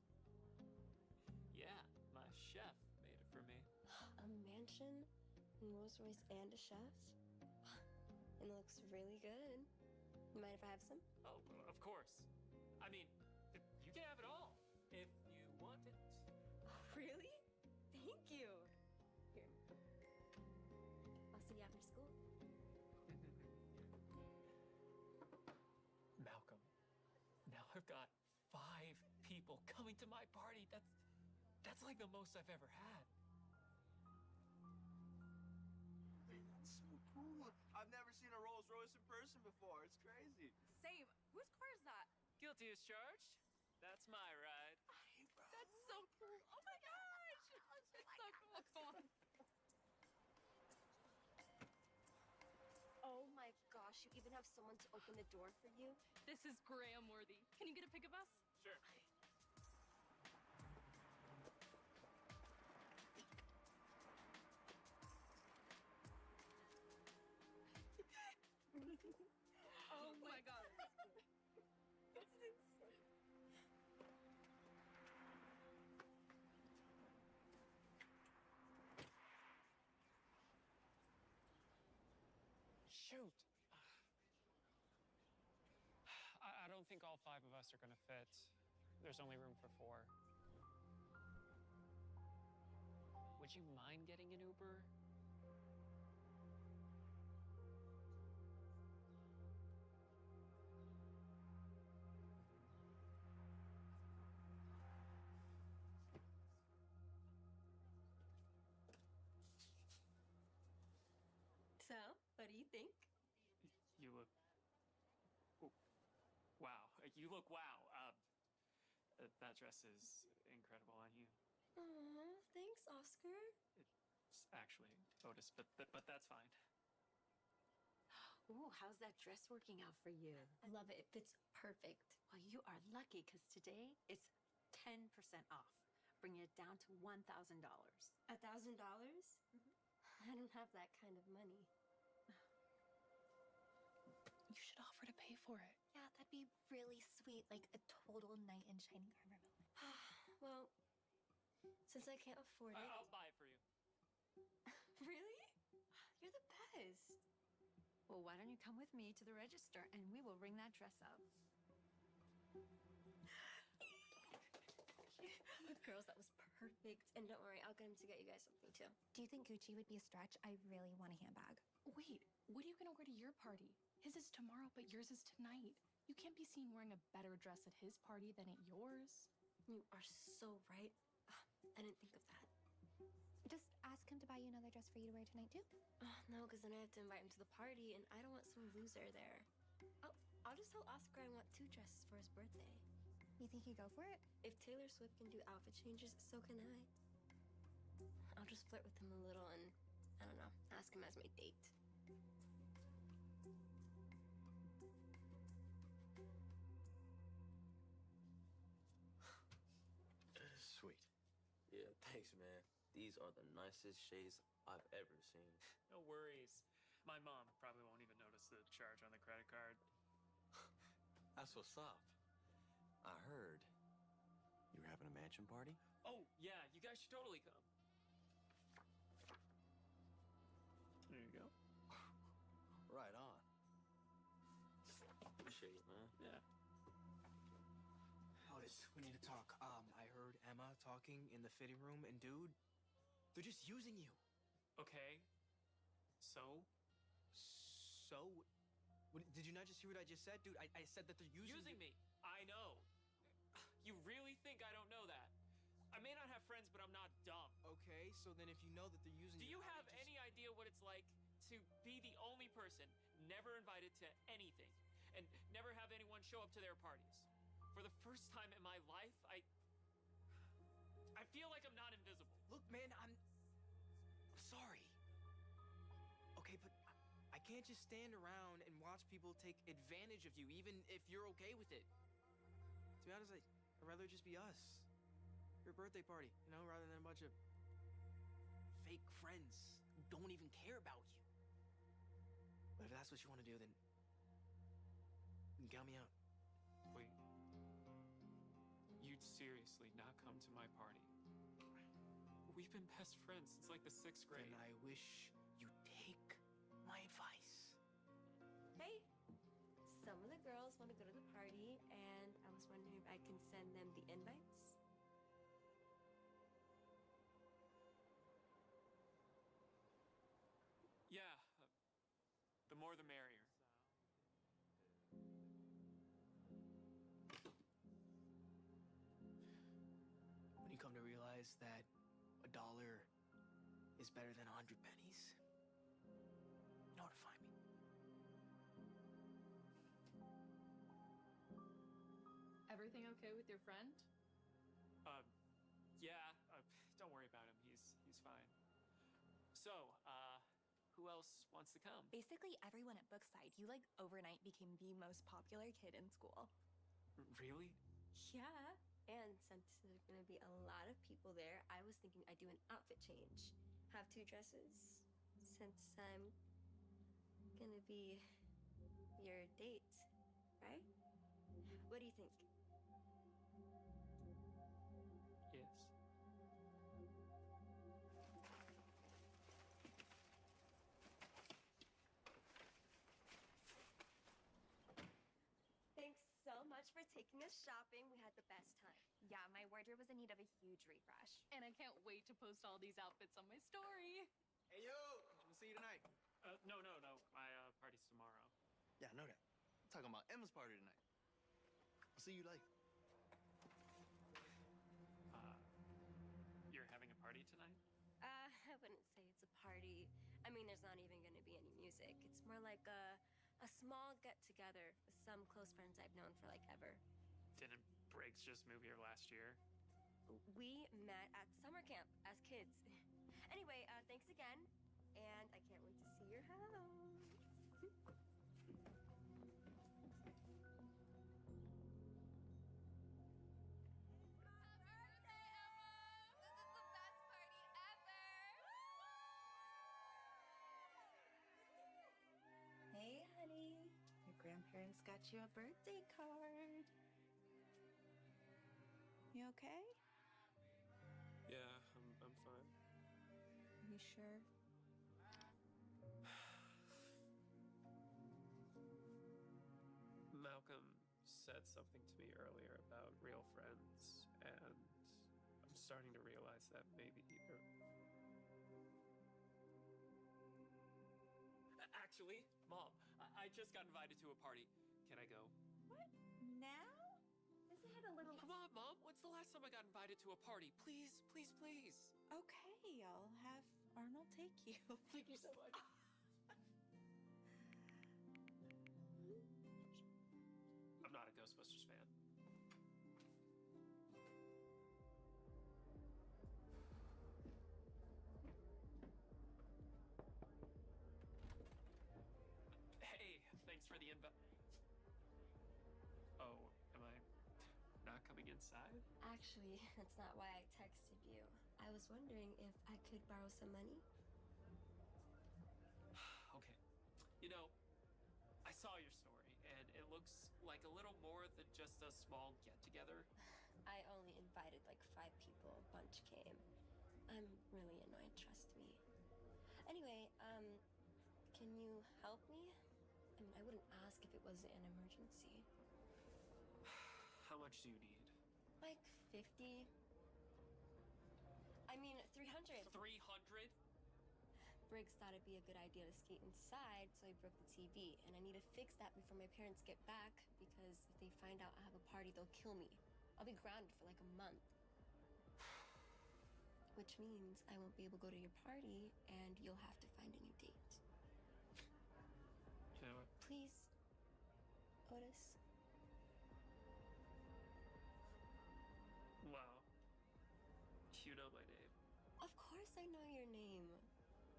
[SPEAKER 6] Yeah, my chef made it for me.
[SPEAKER 3] A mansion, a Rolls Royce, and a chef? And it looks really good. You mind if I have some?
[SPEAKER 6] Oh, of course. I mean, you can have it all if you want it.
[SPEAKER 3] Really? Thank you. Here. I'll see you after school.
[SPEAKER 6] Malcolm, now I've got 5 people coming to my party. That's like the most I've ever had.
[SPEAKER 18] That's so cool. I've never seen a Rolls Royce in person before. It's crazy.
[SPEAKER 10] Same. Whose car is that?
[SPEAKER 6] Guilty as charged. That's my ride.
[SPEAKER 10] That's so cool. Oh my gosh. It's so cool. Come on.
[SPEAKER 3] Oh my gosh, you even have someone to open the door for you?
[SPEAKER 10] This is Graham worthy. Can you get a pic of us?
[SPEAKER 6] Sure.
[SPEAKER 10] Oh my god.
[SPEAKER 3] This is insane.
[SPEAKER 6] Shoot. I don't think all 5 of us are gonna fit. There's only room for 4. Would you mind getting an Uber?
[SPEAKER 3] So, what do you think?
[SPEAKER 6] You look. Wow. You look wow. That dress is incredible on you.
[SPEAKER 3] Aw, thanks, Oscar.
[SPEAKER 6] It's actually Otis, but that's fine.
[SPEAKER 19] Ooh, how's that dress working out for you?
[SPEAKER 3] I love it. It fits perfect.
[SPEAKER 19] Well, you are lucky because today it's 10% off, bringing it down to $1,000.
[SPEAKER 3] $1,000? I don't have that kind of money.
[SPEAKER 10] You should offer to pay for it.
[SPEAKER 13] Yeah, that'd be really sweet, like a total knight in shining armor moment.
[SPEAKER 3] Well, since I can't afford it.
[SPEAKER 6] I'll buy it for you.
[SPEAKER 3] Really? You're the best.
[SPEAKER 19] Well, why don't you come with me to the register and we will ring that dress up.
[SPEAKER 3] Girls, that was perfect. And don't worry, I'll get him to get you guys something too.
[SPEAKER 13] Do you think Gucci would be a stretch? I really want a handbag.
[SPEAKER 10] Wait, what are you gonna wear to your party? His is tomorrow, but yours is tonight. You can't be seen wearing a better dress at his party than at yours.
[SPEAKER 3] You are so right. I didn't think of that.
[SPEAKER 9] Just ask him to buy you another dress for you to wear tonight, too.
[SPEAKER 3] No, because then I have to invite him to the party, and I don't want some loser there. I'll just tell Oscar I want 2 dresses for his birthday.
[SPEAKER 9] You think he'd go for it?
[SPEAKER 3] If Taylor Swift can do outfit changes, so can I. I'll just flirt with him a little and, I don't know, ask him as my date.
[SPEAKER 7] Sweet. Yeah, thanks, man. These are the nicest shades I've ever seen.
[SPEAKER 6] No worries. My mom probably won't even notice the charge on the credit card.
[SPEAKER 7] That's what's up. I heard you were having a mansion party?
[SPEAKER 6] Oh, yeah, you guys should totally come. There you go.
[SPEAKER 7] Right on. Appreciate it, man.
[SPEAKER 6] Yeah.
[SPEAKER 12] Otis, we need to talk. I heard Emma talking in the fitting room, and dude, they're just using you.
[SPEAKER 6] Okay. So?
[SPEAKER 12] So? Did you not just hear what I just said? Dude, I said that they're using
[SPEAKER 6] me. I know. You really think I don't know that? I may not have friends, but I'm not dumb.
[SPEAKER 12] Okay, so then if you know that they're using
[SPEAKER 6] Do you have any idea what it's like to be the only person never invited to anything and never have anyone show up to their parties? For the first time in my life, I feel like I'm not invisible.
[SPEAKER 12] Look, man, I'm sorry. Okay, but I can't just stand around and watch people take advantage of you, even if you're okay with it. To be honest, I'd rather just be us. Your birthday party, you know, rather than a bunch of fake friends who don't even care about you. But if that's what you want to do, then count me out.
[SPEAKER 6] Wait. You'd seriously not come to my party? We've been best friends since like the 6th grade.
[SPEAKER 12] Then I wish you'd take my advice.
[SPEAKER 3] Hey, some of the girls want to go to the party, and I was wondering if I can send them the invites.
[SPEAKER 6] Yeah. The more the merrier.
[SPEAKER 12] When you come to realize that $1 is better than 100 pennies, you know where to find me.
[SPEAKER 10] Everything okay with your friend?
[SPEAKER 6] Yeah. Don't worry about him. He's fine. So, who else wants to come?
[SPEAKER 13] Basically, everyone at Brookside. You, like, overnight became the most popular kid in school.
[SPEAKER 6] Really?
[SPEAKER 3] Yeah. And since there's going to be a lot of people there, I was thinking I'd do an outfit change. Have 2 dresses. Since I'm going to be your date, right? What do you think?
[SPEAKER 6] Yes.
[SPEAKER 3] Thanks so much for taking us shopping. We had the best time.
[SPEAKER 13] Yeah, my wardrobe was in need of a huge refresh. And I can't wait to post all these outfits on my story.
[SPEAKER 12] Hey, yo! We'll see you tonight.
[SPEAKER 6] No. My party's tomorrow.
[SPEAKER 7] Yeah, I know that. I'm talking about Emma's party tonight. I'll see you later.
[SPEAKER 6] You're having a party tonight?
[SPEAKER 3] I wouldn't say it's a party. I mean, there's not even going to be any music. It's more like a small get-together with some close friends I've known for, like, ever.
[SPEAKER 6] Didn't Briggs just move here last year?
[SPEAKER 3] We met at summer camp as kids. Anyway, thanks again, and I can't wait to see your house.
[SPEAKER 13] Hey, honey. Your grandparents got you a birthday card. You okay?
[SPEAKER 6] Yeah, I'm fine.
[SPEAKER 13] You sure?
[SPEAKER 6] Malcolm said something to me earlier about real friends, and I'm starting to realize that maybe they're... Actually, Mom, I just got invited to a party. Can I go?
[SPEAKER 13] What? Now? This ahead
[SPEAKER 10] a little.
[SPEAKER 6] Come on, Mom. When's the last time I got invited to a party? Please, please, please.
[SPEAKER 17] Okay, I'll have Arnold take you.
[SPEAKER 6] Thank you so much. I'm not a Ghostbusters fan. Hey, thanks for the invite. Oh, am I not coming inside?
[SPEAKER 3] Actually, that's not why I texted you. I was wondering if I could borrow some money.
[SPEAKER 6] Okay. You know, I saw your story, and it looks like a little more than just a small get-together.
[SPEAKER 3] I only invited like 5 people. A bunch came. I'm really annoyed, trust me. Anyway, can you help me? I mean, I wouldn't ask if it wasn't an emergency.
[SPEAKER 6] How much do you need?
[SPEAKER 3] Like 50? I mean, 300.
[SPEAKER 6] 300?
[SPEAKER 3] Briggs thought it'd be a good idea to skate inside, so he broke the TV. And I need to fix that before my parents get back, because if they find out I have a party, they'll kill me. I'll be grounded for like a month. Which means I won't be able to go to your party, and you'll have to find a new date.
[SPEAKER 6] You know what?
[SPEAKER 3] Please, Otis.
[SPEAKER 6] Wow. You know my name.
[SPEAKER 3] Of course I know your name.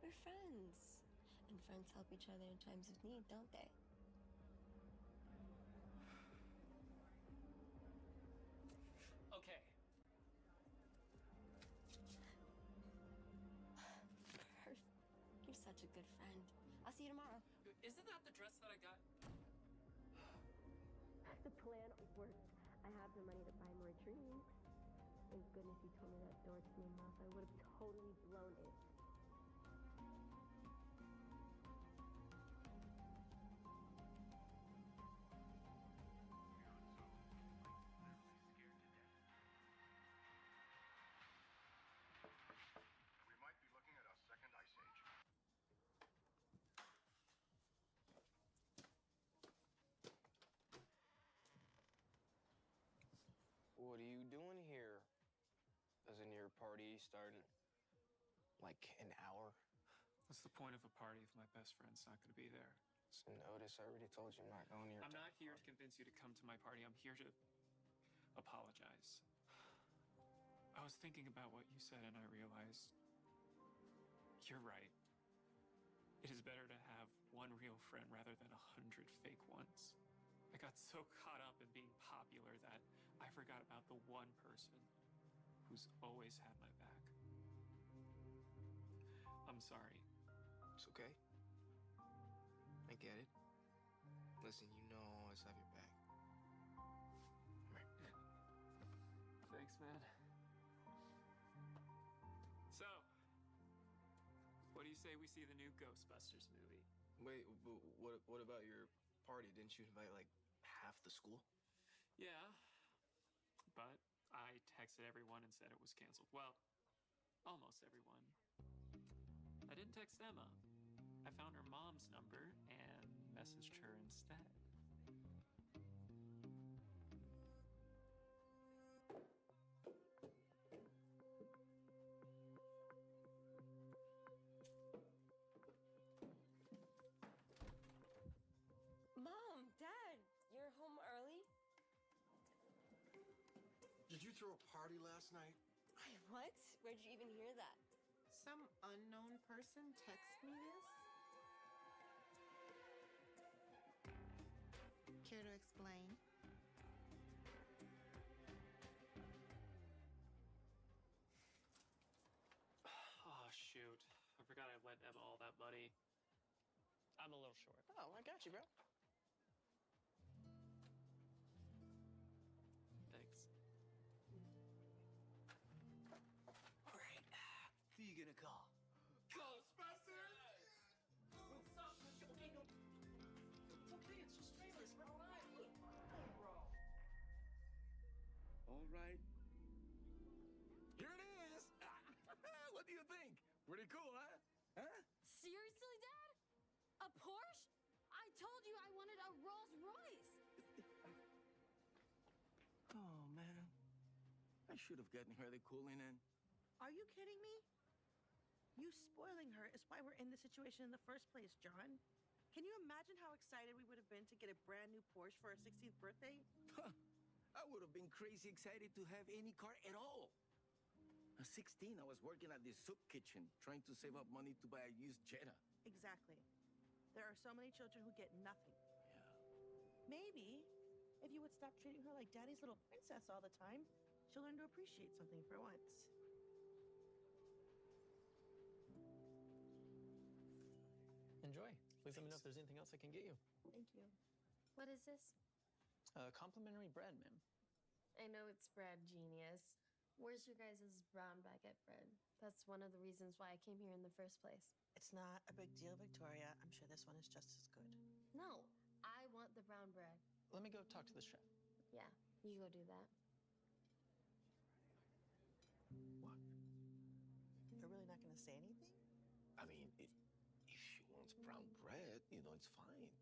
[SPEAKER 3] We're friends. And friends help each other in times of need, don't they?
[SPEAKER 6] Okay.
[SPEAKER 3] Perfect. You're such a good friend. I'll see you tomorrow.
[SPEAKER 6] Isn't that the dress that I got?
[SPEAKER 3] The plan worked. I have the money to buy more drinks. Thank goodness you told me that dork's name, or else I would have totally blown it.
[SPEAKER 21] We might be looking at a second ice age.
[SPEAKER 22] What are you doing here? Doesn't your party start in like an hour?
[SPEAKER 6] What's the point of a party if my best friend's not going to be there?
[SPEAKER 22] Listen, Otis, I already told you I'm not going to your
[SPEAKER 6] I'm not here to convince you to come to my party. I'm here to apologize. I was thinking about what you said, and I realized you're right. It is better to have one real friend rather than 100 fake ones. I got so caught up in being popular that I forgot about the one person who's always had my back. I'm sorry.
[SPEAKER 22] It's okay. I get it. Listen, you know I always have your back. Come here.
[SPEAKER 6] Thanks, man. So, what do you say we see the new Ghostbusters movie?
[SPEAKER 22] Wait, what about your party? Didn't you invite like half the school?
[SPEAKER 6] Yeah, but I texted everyone and said it was canceled. Well, almost everyone. I didn't text Emma. I found her mom's number and messaged her instead.
[SPEAKER 3] Mom, Dad, you're home early?
[SPEAKER 23] Did you throw a party last night?
[SPEAKER 3] What? Where'd you even hear that?
[SPEAKER 17] Some unknown person text me this? Care to explain?
[SPEAKER 6] Oh, shoot. I forgot I lent Emma all that money. I'm a little short.
[SPEAKER 22] Oh, I got you, bro.
[SPEAKER 6] Thanks.
[SPEAKER 22] All right. Who you gonna call?
[SPEAKER 18] Ghostbusters!
[SPEAKER 6] It's okay, it's just trailers. We're alive. Look, bro.
[SPEAKER 20] All right. Here it is. What do you think? Pretty cool, huh? Huh?
[SPEAKER 9] Seriously, Dad? A Porsche? I told you I wanted a Rolls Royce.
[SPEAKER 23] Oh
[SPEAKER 7] man. I should have gotten her the cooling in.
[SPEAKER 1] Are you kidding me? You spoiling her is why we're in this situation in the first place, John. Can you imagine how excited we would have been to get a brand new Porsche for our 16th birthday?
[SPEAKER 7] I would have been crazy excited to have any car at all. At 16, I was working at this soup kitchen, trying to save up money to buy a used Jetta.
[SPEAKER 1] Exactly. There are so many children who get nothing. Maybe if you would stop treating her like daddy's little princess all the time, she'll learn to appreciate something for once.
[SPEAKER 6] Enjoy. Please let me know if there's anything else I can get you.
[SPEAKER 3] Thank you. What is this?
[SPEAKER 6] Complimentary bread, ma'am.
[SPEAKER 3] I know it's bread, genius. Where's your guys' brown baguette bread? That's one of the reasons why I came here in the first place.
[SPEAKER 1] It's not a big deal, Victoria. I'm sure this one is just as good.
[SPEAKER 3] No, I want the brown bread.
[SPEAKER 6] Let me go talk to the chef.
[SPEAKER 3] Yeah, you go do that.
[SPEAKER 7] What?
[SPEAKER 1] You're really not going to say anything?
[SPEAKER 7] I mean, if she wants brown bread, it's fine.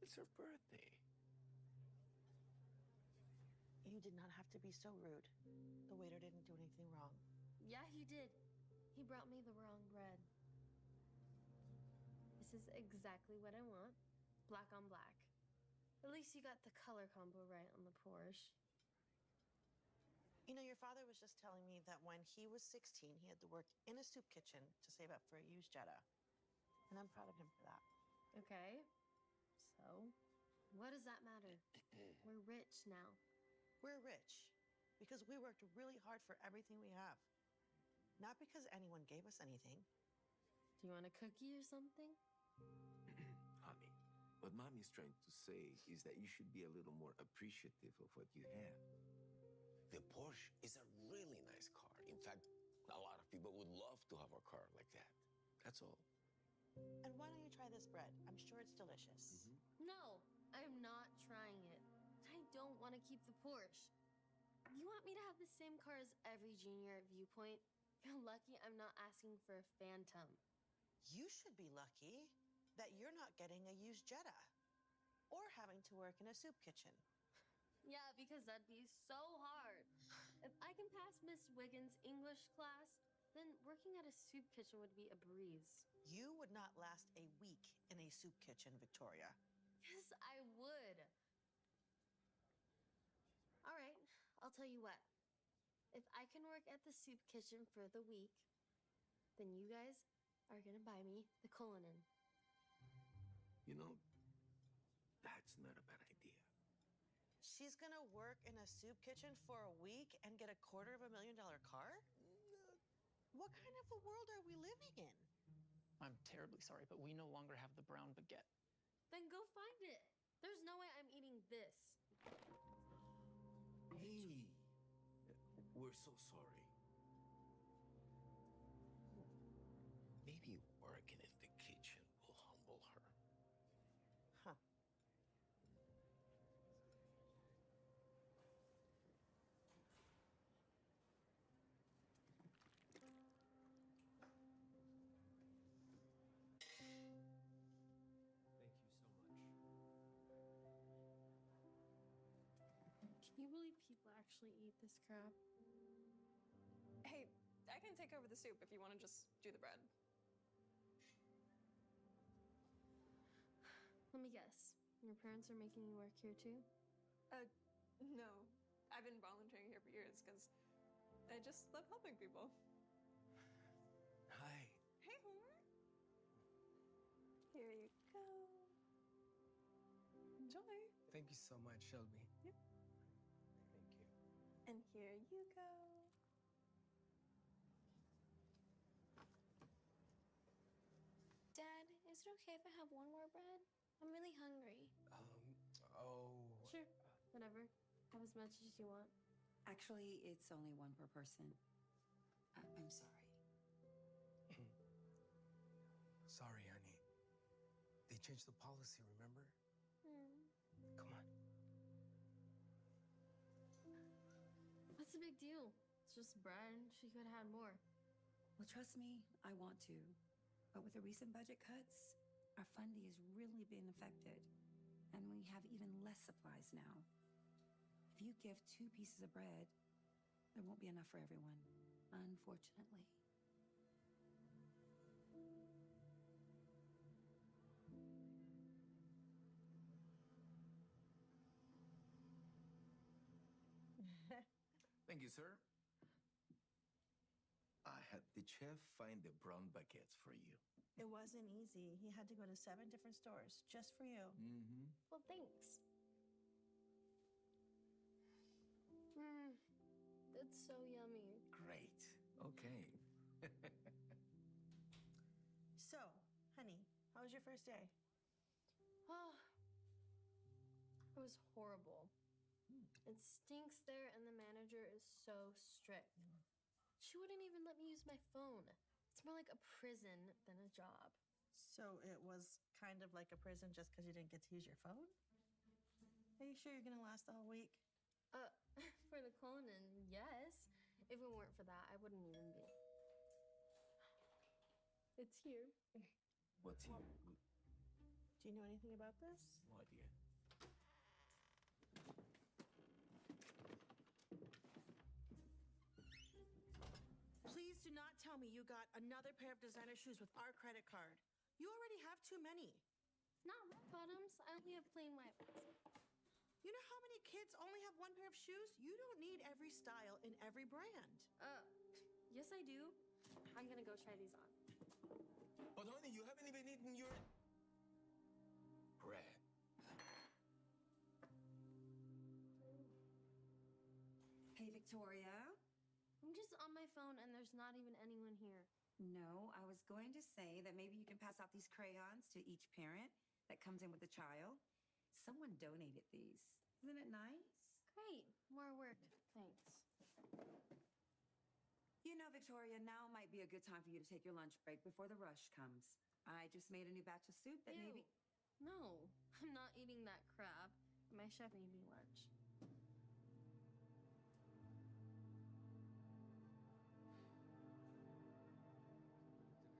[SPEAKER 7] It's her birthday.
[SPEAKER 1] You did not have to be so rude. The waiter didn't do anything wrong.
[SPEAKER 3] Yeah, he did. He brought me the wrong bread. This is exactly what I want. Black on black. At least you got the color combo right on the Porsche.
[SPEAKER 1] You know, your father was just telling me that when he was 16, he had to work in a soup kitchen to save up for a used Jetta. And I'm proud of him for that.
[SPEAKER 3] Okay. So, what does that matter? We're rich now.
[SPEAKER 1] We're rich because we worked really hard for everything we have. Not because anyone gave us anything.
[SPEAKER 3] Do you want a cookie or something?
[SPEAKER 7] Honey, what Mommy's trying to say is that you should be a little more appreciative of what you have. The Porsche is a really nice car. In fact, a lot of people would love to have a car like that. That's all.
[SPEAKER 1] And why don't you try this bread? I'm sure it's delicious.
[SPEAKER 3] No, I'm not trying it. I don't want to keep the Porsche. You want me to have the same car as every junior at Viewpoint? You're lucky I'm not asking for a Phantom.
[SPEAKER 1] You should be lucky that you're not getting a used Jetta or having to work in a soup kitchen.
[SPEAKER 3] Yeah, because that'd be so hard. If I can pass Miss Wiggins' English class, then working at a soup kitchen would be a breeze.
[SPEAKER 1] You would not last a week in a soup kitchen, Victoria.
[SPEAKER 3] Yes, I would. All right, I'll tell you what. If I can work at the soup kitchen for the week, then you guys are gonna buy me the Cullinan.
[SPEAKER 7] That's not a bad idea.
[SPEAKER 1] She's gonna work in a soup kitchen for a week and get a $250,000 car? What kind of a world are we living in?
[SPEAKER 6] I'm terribly sorry, but we no longer have the brown baguette.
[SPEAKER 3] Then go find it. There's no way I'm eating this.
[SPEAKER 7] Hey, we're so sorry. Maybe working in the kitchen will humble her.
[SPEAKER 1] Huh.
[SPEAKER 3] Can you believe people actually eat this crap?
[SPEAKER 10] Hey, I can take over the soup if you want to just do the bread.
[SPEAKER 3] Let me guess. Your parents are making you work here too?
[SPEAKER 10] No. I've been volunteering here for years because I just love helping people.
[SPEAKER 7] Hi.
[SPEAKER 10] Hey, Homer. Here you go. Enjoy.
[SPEAKER 12] Thank you so much, Shelby.
[SPEAKER 10] Yep.
[SPEAKER 12] Thank you.
[SPEAKER 10] And here you go.
[SPEAKER 9] Dad, is it okay if I have one more bread? I'm really hungry.
[SPEAKER 3] Sure, whatever. Have as much as you want.
[SPEAKER 2] Actually, it's only one per person. I'm sorry.
[SPEAKER 23] Sorry, honey. They changed the policy, remember? Come on.
[SPEAKER 3] What's the big deal? It's just bread. She could have had more.
[SPEAKER 2] Well, trust me, I want to. But with the recent budget cuts, our funding is really being affected. And we have even less supplies now. If you give 2 pieces of bread, there won't be enough for everyone, unfortunately.
[SPEAKER 7] Thank you, sir. I had the chef find the brown baguettes for you.
[SPEAKER 1] It wasn't easy. He had to go to 7 different stores just for you.
[SPEAKER 7] Mm-hmm.
[SPEAKER 9] Well, thanks. That's so yummy.
[SPEAKER 7] Great. Okay.
[SPEAKER 1] So, honey, how was your first day?
[SPEAKER 9] Oh, it was horrible. It stinks there, and the manager is so strict. She wouldn't even let me use my phone. It's more like a prison than a job.
[SPEAKER 1] So it was kind of like a prison just because you didn't get to use your phone? Are you sure you're gonna last the whole week?
[SPEAKER 9] For the Conan, yes. If it weren't for that, I wouldn't even be. It's here.
[SPEAKER 7] What's here?
[SPEAKER 1] Do you know anything about this?
[SPEAKER 7] No idea.
[SPEAKER 1] Please do not tell me you got another pair of designer shoes with our credit card. You already have too many.
[SPEAKER 9] Not red bottoms. I only have plain white ones.
[SPEAKER 1] You know how many kids only have 1 pair of shoes? You don't need every style in every brand.
[SPEAKER 9] Yes, I do. I'm gonna go try these on.
[SPEAKER 7] But honey, you haven't even eaten your bread.
[SPEAKER 2] Hey, Victoria.
[SPEAKER 9] I'm just on my phone and there's not even anyone here.
[SPEAKER 2] No, I was going to say that maybe you can pass out these crayons to each parent that comes in with a child. Someone donated these. Isn't it nice?
[SPEAKER 9] Great. More work. Thanks.
[SPEAKER 2] You know, Victoria, now might be a good time for you to take your lunch break before the rush comes. I just made a new batch of soup that maybe...
[SPEAKER 9] No, I'm not eating that crap. My chef made me lunch.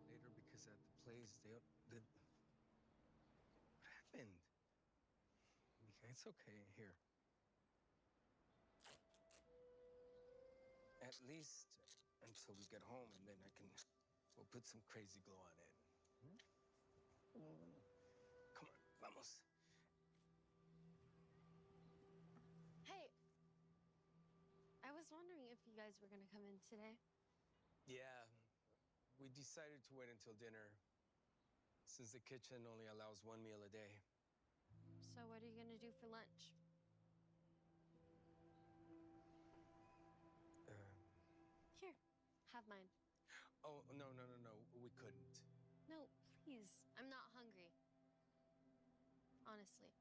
[SPEAKER 23] Later because at the place what happened? It's okay. Here. At least until we get home, and then we'll put some crazy glow on it. Come on, vamos.
[SPEAKER 9] Hey, I was wondering if you guys were gonna come in today.
[SPEAKER 23] Yeah, we decided to wait until dinner, since the kitchen only allows 1 meal a day.
[SPEAKER 9] So what are you gonna do for lunch? Here, have mine.
[SPEAKER 23] Oh, no. We couldn't.
[SPEAKER 9] No, please. I'm not hungry. Honestly.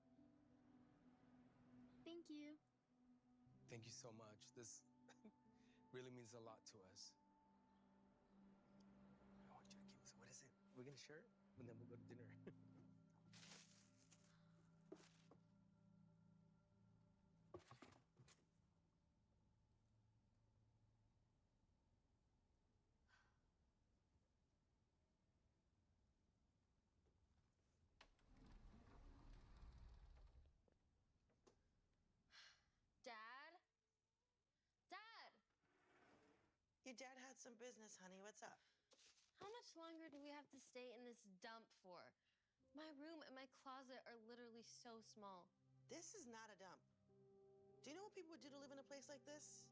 [SPEAKER 9] Thank you.
[SPEAKER 23] Thank you so much. This really means a lot to us. I want you to keep this. What is it? We're gonna share it, and then we'll go to dinner.
[SPEAKER 9] Dad? Dad!
[SPEAKER 1] Your dad had some business, honey. What's up?
[SPEAKER 9] How much longer do we have to stay in this dump for? My room and my closet are literally so small.
[SPEAKER 1] This is not a dump. Do you know what people would do to live in a place like this?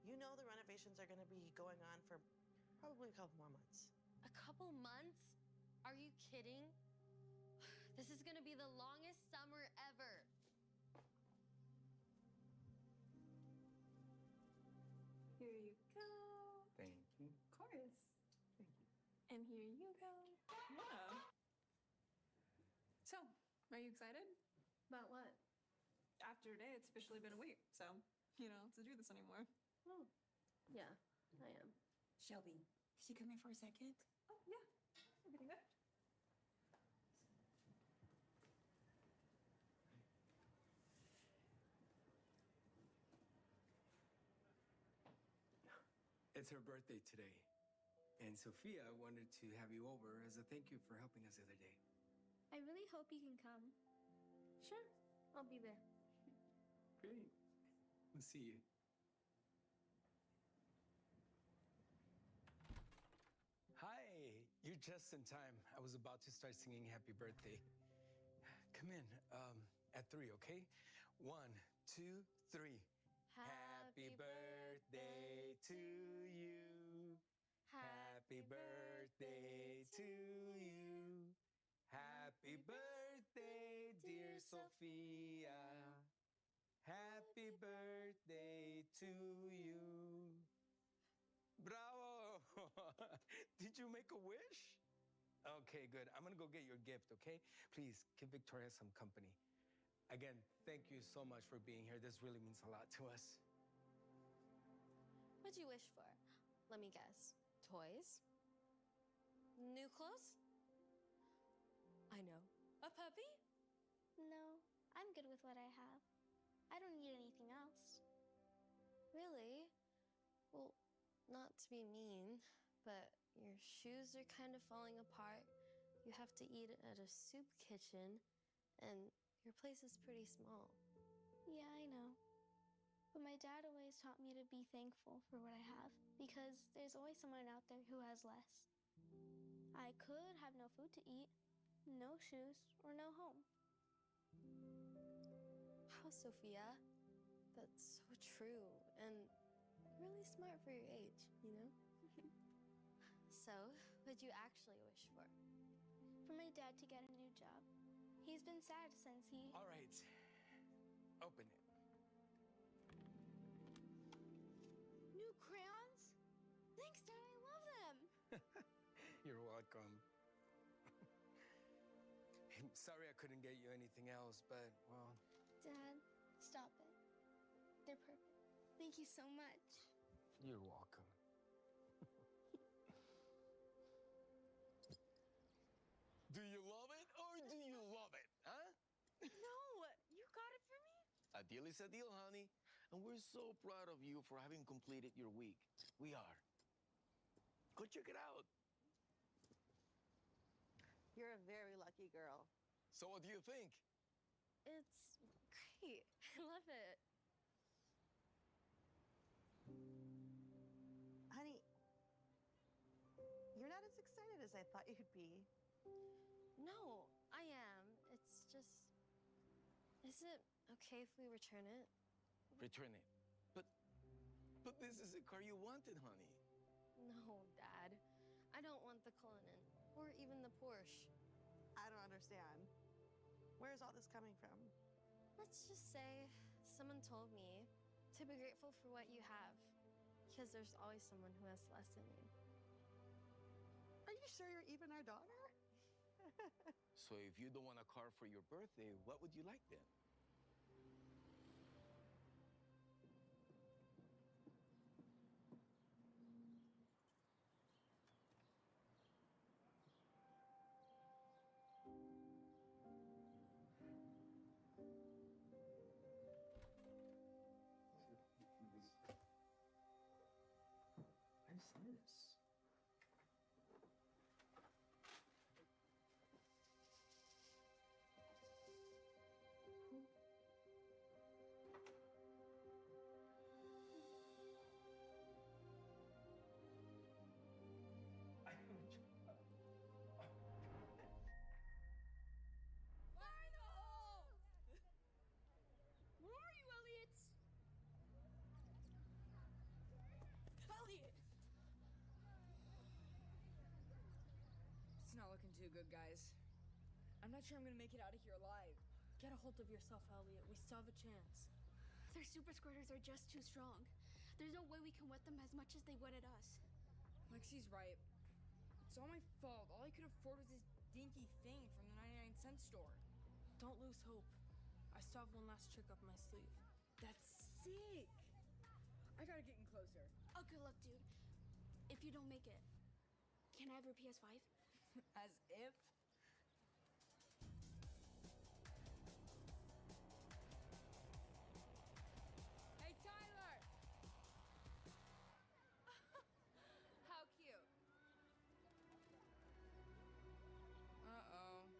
[SPEAKER 1] You know the renovations are going to be going on for probably a couple more months.
[SPEAKER 9] A couple months? Are you kidding? This is gonna be the longest summer ever.
[SPEAKER 10] Here you go.
[SPEAKER 23] Thank you.
[SPEAKER 10] Of course. Thank you. And here you go. Yeah. So, are you excited?
[SPEAKER 9] About what?
[SPEAKER 10] After today, it's officially been a week, so you don't have to do this anymore.
[SPEAKER 9] Oh, yeah, I am.
[SPEAKER 2] Shelby, could you come here for a second?
[SPEAKER 10] Oh, yeah. Everything good?
[SPEAKER 23] It's her birthday today, and Sophia wanted to have you over as a thank you for helping us the other day.
[SPEAKER 9] I really hope you can come. Sure, I'll be there.
[SPEAKER 23] Great. See you. Hi, you're just in time. I was about to start singing happy birthday. Come in at 3, okay? 1, 2, 3. Happy birthday to you. Happy birthday to you. Happy birthday, dear Sophia. Happy birthday to you. Bravo! Did you make a wish? Okay, good. I'm gonna go get your gift, okay? Please give Victoria some company. Again, thank you so much for being here. This really means a lot to us.
[SPEAKER 3] What'd you wish for? Let me guess. Toys? New clothes? I know. A puppy?
[SPEAKER 9] No, I'm good with what I have. I don't need anything else.
[SPEAKER 3] Really? Well, not to be mean, but your shoes are kind of falling apart. You have to eat at a soup kitchen, and your place is pretty small.
[SPEAKER 9] Yeah, I know. But my dad always taught me to be thankful for what I have, because there's always someone out there who has less. I could have no food to eat, no shoes, or no home.
[SPEAKER 3] Wow, Sophia. That's so true, and really smart for your age, you know? So, what'd you actually wish for?
[SPEAKER 9] For my dad to get a new job. He's been sad since he...
[SPEAKER 23] All right. Open it.
[SPEAKER 9] New crayons? Thanks, Dad, I love them!
[SPEAKER 23] You're welcome. Sorry I couldn't get you anything else, but, well...
[SPEAKER 9] Dad, stop it. They're perfect. Thank you so much.
[SPEAKER 23] You're welcome. Do you love it or do you love it, huh?
[SPEAKER 1] No, you got it for me?
[SPEAKER 7] A deal is a deal, honey. And we're so proud of you for having completed your week. We are. Go check it out.
[SPEAKER 1] You're a very lucky girl.
[SPEAKER 23] So what do you think?
[SPEAKER 3] It's great. I love it.
[SPEAKER 1] Honey, you're not as excited as I thought you'd be.
[SPEAKER 3] No, I am. It's just... Is it okay if we return it?
[SPEAKER 7] Return it. But this is the car you wanted, honey.
[SPEAKER 3] No, Dad. I don't want the Cullinan, or even the Porsche.
[SPEAKER 1] I don't understand. Where's all this coming from?
[SPEAKER 3] Let's just say someone told me to be grateful for what you have, because there's always someone who has less than you.
[SPEAKER 1] Are you sure you're even our daughter?
[SPEAKER 7] So if you don't want a car for your birthday, what would you like then?
[SPEAKER 12] I just said this.
[SPEAKER 9] Fire in the hole! Where are you, Elliot? Elliot!
[SPEAKER 5] It's not looking too good, guys. I'm not sure I'm gonna make it out of here alive.
[SPEAKER 8] Get a hold of yourself, Elliot. We still have a chance.
[SPEAKER 9] Their super squirters are just too strong. There's no way we can wet them as much as they wetted us.
[SPEAKER 5] Lexi's right. It's all my fault. All I could afford was this dinky thing from the 99-cent store.
[SPEAKER 8] Don't lose hope. I still have one last trick up my sleeve.
[SPEAKER 5] That's sick! I gotta get in closer.
[SPEAKER 9] Oh, good luck, dude. If you don't make it, can I have your PS5?
[SPEAKER 5] As if. Hey, Tyler! How cute. Uh-oh.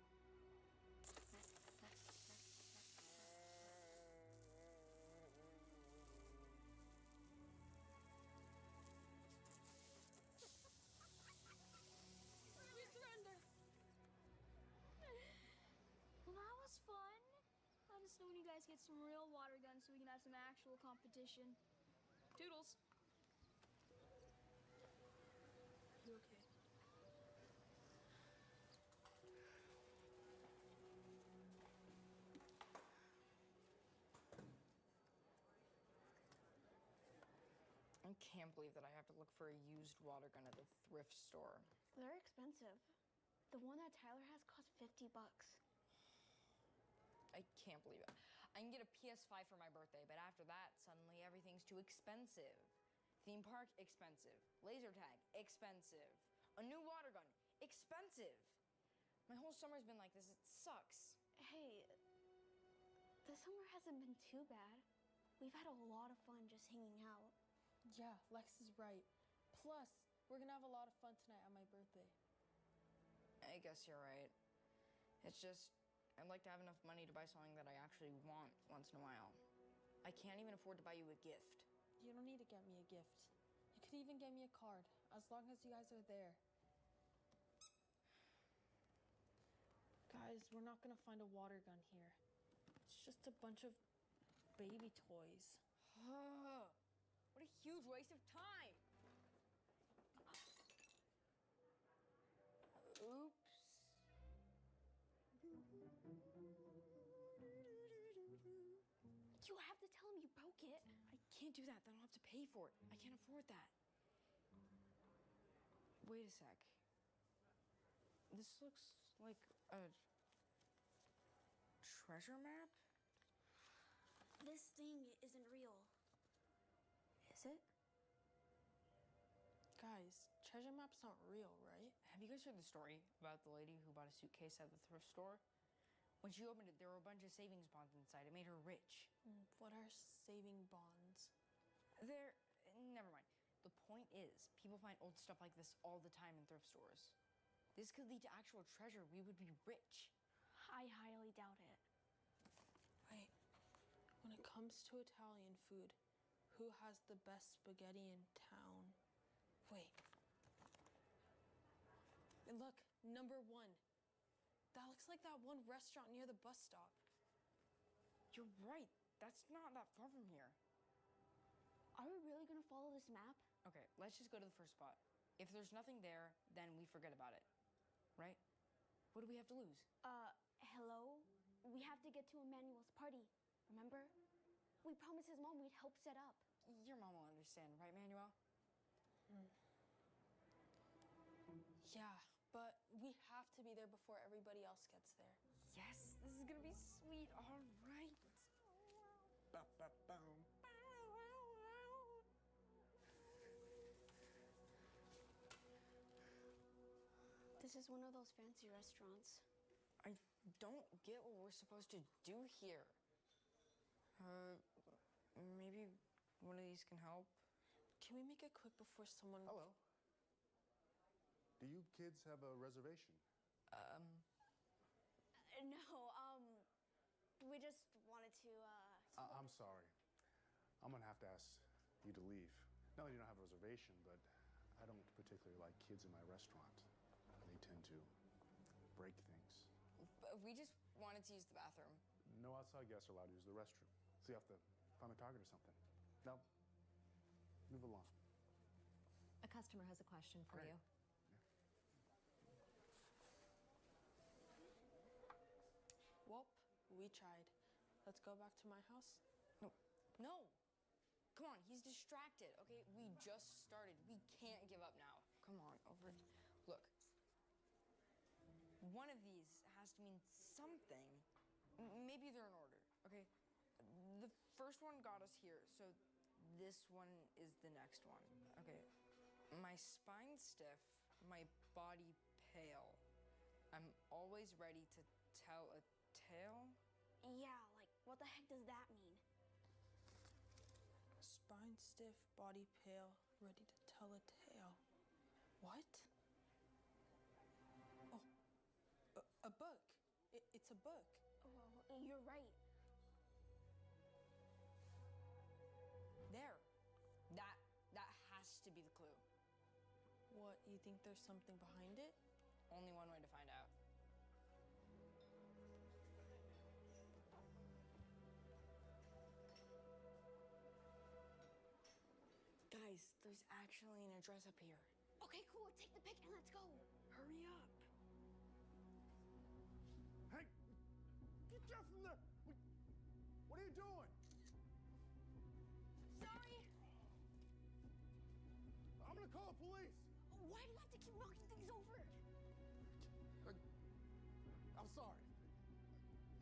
[SPEAKER 14] us know when you guys get some real water guns so we can have some actual competition. Toodles.
[SPEAKER 8] You okay?
[SPEAKER 5] I can't believe that I have to look for a used water gun at the thrift store.
[SPEAKER 9] They're expensive. The one that Tyler has costs $50.
[SPEAKER 5] I can't believe it. I can get a PS5 for my birthday, but after that, suddenly everything's too expensive. Theme park, expensive. Laser tag, expensive. A new water gun, expensive. My whole summer's been like this. It sucks.
[SPEAKER 9] Hey, the summer hasn't been too bad. We've had a lot of fun just hanging out.
[SPEAKER 8] Yeah, Lex is right. Plus, we're gonna have a lot of fun tonight on my birthday.
[SPEAKER 5] I guess you're right. It's just, I'd like to have enough money to buy something that I actually want once in a while. I can't even afford to buy you a gift.
[SPEAKER 8] You don't need to get me a gift. You could even get me a card, as long as you guys are there. Guys, we're not gonna find a water gun here. It's just a bunch of baby toys.
[SPEAKER 5] What a huge waste of time! Oops.
[SPEAKER 9] You have to tell him you broke it.
[SPEAKER 5] I can't do that. Then I'll have to pay for it. I can't afford that. Wait a sec. This looks like a treasure map?
[SPEAKER 9] This thing isn't real. Is it?
[SPEAKER 8] Guys, treasure map's not real, right?
[SPEAKER 5] Have you guys heard the story about the lady who bought a suitcase at the thrift store? When she opened it, there were a bunch of savings bonds inside. It made her rich.
[SPEAKER 8] What are saving bonds?
[SPEAKER 5] They're... Never mind. The point is, people find old stuff like this all the time in thrift stores. This could lead to actual treasure. We would be rich.
[SPEAKER 9] I highly doubt it.
[SPEAKER 8] Wait. When it comes to Italian food, who has the best spaghetti in town? Wait. And look, number 1. That looks like that one restaurant near the bus stop.
[SPEAKER 5] You're right. That's not that far from here.
[SPEAKER 9] Are we really gonna follow this map?
[SPEAKER 5] Okay, let's just go to the first spot. If there's nothing there, then we forget about it. Right? What do we have to lose?
[SPEAKER 9] Hello? We have to get to Emmanuel's party. Remember? We promised his mom we'd help set up.
[SPEAKER 5] Your mom will understand, right, Manuel?
[SPEAKER 8] Yeah, but we have to be there before everybody else gets there.
[SPEAKER 5] Yes, this is gonna be sweet. All right.
[SPEAKER 9] This is one of those fancy restaurants.
[SPEAKER 5] I don't get what we're supposed to do here. Maybe one of these can help.
[SPEAKER 8] Can we make it quick before someone...
[SPEAKER 15] Hello. Do you kids have a reservation?
[SPEAKER 9] No, we just wanted to,
[SPEAKER 15] I'm sorry. I'm gonna have to ask you to leave. Not that you don't have a reservation, but I don't particularly like kids in my restaurant. They tend to break things.
[SPEAKER 5] We just wanted to use the bathroom.
[SPEAKER 15] No outside guests are allowed to use the restroom. So you have to find a target or something. Now, move along.
[SPEAKER 16] A customer has a question for you.
[SPEAKER 8] Well, we tried. Let's go back to my house.
[SPEAKER 5] No. Come on, he's distracted, okay? We just started. We can't give up now. Come on, over. Look. One of these has to mean something. Maybe they're in order, okay? The first one got us here, so this one is the next one. Okay. My spine stiff, my body pale. I'm always ready to tell a tale.
[SPEAKER 9] yeah, like, what the heck does that mean?
[SPEAKER 8] Spine stiff, body pale, ready to tell a tale. What? Oh, a book. It's a book.
[SPEAKER 9] Oh, you're right.
[SPEAKER 5] There. That has to be the clue.
[SPEAKER 8] What, you think there's something behind it?
[SPEAKER 5] Only one way to find out. Guys, there's actually an address up here.
[SPEAKER 9] Okay, cool. Take the pic and let's go.
[SPEAKER 5] Hurry up.
[SPEAKER 15] Hey, get Jeff from there. What are you doing?
[SPEAKER 9] Sorry.
[SPEAKER 15] I'm gonna call the police.
[SPEAKER 9] Why do you have to keep knocking things over?
[SPEAKER 15] I'm sorry.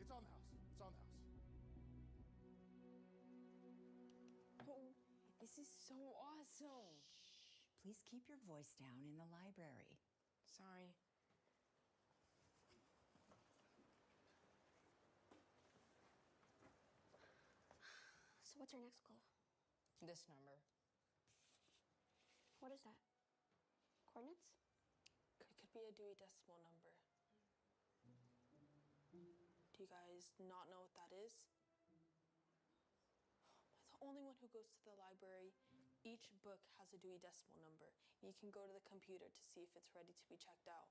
[SPEAKER 15] It's on the house. It's on the house.
[SPEAKER 5] Oh, this is so awesome.
[SPEAKER 2] Please keep your voice down in the library.
[SPEAKER 5] Sorry.
[SPEAKER 9] So what's our next clue?
[SPEAKER 5] This number.
[SPEAKER 9] What is that? Coordinates?
[SPEAKER 8] It could be a Dewey Decimal number. Do you guys not know what that is? Am I the only one who goes to the library? Each book has a Dewey Decimal number. You can go to the computer to see if it's ready to be checked out.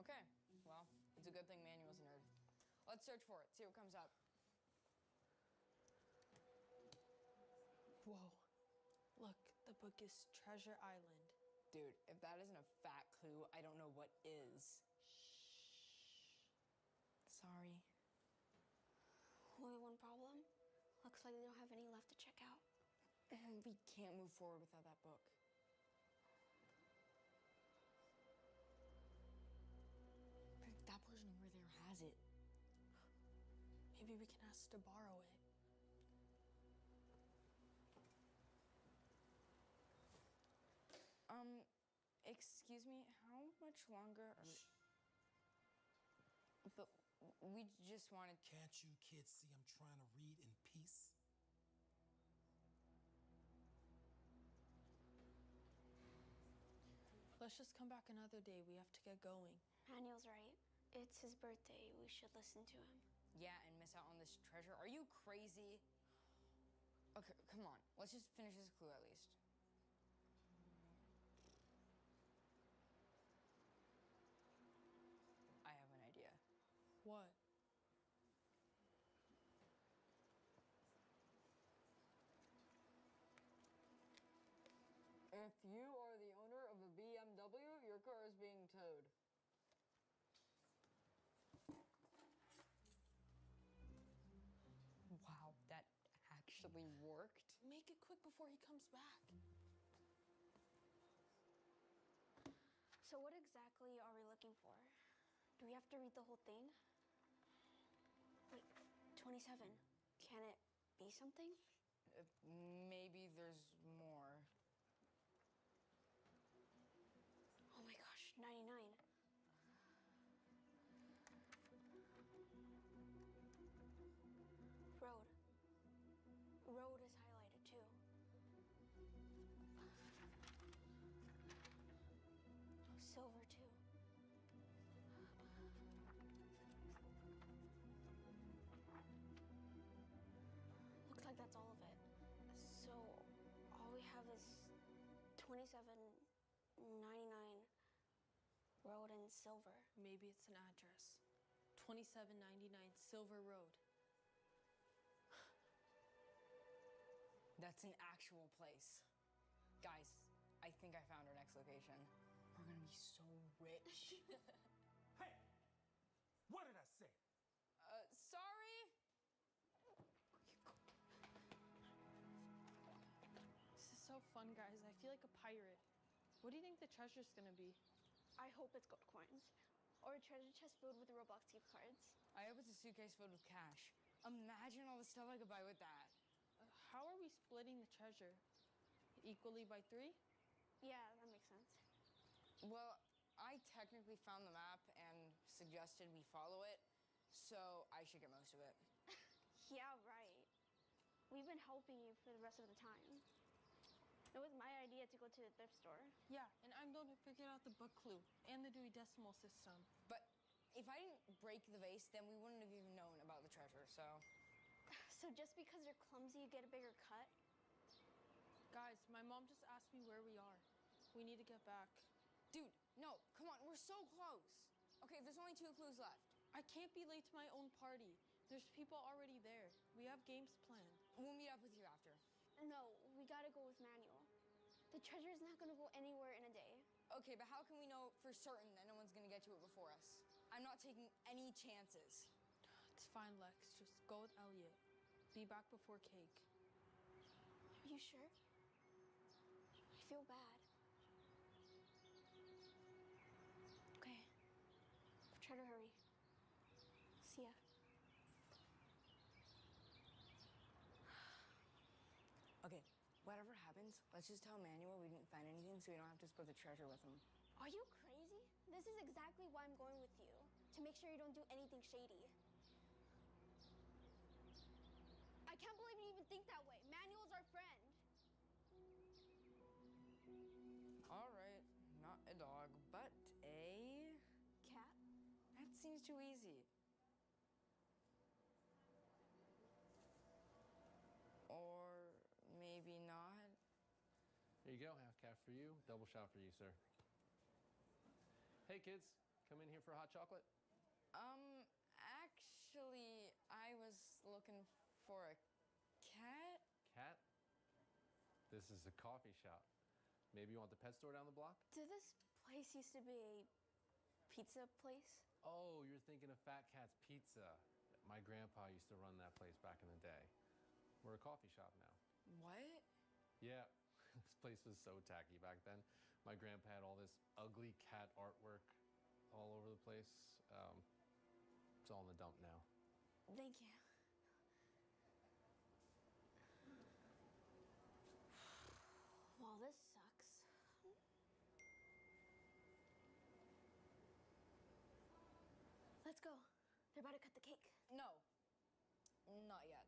[SPEAKER 5] Okay, well, it's a good thing Manuel's a nerd. Let's search for it, see what comes up.
[SPEAKER 8] Whoa. Look, the book is Treasure Island.
[SPEAKER 5] Dude, if that isn't a fat clue, I don't know what is. Sorry.
[SPEAKER 9] Only one problem. Looks like they don't have any left to check out.
[SPEAKER 5] We can't move forward without that book. That person over there has it.
[SPEAKER 8] Maybe we can ask to borrow it.
[SPEAKER 5] Excuse me, how much longer are we... But we just wanted...
[SPEAKER 4] Can't you kids see I'm trying to read in peace?
[SPEAKER 8] Let's just come back another day. We have to get going.
[SPEAKER 9] Manuel's right. It's his birthday. We should listen to him.
[SPEAKER 5] Yeah, and miss out on this treasure? Are you crazy? Okay, come on. Let's just finish this clue at least. I have an idea.
[SPEAKER 8] What?
[SPEAKER 5] If you are the owner of a BMW, your car is being towed. Wow, that actually worked.
[SPEAKER 8] Make it quick before he comes back.
[SPEAKER 9] So what exactly are we looking for? Do we have to read the whole thing? Wait, 27. Can it be something?
[SPEAKER 5] Maybe there's more.
[SPEAKER 9] Oh my gosh, 99. Road. Road is highlighted too. Silver too. Looks like that's all of it. So all we have is 2799 Road and Silver.
[SPEAKER 8] Maybe it's an address. 2799 Silver Road.
[SPEAKER 5] That's an actual place. Guys, I think I found our next location. We're gonna be so rich.
[SPEAKER 4] Hey! What did I say?
[SPEAKER 5] Sorry?
[SPEAKER 8] This is so fun, guys. I feel like a pirate. What do you think the treasure's gonna be?
[SPEAKER 9] I hope it's gold coins. Or a treasure chest filled with Roblox gift cards.
[SPEAKER 5] I hope it's a suitcase filled with cash. Imagine all the stuff I could buy with that.
[SPEAKER 8] How are we splitting the treasure? Equally by 3?
[SPEAKER 9] Yeah, that makes sense.
[SPEAKER 5] Well, I technically found the map and suggested we follow it, so I should get most of it.
[SPEAKER 9] Yeah, right. We've been helping you for the rest of the time. It was my idea to go to the thrift store.
[SPEAKER 8] Yeah, and I'm the one who figured out the book clue and the Dewey Decimal System.
[SPEAKER 5] But if I didn't break the vase, then we wouldn't have even known about the treasure, so...
[SPEAKER 9] So just because you're clumsy, you get a bigger cut?
[SPEAKER 8] Guys, my mom just asked me where we are. We need to get back.
[SPEAKER 5] Dude, no, come on, we're so close. Okay, there's only 2 clues left.
[SPEAKER 8] I can't be late to my own party. There's people already there. We have games planned.
[SPEAKER 5] We'll meet up with you after.
[SPEAKER 9] No, we gotta go with Manuel. The treasure is not gonna go anywhere in a day.
[SPEAKER 5] Okay, but how can we know for certain that no one's gonna get to it before us? I'm not taking any chances.
[SPEAKER 8] It's fine, Lex. Just go with Elliot. Be back before cake.
[SPEAKER 9] Are you sure? I feel bad. Okay. Try to hurry. See ya.
[SPEAKER 5] Okay, whatever happens, let's just tell Manuel we didn't find anything so we don't have to split the treasure with him.
[SPEAKER 9] Are you crazy? This is exactly why I'm going with you. To make sure you don't do anything shady. I can't believe you even think that way. Manuel's our friend.
[SPEAKER 5] All right, not a dog, but a
[SPEAKER 9] cat.
[SPEAKER 5] That seems too easy. Or maybe not.
[SPEAKER 11] There you go, half calf for you, double shot for you, sir. Hey kids, come in here for a hot chocolate?
[SPEAKER 5] Actually, I was looking for a cat.
[SPEAKER 11] Cat? This is a coffee shop. Maybe you want the pet store down the block?
[SPEAKER 9] Did this place used to be a pizza place?
[SPEAKER 11] Oh, you're thinking of Fat Cat's Pizza. My grandpa used to run that place back in the day. We're a coffee shop now.
[SPEAKER 5] What?
[SPEAKER 11] Yeah, this place was so tacky back then. My grandpa had all this ugly cat artwork all over the place. It's all in the dump now.
[SPEAKER 9] Thank you. Well, this sucks. Let's go. They're about to cut the cake.
[SPEAKER 5] No, not yet.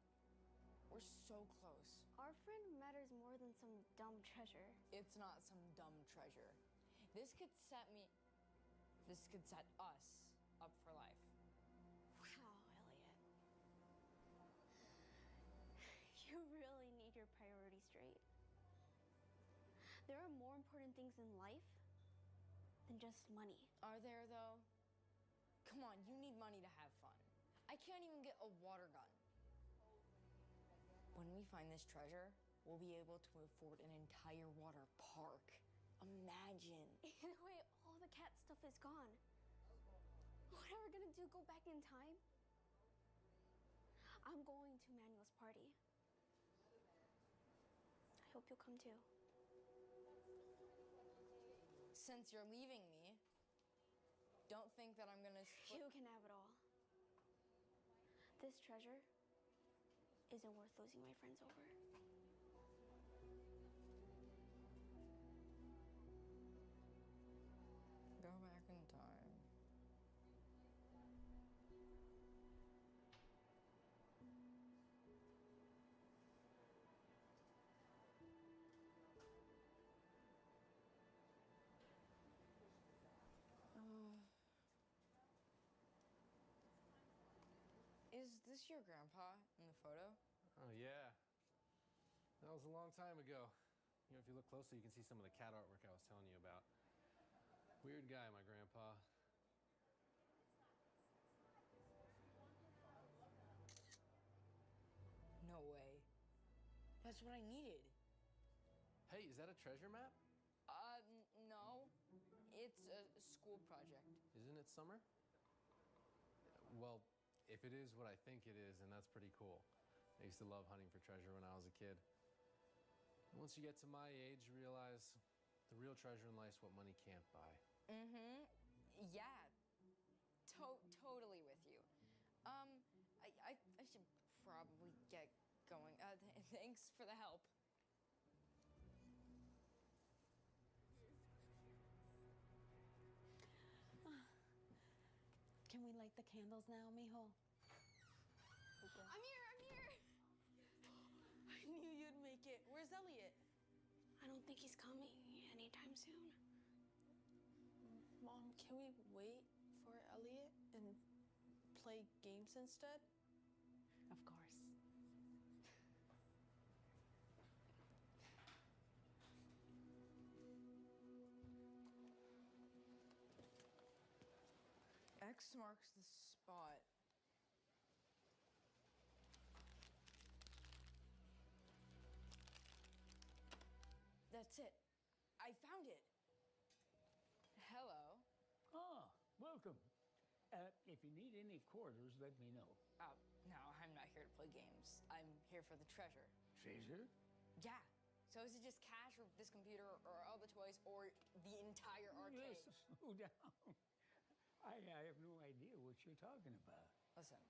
[SPEAKER 5] We're so close.
[SPEAKER 9] Our friend matters more than some dumb treasure.
[SPEAKER 5] It's not some dumb treasure. This could set us up for life.
[SPEAKER 9] Wow, Elliot. You really need your priorities straight. There are more important things in life than just money.
[SPEAKER 5] Are there, though? Come on, you need money to have fun. I can't even get a water gun. When we find this treasure, we'll be able to afford an entire water park. Imagine.
[SPEAKER 9] In a way, all the cat stuff is gone. What are we gonna do? Go back in time? I'm going to Manuel's party. I hope you'll come too.
[SPEAKER 5] Since you're leaving me, don't think that I'm gonna split.
[SPEAKER 9] You can have it all. This treasure isn't worth losing my friends over.
[SPEAKER 5] Go back in time. Is this your grandpa in the photo?
[SPEAKER 11] Oh, yeah. That was a long time ago. You know, if you look closely, you can see some of the cat artwork I was telling you about. Weird guy, my grandpa.
[SPEAKER 5] No way. That's what I needed.
[SPEAKER 11] Hey, is that a treasure map?
[SPEAKER 5] No. It's a school project.
[SPEAKER 11] Isn't it summer? Well, if it is what I think it is, then that's pretty cool. I used to love hunting for treasure when I was a kid. Once you get to my age, you realize the real treasure in life's what money can't buy.
[SPEAKER 5] Mm-hmm. Yeah. Totally with you. I should probably get going. Thanks for the help.
[SPEAKER 16] Can we light the candles now, mijo?
[SPEAKER 9] I'm here!
[SPEAKER 8] I knew you'd make it. Where's Elliot?
[SPEAKER 9] I don't think he's coming anytime soon.
[SPEAKER 8] Mom, can we wait for Elliot and play games instead?
[SPEAKER 16] Of course.
[SPEAKER 5] X marks the spot. That's it.
[SPEAKER 13] welcome. If you need any quarters, let me know.
[SPEAKER 5] No, I'm not here to play games. I'm here for the treasure.
[SPEAKER 13] Treasure?
[SPEAKER 5] Yeah. So is it just cash or this computer or all the toys or the entire arcade?
[SPEAKER 13] Listen, slow down. I have no idea what you're talking about.
[SPEAKER 5] Listen,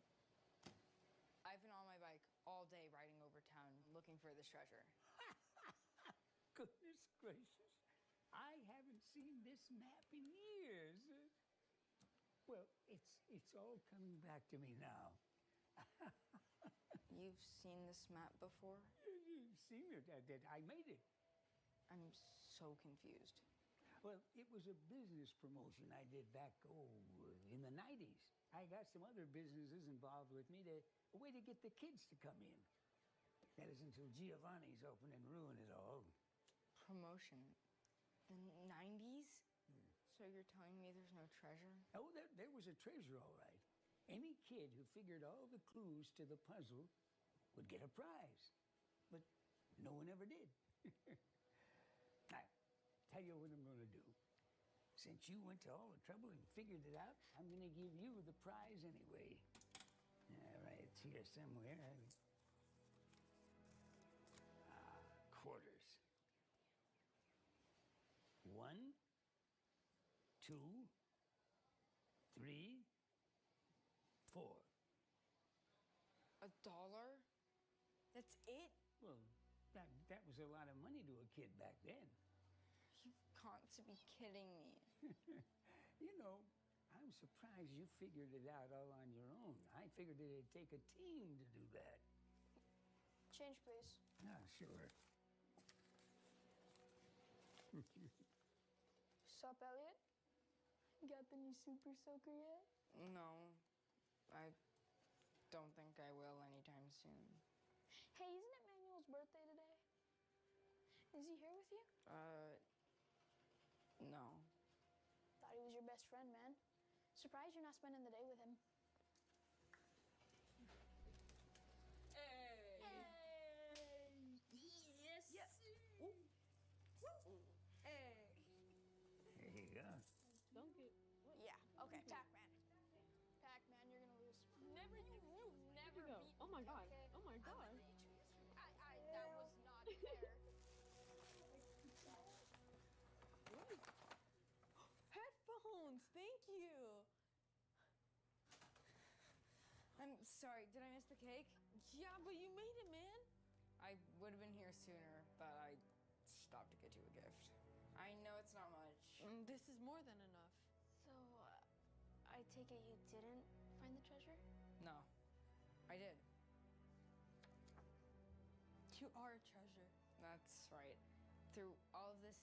[SPEAKER 5] I've been on my bike all day riding over town looking for this treasure.
[SPEAKER 13] Goodness gracious. I haven't seen this map in years. Well, it's all coming back to me now.
[SPEAKER 5] You've seen this map before?
[SPEAKER 13] You've seen it. I made it.
[SPEAKER 5] I'm so confused.
[SPEAKER 13] Well, it was a business promotion I did back, in the 90s. I got some other businesses involved with me a way to get the kids to come in. That is until Giovanni's opened and ruined it all.
[SPEAKER 5] Promotion? The 90s? So you're telling me there's no treasure?
[SPEAKER 13] Oh, there was a treasure, all right. Any kid who figured all the clues to the puzzle would get a prize. But no one ever did. Now, tell you what I'm going to do. Since you went to all the trouble and figured it out, I'm going to give you the prize anyway. All right, it's here somewhere. Quarters. 1, 2, 3, 4.
[SPEAKER 5] $1? That's it?
[SPEAKER 13] Well, that was a lot of money to a kid back then.
[SPEAKER 5] You've got to be kidding me.
[SPEAKER 13] You know, I'm surprised you figured it out all on your own. I figured it'd take a team to do that.
[SPEAKER 14] Change, please.
[SPEAKER 13] Sure.
[SPEAKER 14] Sup, Elliot? Got the new Super Soaker yet?
[SPEAKER 5] No, I don't think I will anytime soon.
[SPEAKER 14] Hey, isn't it Manuel's birthday today? Is he here with you?
[SPEAKER 5] No.
[SPEAKER 14] Thought he was your best friend, man. Surprised you're not spending the day with him.
[SPEAKER 5] Hey!
[SPEAKER 14] Yes!
[SPEAKER 5] Yes! Ooh. Woo! Hey!
[SPEAKER 13] There you go.
[SPEAKER 14] Don't get...
[SPEAKER 5] Yeah, okay, Pac-Man.
[SPEAKER 14] Pac-Man, you're gonna lose. Never, you never
[SPEAKER 8] go.
[SPEAKER 14] beat
[SPEAKER 8] Oh my God.
[SPEAKER 14] Okay?
[SPEAKER 8] Oh my God.
[SPEAKER 14] That was not fair.
[SPEAKER 5] Headphones, thank you. I'm sorry, did I miss the cake?
[SPEAKER 8] Yeah, but you made it, man.
[SPEAKER 5] I would have been here sooner, but I stopped to get you a gift. I know it's not much.
[SPEAKER 8] This is more than enough.
[SPEAKER 9] So, I take it you didn't find the treasure?
[SPEAKER 5] No, I did.
[SPEAKER 8] You are a treasure.
[SPEAKER 5] That's right. Through all of this,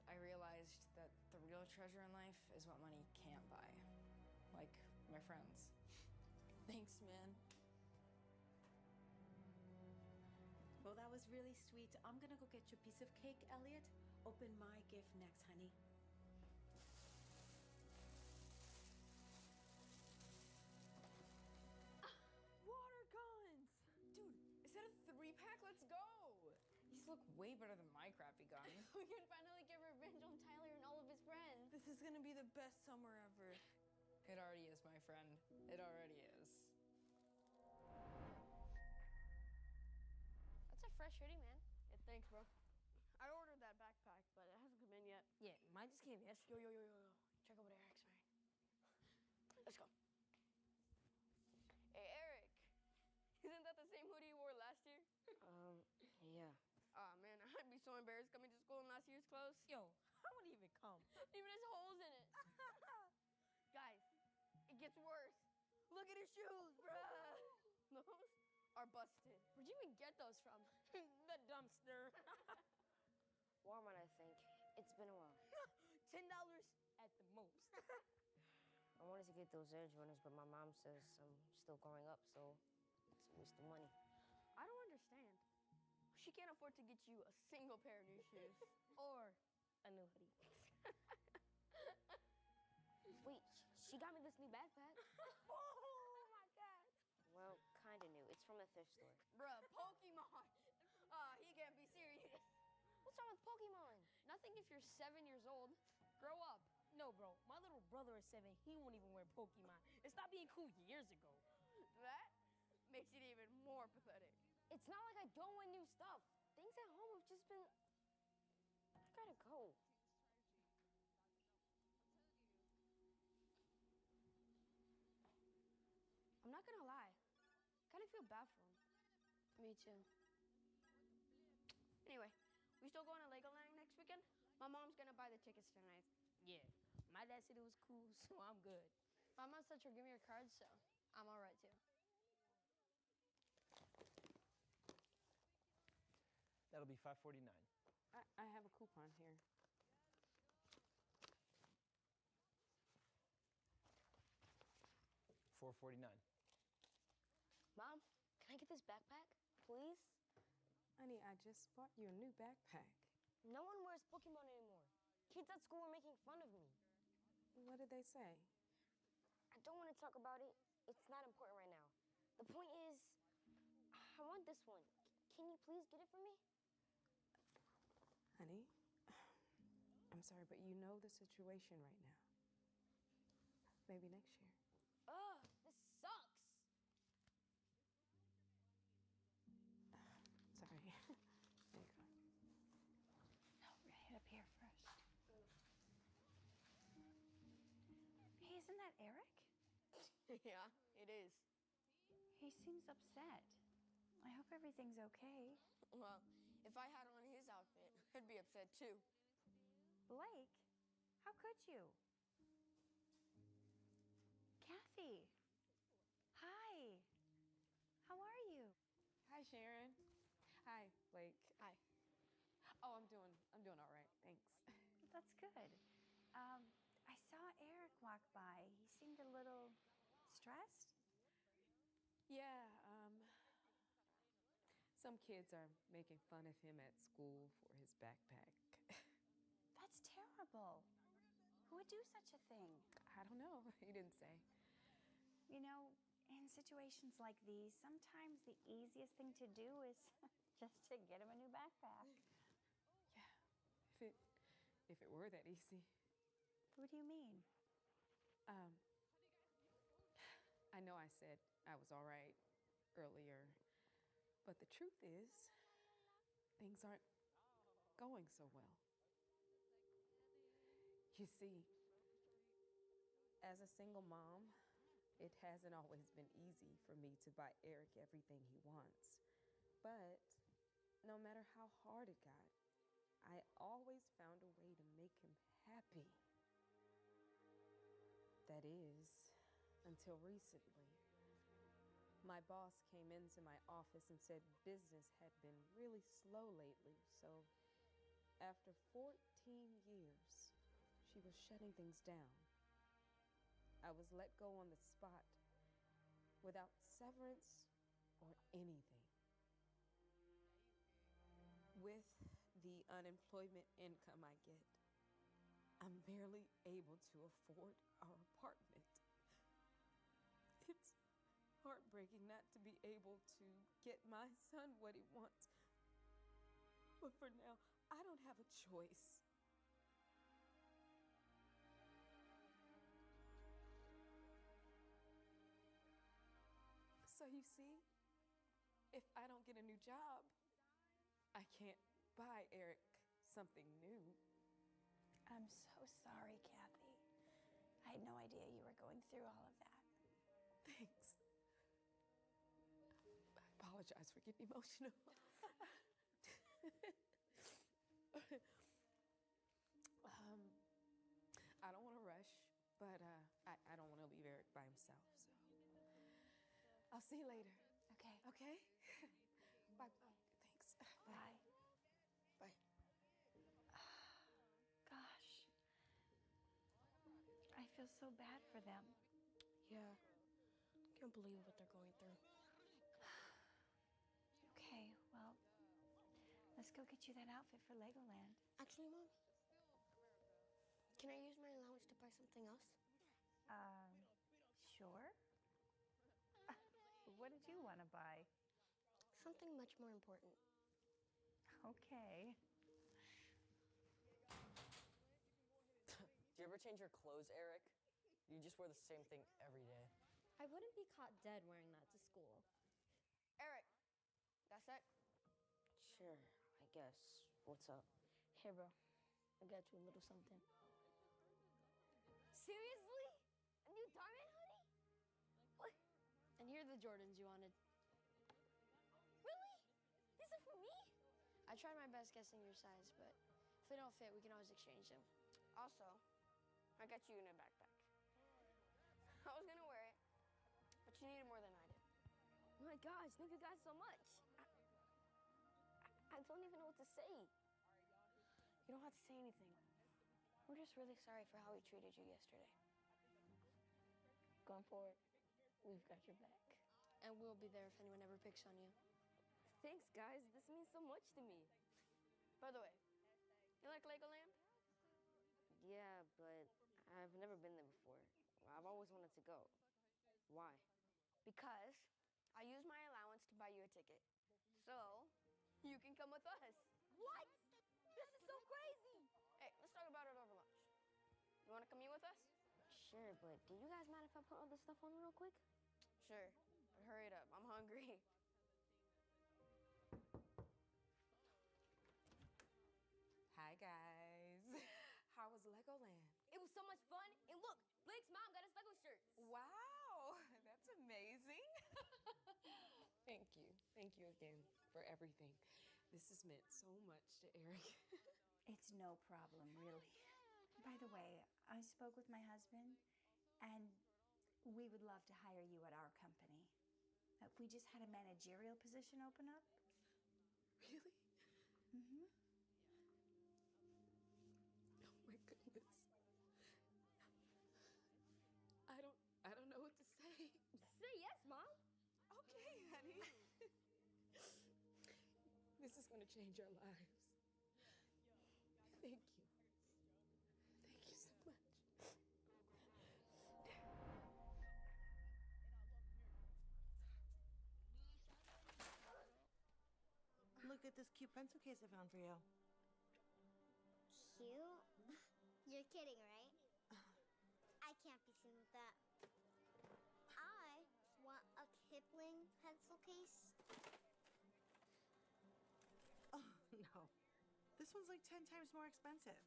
[SPEAKER 5] I realized that the real treasure in life is what money can't buy. Like my friends.
[SPEAKER 8] Thanks, man.
[SPEAKER 2] Well, that was really sweet. I'm gonna go get your piece of cake, Elliot. Open my gift next, honey.
[SPEAKER 5] Water guns! Dude, is that a 3-pack? Let's go! These look way better than my crappy gun.
[SPEAKER 9] We can finally get revenge on Tyler and all of his friends.
[SPEAKER 8] This is gonna be the best summer ever.
[SPEAKER 5] It already is, my friend. It already is.
[SPEAKER 9] That's a fresh hoodie, man.
[SPEAKER 19] Yeah, thanks, bro. I ordered that backpack, but it hasn't come in yet.
[SPEAKER 9] Yeah, mine just came yesterday.
[SPEAKER 19] Yo. Check out what Eric's wearing. Let's go.
[SPEAKER 9] Hey, Eric. Isn't that the same hoodie you wore last year?
[SPEAKER 19] Yeah. Aw, man, I'd be so embarrassed coming to school in last year's clothes.
[SPEAKER 9] Yo, I wouldn't even come.
[SPEAKER 19] Even has holes in it. Guys, it gets worse. Look at his shoes, bruh. Those are busted.
[SPEAKER 9] Where'd you even get those from?
[SPEAKER 19] The dumpster.
[SPEAKER 9] Walmart, I think. It's been a while.
[SPEAKER 19] $10 at the most.
[SPEAKER 9] I wanted to get those Edge Runners, but my mom says I'm still growing up, so it's a waste of money.
[SPEAKER 19] I don't understand. She can't afford to get you a single pair of new shoes. Or
[SPEAKER 9] a new hoodie. Wait, she got me this new backpack.
[SPEAKER 19] Oh my God.
[SPEAKER 9] Well, kinda new. It's from a thrift store.
[SPEAKER 19] Bruh, Pokemon. He can't be serious.
[SPEAKER 9] What's wrong with Pokemon?
[SPEAKER 19] Nothing if you're 7 years old. Grow up.
[SPEAKER 9] No, bro. My little brother
[SPEAKER 19] Tyler is 7, he won't even wear Pokemon. It stopped being cool years ago.
[SPEAKER 14] That makes it even more pathetic.
[SPEAKER 3] It's not like I don't want new stuff. Things at home have just been. I gotta go. I'm not gonna lie. Kind of feel bad for him.
[SPEAKER 9] Me too. Anyway, we still going to Legoland next weekend? My mom's gonna buy the tickets tonight.
[SPEAKER 19] Yeah, my dad said it was cool, so I'm good.
[SPEAKER 9] My mom said she'll give me her card, so I'm all right too.
[SPEAKER 12] That'll be $5.49.
[SPEAKER 16] I have a coupon here.
[SPEAKER 12] $4.49.
[SPEAKER 3] Mom, can I get this backpack, please?
[SPEAKER 16] Honey, I just bought you a new backpack.
[SPEAKER 3] No one wears Pokemon anymore. Kids at school are making fun of me.
[SPEAKER 16] What did they say?
[SPEAKER 3] I don't want to talk about it. It's not important right now. The point is, I want this one. Can you please get it for me?
[SPEAKER 16] Honey, I'm sorry, but you know the situation right now. Maybe next year.
[SPEAKER 3] Ugh, this sucks.
[SPEAKER 16] Sorry. There you go.
[SPEAKER 17] No, we're gonna head up here first. Hey, isn't that Eric?
[SPEAKER 9] Yeah, it is.
[SPEAKER 17] He seems upset. I hope everything's okay.
[SPEAKER 9] Well, if I had on his outfit, I'd be upset too.
[SPEAKER 17] Blake, how could you? Kathy. Hi. How are you?
[SPEAKER 16] Hi, Sharon. Hi, Blake.
[SPEAKER 9] Hi.
[SPEAKER 16] Oh, I'm doing all right. Thanks.
[SPEAKER 17] That's good. I saw Eric walk by. He seemed a little stressed.
[SPEAKER 16] Yeah, some kids are making fun of him at school for his backpack.
[SPEAKER 17] That's terrible. Who would do such a thing?
[SPEAKER 16] I don't know. He didn't say.
[SPEAKER 17] You know, in situations like these, sometimes the easiest thing to do is just to get him a new backpack.
[SPEAKER 16] Yeah, if it were that easy.
[SPEAKER 17] What do you mean?
[SPEAKER 16] I know I said I was all right earlier, but the truth is, things aren't going so well. You see, as a single mom, it hasn't always been easy for me to buy Eric everything he wants. But no matter how hard it got, I always found a way to make him happy. That is, until recently. My boss came into my office and said business had been really slow lately, so after 14 years, she was shutting things down. I was let go on the spot without severance or anything. With the unemployment income I get, I'm barely able to afford our apartment. It's heartbreaking not to be able to get my son what he wants. But for now, I don't have a choice. So you see, if I don't get a new job, I can't buy Eric something new.
[SPEAKER 17] I'm so sorry, Kathy. I had no idea you were going through all of that.
[SPEAKER 16] Thanks. I apologize for getting emotional. I don't want to rush, but I don't want to leave Eric by himself, so I'll see you later.
[SPEAKER 17] Okay.
[SPEAKER 16] Okay? Bye. Thanks.
[SPEAKER 17] Bye.
[SPEAKER 9] Bye.
[SPEAKER 17] Gosh. I feel so bad for them.
[SPEAKER 9] Yeah. Can't believe what they're going through.
[SPEAKER 17] Okay, well, let's go get you that outfit for Legoland.
[SPEAKER 9] Actually, Mom, can I use my allowance to buy something else?
[SPEAKER 17] Sure. What did you want to buy?
[SPEAKER 9] Something much more important.
[SPEAKER 17] Okay.
[SPEAKER 12] Do you ever change your clothes, Eric?
[SPEAKER 5] You just wear the same thing every day.
[SPEAKER 9] I wouldn't be caught dead wearing that to school.
[SPEAKER 19] Eric, that's it?
[SPEAKER 3] Sure, I guess. What's up?
[SPEAKER 19] Here, bro. I got you a little something.
[SPEAKER 9] Seriously? A new Darman hoodie? What?
[SPEAKER 3] And here are the Jordans you wanted.
[SPEAKER 9] Really? These are for me?
[SPEAKER 3] I tried my best guessing your size, but if they don't fit, we can always exchange them.
[SPEAKER 19] Also, I got you in a backpack. I was gonna wear it, but you needed more than I did.
[SPEAKER 9] Oh my gosh, thank you guys so much. I don't even know what to say.
[SPEAKER 19] You don't have to say anything. We're just really sorry for how we treated you yesterday. Going forward, we've got your back.
[SPEAKER 3] And we'll be there if anyone ever picks on you.
[SPEAKER 9] Thanks, guys. This means so much to me.
[SPEAKER 19] By the way, you like Legoland?
[SPEAKER 3] Yeah, but I've never been there before. I've always wanted to go. Why?
[SPEAKER 19] Because I used my allowance to buy you a ticket. So, you can come with us.
[SPEAKER 9] What? This is so crazy.
[SPEAKER 19] Hey, let's talk about it over lunch. You want to come eat with us?
[SPEAKER 3] Sure, but do you guys mind if I put all this stuff on real quick?
[SPEAKER 19] Sure, but hurry it up. I'm hungry.
[SPEAKER 16] Hi, guys. How was Legoland?
[SPEAKER 9] It was so much fun. And look, Blake's mom got us Lego shirts.
[SPEAKER 16] Wow, that's amazing. Thank you. Thank you again for everything. This has meant so much to Eric.
[SPEAKER 17] It's no problem, really. By the way, I spoke with my husband, and we would love to hire you at our company. We just had a managerial position open up.
[SPEAKER 16] Really?
[SPEAKER 17] Mm-hmm.
[SPEAKER 16] Oh my goodness. I don't know what to say.
[SPEAKER 9] Say yes, Mom.
[SPEAKER 16] Okay, honey. This is going to change our lives. Thank you. Thank you so much.
[SPEAKER 1] Look at this cute pencil case I found for you.
[SPEAKER 18] Cute? You're kidding, right? I can't be seen with that. I want a Kipling pencil case.
[SPEAKER 1] Oh, no. This one's like 10 times more expensive.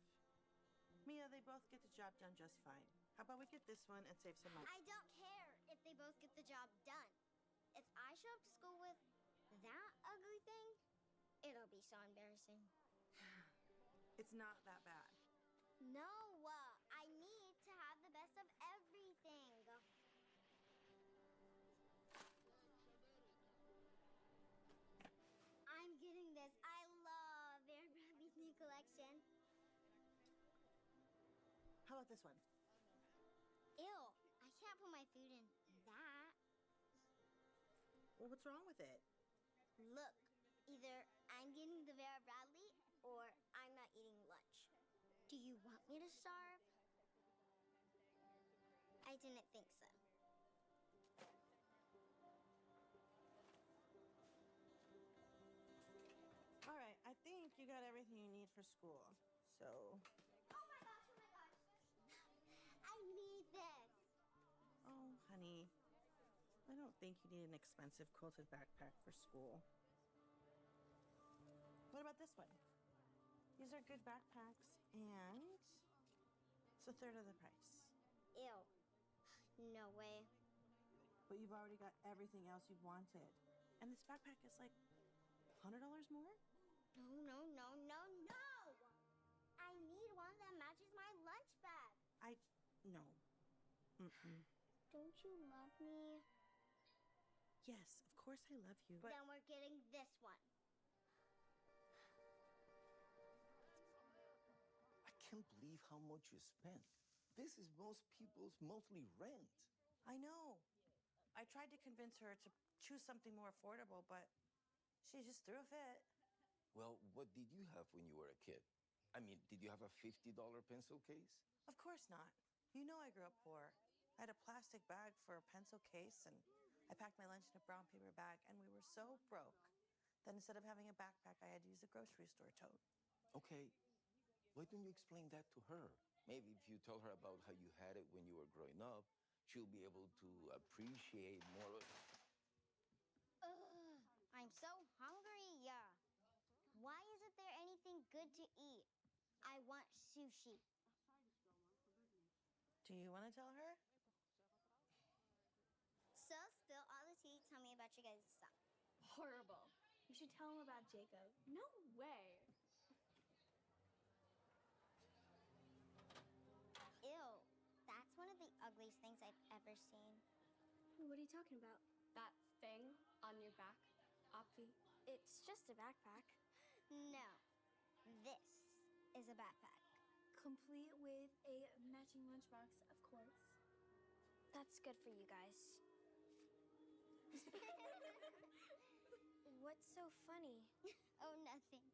[SPEAKER 1] Mia, they both get the job done just fine. How about we get this one and save some money?
[SPEAKER 18] I don't care if they both get the job done. If I show up to school with that ugly thing, it'll be so embarrassing.
[SPEAKER 1] It's not that bad.
[SPEAKER 18] No, I need to have the best of everything. I'm getting this. I love Vera Bradley's new collection.
[SPEAKER 1] How about this one?
[SPEAKER 18] Ew, I can't put my food in that.
[SPEAKER 1] Well, what's wrong with it?
[SPEAKER 18] Look, either I'm getting the Vera Bradley or I'm not eating lunch. Do you want me to starve? I didn't think so.
[SPEAKER 1] All right, I think you got everything you need for school. So,
[SPEAKER 18] Oh my gosh, oh my gosh. I need this.
[SPEAKER 1] oh, honey, I don't think you need an expensive quilted backpack for school. What about this one? These are good backpacks, and it's a third of the price.
[SPEAKER 18] Ew. No way.
[SPEAKER 1] But you've already got everything else you've wanted. And this backpack is like $100 more?
[SPEAKER 18] No. I need one that matches my lunch bag.
[SPEAKER 1] No. Mm-mm.
[SPEAKER 18] Don't you love me?
[SPEAKER 1] Yes, of course I love you, but
[SPEAKER 18] Then we're getting this one.
[SPEAKER 7] I can't believe how much you spent. This is most people's monthly rent.
[SPEAKER 1] I know. I tried to convince her to choose something more affordable, but she just threw a fit.
[SPEAKER 7] Well, what did you have when you were a kid? I mean, did you have a $50 pencil case?
[SPEAKER 1] Of course not. You know I grew up poor. I had a plastic bag for a pencil case, and I packed my lunch in a brown paper bag, and we were so broke that instead of having a backpack, I had to use a grocery store tote.
[SPEAKER 7] Okay, why don't you explain that to her? Maybe if you tell her about how you had it when you were her growing up, she'll be able to appreciate more.
[SPEAKER 18] Ugh, I'm so hungry. Why isn't there anything good to eat? I want sushi.
[SPEAKER 1] Do you want to tell her?
[SPEAKER 18] So, spill all the tea. Tell me about your guys' son.
[SPEAKER 14] Horrible. You should tell him about Jacob. No way.
[SPEAKER 18] Ew, that's one of the ugliest things I've ever seen.
[SPEAKER 9] What are you talking about?
[SPEAKER 14] That thing on your back, Opti.
[SPEAKER 9] It's just a backpack.
[SPEAKER 18] No, this is a backpack.
[SPEAKER 14] Complete with a matching lunchbox, of course.
[SPEAKER 9] That's good for you guys. What's so funny?
[SPEAKER 18] Oh, nothing.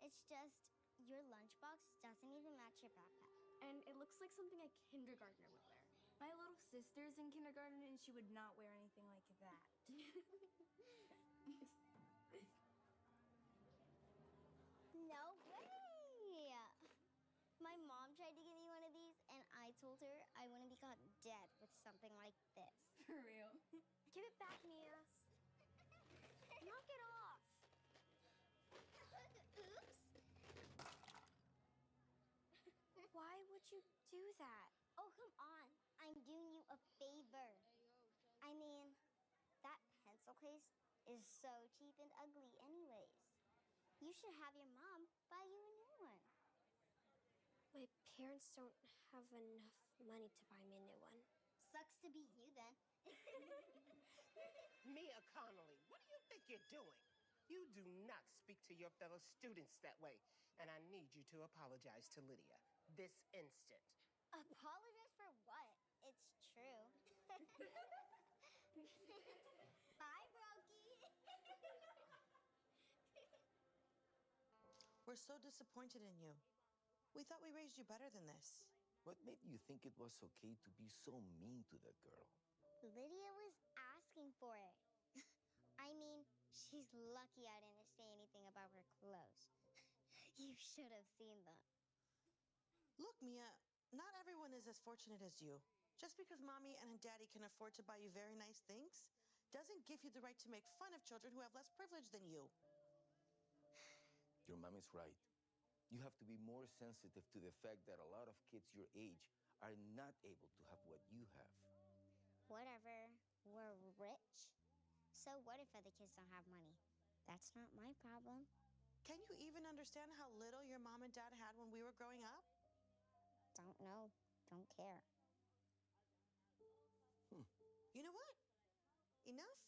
[SPEAKER 18] It's just your lunchbox doesn't even match your backpack.
[SPEAKER 14] And it looks like something a kindergartner would wear. My little sister's in kindergarten and she would not wear anything like that.
[SPEAKER 18] No way! My mom tried to give me one of these, and I told her I wouldn't be caught dead with something like this.
[SPEAKER 14] For real.
[SPEAKER 9] Give it back, Mia. Knock it off.
[SPEAKER 18] Oops.
[SPEAKER 9] Why would you do that?
[SPEAKER 18] Oh, come on. I'm doing you a favor. I mean, that pencil case is so cheap and ugly anyways. You should have your mom buy you a new one.
[SPEAKER 9] My parents don't have enough money to buy me a new one.
[SPEAKER 18] Sucks to be you then.
[SPEAKER 20] Mia Connolly, what do you think you're doing? You do not speak to your fellow students that way, and I need you to apologize to Lydia this instant.
[SPEAKER 18] Apologize for what? It's true. Bye, Brokey.
[SPEAKER 1] We're so disappointed in you. We thought we raised you better than this.
[SPEAKER 7] What made you think it was okay to be so mean to that girl?
[SPEAKER 18] Lydia was asking for it. I mean, she's lucky I didn't say anything about her clothes. You should have seen them.
[SPEAKER 1] Look, Mia, not everyone is as fortunate as you. Just because mommy and daddy can afford to buy you very nice things doesn't give you the right to make fun of children who have less privilege than you.
[SPEAKER 7] Your mom is right. You have to be more sensitive to the fact that a lot of kids your age are not able to have what you have.
[SPEAKER 18] Whatever. We're rich. So what if other kids don't have money? That's not my problem.
[SPEAKER 1] Can you even understand how little your mom and dad had when we were growing up?
[SPEAKER 18] Don't know. Don't care.
[SPEAKER 1] You know what? Enough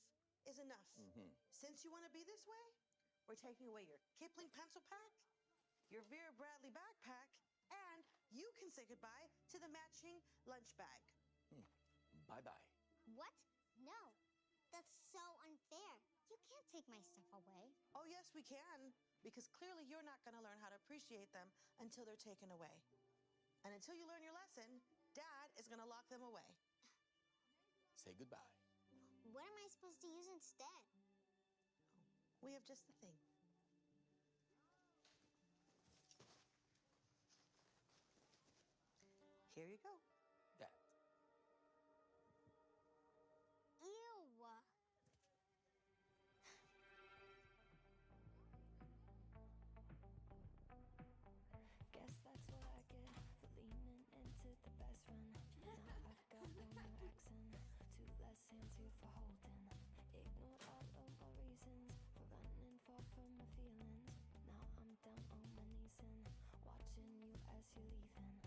[SPEAKER 1] is enough. Since you want to be this way, we're taking away your Kipling pencil pack, your Vera Bradley backpack, and you can say goodbye to the matching lunch bag.
[SPEAKER 7] Bye-bye.
[SPEAKER 18] What? No. That's so unfair. You can't take my stuff away.
[SPEAKER 1] Oh, yes, we can, because clearly you're not going to learn how to appreciate them until they're taken away. And until you learn your lesson, Dad is going to lock them away.
[SPEAKER 7] Say goodbye.
[SPEAKER 18] What am I supposed to use instead?
[SPEAKER 1] We have just the thing. Here you go.
[SPEAKER 7] That.
[SPEAKER 18] Ew.
[SPEAKER 21] Guess that's what I get for leaning into the best friend. Now I've got one more accent, two less hands here for holding. Ignored all of my reasons for running far from my feelings. Now I'm down on my knees and watching you as you're leaving.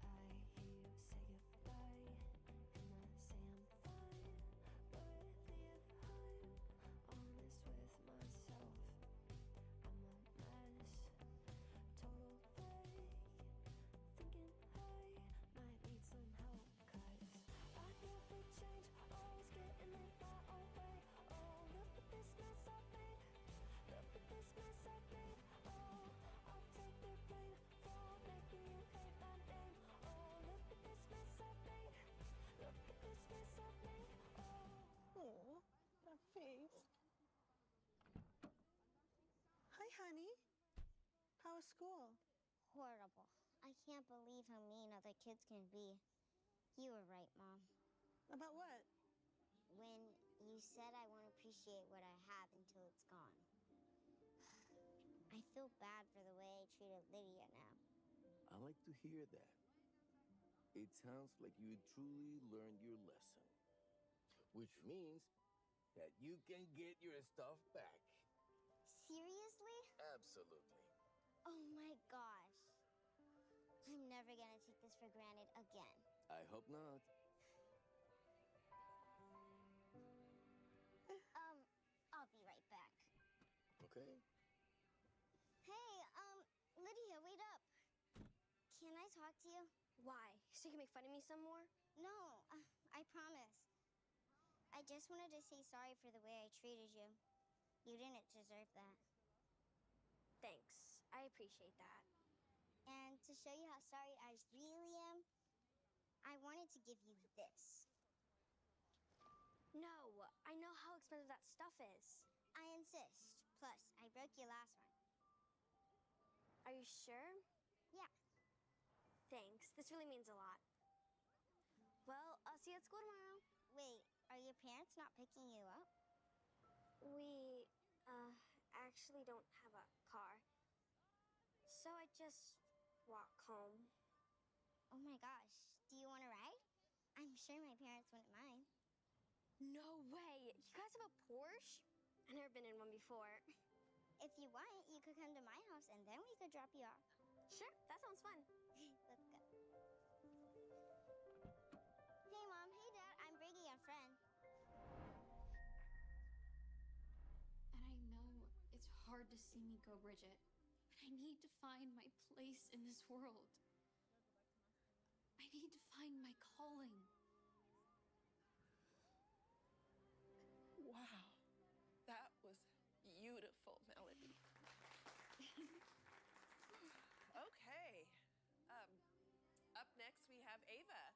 [SPEAKER 21] I hear you say goodbye, and I say I'm fine. But if I'm honest with myself, I'm a mess. Total fake, thinking hey, might need some help, 'cause I never change, always getting in my own way. Oh, look at this mess I made, look at this mess I made. Oh, I'll take the blame for making you hate my name. Oh, look at this mess I made, look at this mess I made.
[SPEAKER 1] Oh, that face. Hi, honey. How was school?
[SPEAKER 18] Horrible. I can't believe how mean other kids can be. You were right, Mom.
[SPEAKER 1] About what?
[SPEAKER 18] When you said I won't appreciate what I have until it's gone. I feel bad for the way I treated Lydia now.
[SPEAKER 7] I like to hear that. It sounds like you truly learned your lesson, which means that you can get your stuff back.
[SPEAKER 18] Seriously?
[SPEAKER 7] Absolutely.
[SPEAKER 18] Oh my gosh. I'm never gonna take this for granted again.
[SPEAKER 7] I hope not.
[SPEAKER 18] I'll be right back.
[SPEAKER 7] Okay.
[SPEAKER 18] Hey, Lydia, wait up. Can I talk to you?
[SPEAKER 9] Why? So you can make fun of me some more?
[SPEAKER 18] No, I promise. I just wanted to say sorry for the way I treated you. You didn't deserve that.
[SPEAKER 9] Thanks. I appreciate that.
[SPEAKER 18] And to show you how sorry I really am, I wanted to give you this.
[SPEAKER 9] No, I know how expensive that stuff is.
[SPEAKER 18] I insist. Plus, I broke your last one.
[SPEAKER 9] Are you sure?
[SPEAKER 18] Yeah.
[SPEAKER 9] Thanks. This really means a lot. Well, I'll see you at school tomorrow.
[SPEAKER 18] Wait, are your parents not picking you up?
[SPEAKER 9] We, actually don't have a car. So I just walk home.
[SPEAKER 18] Oh my gosh, do you want to ride? I'm sure my parents wouldn't mind.
[SPEAKER 9] No way! You guys have a Porsche? I've never been in one before.
[SPEAKER 18] If you want, you could come to my house and then we could drop you off.
[SPEAKER 9] Sure, that sounds fun.
[SPEAKER 18] Let's go. Hey, Mom. Hey, Dad. I'm Briggy, your friend.
[SPEAKER 6] And I know it's hard to see me go, Bridget, but I need to find my place in this world. I need to find my calling.
[SPEAKER 10] Wow, that was beautiful, Melody. Okay. Up next, we have Ava.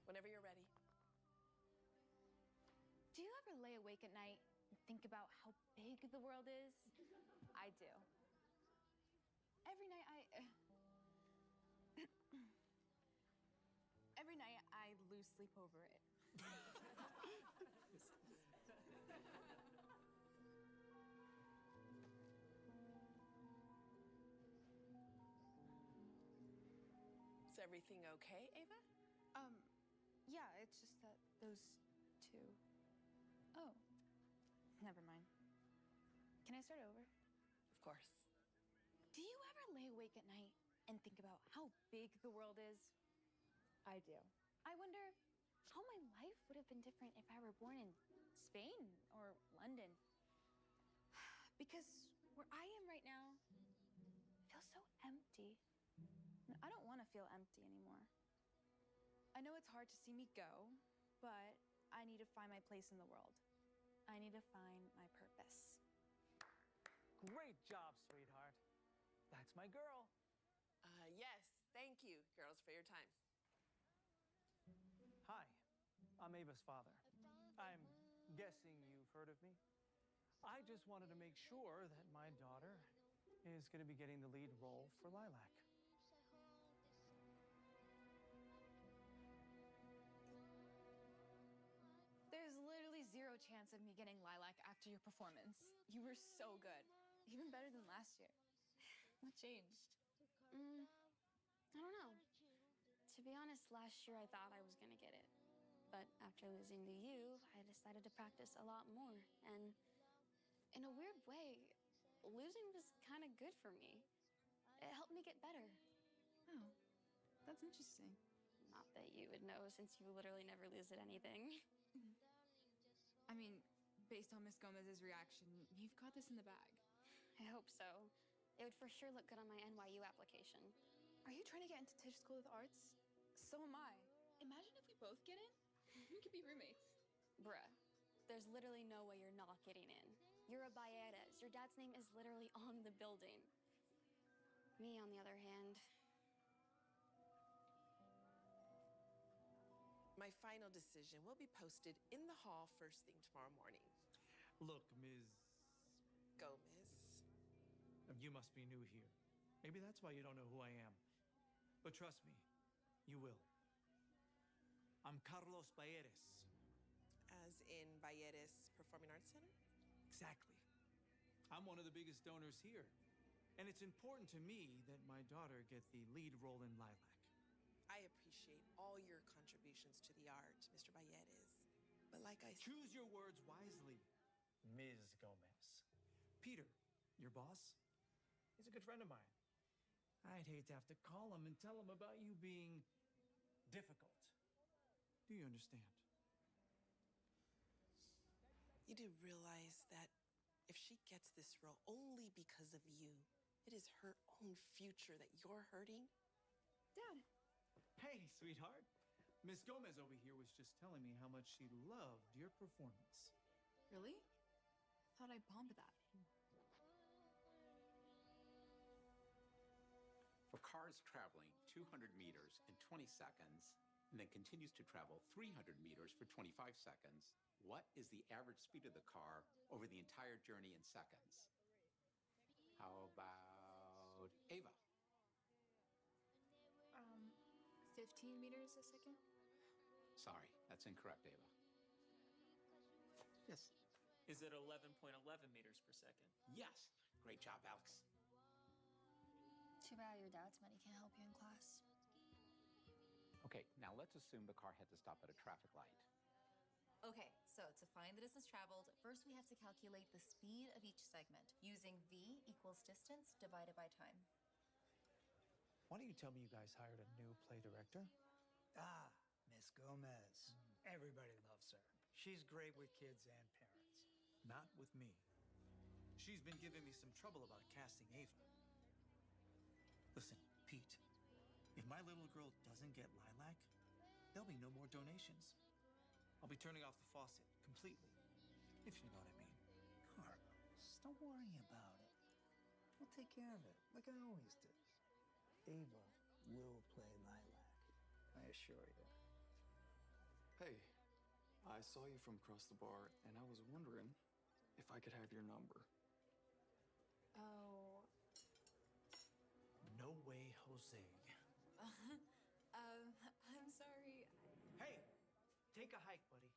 [SPEAKER 10] Whenever you're ready.
[SPEAKER 6] Do you ever lay awake at night and think about how big the world is? I do. Every night I lose sleep over it.
[SPEAKER 10] Is everything okay, Ava?
[SPEAKER 6] Yeah, it's just that those two. Oh, never mind. Can I start over?
[SPEAKER 10] Of course.
[SPEAKER 6] Do you ever lay awake at night and think about how big the world is? I do. I wonder how my life would have been different if I were born in Spain or London. Because where I am right now feels so empty. And I don't want to feel empty anymore. I know it's hard to see me go, but I need to find my place in the world. I need to find my purpose.
[SPEAKER 4] Great job, sweetheart. That's my girl.
[SPEAKER 10] Yes, thank you, girls, for your time.
[SPEAKER 4] Hi, I'm Ava's father. I'm guessing you've heard of me. I just wanted to make sure that my daughter is going to be getting the lead role for Lilac.
[SPEAKER 6] There's literally zero chance of me getting Lilac after your performance. You were so good. Even better than last year. What changed?
[SPEAKER 3] I don't know. To be honest, last year I thought I was gonna get it. But after losing to you, I decided to practice a lot more. And in a weird way, losing was kind of good for me. It helped me get better.
[SPEAKER 6] Oh, that's interesting.
[SPEAKER 3] Not that you would know since you literally never lose at anything.
[SPEAKER 6] I mean, based on Miss Gomez's reaction, you've got this in the bag.
[SPEAKER 3] I hope so. It would for sure look good on my NYU application.
[SPEAKER 6] Are you trying to get into Tisch School of Arts? So am I. Imagine if we both get in. We could be roommates.
[SPEAKER 3] Bruh, there's literally no way you're not getting in. You're a Bayeres. Your dad's name is literally on the building. Me, on the other hand.
[SPEAKER 10] My final decision will be posted in the hall first thing tomorrow morning.
[SPEAKER 4] Look, Ms.
[SPEAKER 10] Gomez.
[SPEAKER 4] You must be new here. Maybe that's why you don't know who I am. But trust me, you will. I'm Carlos Bayeres.
[SPEAKER 10] As in Valleres Performing Arts Center?
[SPEAKER 4] Exactly. I'm one of the biggest donors here. And it's important to me that my daughter get the lead role in Lilac.
[SPEAKER 10] I appreciate all your contributions to the art, Mr. Valleres. But like I said...
[SPEAKER 4] Choose your words wisely, Ms. Gomez. Peter, your boss, he's a good friend of mine. I'd hate to have to call him and tell him about you being difficult. Do you understand?
[SPEAKER 10] You do realize that if she gets this role only because of you, it is her own future that you're hurting?
[SPEAKER 6] Dad.
[SPEAKER 4] Hey, sweetheart. Miss Gomez over here was just telling me how much she loved your performance.
[SPEAKER 6] Really? Thought I bombed that.
[SPEAKER 15] For cars traveling 200 meters in 20 seconds and then continues to travel 300 meters for 25 seconds, what is the average speed of the car over the entire journey in seconds? How about Ava?
[SPEAKER 6] 15 meters a second?
[SPEAKER 15] Sorry, that's incorrect, Ava. Yes.
[SPEAKER 22] Is it 11.11 meters per second?
[SPEAKER 15] Yes. Great job, Alex.
[SPEAKER 23] Too bad your dad's money can't help you in class.
[SPEAKER 15] Okay, now let's assume the car had to stop at a traffic light.
[SPEAKER 23] Okay, so to find the distance traveled, first we have to calculate the speed of each segment using V equals distance divided by time.
[SPEAKER 4] Why don't you tell me you guys hired a new play director?
[SPEAKER 13] Ah, Miss Gomez. Everybody loves her. She's great with kids and parents.
[SPEAKER 4] Not with me. She's been giving me some trouble about casting Ava. Listen, Pete, if my little girl doesn't get Lilac, there'll be no more donations. I'll be turning off the faucet completely, if you know what I mean.
[SPEAKER 13] Carlos, don't worry about it. We'll take care of it, like I always do. Ava will play Lilac, I assure you.
[SPEAKER 24] Hey, I saw you from across the bar, and I was wondering if I could have your number.
[SPEAKER 6] Oh.
[SPEAKER 4] No way, Jose.
[SPEAKER 6] I'm sorry.
[SPEAKER 4] Hey, take a hike, buddy.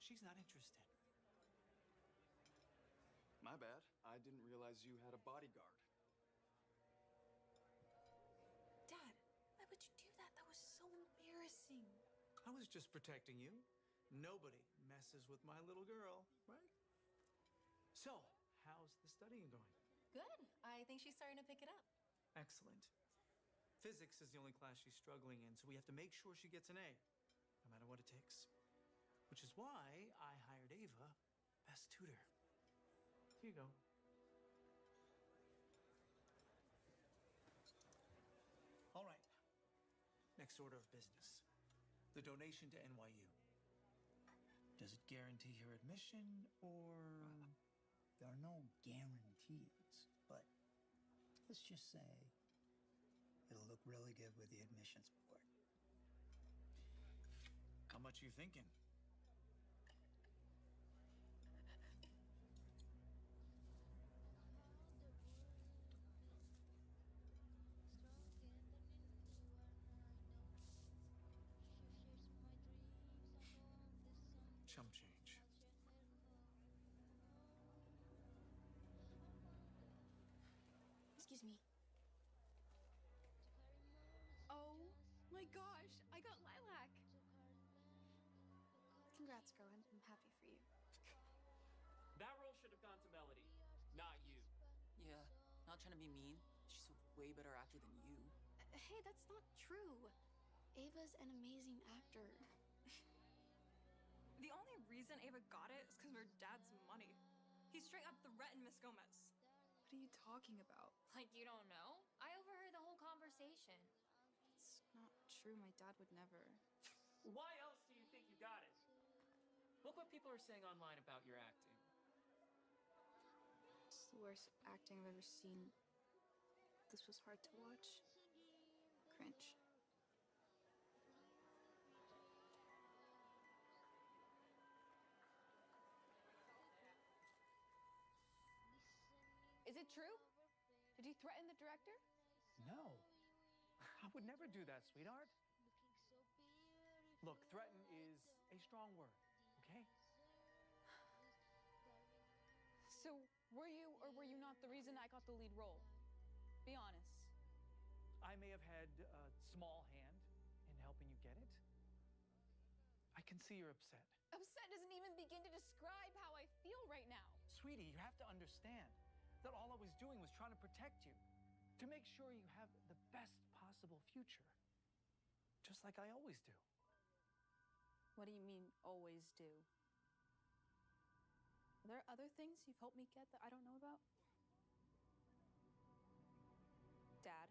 [SPEAKER 4] She's not interested.
[SPEAKER 24] My bad. I didn't realize you had a bodyguard.
[SPEAKER 6] Dad, why would you do that? That was so embarrassing.
[SPEAKER 4] I was just protecting you. Nobody messes with my little girl, right? So, how's the studying going?
[SPEAKER 23] Good. I think she's starting to pick it up.
[SPEAKER 4] Excellent. Physics is the only class she's struggling in, so we have to make sure she gets an A, no matter what it takes. Which is why I hired Ava, best tutor. Here you go. All right. Next order of business. The donation to NYU. Does it guarantee her admission, or...
[SPEAKER 13] There are no guarantees, but let's just say it'll look really good with the admissions board.
[SPEAKER 4] How much are you thinking? Chump change.
[SPEAKER 6] Excuse me. Oh my gosh, I got Lilac. Congrats, girl. I'm happy for you.
[SPEAKER 22] That role should have gone to Melody, not you.
[SPEAKER 25] Yeah, not trying to be mean. She's a way better actor than you.
[SPEAKER 6] Hey, that's not true. Ava's an amazing actor.
[SPEAKER 26] The only reason Ava got it is because of her dad's money. He straight up threatened Miss Gomez.
[SPEAKER 6] What are you talking about?
[SPEAKER 3] Like, you don't know? I overheard the whole conversation.
[SPEAKER 6] It's not true. My dad would never.
[SPEAKER 22] Why else do you think you got it? Look what people are saying online about your acting.
[SPEAKER 6] It's the worst acting I've ever seen. This was hard to watch. Cringe. Is it true? Did you threaten the director?
[SPEAKER 2] No. I would never do that, sweetheart. Look, threaten is a strong word, okay?
[SPEAKER 6] So, were you or were you not the reason I got the lead role? Be honest.
[SPEAKER 2] I may have had a small hand in helping you get it. I can see you're upset.
[SPEAKER 6] Upset doesn't even begin to describe how I feel right now.
[SPEAKER 2] Sweetie, you have to understand that all I was doing was trying to protect you, to make sure you have the best possible future. Just like I always do.
[SPEAKER 6] What do you mean, always do? Are there other things you've helped me get that I don't know about? Dad.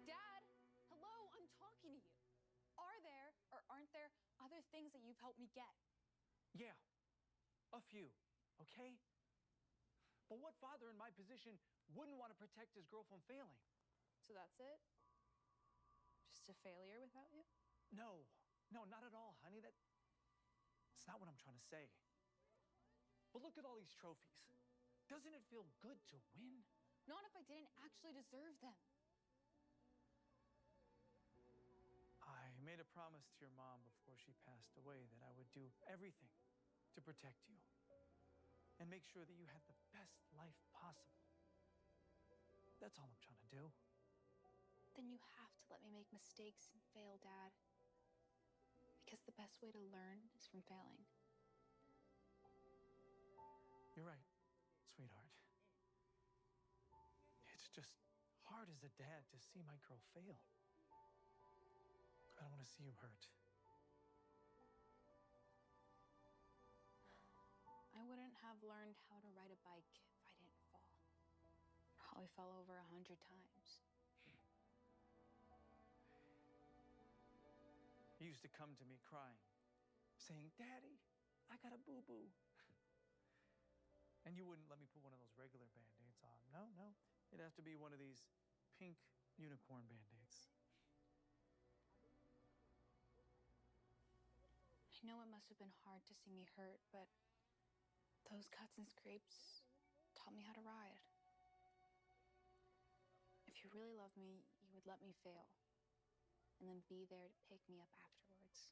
[SPEAKER 6] Dad, hello, I'm talking to you. Are there or aren't there other things that you've helped me get?
[SPEAKER 2] Yeah, a few, okay? But what father in my position wouldn't want to protect his girl from failing?
[SPEAKER 6] So that's it? Just a failure without you?
[SPEAKER 2] No, not at all, honey. That's not what I'm trying to say. But look at all these trophies. Doesn't it feel good to win?
[SPEAKER 6] Not if I didn't actually deserve them.
[SPEAKER 2] I made a promise to your mom before she passed away that I would do everything to protect you and make sure that you had the best life possible. That's all I'm trying to do.
[SPEAKER 6] Then you have to let me make mistakes and fail, Dad. Because the best way to learn is from failing.
[SPEAKER 2] You're right, sweetheart. It's just hard as a dad to see my girl fail. I don't want to see you hurt.
[SPEAKER 6] I wouldn't have learned how to ride a bike if I didn't fall. Probably fell over 100 times.
[SPEAKER 2] You used to come to me crying, saying, "Daddy, I got a boo-boo." And you wouldn't let me put one of those regular Band-Aids on. No. It has to be one of these pink unicorn Band-Aids.
[SPEAKER 6] I know it must have been hard to see me hurt, but those cuts and scrapes taught me how to ride. If you really loved me, you would let me fail, and then be there to pick me up afterwards.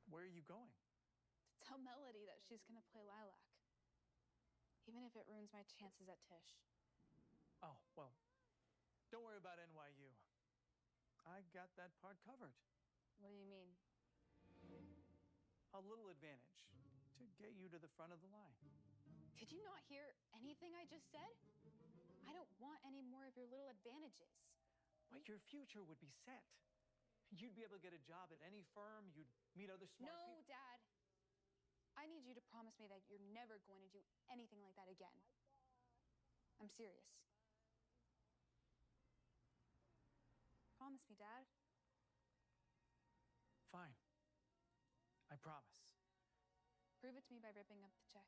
[SPEAKER 2] Where are you going?
[SPEAKER 6] To tell Melody that she's gonna play Lilac. Even if it ruins my chances at Tisch.
[SPEAKER 2] Oh, well, don't worry about NYU. I got that part covered.
[SPEAKER 6] What do you mean?
[SPEAKER 2] A little advantage to get you to the front of the line.
[SPEAKER 6] Did you not hear anything I just said? I don't want any more of your little advantages.
[SPEAKER 2] But your future would be set. You'd be able to get a job at any firm. You'd meet other smart people.
[SPEAKER 6] No, Dad. I need you to promise me that you're never going to do anything like that again. I'm serious. Promise me, Dad.
[SPEAKER 2] Fine. I promise.
[SPEAKER 6] Prove it to me by ripping up the check.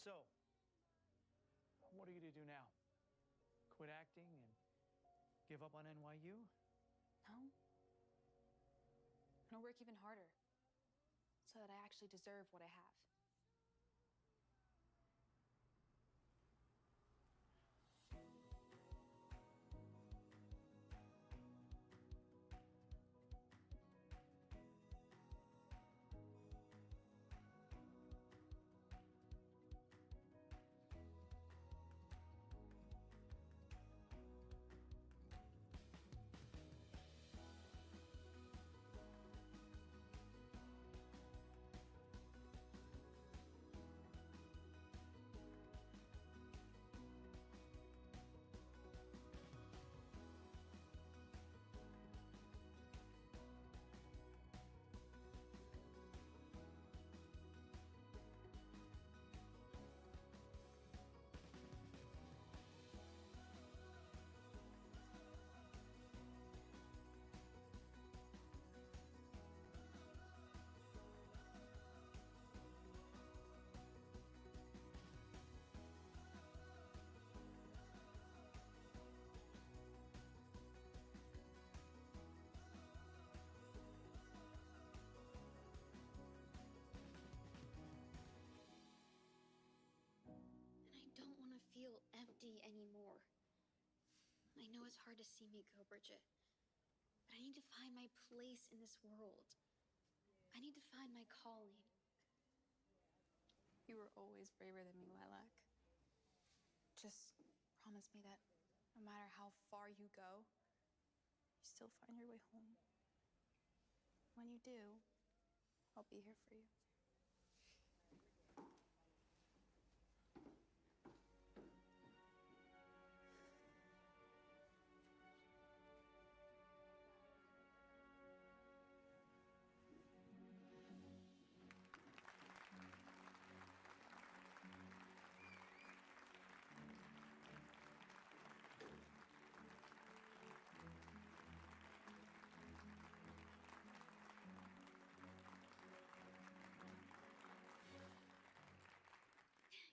[SPEAKER 2] So, what are you to do now? Quit acting and give up on NYU?
[SPEAKER 6] No. I'm gonna work even harder so that I actually deserve what I have.
[SPEAKER 9] And I don't want to feel empty anymore. I know it's hard to see me go, Bridget, but I need to find my place in this world. I need to find my calling.
[SPEAKER 6] You were always braver than me, Lilac. Just promise me that no matter how far you go, you still find your way home. When you do, I'll be here for you.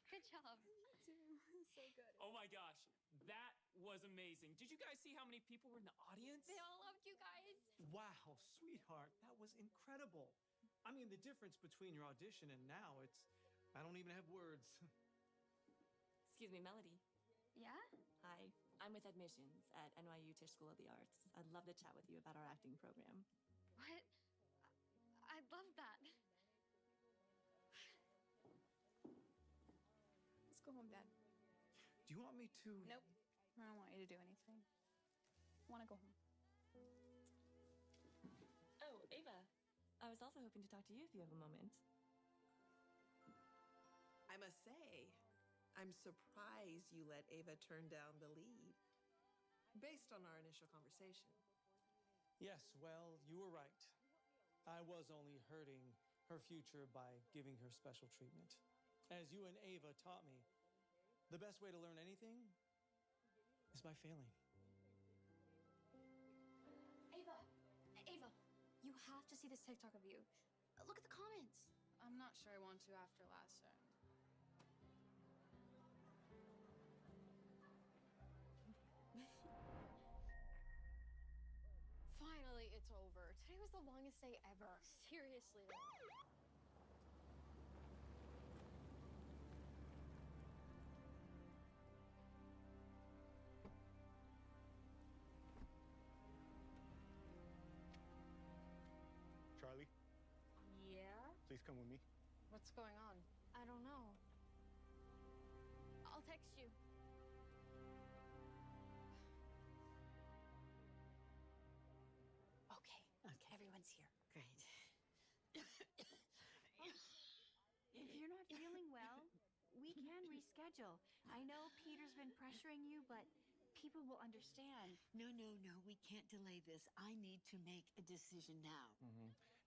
[SPEAKER 9] Good job.
[SPEAKER 6] So good.
[SPEAKER 22] Oh my gosh, that was amazing. Did you guys see how many people were in the audience?
[SPEAKER 9] They all loved you guys.
[SPEAKER 4] Wow, sweetheart, that was incredible. I mean, the difference between your audition and now, I don't even have words.
[SPEAKER 5] Excuse me, Melody.
[SPEAKER 9] Yeah?
[SPEAKER 5] Hi, I'm with admissions at NYU Tisch School of the Arts. I'd love to chat with you about our acting program.
[SPEAKER 9] What? I love that.
[SPEAKER 6] Let's go home, Dad.
[SPEAKER 4] Do you want me to?
[SPEAKER 6] Nope. I don't want you to do anything. I want to go home.
[SPEAKER 5] Oh, Ava. I was also hoping to talk to you if you have a moment.
[SPEAKER 10] I must say, I'm surprised you let Ava turn down the lead, based on our initial conversation.
[SPEAKER 2] Yes, well, you were right. I was only hurting her future by giving her special treatment. As you and Ava taught me, the best way to learn anything is by failing.
[SPEAKER 9] Ava! Ava! You have to see this TikTok of you. Look at the comments.
[SPEAKER 6] I'm not sure I want to after last time.
[SPEAKER 9] Finally, it's over. Today was the longest day ever. Seriously.
[SPEAKER 8] Charlie,
[SPEAKER 9] Yeah?
[SPEAKER 8] please come with me.
[SPEAKER 9] What's going on? I don't know. I'll text you.
[SPEAKER 11] Okay, everyone's here. Great. If you're not feeling well, we can reschedule. I know Peter's been pressuring you, but people will understand.
[SPEAKER 12] No, we can't delay this. I need to make a decision now.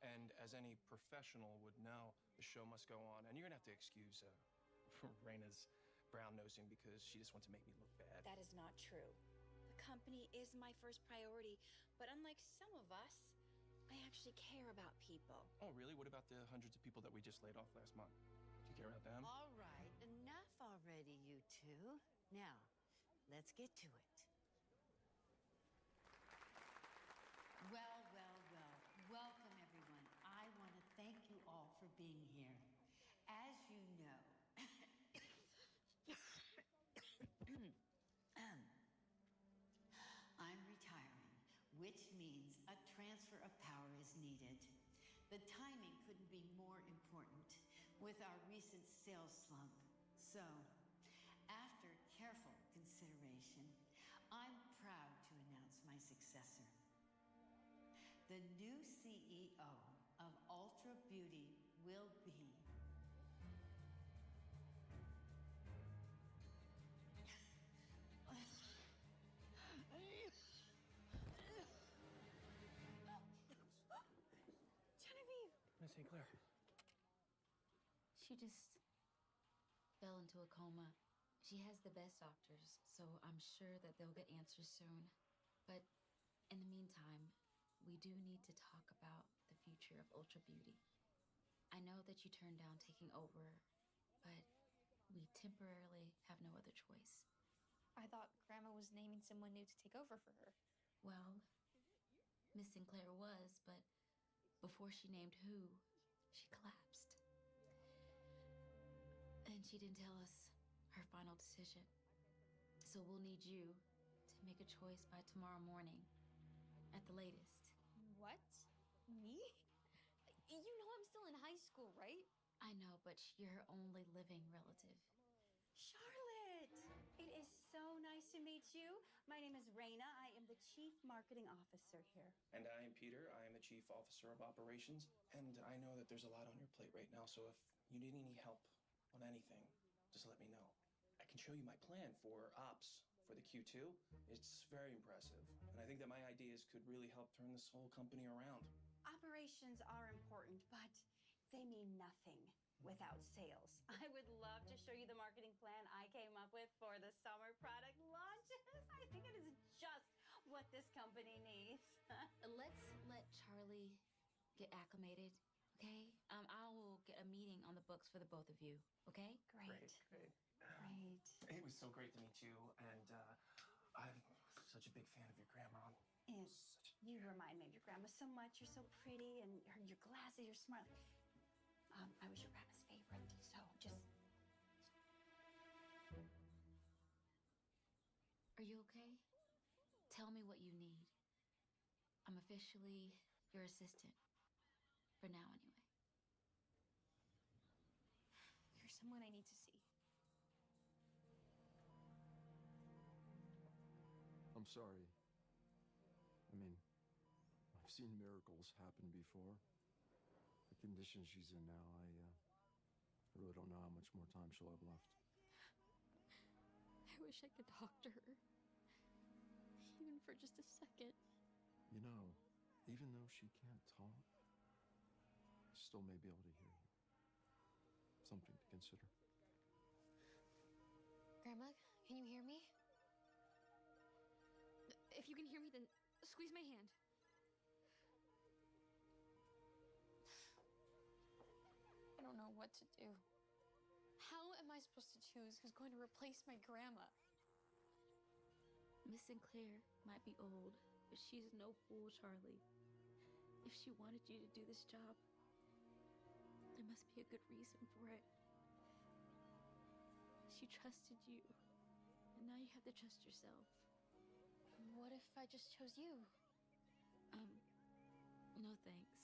[SPEAKER 24] And as any professional would know, the show must go on. And you're gonna have to excuse Raina's brown nosing because she just wants to make me look bad.
[SPEAKER 11] That is not true. The company is my first priority, but unlike some of us, I actually care about people.
[SPEAKER 24] Oh, really? What about the hundreds of people that we just laid off last month? Do you care about them?
[SPEAKER 12] All right, enough already, you two. Now, let's get to it. Well, well, well. Welcome, everyone. I want to thank you all for being here. As you know, I'm retiring, which means a transfer of power is needed. The timing couldn't be more important with our recent sales slump. So, after careful consideration, I'm proud to announce my successor. The new CEO of Ultra Beauty will be
[SPEAKER 6] Genevieve!
[SPEAKER 2] Miss St. Clair.
[SPEAKER 8] She just fell into a coma. She has the best doctors, so I'm sure that they'll get answers soon. But in the meantime, we do need to talk about the future of Ultra Beauty. I know that you turned down taking over, but we temporarily have no other choice.
[SPEAKER 6] I thought Grandma was naming someone new to take over for her.
[SPEAKER 8] Well, Miss Sinclair was, but before she named who, she collapsed. And she didn't tell us her final decision. So we'll need you to make a choice by tomorrow morning, at the latest.
[SPEAKER 6] What? Me? You know I'm still in high school, right?
[SPEAKER 8] I know, but you're her only living relative.
[SPEAKER 11] Charlotte! It is so nice to meet you. My name is Raina. I am the Chief Marketing Officer here.
[SPEAKER 24] And I am Peter. I am the Chief Officer of Operations. And I know that there's a lot on your plate right now, so if you need any help on anything, just let me know. I can show you my plan for ops for the Q2. It's very impressive. And I think that my ideas could really help turn this whole company around.
[SPEAKER 11] Operations are important, but they mean nothing without sales. I would love to show you the marketing plan I came up with for the summer product launches. I think it is just what this company needs.
[SPEAKER 8] Let's let Charlie get acclimated, okay? I will get a meeting on the books for the both of you, okay?
[SPEAKER 11] Great.
[SPEAKER 24] Great.
[SPEAKER 11] Great.
[SPEAKER 24] It was so great to meet you, and I'm such a big fan of your grandma.
[SPEAKER 11] And you remind me of your grandma so much. You're so pretty, and your glasses, you're smart. I was your grandma's favorite, so just...
[SPEAKER 8] Are you okay? Tell me what you need. I'm officially your assistant. For now, anyway.
[SPEAKER 6] You're someone I need to see.
[SPEAKER 14] I'm sorry. I mean, I've seen miracles happen before. The condition she's in now, I really don't know how much more time she'll have left.
[SPEAKER 6] I wish I could talk to her. Even for just a second.
[SPEAKER 14] You know, even though she can't talk, she still may be able to hear you. Something to consider.
[SPEAKER 6] Grandma, can you hear me? If you can hear me, then squeeze my hand. I don't know what to do. How am I supposed to choose who's going to replace my grandma?
[SPEAKER 8] Miss Sinclair might be old, but she's no fool, Charlie. If she wanted you to do this job, there must be a good reason for it. She trusted you, and now you have to trust yourself.
[SPEAKER 6] What if I just chose you?
[SPEAKER 8] No thanks.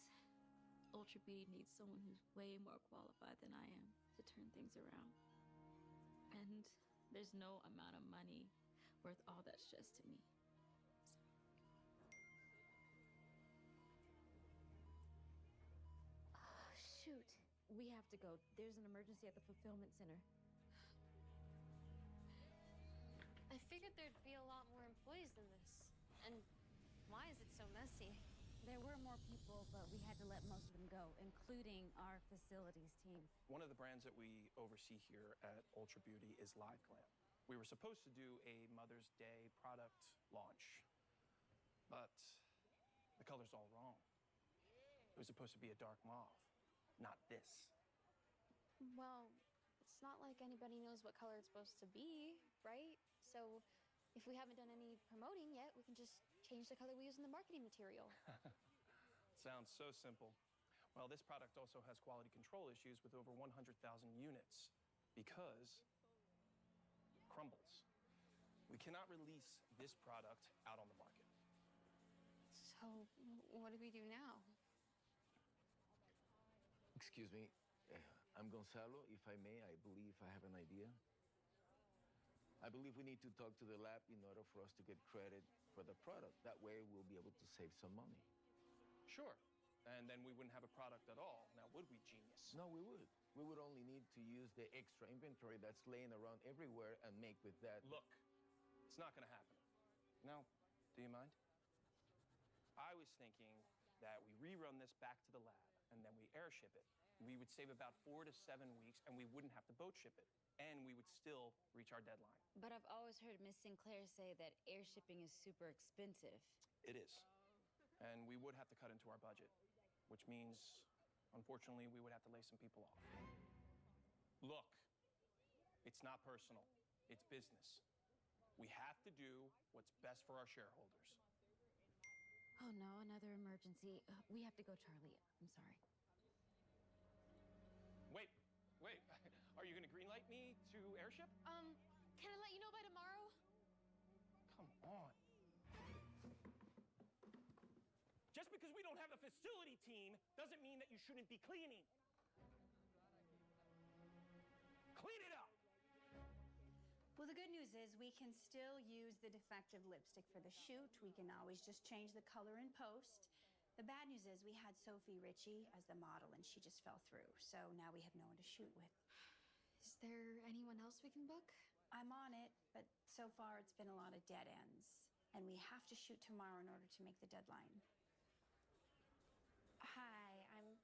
[SPEAKER 8] Ultra Beauty needs someone who's way more qualified than I am to turn things around. And there's no amount of money worth all that stress to me. Oh, shoot. We have to go. There's an emergency at the fulfillment center.
[SPEAKER 6] I figured there'd be a lot more employees than this. And why is it so messy?
[SPEAKER 11] There were more people, but we had to let most of them go, including our facilities team.
[SPEAKER 24] One of the brands that we oversee here at Ultra Beauty is Live Glam. We were supposed to do a Mother's Day product launch, but the color's all wrong. It was supposed to be a dark mauve, not this.
[SPEAKER 6] Well, it's not like anybody knows what color it's supposed to be, right? So if we haven't done any promoting yet, we can just change the color we use in the marketing material.
[SPEAKER 24] Sounds so simple. Well, this product also has quality control issues with over 100,000 units because crumbles. We cannot release this product out on the market.
[SPEAKER 6] So what do we do now?
[SPEAKER 7] Excuse me, I'm Gonzalo. If I may, I believe I have an idea. I believe we need to talk to the lab in order for us to get credit for the product. That way, we'll be able to save some money.
[SPEAKER 24] Sure. And then we wouldn't have a product at all. Now, would we, genius?
[SPEAKER 7] No, we would. We would only need to use the extra inventory that's laying around everywhere and make with that.
[SPEAKER 24] Look, it's not going to happen. Now, do you mind? I was thinking that we rerun this back to the lab and then we airship it. We would save about 4 to 7 weeks and we wouldn't have to boat ship it. And we would still reach our deadline.
[SPEAKER 8] But I've always heard Miss Sinclair say that air shipping is super expensive.
[SPEAKER 24] It is. And we would have to cut into our budget, which means, unfortunately, we would have to lay some people off. Look, it's not personal. It's business. We have to do what's best for our shareholders.
[SPEAKER 8] Oh no, another emergency. We have to go, Charlie. I'm sorry.
[SPEAKER 24] Wait. Are you gonna greenlight me to airship?
[SPEAKER 6] Can I let you know by tomorrow?
[SPEAKER 24] Come on. Just because we don't have a facility team doesn't mean that you shouldn't be cleaning. Clean it up!
[SPEAKER 11] Well, the good news is we can still use the defective lipstick for the shoot. We can always just change the color in post. The bad news is we had Sophie Ritchie as the model and she just fell through. So now we have no one to shoot with.
[SPEAKER 6] Is there anyone else we can book?
[SPEAKER 11] I'm on it, but so far it's been a lot of dead ends. And we have to shoot tomorrow in order to make the deadline.
[SPEAKER 1] Hi, I'm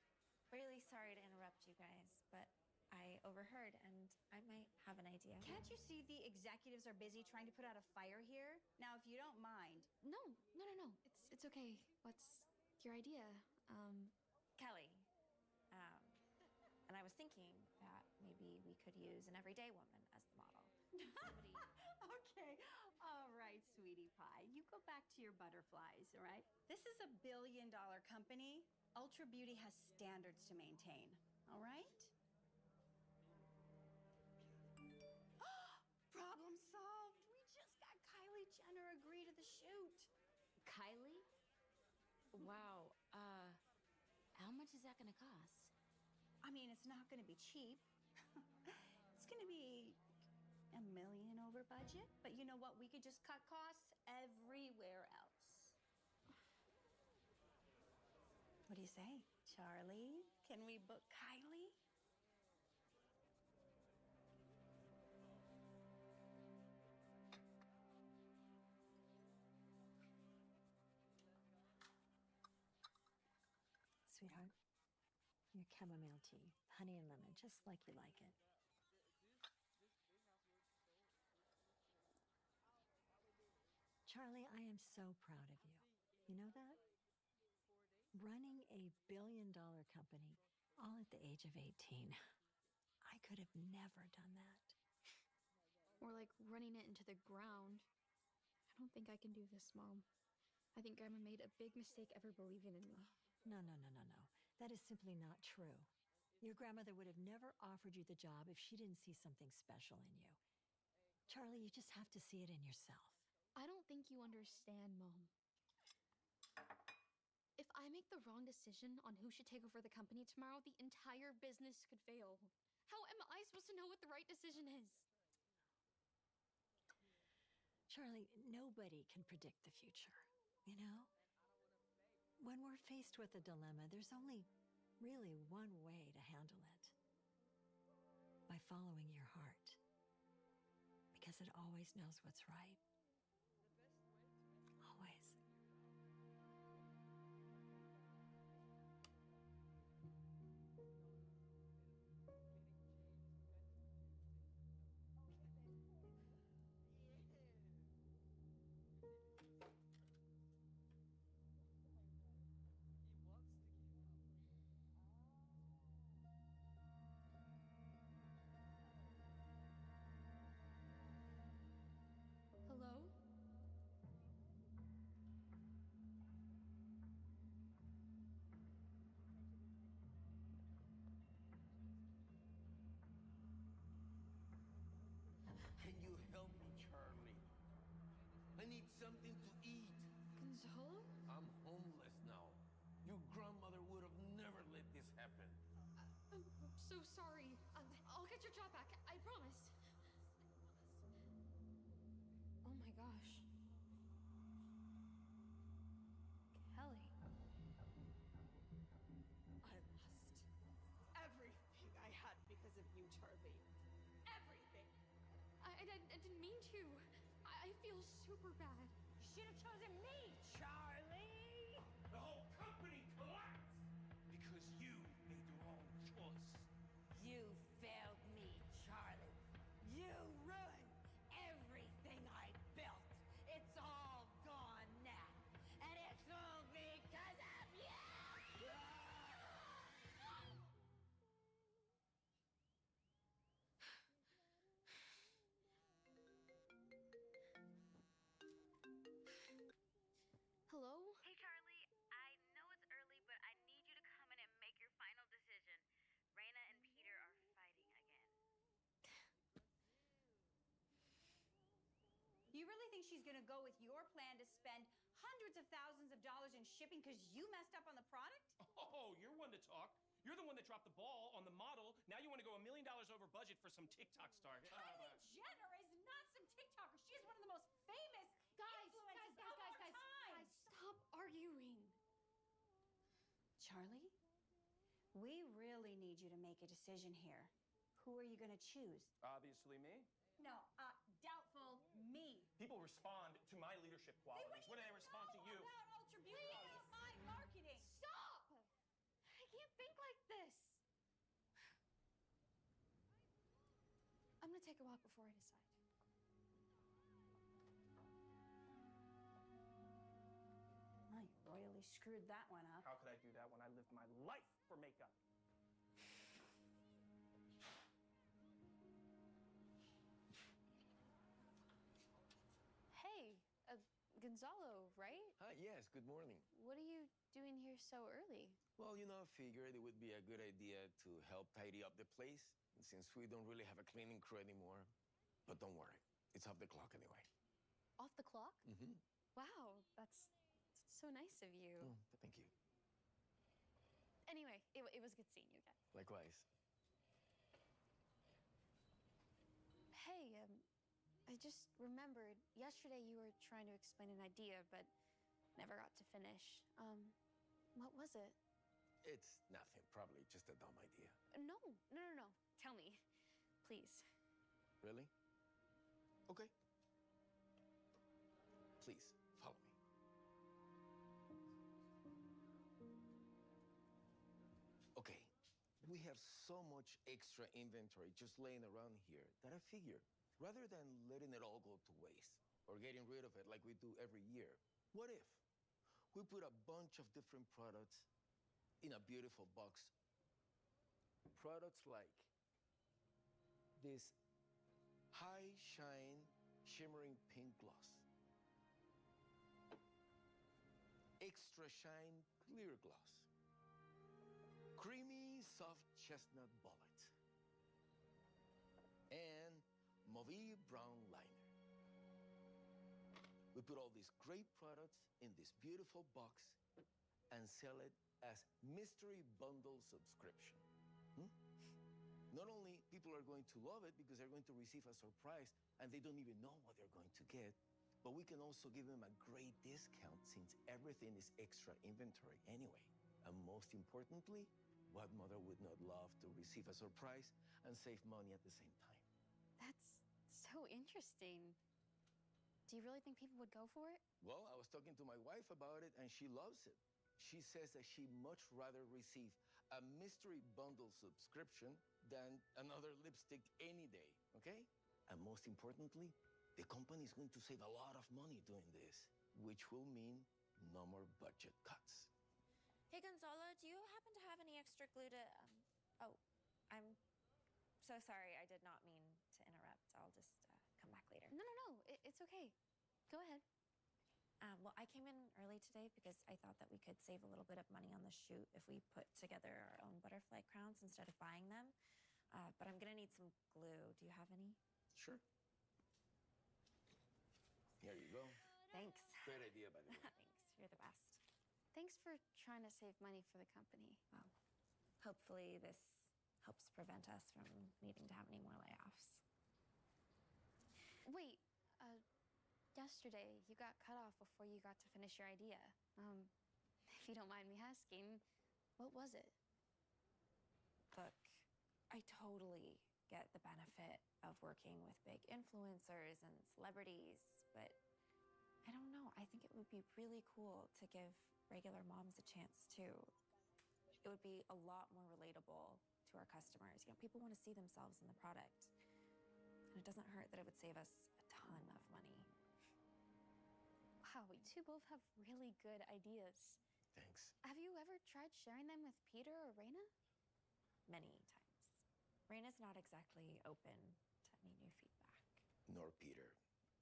[SPEAKER 1] really sorry to interrupt you guys, but I overheard and I might have an idea.
[SPEAKER 11] Can't you see the executives are busy trying to put out a fire here? Now, if you don't mind.
[SPEAKER 6] No. It's okay. What's your idea?
[SPEAKER 1] Kelly. And I was thinking that maybe we could use an everyday woman as the model.
[SPEAKER 11] Okay. All right, sweetie pie. You go back to your butterflies, all right? This is a billion-dollar company. Ultra Beauty has standards to maintain, all right? Problem solved. We just got Kylie Jenner agree to the shoot.
[SPEAKER 8] Kylie? Wow. How much is that gonna cost?
[SPEAKER 11] I mean, it's not gonna be cheap. It's gonna be $1 million over budget, but you know what? We could just cut costs everywhere else. What do you say, Charlie? Can we book Kylie?
[SPEAKER 16] Sweetheart, your chamomile tea, honey and lemon, just like you like it. Charlie, I am so proud of you. You know that? Running a billion-dollar company, all at the age of 18. I could have never done that.
[SPEAKER 6] Or like running it into the ground. I don't think I can do this, Mom. I think Grandma made a big mistake ever believing in me.
[SPEAKER 16] No. That is simply not true. Your grandmother would have never offered you the job if she didn't see something special in you. Charlie, you just have to see it in yourself.
[SPEAKER 6] I don't think you understand, Mom. If I make the wrong decision on who should take over the company tomorrow, the entire business could fail. How am I supposed to know what the right decision is?
[SPEAKER 16] Charlie, nobody can predict the future, you know? When we're faced with a dilemma, there's only really one way to handle it. By following your heart. Because it always knows what's right. Always.
[SPEAKER 7] something to eat.
[SPEAKER 6] Gonzalo?
[SPEAKER 7] I'm homeless now. Your grandmother would have never let this happen.
[SPEAKER 6] I'm so sorry. I'll get your job back. I promise. Oh my gosh. Kelly.
[SPEAKER 11] I lost everything I had because of you, Charlie. Everything.
[SPEAKER 6] I didn't mean to. I feel super bad.
[SPEAKER 11] You should have chosen me, Charlie.
[SPEAKER 7] The whole company collapsed because you made the wrong choice.
[SPEAKER 11] You failed me, Charlie. You ruined everything I built. It's all gone now. And it's all because of you!
[SPEAKER 6] Hello?
[SPEAKER 15] Hey, Charlie. I know it's early, but I need you to come in and make your final decision. Raina and Peter are fighting again.
[SPEAKER 11] You really think she's gonna go with your plan to spend hundreds of thousands of dollars in shipping because you messed up on the product?
[SPEAKER 17] Oh, you're one to talk. You're the one that dropped the ball on the model. Now you want to go $1 million over budget for some TikTok star.
[SPEAKER 11] Kylie Jenner is not some TikToker. She is one of the most famous influencers of our time.
[SPEAKER 6] Stop arguing.
[SPEAKER 11] Charlie, we really need you to make a decision here. Who are you going to choose?
[SPEAKER 17] Obviously me.
[SPEAKER 11] No, doubtful me.
[SPEAKER 17] People respond to my leadership qualities. When do they respond to you?
[SPEAKER 11] About Ultra Beauty and my marketing.
[SPEAKER 6] Stop! I can't think like this. I'm gonna take a walk before I decide.
[SPEAKER 11] Oh, you royally screwed that one up.
[SPEAKER 17] How could I do that when I lived my life for makeup?
[SPEAKER 6] Hey, Gonzalo, right?
[SPEAKER 7] Hi, yes, good morning.
[SPEAKER 6] What are you doing here so early?
[SPEAKER 7] Well, I figured it would be a good idea to help tidy up the place since we don't really have a cleaning crew anymore. But don't worry, it's off the clock anyway.
[SPEAKER 6] Off the clock?
[SPEAKER 7] Mm-hmm.
[SPEAKER 6] Wow, that's so nice of you.
[SPEAKER 7] Oh, thank you.
[SPEAKER 6] Anyway, it was good seeing you again.
[SPEAKER 7] Likewise.
[SPEAKER 6] Hey, I just remembered yesterday you were trying to explain an idea, but never got to finish. What was it?
[SPEAKER 7] It's nothing, probably just a dumb idea.
[SPEAKER 6] No. Tell me, please.
[SPEAKER 7] Really? Okay. Please, follow me. Okay, we have so much extra inventory just laying around here that I figured, rather than letting it all go to waste or getting rid of it like we do every year, what if we put a bunch of different products in a beautiful box? Products like this high shine shimmering pink gloss, extra shine clear gloss, creamy soft chestnut bullet, and mauve brown liner. We put all these great products in this beautiful box and sell it as mystery bundle subscription. Not only people are going to love it because they're going to receive a surprise and they don't even know what they're going to get, but we can also give them a great discount since everything is extra inventory anyway. And most importantly, what mother would not love to receive a surprise and save money at the same time?
[SPEAKER 6] That's so interesting. Do you really think people would go for it?
[SPEAKER 7] Well, I was talking to my wife about it and she loves it. She says that she'd much rather receive a mystery bundle subscription than another lipstick any day, okay? And most importantly, the company is going to save a lot of money doing this, which will mean no more budget cuts.
[SPEAKER 1] Hey, Gonzalo, do you happen to have any extra glue to, Oh, I'm so sorry. I did not mean to interrupt. I'll just come back later.
[SPEAKER 6] No. It's okay. Go ahead.
[SPEAKER 1] Well, I came in early today because I thought that we could save a little bit of money on the shoot if we put together our own butterfly crowns instead of buying them. But I'm gonna need some glue. Do you have any?
[SPEAKER 7] Sure. Here you go.
[SPEAKER 1] Thanks.
[SPEAKER 7] Great idea, by the way.
[SPEAKER 1] Thanks. You're the best.
[SPEAKER 6] Thanks for trying to save money for the company.
[SPEAKER 1] Well, hopefully this helps prevent us from needing to have any more layoffs.
[SPEAKER 6] Wait, yesterday you got cut off before you got to finish your idea. If you don't mind me asking, what was it?
[SPEAKER 1] Look, I totally get the benefit of working with big influencers and celebrities, but I don't know. I think it would be really cool to give regular moms a chance too. It would be a lot more relatable to our customers. You know, people want to see themselves in the product. And it doesn't hurt that it would save us a ton of money.
[SPEAKER 6] Wow, you two both have really good ideas.
[SPEAKER 7] Thanks.
[SPEAKER 6] Have you ever tried sharing them with Peter or Raina?
[SPEAKER 1] Many times. Raina's not exactly open to any new feedback.
[SPEAKER 7] Nor Peter.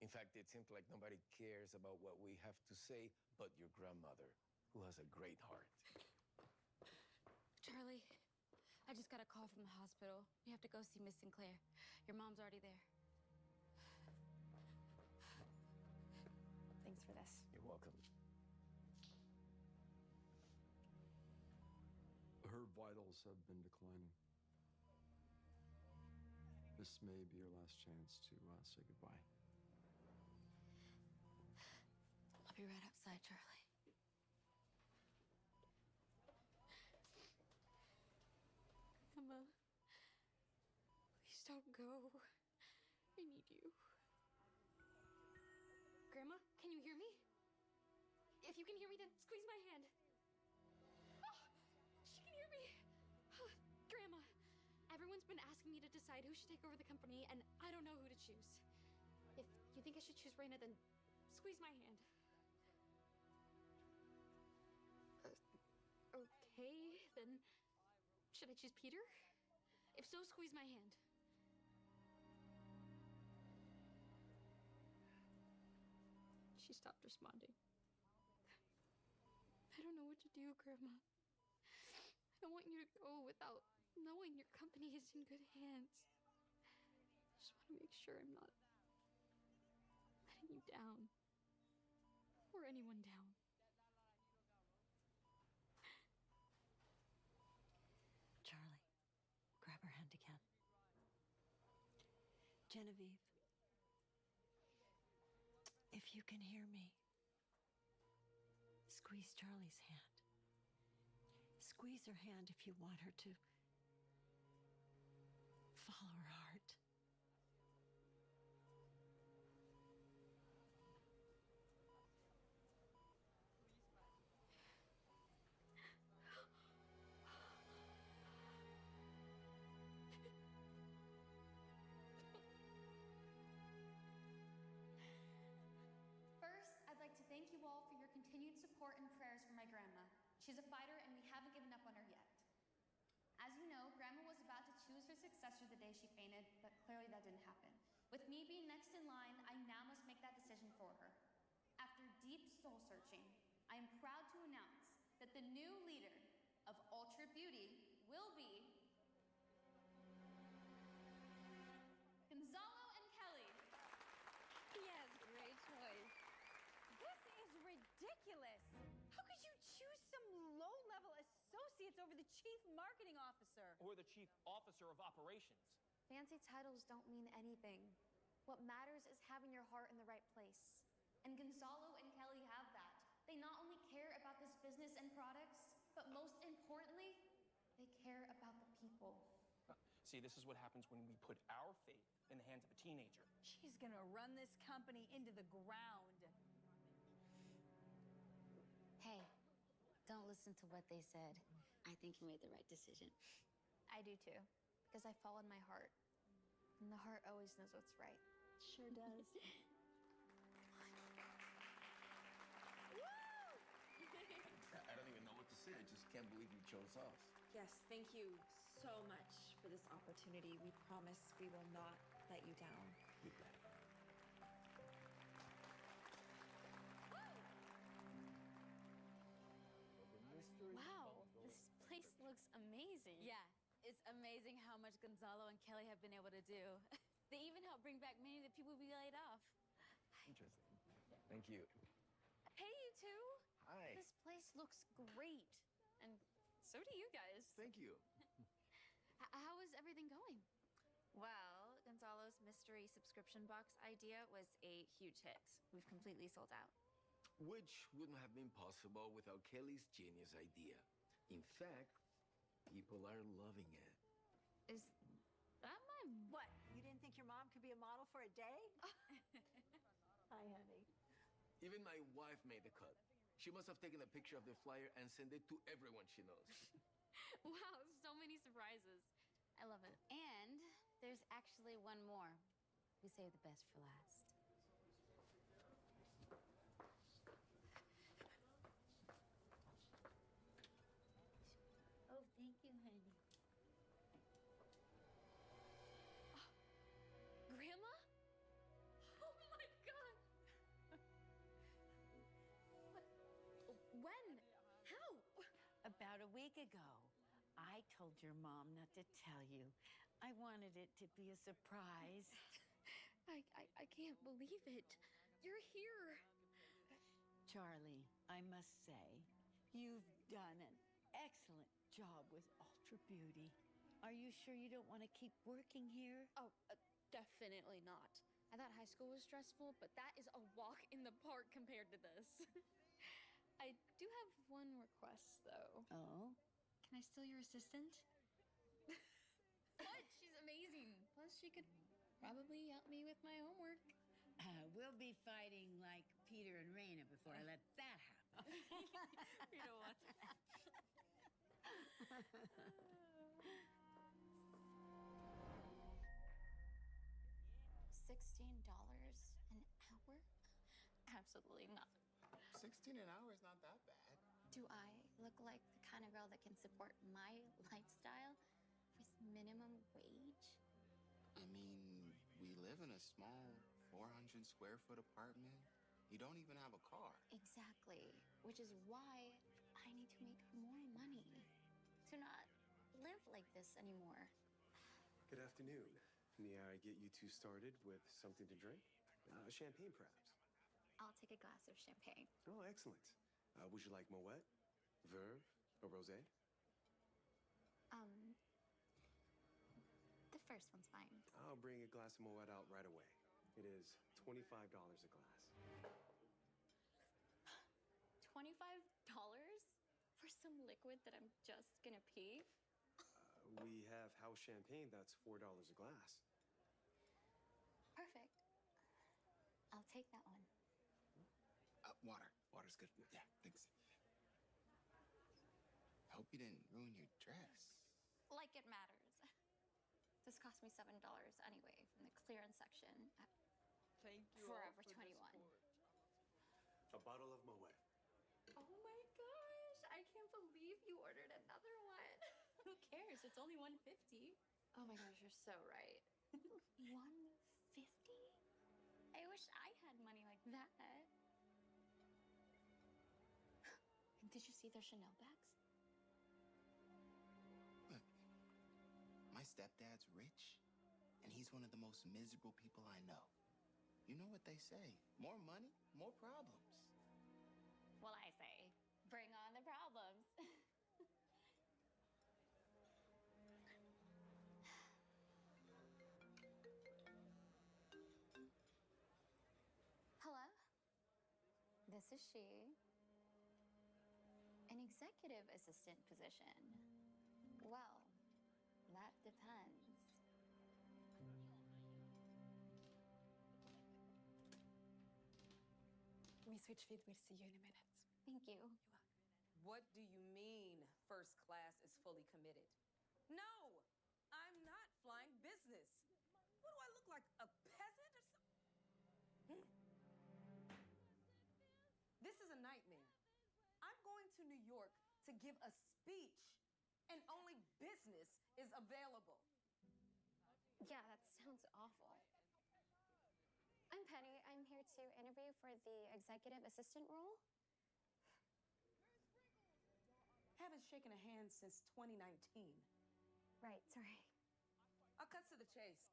[SPEAKER 7] In fact, it seems like nobody cares about what we have to say but your grandmother, who has a great heart.
[SPEAKER 8] Charlie, I just got a call from the hospital. We have to go see Miss Sinclair. Your mom's already there.
[SPEAKER 1] Thanks for this.
[SPEAKER 7] You're welcome.
[SPEAKER 14] Her vitals have been declining. This may be your last chance to say goodbye.
[SPEAKER 8] I'll be right outside, Charlie. Emma, please don't go. I need you.
[SPEAKER 6] Grandma, can you hear me? If you can hear me, then squeeze my hand. Oh, she can hear me. Grandma, everyone's been asking me to decide who should take over the company, and I don't know who to choose. If you think I should choose Raina, then squeeze my hand. Okay, then should I choose Peter? If so, squeeze my hand. She stopped responding. I don't know what to do, Grandma. I don't want you to go without knowing your company is in good hands. I just want to make sure I'm not letting you down or anyone down.
[SPEAKER 16] Charlie, grab her hand again. Genevieve, if you can hear me, squeeze Charlie's hand. Squeeze her hand if you want her to follow her heart.
[SPEAKER 6] First, I'd like to thank you all for your continued support and prayers for my grandma. She's a fighter, and we haven't given up on her yet. As you know, Grandma was about to choose her successor the day she fainted, but clearly that didn't happen. With me being next in line, I now must make that decision for her. After deep soul searching, I am proud to announce that the new leader of Ultra Beauty will be Gonzalo and Kelly.
[SPEAKER 11] Yes, great choice. This is ridiculous. How could you choose some low-level associates over the chief marketing officer?
[SPEAKER 17] Or the chief officer of operations.
[SPEAKER 9] Fancy titles don't mean anything. What matters is having your heart in the right place.
[SPEAKER 6] And Gonzalo and Kelly have that. They not only care about this business and products, but most importantly, they care about the people.
[SPEAKER 17] See, this is what happens when we put our faith in the hands of a teenager.
[SPEAKER 11] She's gonna run this company into the ground.
[SPEAKER 8] Hey, don't listen to what they said. I think you made the right decision.
[SPEAKER 6] I do too, because I followed my heart. And the heart always knows what's right.
[SPEAKER 8] Sure does.
[SPEAKER 7] I don't even know what to say. I just can't believe you chose us.
[SPEAKER 1] Yes, thank you so much for this opportunity. We promise we will not let you down.
[SPEAKER 7] You bet.
[SPEAKER 6] Wow, this place looks amazing.
[SPEAKER 8] Yeah, it's amazing how much Gonzalo and Kelly have been able to do. They even helped bring back many of the people we laid off.
[SPEAKER 7] Interesting.
[SPEAKER 13] Thank you.
[SPEAKER 6] Hey, you two.
[SPEAKER 13] Hi.
[SPEAKER 6] This place looks great. And so do you guys.
[SPEAKER 13] Thank you.
[SPEAKER 6] How is everything going?
[SPEAKER 1] Well, Gonzalo's mystery subscription box idea was a huge hit. We've completely sold out.
[SPEAKER 7] Which wouldn't have been possible without Kelly's genius idea. In fact, people are loving it.
[SPEAKER 6] Is that my...
[SPEAKER 16] What? You didn't think your mom could be a model for a day? Hi, honey.
[SPEAKER 7] Even my wife made the cut. She must have taken a picture of the flyer and sent it to everyone she knows.
[SPEAKER 6] Wow, so many surprises. I love it.
[SPEAKER 8] And there's actually one more. We saved the best for last. Oh, thank you, honey.
[SPEAKER 6] Grandma? Oh my God! When? How?
[SPEAKER 12] About a week ago, I told your mom not to tell you. I wanted it to be a surprise.
[SPEAKER 6] I can't believe it. You're here.
[SPEAKER 12] Charlie, I must say, you've done an excellent job with Ultra Beauty. Are you sure you don't want to keep working here?
[SPEAKER 6] Oh, definitely not. I thought high school was stressful, but that is a walk in the park compared to this. I do have one request, though.
[SPEAKER 12] Oh?
[SPEAKER 6] Can I steal your assistant? What? She's amazing. Plus, she could probably help me with my homework.
[SPEAKER 12] We'll be fighting like Peter and Raina before I let that happen.
[SPEAKER 6] We don't want that. $16 an hour? Absolutely not.
[SPEAKER 18] 16 an hour is not that bad.
[SPEAKER 6] Do I look like the kind of girl that can support my lifestyle with minimum wage?
[SPEAKER 18] I mean, we live in a small 400 square foot apartment. You don't even have a car.
[SPEAKER 6] Exactly. Which is why I need to make more money to not live like this anymore.
[SPEAKER 19] Good afternoon. May I get you two started with something to drink? Champagne, perhaps?
[SPEAKER 6] I'll take a glass of champagne.
[SPEAKER 19] Oh, excellent. Would you like Moet, Verve, or Rosé?
[SPEAKER 6] The first one's fine.
[SPEAKER 19] I'll bring a glass of Moet out right away. It is $25 a glass.
[SPEAKER 6] $25 for some liquid that I'm just gonna pee?
[SPEAKER 19] We have house champagne that's $4 a glass.
[SPEAKER 6] Perfect. I'll take that one.
[SPEAKER 18] Water. Water's good. Yeah, thanks. Hope you didn't ruin your dress.
[SPEAKER 6] Like it matters. This cost me $7 anyway from the clearance section at
[SPEAKER 10] Thank you.
[SPEAKER 6] Forever 21.
[SPEAKER 19] A bottle of Moet.
[SPEAKER 6] Oh my gosh, I can't believe you ordered another one.
[SPEAKER 5] Who cares? It's only $150.
[SPEAKER 6] Oh my gosh, you're so right. $150? I wish I had money like that. Did you see their Chanel bags?
[SPEAKER 18] Look, my stepdad's rich, and he's one of the most miserable people I know. You know what they say, more money, more problems.
[SPEAKER 6] Well, I say, bring on the problems. Hello? This is she. An executive assistant position. Well, that depends.
[SPEAKER 10] Miss Witchfield, we'll see you in a minute.
[SPEAKER 6] Thank you.
[SPEAKER 10] What do you mean first class is fully committed? No, I'm not flying business. What do I look like, a peasant or something? This is a nightmare. I'm going to New York to give a speech, and only business is available.
[SPEAKER 9] Yeah, that sounds awful. I'm Penny. I'm here to interview for the executive assistant role.
[SPEAKER 10] Haven't shaken a hand since 2019.
[SPEAKER 9] Right, sorry.
[SPEAKER 10] I'll cut to the chase.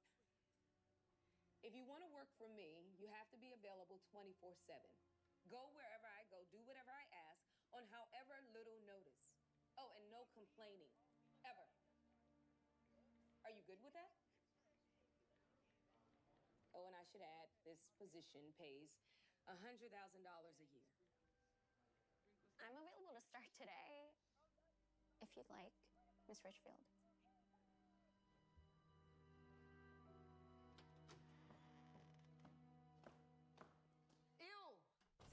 [SPEAKER 10] If you want to work for me, you have to be available 24/7. Go wherever I go, do whatever I ask, on however little notice. Oh, and no complaining. Ever. Are you good with that? Oh, and I should add, this position pays $100,000 a year.
[SPEAKER 9] I'm available to start today, if you'd like, Miss Richfield.
[SPEAKER 10] Ew!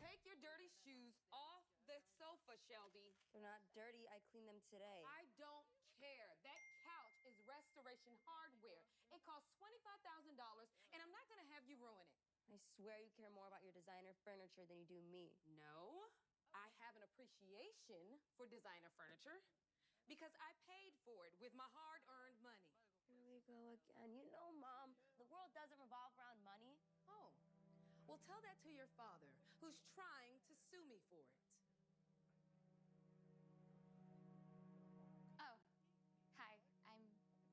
[SPEAKER 10] Take your dirty shoes off the sofa, Shelby.
[SPEAKER 3] They're not dirty. I cleaned them today.
[SPEAKER 10] I don't care. That couch is Restoration Hardware. It costs $25,000, and I'm not going to have you ruin it.
[SPEAKER 3] I swear you care more about your designer furniture than you do me.
[SPEAKER 10] No, I have an appreciation for designer furniture because I paid for it with my hard-earned money.
[SPEAKER 3] Here we go again. You know, Mom, the world doesn't revolve around money.
[SPEAKER 10] Oh, well, tell that to your father, who's trying to sue me for it.
[SPEAKER 6] Oh, hi. I'm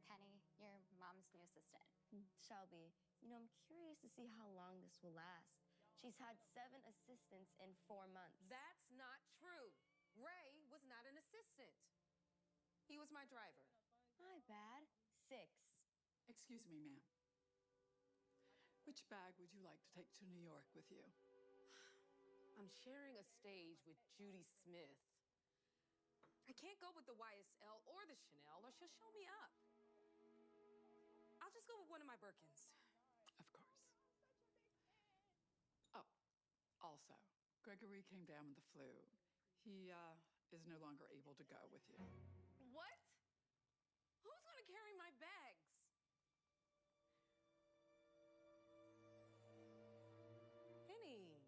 [SPEAKER 6] Penny, your mom's new assistant.
[SPEAKER 3] Shelby, you know, I'm curious to see how long this will last. She's had 7 assistants in 4 months.
[SPEAKER 10] That's not true. Ray was not an assistant. He was my driver.
[SPEAKER 3] My bad. 6.
[SPEAKER 13] Excuse me, ma'am. Which bag would you like to take to New York with you?
[SPEAKER 10] I'm sharing a stage with Judy Smith. I can't go with the YSL or the Chanel, or she'll show me up. I'll just go with one of my Birkins.
[SPEAKER 13] Of course. Oh, also, Gregory came down with the flu. He is no longer able to go with you.
[SPEAKER 10] What? Who's gonna carry my bags? Penny,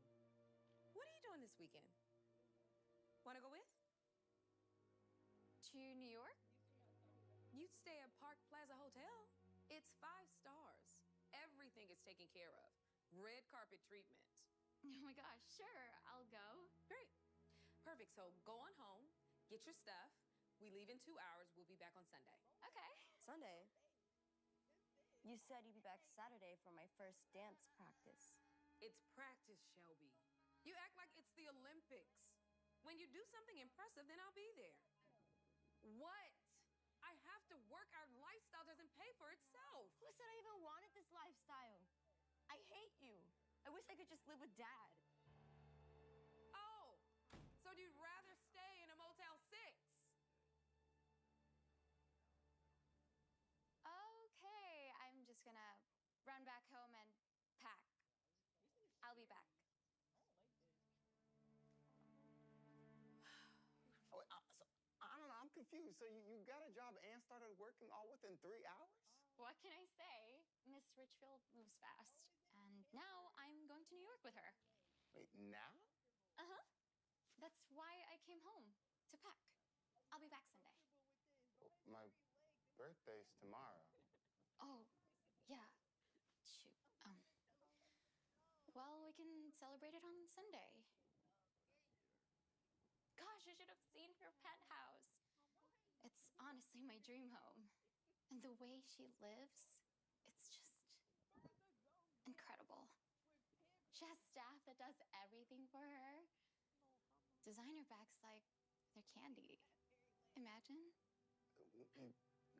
[SPEAKER 10] what are you doing this weekend? Wanna go with?
[SPEAKER 6] To New York?
[SPEAKER 10] You'd stay at Park Plaza Hotel. It's 5 stars. Everything is taken care of. Red carpet treatment.
[SPEAKER 6] Oh my gosh, sure, I'll go.
[SPEAKER 10] Great. Perfect. So go on home, get your stuff. We leave in 2 hours. We'll be back on Sunday.
[SPEAKER 6] Okay.
[SPEAKER 3] Sunday? You said you'd be back Saturday for my first dance practice.
[SPEAKER 10] It's practice, Shelby. You act like it's the Olympics. When you do something impressive, then I'll be there. What? I have to work. Our lifestyle doesn't pay for itself.
[SPEAKER 3] Who said I even wanted this lifestyle? I hate you. I wish I could just live with Dad.
[SPEAKER 10] Oh, so you'd rather stay in a Motel 6?
[SPEAKER 6] Okay, I'm just gonna run back home and pack. I'll be back.
[SPEAKER 18] Oh, I don't know. I'm confused. So you got a job and started working all within 3 hours?
[SPEAKER 6] What can I say? Miss Richfield moves fast. And now I'm going to New York with her.
[SPEAKER 18] Wait, now?
[SPEAKER 6] Uh-huh. That's why I came home, to pack. I'll be back Sunday.
[SPEAKER 18] My birthday's tomorrow.
[SPEAKER 6] Oh, yeah. Shoot. Well, we can celebrate it on Sunday. Gosh, I should have seen her penthouse. It's honestly my dream home. And the way she lives, it's just incredible. She has staff that does everything for her. Designer bags like they're candy. Imagine.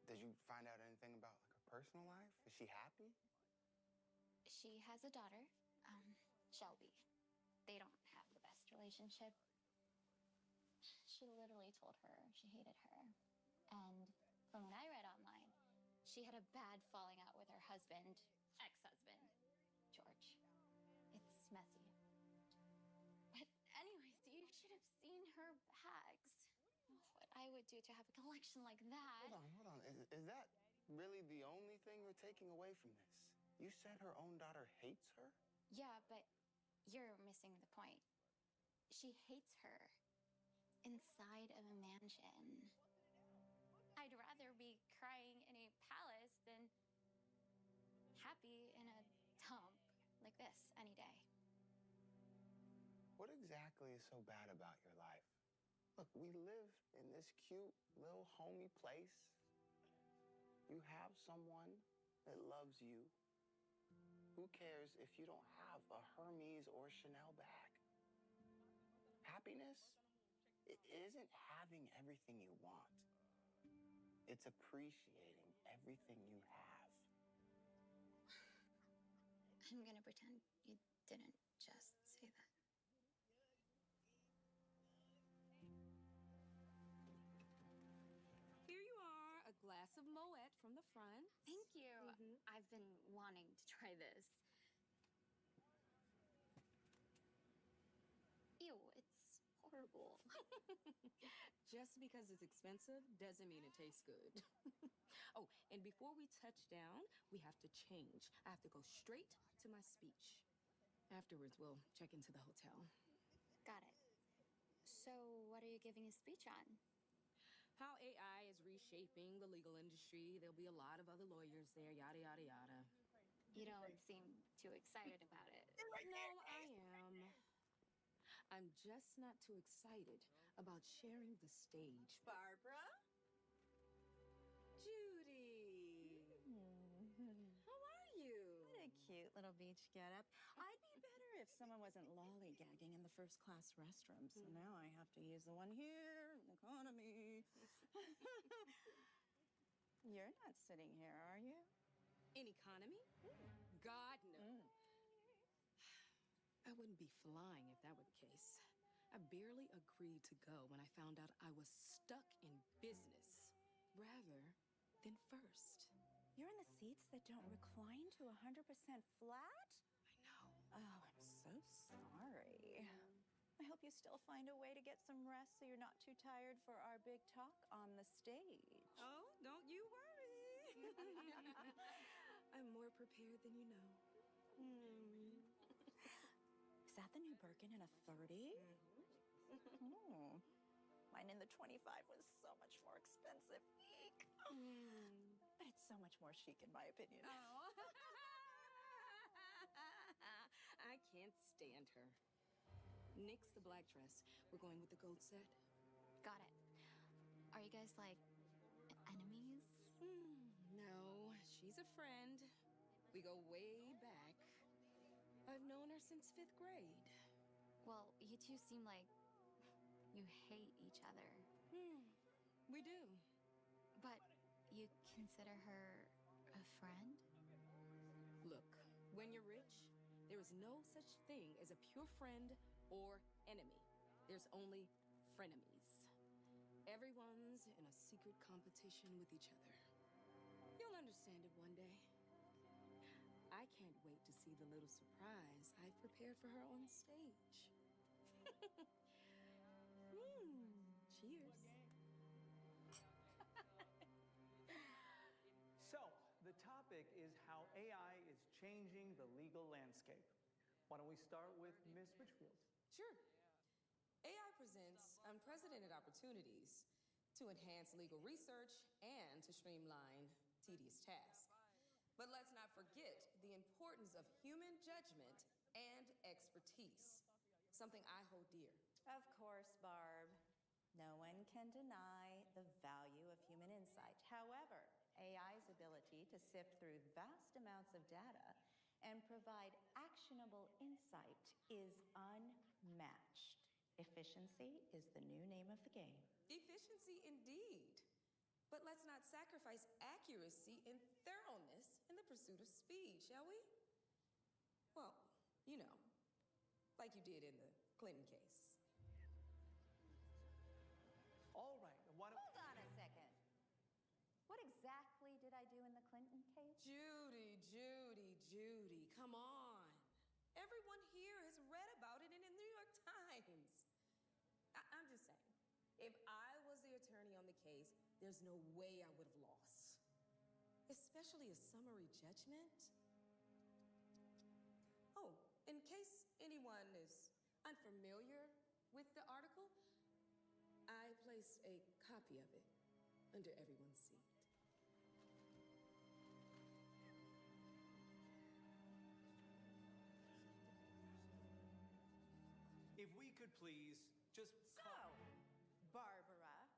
[SPEAKER 18] Did you find out anything about like her personal life? Is she happy?
[SPEAKER 6] She has a daughter, Shelby. They don't have the best relationship. She literally told her she hated her. And from what I read online, she had a bad falling out with her husband, ex-husband, George. It's messy. But anyways, you should have seen her bags. What I would do to have a collection like that.
[SPEAKER 18] Hold on. Is that really the only thing you're taking away from this? You said her own daughter hates her?
[SPEAKER 6] Yeah, but you're missing the point. She hates her inside of a mansion. I'd rather be crying in a palace than happy in a dump like this any day.
[SPEAKER 18] What exactly is so bad about your life? Look, we live in this cute little homey place. You have someone that loves you. Who cares if you don't have a Hermes or Chanel bag? Happiness isn't having everything you want. It's appreciating everything you have.
[SPEAKER 6] I'm gonna pretend you didn't just say that.
[SPEAKER 10] Here you are, a glass of Moet from the front.
[SPEAKER 6] Thank you. I've been wanting to try this. Ew, it's horrible.
[SPEAKER 10] Just because it's expensive doesn't mean it tastes good. Oh, and before we touch down, we have to change. I have to go straight to my speech. Afterwards, we'll check into the hotel.
[SPEAKER 6] Got it. So, what are you giving a speech on?
[SPEAKER 10] How AI is reshaping the legal industry. There'll be a lot of other lawyers there, yada, yada, yada.
[SPEAKER 6] You don't seem too excited about it.
[SPEAKER 10] No, I am. I'm just not too excited about sharing the stage.
[SPEAKER 5] Barbara? Judy! How are you?
[SPEAKER 20] What a cute little beach getup. I'd be better if someone wasn't lollygagging in the first class restroom. So now I have to use the one here in economy. You're not sitting here, are you?
[SPEAKER 10] In economy? God, no. I wouldn't be flying if that were the case. I barely agreed to go when I found out I was stuck in business rather than first.
[SPEAKER 20] You're in the seats that don't recline to 100% flat?
[SPEAKER 10] I know.
[SPEAKER 20] Oh, I'm so sorry. I hope you still find a way to get some rest so you're not too tired for our big talk on the stage.
[SPEAKER 10] Oh, don't you worry. I'm more prepared than you know.
[SPEAKER 20] Is that the new Birkin in a 30? Mine in the 25 was so much more expensive. Eek. But it's so much more chic in my opinion.
[SPEAKER 10] Oh. I can't stand her. Nix the black dress. We're going with the gold set.
[SPEAKER 6] Got it. Are you guys like enemies?
[SPEAKER 10] No, she's a friend. We go way back. I've known her since 5th grade.
[SPEAKER 6] Well, you two seem like you hate each other.
[SPEAKER 10] We do.
[SPEAKER 6] But you consider her a friend?
[SPEAKER 10] Look, when you're rich, there is no such thing as a pure friend or enemy. There's only frenemies. Everyone's in a secret competition with each other. You'll understand it one day. I can't wait to see the little surprise I've prepared for her on stage. Cheers.
[SPEAKER 2] So, the topic is how AI is changing the legal landscape. Why don't we start with Ms. Richfield?
[SPEAKER 10] Sure. AI presents unprecedented opportunities to enhance legal research and to streamline tedious tasks. But let's not forget the importance of human judgment and expertise, something I hold dear.
[SPEAKER 20] Of course, Barb. No one can deny the value of human insight. However, AI's ability to sift through vast amounts of data and provide actionable insight is unmatched. Efficiency is the new name of the game.
[SPEAKER 10] Efficiency indeed. But let's not sacrifice accuracy and thoroughness in the pursuit of speed, shall we? Well, you know, like you did in the Clinton case.
[SPEAKER 2] All right, why don't...
[SPEAKER 20] Hold on a second. What exactly did I do in the Clinton case?
[SPEAKER 10] Judy, come on. Everyone here has read about it in the New York Times. I'm just saying, if I was the attorney on the case, there's no way I would have lost. Especially a summary judgment. Oh, in case anyone is unfamiliar with the article, I placed a copy of it under everyone's seat.
[SPEAKER 2] If we could please just...
[SPEAKER 20] So, Barbara,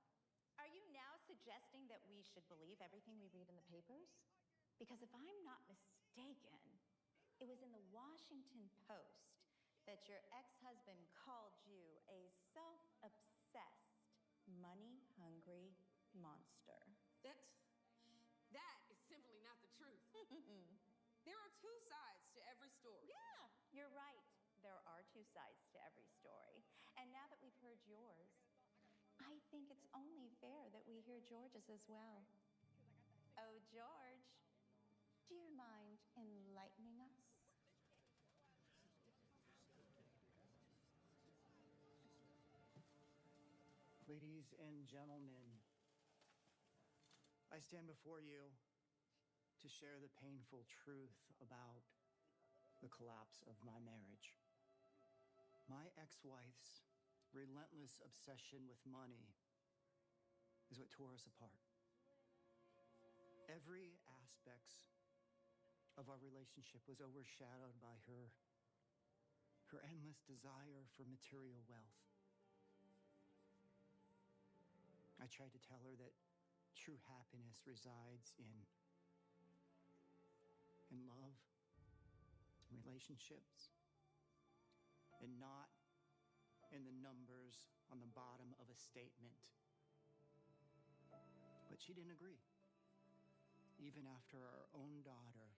[SPEAKER 20] are you now suggesting that we should believe everything we read in the papers? Because if I'm not mistaken, It was in the Washington Post that your ex-husband called you a self-obsessed, money-hungry monster.
[SPEAKER 10] That is simply not the truth. There are two sides to every story.
[SPEAKER 20] Yeah, you're right. There are two sides to every story. And now that we've heard yours, I think it's only fair that we hear George's as well. Oh, George, do you mind enlightening us?
[SPEAKER 2] Ladies and gentlemen, I stand before you to share the painful truth about the collapse of my marriage. My ex-wife's relentless obsession with money is what tore us apart. Every aspect of our relationship was overshadowed by her endless desire for material wealth. I tried to tell her that true happiness resides in love, relationships, and not in the numbers on the bottom of a statement. But she didn't agree, even after our own daughter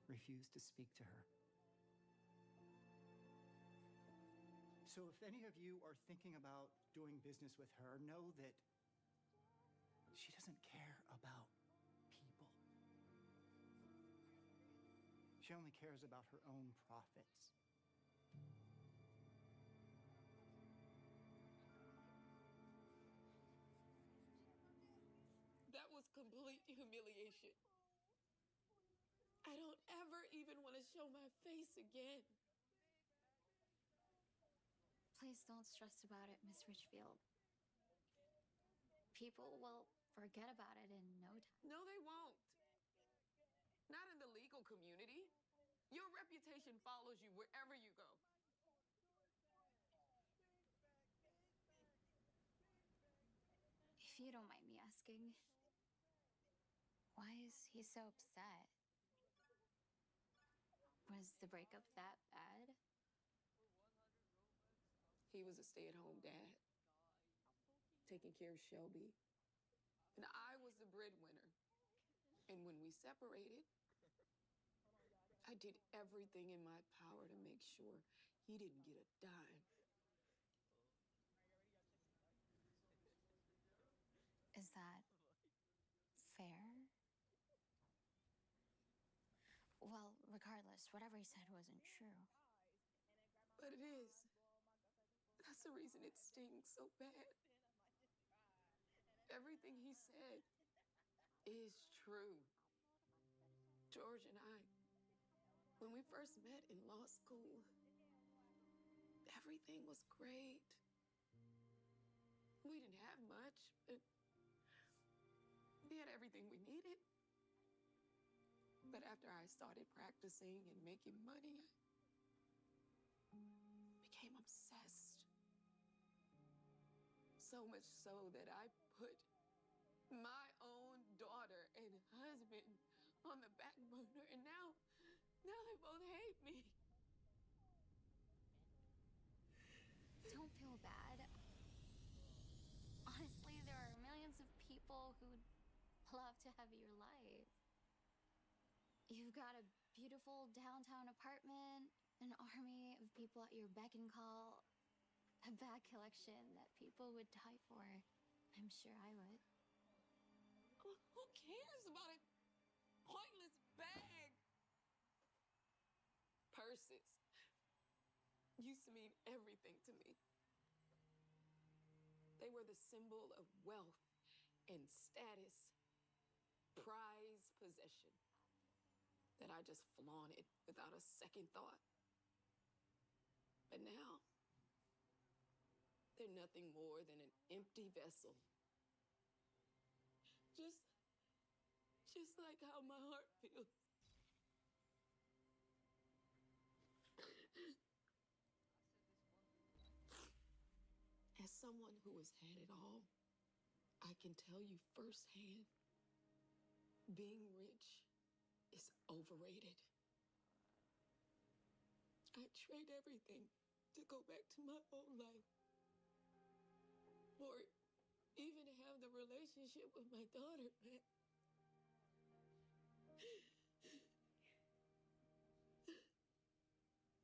[SPEAKER 2] refused to speak to her. So if any of you are thinking about doing business with her, know that she doesn't care about people. She only cares about her own profits.
[SPEAKER 10] That was complete humiliation. I don't ever even want to show my face again.
[SPEAKER 1] Please don't stress about it, Miss Richfield. People will forget about it in no time.
[SPEAKER 10] No, they won't. Not in the legal community. Your reputation follows you wherever you go.
[SPEAKER 1] If you don't mind me asking, why is he so upset? Was the breakup that bad?
[SPEAKER 10] He was a stay-at-home dad, taking care of Shelby. And I was the breadwinner. And when we separated, I did everything in my power to make sure he didn't get a dime.
[SPEAKER 1] Is that fair? Well, regardless, whatever he said wasn't true.
[SPEAKER 10] But it is. That's the reason it stings so bad. Everything he said is true. George and I, when we first met in law school, everything was great. We didn't have much, but we had everything we needed. But after I started practicing and making money, I became obsessed. So much so that I put my own daughter and husband on the back burner, and now they both hate me.
[SPEAKER 1] Don't feel bad. Honestly, there are millions of people who'd love to have your life. You've got a beautiful downtown apartment, an army of people at your beck and call, a bag collection that people would die for. I'm sure I would.
[SPEAKER 10] Who cares about a pointless bag? Purses used to mean everything to me. They were the symbol of wealth and status, prized possession that I just flaunted without a second thought. But now, they're nothing more than an empty vessel. Just like how my heart feels. As someone who has had it all, I can tell you firsthand, being rich
[SPEAKER 5] is overrated. I'd trade everything to go back to my old life. Or even have the relationship with my daughter back.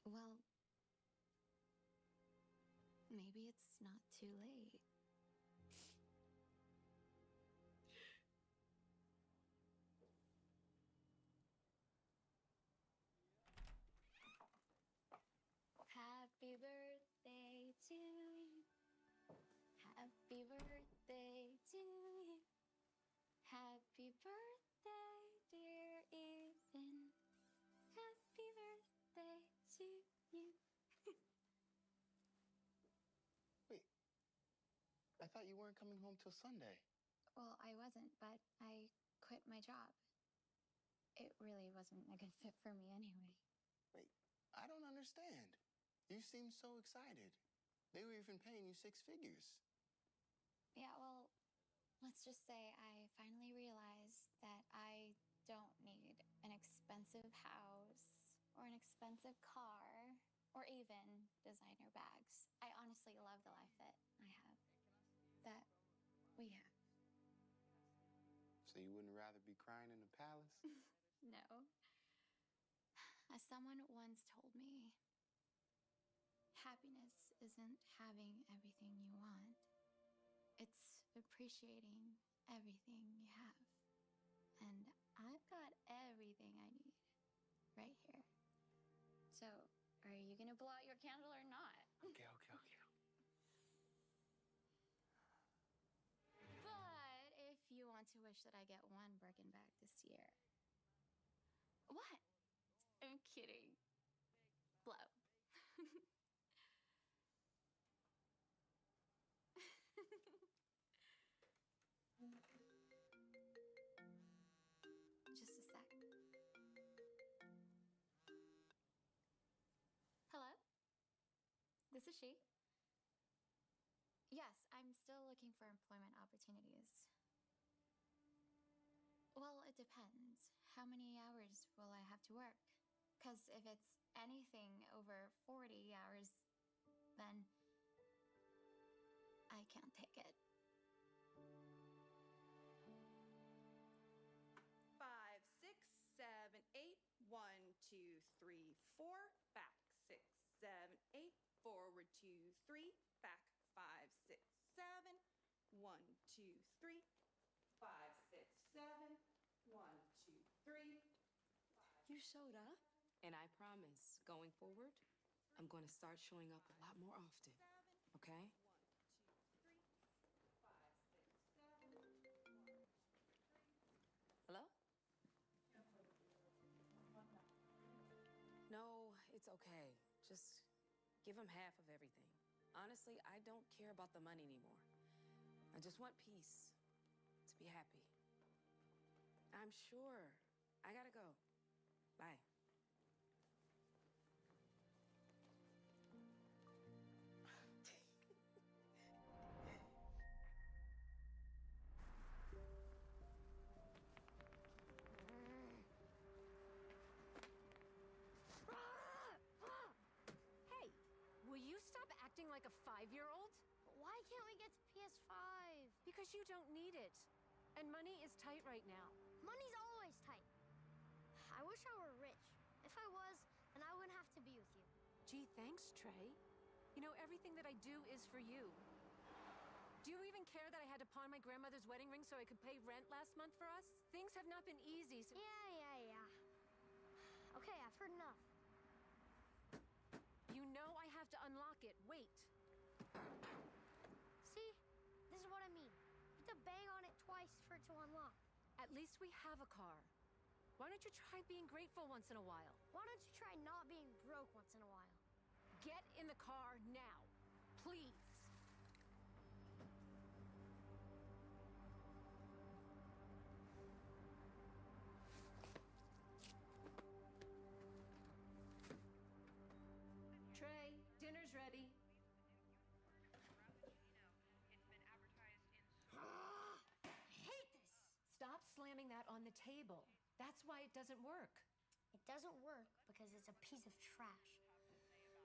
[SPEAKER 6] Well, maybe it's not too late.
[SPEAKER 3] Happy birthday to you. Happy birthday to you. Happy birthday, dear Ethan. Happy birthday to you.
[SPEAKER 18] Wait, I thought you weren't coming home till Sunday.
[SPEAKER 6] Well, I wasn't, but I quit my job. It really wasn't a good fit for me anyway.
[SPEAKER 18] Wait, I don't understand. You seem so excited. They were even paying you 6 figures.
[SPEAKER 6] Yeah, well, let's just say I finally realized that I don't need an expensive house or an expensive car or even designer bags. I honestly love the life that I have, that we have.
[SPEAKER 18] So you wouldn't rather be crying in the palace?
[SPEAKER 6] No. As someone once told me, happiness isn't having everything you want. It's appreciating everything you have. And I've got everything I need right here. So, are you gonna blow out your candle or not?
[SPEAKER 18] Okay.
[SPEAKER 6] But if you want to wish that I get one Birkin bag this year. What? I'm kidding. Blow. Just a sec. Hello? This is she. Yes, I'm still looking for employment opportunities. Well, it depends. How many hours will I have to work? Because if it's anything over 40 hours, then I can't take it.
[SPEAKER 11] 5, 6, 7, 8. 1, 2, 3, 4. Back. 6, 7, 8. Forward 2, 3. Back. 5, 6, 7. 1, 2, 3. 5, 6, 7. 1, 2, 3.
[SPEAKER 10] You showed up, and I promise, going forward, I'm going to start showing up a lot more often. Okay? Hello? No, it's okay. Just give him half of everything. Honestly, I don't care about the money anymore. I just want peace, to be happy. I'm sure. I gotta go. Bye.
[SPEAKER 9] Hey, will you stop acting like a 5-year-old? Why can't we get to PS5? Because you don't need it. And money is tight right now.
[SPEAKER 4] Money's always tight. I wish I were rich. If I was, then I wouldn't have to be with you.
[SPEAKER 9] Gee, thanks, Trey. You know, everything that I do is for you. Do you even care that I had to pawn my grandmother's wedding ring so I could pay rent last month for us? Things have not been easy, so...
[SPEAKER 4] Yeah. Okay, I've heard enough.
[SPEAKER 9] You know I have to unlock it. Wait.
[SPEAKER 4] See? This is what I mean. You have to bang on it twice for it to unlock.
[SPEAKER 9] At least we have a car. Why don't you try being grateful once in a while?
[SPEAKER 4] Why don't you try not being broke once in a while?
[SPEAKER 9] Get in the car now. Please. Trey, dinner's ready.
[SPEAKER 4] I hate this!
[SPEAKER 9] Stop slamming that on the table.
[SPEAKER 21] That's why it doesn't work.
[SPEAKER 4] It doesn't work because it's a piece of trash.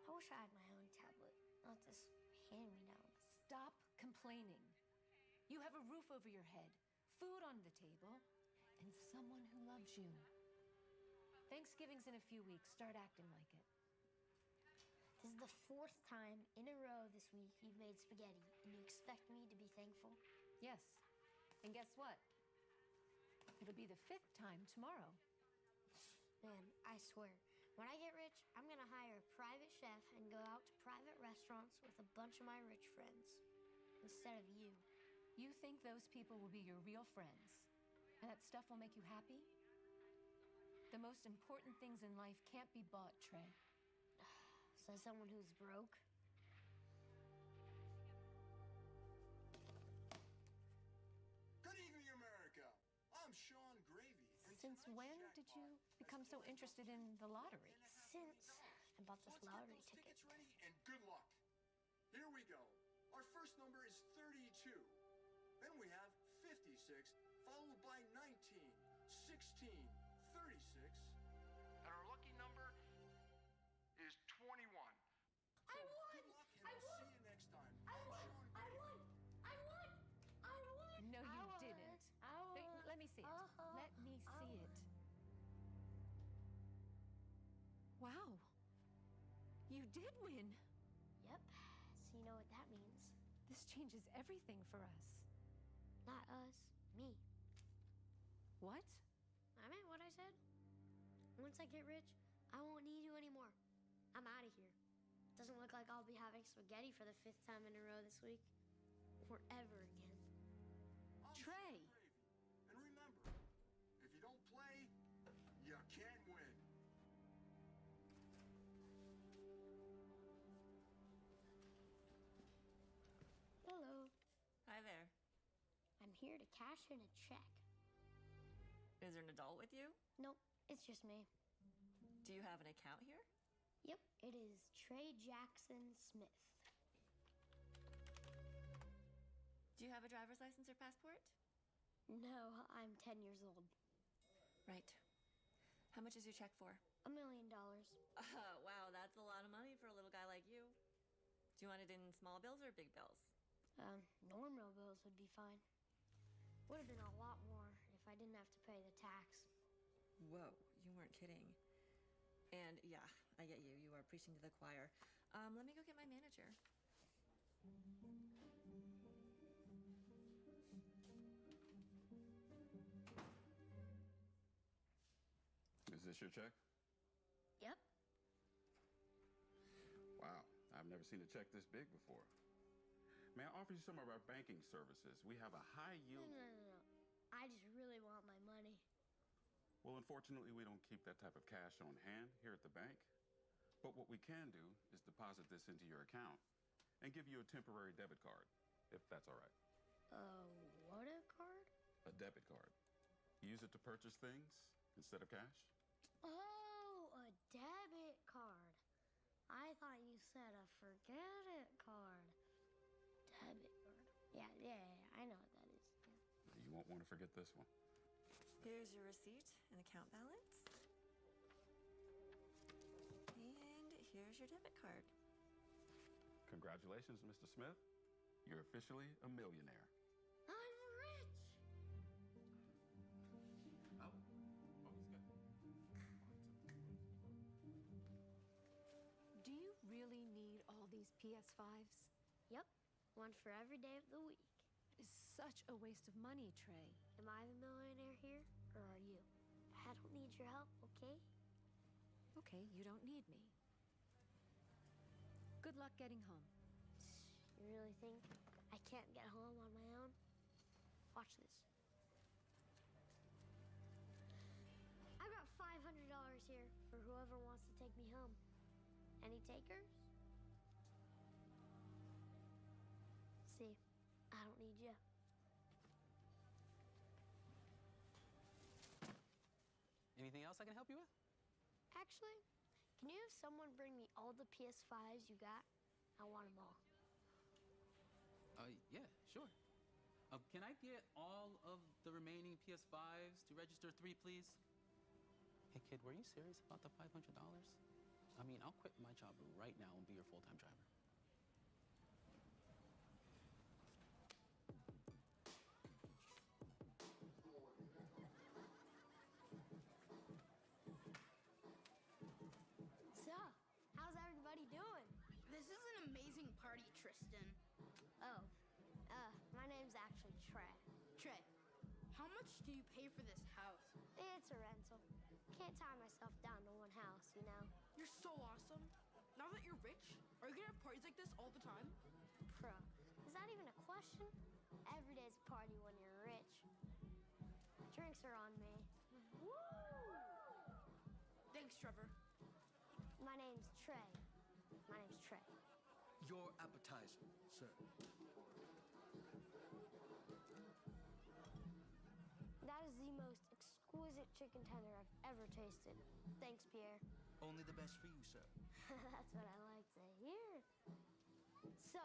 [SPEAKER 4] I wish I had my own tablet, not this hand-me-down.
[SPEAKER 21] Stop complaining. You have a roof over your head, food on the table, and someone who loves you. Thanksgiving's in a few weeks. Start acting like it.
[SPEAKER 4] This is the 4th time in a row this week you've made spaghetti, and you expect me to be thankful?
[SPEAKER 21] Yes. And guess what? It'll be the 5th time tomorrow.
[SPEAKER 4] Man, I swear, when I get rich, I'm gonna hire a private chef and go out to private restaurants with a bunch of my rich friends. Instead of you.
[SPEAKER 21] You think those people will be your real friends, and that stuff will make you happy? The most important things in life can't be bought, Trey.
[SPEAKER 4] Says someone who's broke.
[SPEAKER 14] Good evening, America. I'm Sean Gravy.
[SPEAKER 21] Since when did you become so interested in the lottery?
[SPEAKER 4] Since I bought this
[SPEAKER 14] Let's
[SPEAKER 4] lottery
[SPEAKER 14] get those
[SPEAKER 4] ticket.
[SPEAKER 14] tickets ready and good luck. Here we go. Our first number is 32. Then we have 56, followed by 19, 16, 36. And our lucky number is 21.
[SPEAKER 4] I won!
[SPEAKER 14] Good luck, and we'll see you next time.
[SPEAKER 4] I won! I won! I won! I won!
[SPEAKER 21] No,
[SPEAKER 4] I
[SPEAKER 21] you
[SPEAKER 4] won!
[SPEAKER 21] didn't.
[SPEAKER 4] I won!
[SPEAKER 21] Let me see it. Let me see it. Wow. You did win.
[SPEAKER 4] Yep. So you know what that means?
[SPEAKER 21] This changes everything for us.
[SPEAKER 4] Not us. Me.
[SPEAKER 21] What?
[SPEAKER 4] I meant what I said. Once I get rich, I won't need you anymore. I'm out of here. Doesn't look like I'll be having spaghetti for the 5th time in a row this week. Or ever again.
[SPEAKER 21] Trey!
[SPEAKER 14] And remember, if you don't play, you can't win.
[SPEAKER 4] Hello.
[SPEAKER 5] Hi there.
[SPEAKER 4] I'm here to cash in a check.
[SPEAKER 5] Is there an adult with you?
[SPEAKER 4] Nope, it's just me.
[SPEAKER 5] Do you have an account here?
[SPEAKER 4] Yep, it is Trey Jackson Smith.
[SPEAKER 5] Do you have a driver's license or passport?
[SPEAKER 4] No, I'm 10 years old.
[SPEAKER 5] Right. How much is your check for?
[SPEAKER 4] $1 million.
[SPEAKER 5] Wow, that's a lot of money for a little guy like you. Do you want it in small bills or big bills?
[SPEAKER 4] Normal bills would be fine. Would have been a lot more if I didn't have to pay the tax.
[SPEAKER 5] Whoa, you weren't kidding. And yeah, I get you. You are preaching to the choir. Let me go get my manager.
[SPEAKER 22] Is this your check?
[SPEAKER 4] Yep.
[SPEAKER 22] Wow, I've never seen a check this big before. May I offer you some of our banking services? We have a high yield.
[SPEAKER 4] No. I just really want my money.
[SPEAKER 22] Well, unfortunately, we don't keep that type of cash on hand here at the bank. But what we can do is deposit this into your account and give you a temporary debit card, if that's all right.
[SPEAKER 4] What a card?
[SPEAKER 22] A debit card. You use it to purchase things instead of cash?
[SPEAKER 4] Oh, a debit card. I thought you said a forget it card. Debit card. Yeah, I know what that is. Yeah.
[SPEAKER 22] You won't want to forget this one.
[SPEAKER 5] Here's your receipt and account balance. And here's your debit card.
[SPEAKER 22] Congratulations, Mr. Smith. You're officially a millionaire.
[SPEAKER 4] I'm rich!
[SPEAKER 22] Oh, he's got.
[SPEAKER 21] Do you really need all these PS5s?
[SPEAKER 4] Yep, one for every day of the week.
[SPEAKER 21] It is such a waste of money, Trey.
[SPEAKER 4] Am I the millionaire here, or are you? I don't need your help, okay?
[SPEAKER 21] Okay, you don't need me. Good luck getting home.
[SPEAKER 4] You really think I can't get home on my own? Watch this. I've got $500 here for whoever wants to take me home. Any takers? See, I don't need you.
[SPEAKER 23] Anything else I can help you with?
[SPEAKER 4] Actually, can you have someone bring me all the PS5s you got? I want them all.
[SPEAKER 23] Yeah, sure. Can I get all of the remaining PS5s to register 3, please? Hey, kid, were you serious about the $500? I mean, I'll quit my job right now and be your full-time driver.
[SPEAKER 4] So, how's everybody doing?
[SPEAKER 15] This is an amazing party, Tristan.
[SPEAKER 4] Oh, my name's actually Trey.
[SPEAKER 15] Trey, how much do you pay for this house?
[SPEAKER 4] It's a rental. Can't tie myself down to one house, you know?
[SPEAKER 15] You're so awesome. Now that you're rich, are you gonna have parties like this all the time?
[SPEAKER 4] Bro, is that even a question? Every day's a party when you're rich. Drinks are on me. Woo!
[SPEAKER 15] Thanks, Trevor.
[SPEAKER 4] My name's Trey. My name's Trey.
[SPEAKER 16] Your appetizer, sir.
[SPEAKER 4] That is the most exquisite chicken tender I've ever tasted. Thanks, Pierre.
[SPEAKER 16] Only the best for you, sir.
[SPEAKER 4] That's what I like to hear. So,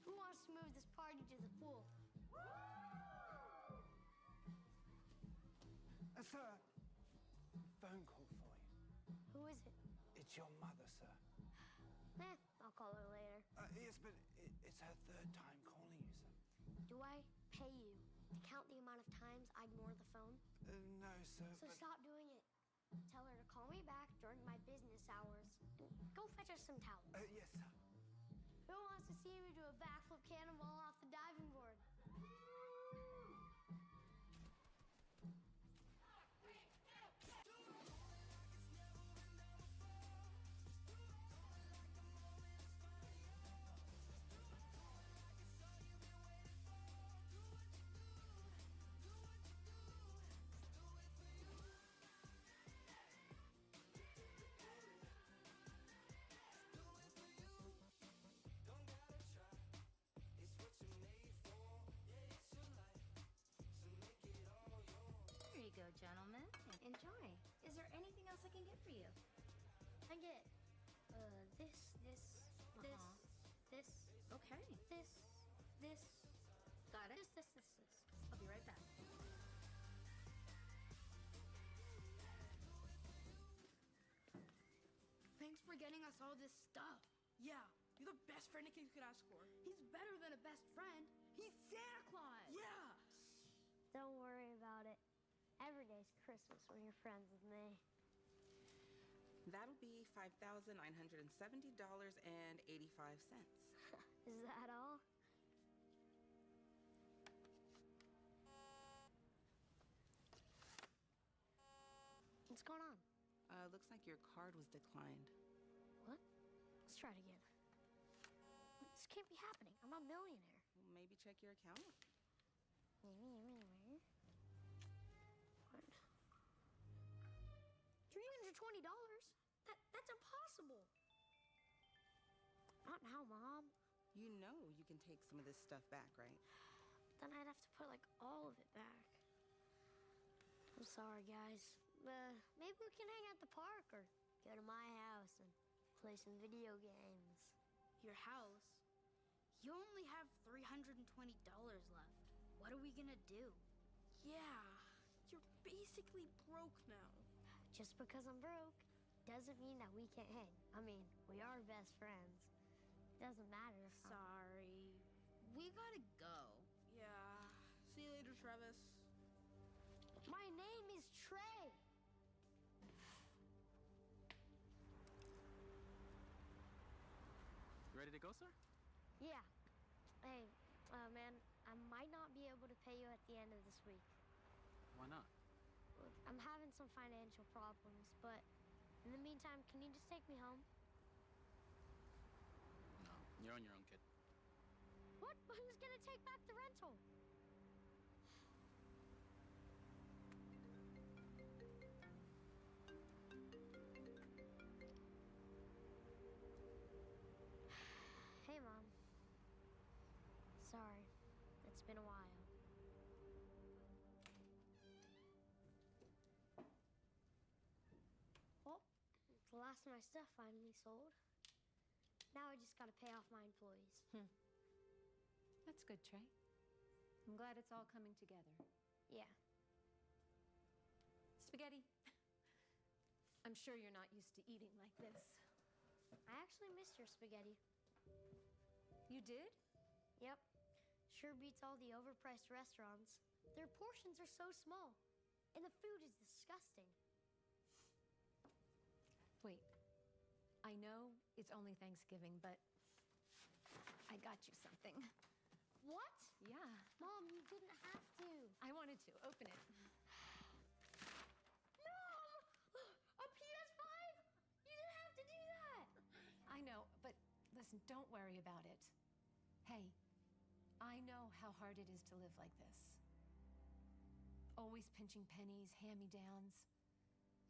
[SPEAKER 4] who wants to move this party to the pool?
[SPEAKER 2] Sir, phone call for you.
[SPEAKER 4] Who is it?
[SPEAKER 2] It's your mother, sir.
[SPEAKER 4] I'll call her later.
[SPEAKER 2] Yes, but it's her third time calling you, sir.
[SPEAKER 4] Do I pay you to count the amount of times I ignore the phone?
[SPEAKER 2] No, sir.
[SPEAKER 4] So stop doing it. Tell her to call me back during my business hours. And go fetch us some towels.
[SPEAKER 2] Yes, sir.
[SPEAKER 4] Who wants to see me do a backflip cannonball off the diving board?
[SPEAKER 17] Here you go, gentlemen. Enjoy. Is there anything else I can get for you?
[SPEAKER 4] I get this.
[SPEAKER 17] Okay.
[SPEAKER 4] This.
[SPEAKER 17] Got it?
[SPEAKER 4] This.
[SPEAKER 17] I'll be right back.
[SPEAKER 15] Thanks for getting us all this stuff. Yeah, you're the best friend a kid could ask for. He's better than a best friend. He's Santa Claus. Yeah.
[SPEAKER 4] Don't worry about it. Every day's Christmas when you're friends with me.
[SPEAKER 24] That'll be $5,970.85.
[SPEAKER 4] Is that all? What's going on?
[SPEAKER 24] Looks like your card was declined.
[SPEAKER 4] What? Let's try it again. This can't be happening. I'm a millionaire.
[SPEAKER 24] Well, maybe check your account.
[SPEAKER 4] $320? That's impossible. Not now, Mom.
[SPEAKER 24] You know you can take some of this stuff back, right?
[SPEAKER 4] Then I'd have to put like all of it back. I'm sorry, guys. Maybe we can hang out at the park or go to my house and play some video games.
[SPEAKER 15] Your house? You only have $320 left.
[SPEAKER 4] What are we gonna do?
[SPEAKER 15] Yeah, you're basically broke now.
[SPEAKER 4] Just because I'm broke doesn't mean that we can't hang. I mean, we are best friends. Doesn't matter if
[SPEAKER 15] Sorry. We gotta go. Yeah. See you later, Travis.
[SPEAKER 4] My name is Trey.
[SPEAKER 23] You ready to go, sir?
[SPEAKER 4] Yeah. Hey, man, I might not be able to pay you at the end of this week.
[SPEAKER 23] Why not?
[SPEAKER 4] Look, I'm having some financial problems, but in the meantime, can you just take me home?
[SPEAKER 23] No, you're on your own, kid.
[SPEAKER 4] What? But who's gonna take back the rental? Hey, Mom. Sorry. It's been a while. Well, the last of my stuff finally sold. Now I just gotta pay off my employees.
[SPEAKER 21] That's good, Trey. I'm glad it's all coming together.
[SPEAKER 4] Yeah.
[SPEAKER 21] Spaghetti. I'm sure you're not used to eating like this.
[SPEAKER 4] I actually missed your spaghetti.
[SPEAKER 21] You did?
[SPEAKER 4] Yep. Sure beats all the overpriced restaurants. Their portions are so small, and the food is disgusting.
[SPEAKER 21] Wait. I know it's only Thanksgiving, but I got you something.
[SPEAKER 4] What?
[SPEAKER 21] Yeah.
[SPEAKER 4] Mom, you didn't have to.
[SPEAKER 21] I wanted to. Open it.
[SPEAKER 4] Mom! A PS5? You didn't have to do that.
[SPEAKER 21] I know, but listen, don't worry about it. Hey, I know how hard it is to live like this. Always pinching pennies, hand-me-downs,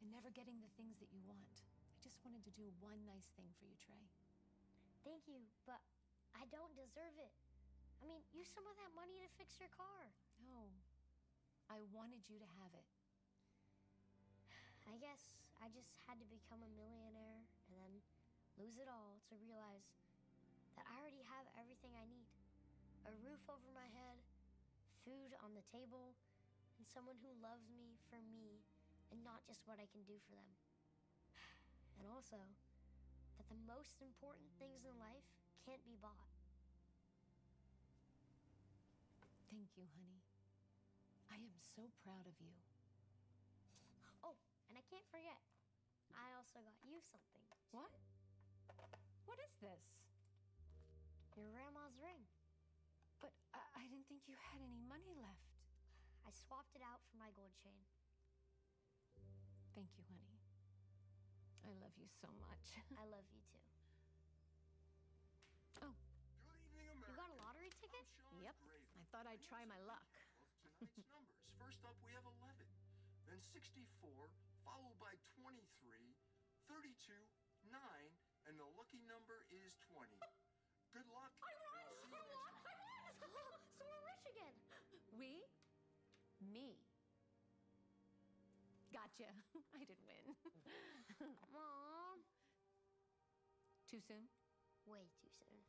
[SPEAKER 21] and never getting the things that you want. I just wanted to do one nice thing for you, Trey.
[SPEAKER 4] Thank you, but I don't deserve it. I mean, use some of that money to fix your car.
[SPEAKER 21] No, I wanted you to have it.
[SPEAKER 4] I guess I just had to become a millionaire and then lose it all to realize that I already have everything I need. A roof over my head, food on the table, and someone who loves me for me and not just what I can do for them. And also, that the most important things in life can't be bought.
[SPEAKER 21] Thank you, honey. I am so proud of you.
[SPEAKER 4] Oh, and I can't forget, I also got you something.
[SPEAKER 21] What? What is this?
[SPEAKER 4] Your grandma's ring.
[SPEAKER 21] But I didn't think you had any money left.
[SPEAKER 4] I swapped it out for my gold chain.
[SPEAKER 21] Thank you, honey. I love you so much.
[SPEAKER 4] I love you too.
[SPEAKER 21] Oh.
[SPEAKER 4] You got a lottery ticket?
[SPEAKER 21] Yep. I thought I'd try my luck.
[SPEAKER 14] Tonight's numbers. First up, we have 11, then 64, followed by 23, 32, 9, and the lucky number is 20. Good luck.
[SPEAKER 4] I won! So we're rich again.
[SPEAKER 21] We? Me. Gotcha. I didn't win.
[SPEAKER 4] Mom.
[SPEAKER 21] Too soon?
[SPEAKER 4] Way too soon.